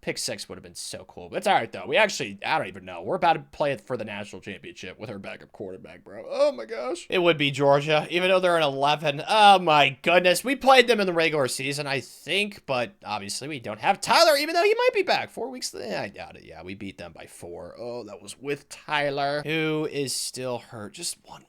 Pick 6 would have been so cool. But it's all right, though. We actually, I don't even know. We're about to play it for the national championship with our backup quarterback, bro. Oh, my gosh. It would be Georgia, even though they're in 11. Oh, my goodness. We played them in the regular season, I think. But obviously, we don't have Tyler, even though he might be back. 4 weeks. I doubt it. Yeah, we beat them by 4. Oh, that was with Tyler, who is still hurt. Just one more.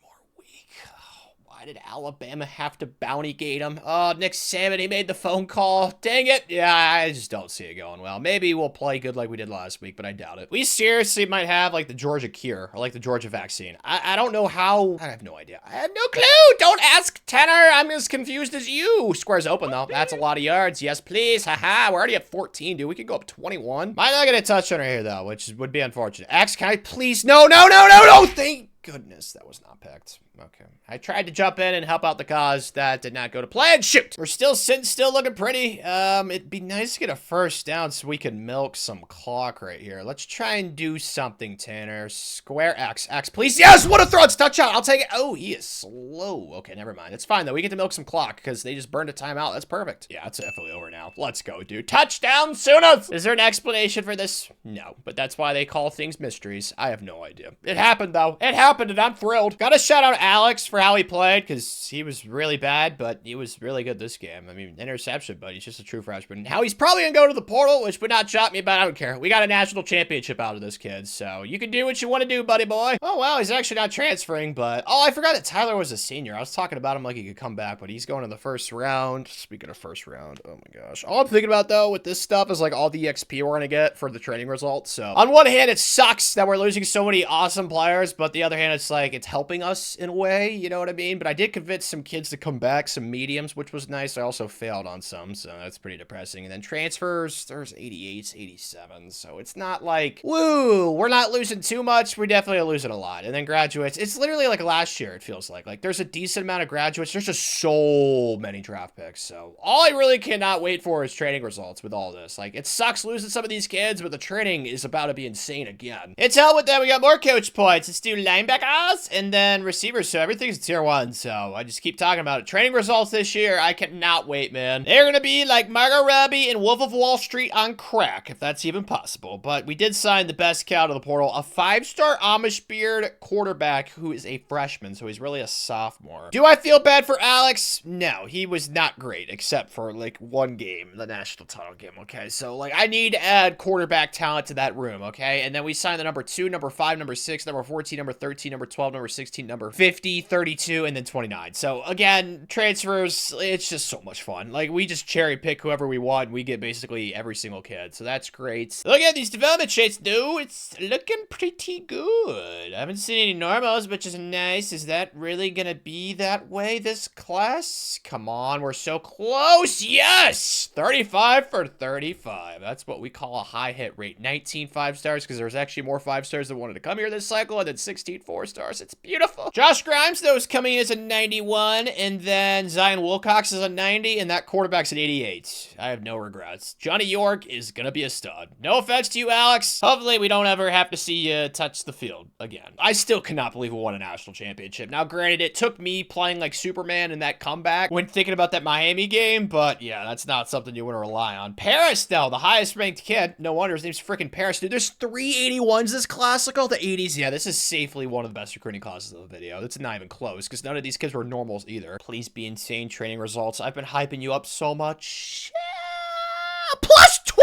Why did Alabama have to bounty gate him? Oh, Nick Saban, he made the phone call. Dang it. Yeah, I just don't see it going well. Maybe we'll play good like we did last week, but I doubt it. We seriously might have like the Georgia cure or like the Georgia vaccine. I don't know how. I have no idea. I have no clue. Don't ask Tanner. I'm as confused as you. Square's open though. That's a lot of yards. Yes, please. Haha. We're already at 14, dude. We could go up 21. Might not get a touchdown right here though, which would be unfortunate. X, can I please? No, no, no, no, no. Thank goodness that was not picked. Okay. I tried to jump in and help out the cause. That did not go to plan. Shoot! We're still sitting, still looking pretty. It'd be nice to get a first down so we can milk some clock right here. Let's try and do something, Tanner. Square X. X, please. Yes! What a throw! It's touchdown. I'll take it. Oh, he is slow. Okay, never mind. It's fine, though. We get to milk some clock because they just burned a timeout. That's perfect. Yeah, it's definitely over now. Let's go, dude. Touchdown, Sooners! Is there an explanation for this? No, but that's why they call things mysteries. I have no idea. It happened, though. It happened, and I'm thrilled. Gotta shout out Alex for how he played, because he was really bad, but he was really good this game. I mean, interception, but he's just a true freshman. Now he's probably gonna go to the portal, which would not shock me, but I don't care. We got a national championship out of this kid, so you can do what you want to do, buddy boy. Oh, wow, he's actually not transferring, but... Oh, I forgot that Tyler was a senior. I was talking about him like he could come back, but he's going in the first round. Speaking of first round, oh my gosh. All I'm thinking about, though, with this stuff is, like, all the XP we're gonna get for the training results, so... On one hand, it sucks that we're losing so many awesome players, but the other hand, it's like, it's helping us in a way, you know what I mean? But I did convince some kids to come back, some mediums, which was nice. I also failed on some, so that's pretty depressing. And then transfers, there's 88s, 87s, so it's not like, woo, we're not losing too much. We're definitely losing a lot. And then graduates, it's literally like last year, it feels like. Like, there's a decent amount of graduates. There's just so many draft picks, so all I really cannot wait for is training results with all this. Like, it sucks losing some of these kids, but the training is about to be insane again. It's hell with that. We got more coach points. Let's do linebackers and then receivers, so everything's tier 1, so I just keep talking about it. Training results this year, I cannot wait, man. They're gonna be like Margot Robbie and Wolf of Wall Street on crack, if that's even possible. But we did sign the best kid out of the portal, a 5-star Amish beard quarterback who is a freshman, so he's really a sophomore. Do I feel bad for Alex? No, he was not great, except for like one game, the national title game, okay? So like, I need to add quarterback talent to that room, okay? And then we signed the number 2, number 5, number 6, number 14, number 13, number 12, number 16, number 50, 32, and then 29. So again, transfers, it's just so much fun. Like, we just cherry pick whoever we want, and we get basically every single kid, so that's great. Look at these development shades, dude. It's looking pretty good. I haven't seen any normals, which is nice. Is that really gonna be that way this class? Come on, we're so close. Yes! 35 for 35. That's what we call a high hit rate. 19 5-stars, because there was actually more 5-stars that wanted to come here this cycle, and then 16 4 stars. It's beautiful. Josh Grimes, though, is coming in as a 91, and then Zion Wilcox is a 90, and that quarterback's an 88. I have no regrets. Johnny York is gonna be a stud. No offense to you, Alex. Hopefully, we don't ever have to see you touch the field again. I still cannot believe we won a national championship. Now, granted, it took me playing like Superman in that comeback when thinking about that Miami game, but yeah, that's not something you want to rely on. Paris, though, the highest ranked kid. No wonder his name's freaking Paris, dude. There's 381s this classical. The 80s, yeah, this is safely one of the best recruiting classes of the video. It's not even close, because none of these kids were normals either. Please be insane training results. I've been hyping you up so much. Yeah, plus 20!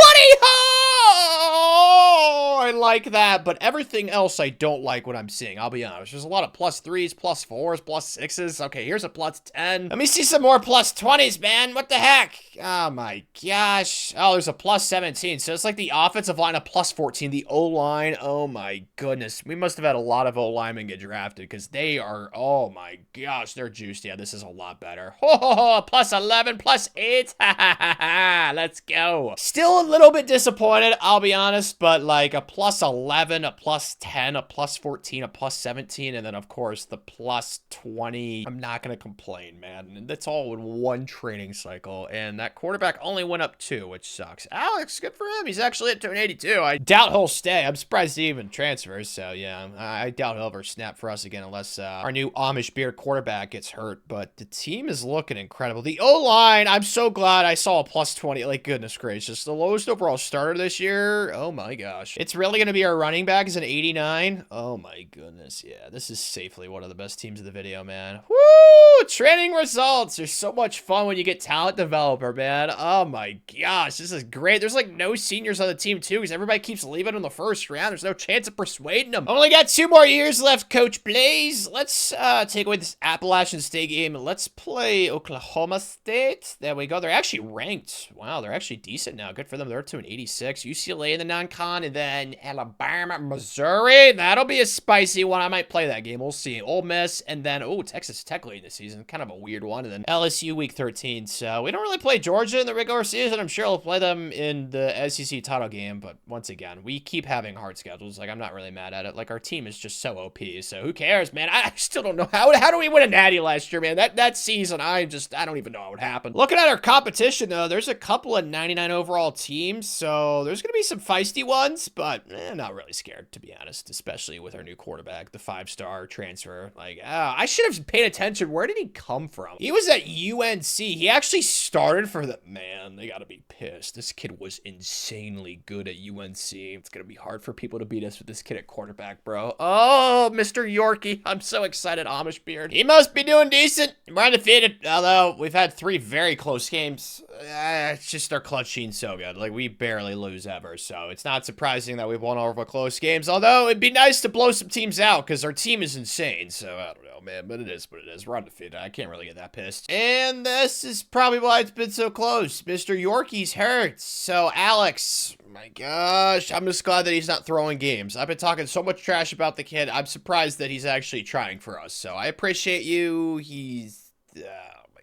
Oh, I like that, but everything else I don't like what I'm seeing, I'll be honest. There's a lot of plus 3s, plus 4s, plus 6s. Okay, here's a plus 10. Let me see some more plus 20s, man. What the heck? Oh my gosh. Oh, there's a plus 17. So it's like the offensive line a plus 14. The O-line, oh my goodness. We must have had a lot of O-linemen get drafted because they are, oh my gosh, they're juiced. Yeah, this is a lot better. Oh, plus 11, plus 8. Ha ha ha ha. Let's go. Still a little bit disappointed, I'll be honest, but like a plus 11, a plus 10, a plus 14, a plus 17, and then of course the plus 20. I'm not going to complain, man. That's all in one training cycle, and that quarterback only went up 2, which sucks. Alex, good for him. He's actually at 282. I doubt he'll stay. I'm surprised he even transfers, so yeah, I doubt he'll ever snap for us again unless our new Amish beard quarterback gets hurt, but the team is looking incredible. The O-line, I'm so glad I saw a plus 20. Like, goodness gracious. The lowest overall starter this year. Oh my gosh. It's really going to be our running back is an 89. Oh my goodness. Yeah, this is safely one of the best teams of the video, man. Woo! Training results. There's so much fun when you get talent developer, man. Oh my gosh. This is great. There's like no seniors on the team too because everybody keeps leaving in the first round. There's no chance of persuading them. Only got 2 more years left, Coach Blaze. Let's take away this Appalachian State game and let's play Oklahoma State. There we go. They're actually ranked. Wow, they're actually decent now. Good for them. They're up to an 86. UCLA in the non-con, and then Alabama, Missouri. That'll be a spicy one. I might play that game. We'll see. Ole Miss, and then, oh, Texas Tech late in the season. Kind of a weird one. And then LSU week 13. So we don't really play Georgia in the regular season. I'm sure I'll play them in the SEC title game. But once again, we keep having hard schedules. Like, I'm not really mad at it. Like, our team is just so OP. So who cares, man? I still don't know. How do we win a natty last year, man? That season, I don't even know what would happen. Looking at our competition, though, there's a couple of 99 overall teams. So there's going to be some feisty ones, but not really scared, to be honest, especially with our new quarterback, the 5-star transfer. Like, I should have paid attention. Where did he come from? He was at UNC. He actually started for the, man, they got to be pissed. This kid was insanely good at UNC. It's going to be hard for people to beat us with this kid at quarterback, bro. Oh, Mr. Yorkie. I'm so excited, Amish beard. He must be doing decent. We're undefeated, although we've had 3 very close games. It's just our clutch sheet's so good. Like, we barely lose ever, so it's not surprising that we've won all of our close games, although it'd be nice to blow some teams out, because our team is insane, so I don't know, man, but it is what it is. We're undefeated. I can't really get that pissed. And this is probably why it's been so close. Mr. Yorkie's hurt, so Alex, my gosh, I'm just glad that he's not throwing games. I've been talking so much trash about the kid. I'm surprised that he's actually trying for us, so I appreciate you. He's,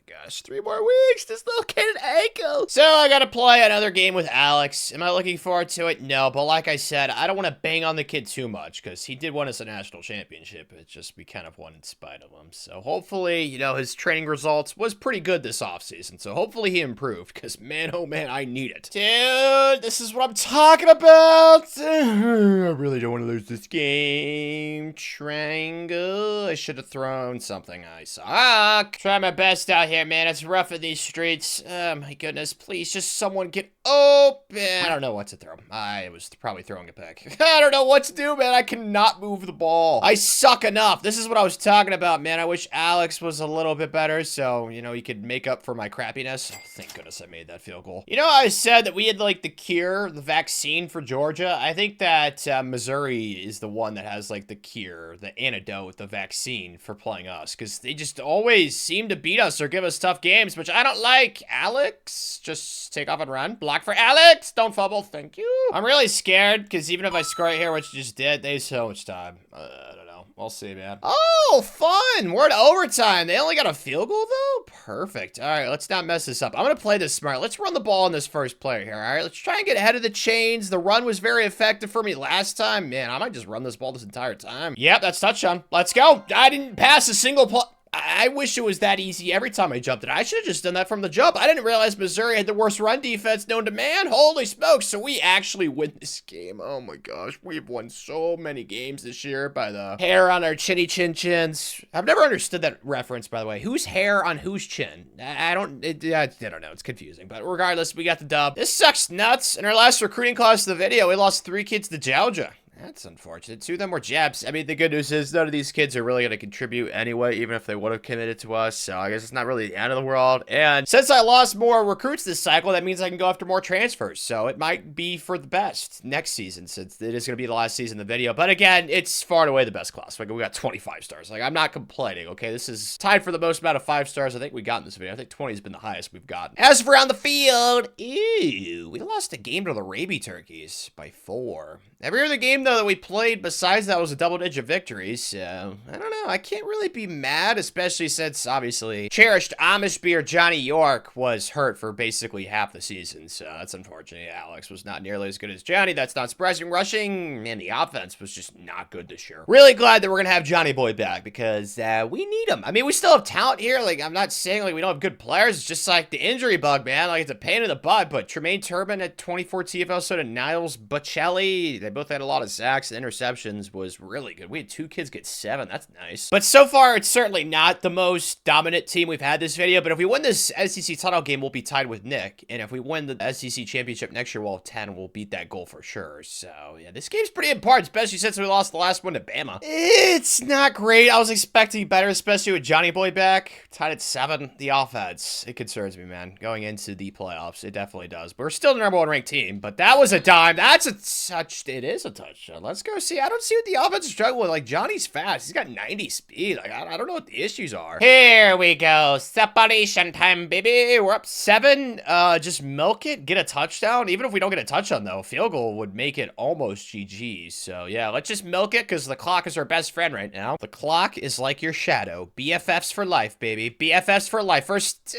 gosh, 3 more weeks. This little kid an ankle. So I gotta play another game with Alex. Am I looking forward to it? No, but like I said, I don't want to bang on the kid too much because he did win us a national championship. It's just we kind of won in spite of him. So hopefully, you know, his training results was pretty good this offseason. So hopefully he improved because, man, oh man, I need it. Dude, this is what I'm talking about. I really don't want to lose this game. Triangle. I should have thrown something. I suck. Try my best out here, man. It's rough in these streets. Oh my goodness, please just someone get open. I don't know what to throw. I was probably throwing it back. I don't know what to do, man. I cannot move the ball. I suck enough. This is what I was talking about, man. I wish Alex was a little bit better so, you know, he could make up for my crappiness. Oh, thank goodness I made that field goal. You know, I said that we had like the cure, the vaccine for Georgia. I think that Missouri is the one that has like the cure, the antidote, the vaccine for playing us because they just always seem to beat us or give us tough games, which I don't like. Alex, just take off and run. Block block for Alex. Don't fumble. Thank you. I'm really scared because even if I score it here, which you just did, they have so much time. I don't know. We'll see, man. Oh, fun. We're in overtime. They only got a field goal, though? Perfect. All right, let's not mess this up. I'm going to play this smart. Let's run the ball on this first player here, all right? Let's try and get ahead of the chains. The run was very effective for me last time. Man, I might just run this ball this entire time. Yep, that's touchdown. Let's go. I didn't pass a single play. I wish it was that easy every time I jumped it. I should have just done that from the jump. I didn't realize Missouri had the worst run defense known to man. Holy smokes. So we actually win this game. Oh my gosh. We've won so many games this year by the hair on our chinny chin chins. I've never understood that reference, by the way. Whose hair on whose chin? I don't know. It's confusing. But regardless, we got the dub. This sucks nuts. In our last recruiting class of the video, we lost 3 kids to Georgia. That's unfortunate. 2 of them were jabs. I mean, the good news is none of these kids are really going to contribute anyway, even if they would have committed to us. So I guess it's not really the end of the world. And since I lost more recruits this cycle, that means I can go after more transfers. So it might be for the best next season, since it is going to be the last season of the video. But again, it's far and away the best class. Like, we got 25 stars. Like, I'm not complaining, okay? This is tied for the most amount of 5 stars I think we got in this video. I think 20 has been the highest we've gotten. As for on the field, ew, we lost a game to the Raby Turkeys by 4. Every other game, though, that we played besides that was a double-digit victory, so I don't know. I can't really be mad, especially since, obviously, cherished Amish beer Johnny York was hurt for basically half the season, so that's unfortunate. Alex was not nearly as good as Johnny. That's not surprising. Rushing, man, the offense was just not good this year. Really glad that we're going to have Johnny Boy back because we need him. I mean, we still have talent here. Like, I'm not saying, like, we don't have good players. It's just, like, the injury bug, man. Like, it's a pain in the butt, but Tremaine Turbin at 24 TFL, so did Niles Bocelli. They both had a lot of sacks and interceptions, was really good. We had 2 kids get 7. That's nice. But so far, it's certainly not the most dominant team we've had this video. But if we win this SEC title game, we'll be tied with Nick. And if we win the SEC championship next year, we'll have 10. We'll beat that goal for sure. So, yeah, this game's pretty important, especially since we lost the last one to Bama. It's not great. I was expecting better, especially with Johnny Boy back. Tied at 7. The offense, it concerns me, man. Going into the playoffs, it definitely does. But we're still the #1 ranked team. But that was a dime. That's a touch. It is a touchdown. Let's go see. I don't see what the offense is struggling with. Like, Johnny's fast. He's got 90 speed. Like, I don't know what the issues are. Here we go. Separation time, baby. We're up 7. Just milk it. Get a touchdown. Even if we don't get a touchdown, though, field goal would make it almost GG. So, yeah, let's just milk it because the clock is our best friend right now. The clock is like your shadow. BFFs for life, baby. BFFs for life. First,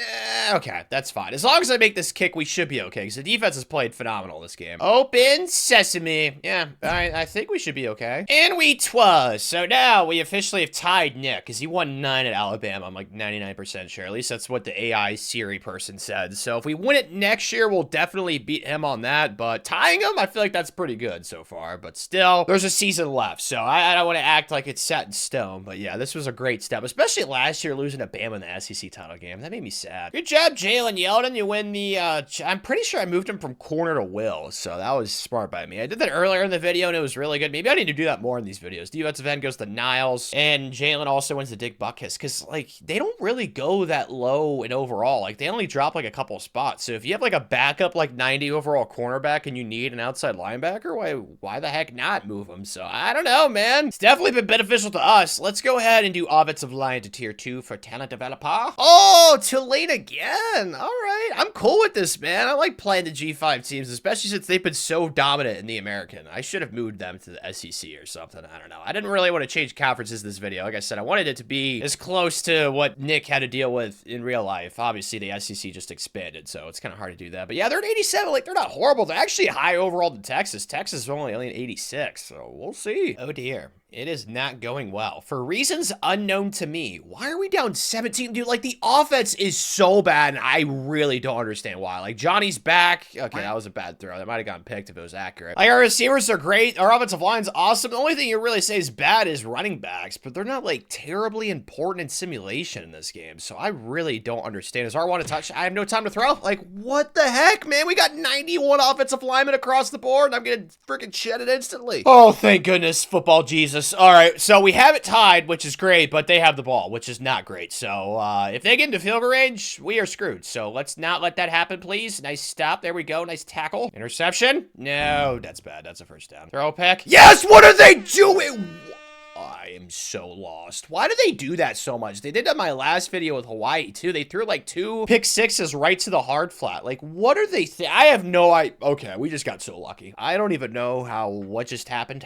okay, that's fine. As long as I make this kick, we should be okay because the defense has played phenomenal this game. Open sesame. Yeah, all right, I think we should be okay. And we twas. So now we officially have tied Nick because he won 9 at Alabama. I'm like 99% sure. At least that's what the AI Siri person said. So if we win it next year, we'll definitely beat him on that. But tying him, I feel like that's pretty good so far. But still, there's a season left. So I don't want to act like it's set in stone. But yeah, this was a great step, especially last year losing to Bama in the SEC title game. That made me sad. Good job, Jalen Yeldon. You win the, I'm pretty sure I moved him from corner to Will. So that was smart by me. I did that earlier in the video and it was really good. Maybe I need to do that more in these videos. Defensive end goes to Niles, and Jalen also wins the Dick Buckus because, like, they don't really go that low in overall. Like, they only drop, like, a couple spots. So if you have, like, a backup, like, 90 overall cornerback and you need an outside linebacker, why the heck not move him? So I don't know, man. It's definitely been beneficial to us. Let's go ahead and do offensive line to tier 2 for talent developer. Oh, Tulane again. All right. I'm cool with this, man. I like playing the G5 teams, especially since they've been so dominant in the American. I should have moved them to the SEC or something. I don't know. I didn't really want to change conferences this video. Like I said, I wanted it to be as close to what Nick had to deal with in real life. Obviously, the SEC just expanded, so it's kind of hard to do that. But yeah, they're at 87. Like, they're not horrible. They're actually high overall to Texas. Texas is only at 86, so we'll see. Oh, dear. It is not going well. For reasons unknown to me, why are we down 17? Dude, like, the offense is so bad, and I really don't understand why. Like, Johnny's back. Okay, that was a bad throw. That might have gotten picked if it was accurate. Like, our receivers are great. Our offensive line's awesome. The only thing you really say is bad is running backs, but they're not, like, terribly important in simulation in this game, so I really don't understand. Does R want to touch? I have no time to throw? Like, what the heck, man? We got 91 offensive linemen across the board, and I'm gonna freaking shed it instantly. Oh, thank goodness, football Jesus. All right, so we have it tied, which is great, but they have the ball, which is not great. So if they get into field goal range, we are screwed. So let's not let that happen, please. Nice stop. There we go. Nice tackle. Interception. No, that's bad. That's a first down. Throw pick. Yes, what are they doing? I am so lost. Why do they do that so much? They did that in my last video with Hawaii, too. They threw like 2 pick sixes right to the hard flat. Like, what are they I have no idea. Okay, we just got so lucky. I don't even know how what just happened,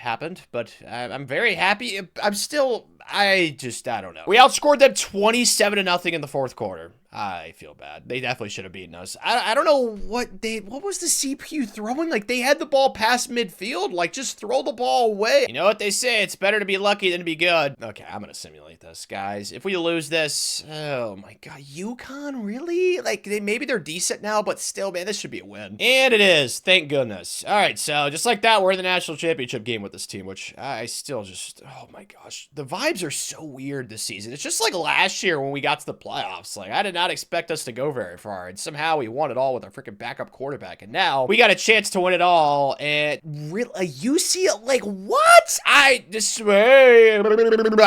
but I'm very happy. I'm still... I don't know. We outscored them 27-0 in the 4th quarter. I feel bad. They definitely should have beaten us. I don't know what was the CPU throwing? Like, they had the ball past midfield. Like, just throw the ball away. You know what they say? It's better to be lucky than to be good. Okay, I'm gonna simulate this, guys. If we lose this, oh my god, UConn, really? Like, maybe they're decent now, but still, man, this should be a win. And it is, thank goodness. All right, so just like that, we're in the national championship game with this team, which I still just, oh my gosh. The vibes are so weird this season. It's just like last year when we got to the playoffs. Like, I did not expect us to go very far, and somehow we won it all with our freaking backup quarterback, and now we got a chance to win it all, and really, a UCLA, like, what? I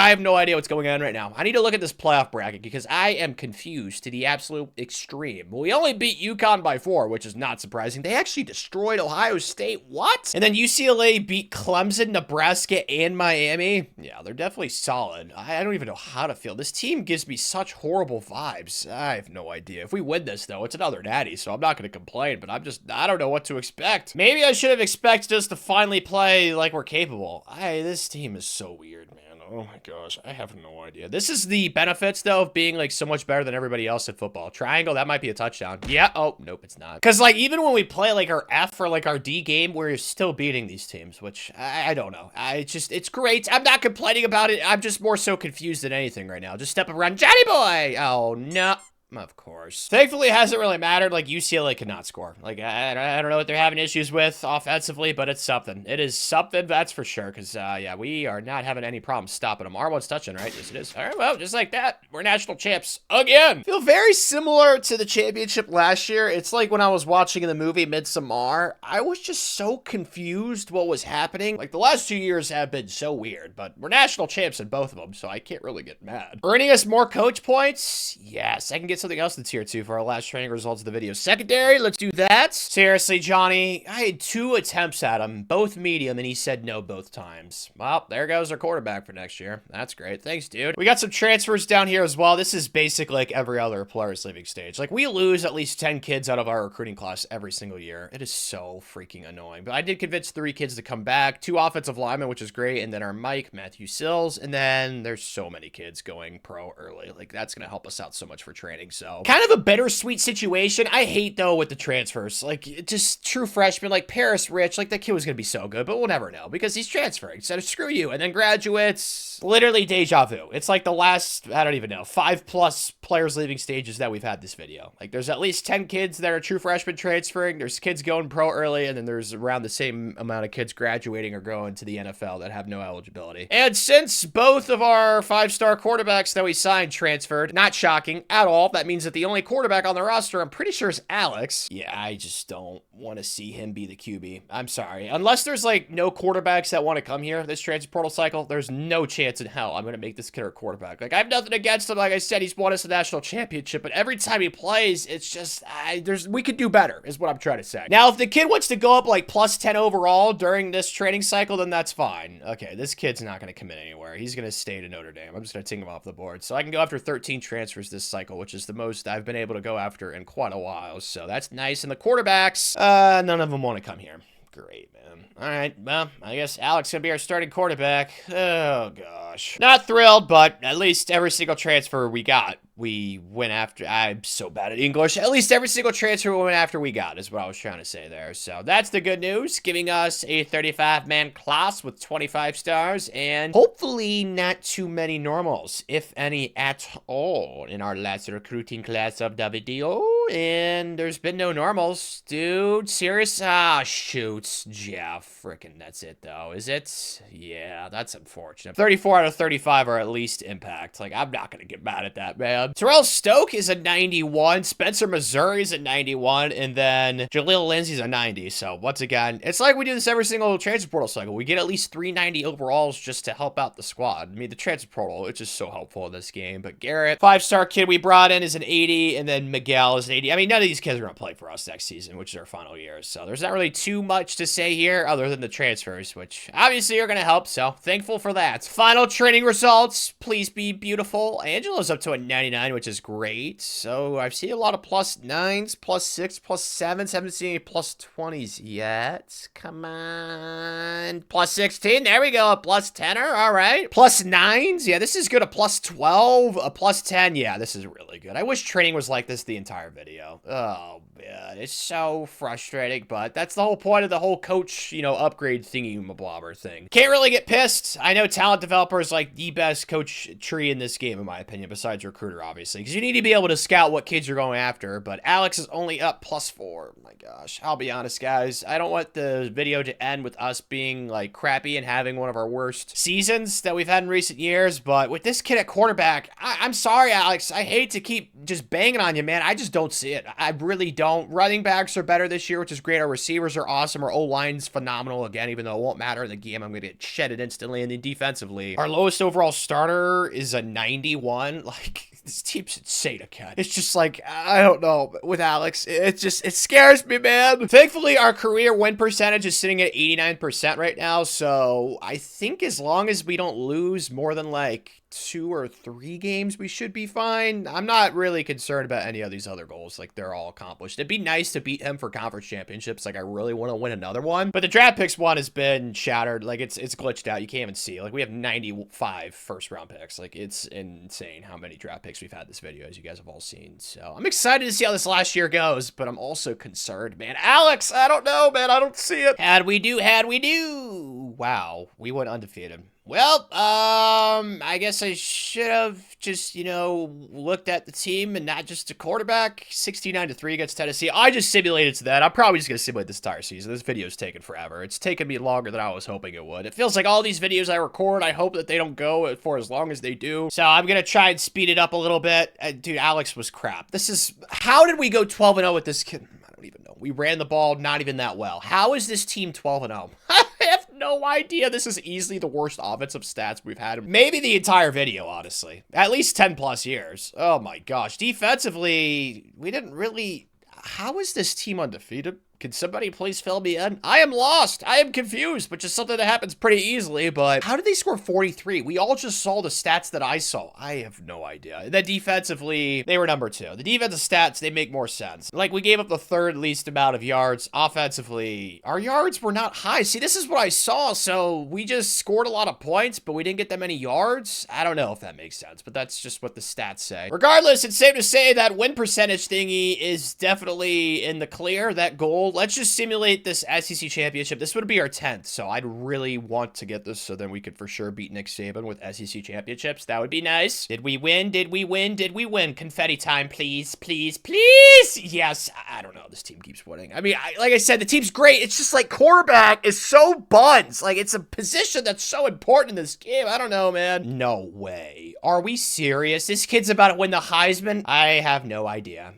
have no idea what's going on right now. I need to look at this playoff bracket, because I am confused to the absolute extreme. We only beat UConn by 4, which is not surprising. They actually destroyed Ohio State, what? And then UCLA beat Clemson, Nebraska, and Miami. Yeah, they're definitely solid. I don't even know how to feel. This team gives me such horrible vibes. I have no idea. If we win this, though, it's another natty, so I'm not going to complain, but I don't know what to expect. Maybe I should have expected us to finally play like we're capable. This team is so weird, man. Oh my gosh, I have no idea. This is the benefits, though, of being, like, so much better than everybody else at football. Triangle, that might be a touchdown. Yeah, oh, nope, it's not. Because, like, even when we play, like, our F or, like, our D game, we're still beating these teams, which I don't know. It's great. I'm not complaining about it. I'm just more so confused than anything right now. Just step around, Johnny boy! Oh, no. Of course. Thankfully, it hasn't really mattered. Like, UCLA could not score. Like, I don't know what they're having issues with offensively, but it's something. It is something, that's for sure. Because, yeah, we are not having any problems stopping them. R1's touching, right? Yes, it is. All right, well, just like that, we're national champs again. Feel very similar to the championship last year. It's like when I was watching the movie Midsommar. I was just so confused what was happening. Like, the last 2 years have been so weird, but we're national champs in both of them, so I can't really get mad. Earning us more coach points? Yes, I can get something else that's here too for our last training results of the video. Secondary, let's do that. Seriously, Johnny, I had 2 attempts at him, both medium, and he said no both times. Well, there goes our quarterback for next year. That's great. Thanks, dude. We got some transfers down here as well. This is basically like every other player's leaving stage. Like, we lose at least 10 kids out of our recruiting class every single year. It is so freaking annoying. But I did convince 3 kids to come back, 2 offensive linemen, which is great, and then our Mike, Matthew Sills, and then there's so many kids going pro early. Like, that's going to help us out so much for training. So kind of a bittersweet situation. I hate, though, with the transfers. Like, just true freshmen, like Paris Rich, like, that kid was going to be so good, but we'll never know because he's transferring. So screw you. And then graduates, literally deja vu. It's like the last, I don't even know, 5+ players leaving stages that we've had this video. Like, there's at least 10 kids that are true freshmen transferring. There's kids going pro early, and then there's around the same amount of kids graduating or going to the NFL that have no eligibility. And since both of our 5-star quarterbacks that we signed transferred, not shocking at all, that means that the only quarterback on the roster, I'm pretty sure, is Alex. Yeah, I just don't want to see him be the QB. I'm sorry. Unless there's, like, no quarterbacks that want to come here this transfer portal cycle, there's no chance in hell I'm going to make this kid our quarterback. Like, I have nothing against him. Like I said, he's won us a national championship, but every time he plays, it's just, we could do better, is what I'm trying to say. Now, if the kid wants to go up, like, +10 overall during this training cycle, then that's fine. Okay, this kid's not going to commit anywhere. He's going to stay to Notre Dame. I'm just going to take him off the board. So I can go after 13 transfers this cycle, which is the most I've been able to go after in quite a while. So that's nice. And the quarterbacks, none of them want to come here. Great, man. All right, well, I guess Alex gonna be our starting quarterback. Oh, gosh. Not thrilled, but at least every single transfer we got, we went after. I'm so bad at English. At least every single transfer we went after we got is what I was trying to say there. So that's the good news, giving us a 35-man class with 25 stars and hopefully not too many normals, if any at all, in our last recruiting class of the video. And there's been no normals, dude. Serious? Ah, shoot. Yeah, frickin' that's it, though. Is it? Yeah, that's unfortunate. 34 out of 35 are at least impact. Like, I'm not gonna get mad at that, man. Terrell Stoke is a 91. Spencer Missouri's a 91. And then Jaleel Lindsey's a 90. So, once again, it's like we do this every single transfer portal cycle. We get at least 390 overalls just to help out the squad. I mean, the transfer portal, it's just so helpful in this game. But Garrett, 5-star kid we brought in, is an 80. And then Miguel is an AD. I mean, none of these kids are going to play for us next season, which is our final year. So there's not really too much to say here other than the transfers, which obviously are going to help. So thankful for that. Final training results. Please be beautiful. Angelo's up to a 99, which is great. So I've seen a lot of +9s, +6, +7s. Haven't seen any +20s yet. Come on. +16. There we go. A +10er. All right. +9s. Yeah, this is good. A +12. A +10. Yeah, this is really good. I wish training was like this the entire video. Oh, man. It's so frustrating, but that's the whole point of the whole coach, you know, upgrade thingy-mablobber thing. Can't really get pissed. I know talent developer is like the best coach tree in this game, in my opinion, besides recruiter, obviously, because you need to be able to scout what kids you're going after, but Alex is only up +4. My gosh. I'll be honest, guys. I don't want the video to end with us being, like, crappy and having one of our worst seasons that we've had in recent years, but with this kid at quarterback, I'm sorry, Alex. I hate to keep just banging on you, man. I just don't see it. I really don't. Running backs are better this year, which is great. Our receivers are awesome. Our O-line's phenomenal again, even though it won't matter in the game. I'm going to get shedded instantly. And then defensively, our lowest overall starter is a 91. Like, this team's insane again. It's just like, I don't know. With Alex, it scares me, man. Thankfully, our career win percentage is sitting at 89% right now. So I think as long as we don't lose more than like 2 or 3 games, we should be fine. I'm not really concerned about any of these other goals. Like, they're all accomplished. It'd be nice to beat him for conference championships. Like, I really want to win another one. But the draft picks one has been shattered. Like, it's glitched out. You can't even see. Like, we have 95 first-round picks. Like, it's insane how many draft picks we've had this video, as you guys have all seen. So, I'm excited to see how this last year goes, but I'm also concerned, man. Alex, I don't know, man. I don't see it. How'd we do? Wow. We went undefeated. Well, I guess I should have just, you know, looked at the team and not just the quarterback. 69-3 against Tennessee. I just simulated to that. I'm probably just going to simulate this entire season. This video's taken forever. It's taken me longer than I was hoping it would. It feels like all these videos I record, I hope that they don't go for as long as they do. So I'm going to try and speed it up a little bit. Dude, Alex was crap. How did we go 12-0 with this kid? I don't even know. We ran the ball not even that well. How is this team 12-0? I have no idea. This is easily the worst offensive stats we've had. Maybe the entire video, honestly. At least 10 plus years. Oh my gosh. Defensively, we didn't really... How is this team undefeated? Can somebody please fill me in? I am lost. I am confused, which is something that happens pretty easily, but how did they score 43? We all just saw the stats that I saw. I have no idea. And then defensively, they were number 2. The defensive stats, they make more sense. Like, we gave up the 3rd least amount of yards. Offensively, our yards were not high. See, this is what I saw. So we just scored a lot of points, but we didn't get that many yards. I don't know if that makes sense, but that's just what the stats say. Regardless, it's safe to say that win percentage thingy is definitely in the clear. That goal, let's just simulate this SEC championship. This would be our 10th, so I'd really want to get this so then we could for sure beat Nick Saban with SEC championships. That would be nice. Did we win? Did we win? Did we win? Confetti time, please, please, please. Yes. I don't know. This team keeps winning. I mean, like I said, the team's great. It's just like quarterback is so buns. Like, it's a position that's so important in this game. I don't know, man. No way. Are we serious? This kid's about to win the Heisman? I have no idea.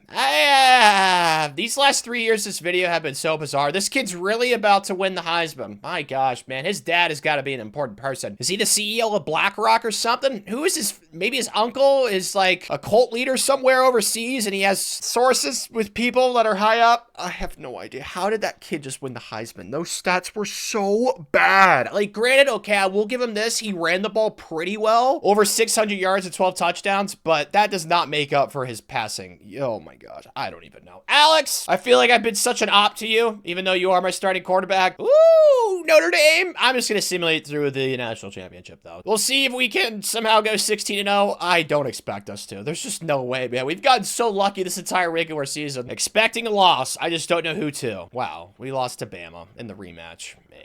These last 3 years, this video have been so bizarre. This kid's really about to win the Heisman. My gosh, man. His dad has got to be an important person. Is he the CEO of BlackRock or something? Who is his, maybe his uncle is like a cult leader somewhere overseas and he has sources with people that are high up? I have no idea. How did that kid just win the Heisman? Those stats were so bad. Like, granted, okay, I will give him this. He ran the ball pretty well. Over 600 yards and 12 touchdowns, but that does not make up for his passing. Oh my gosh. I don't even know. Alex, I feel like I've been such an op to you, even though you are my starting quarterback. Ooh, Notre Dame. I'm just going to simulate through the national championship, though. We'll see if we can somehow go 16-0. I don't expect us to. There's just no way, man. We've gotten so lucky this entire regular season. Expecting a loss. I just don't know who to. Wow, we lost to Bama in the rematch. Man.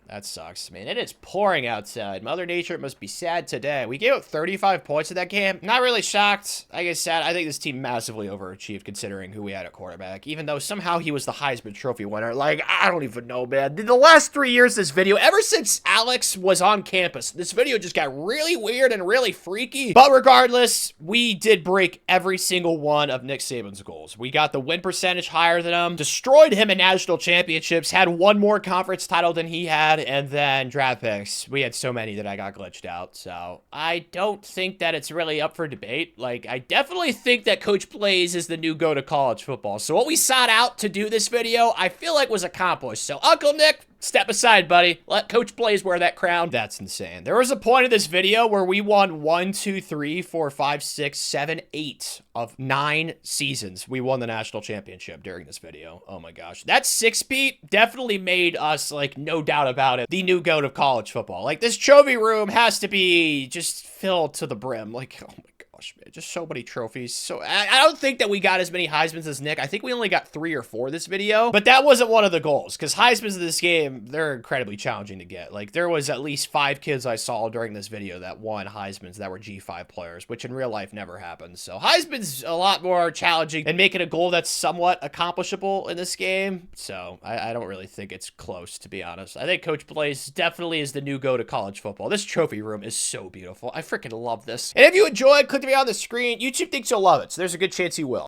That sucks, man. It is pouring outside. Mother Nature must be sad today. We gave up 35 points in that game. Not really shocked. Like I said, I think this team massively overachieved considering who we had at quarterback, even though somehow he was the Heisman Trophy winner. Like, I don't even know, man. The last 3 years, this video, ever since Alex was on campus, this video just got really weird and really freaky. But regardless, we did break every single one of Nick Saban's goals. We got the win percentage higher than him, destroyed him in national championships, had one more conference title than he had. and then draft picks. We had so many that I got glitched out, so I don't think that it's really up for debate. Like, I definitely think that Coach Blaze is the new go to college football. So what we sought out to do this video, I feel like was accomplished. So Uncle Nick, step aside, buddy. Let Coach Blaze wear that crown. That's insane. There was a point in this video where we won 1, 2, 3, 4, 5, 6, 7, 8 of 9 seasons. We won the national championship during this video. Oh my gosh. That 6-peat definitely made us, like, no doubt about it, the new goat of college football. Like, this trophy room has to be just filled to the brim. Like, oh my gosh, man, just so many trophies. So I don't think that we got as many Heismans as Nick. I think we only got 3 or 4 this video, but that wasn't one of the goals, because Heismans in this game, they're incredibly challenging to get. Like, there was at least 5 kids I saw during this video that won Heismans that were G5 players, which in real life never happens. So Heisman's a lot more challenging and making a goal that's somewhat accomplishable in this game. So I don't really think it's close, to be honest. I think Coach Blaze definitely is the new go to college football. This trophy room is so beautiful. I freaking love this. And if you enjoyed, click the video on the screen. YouTube thinks you'll love it, so there's a good chance you will.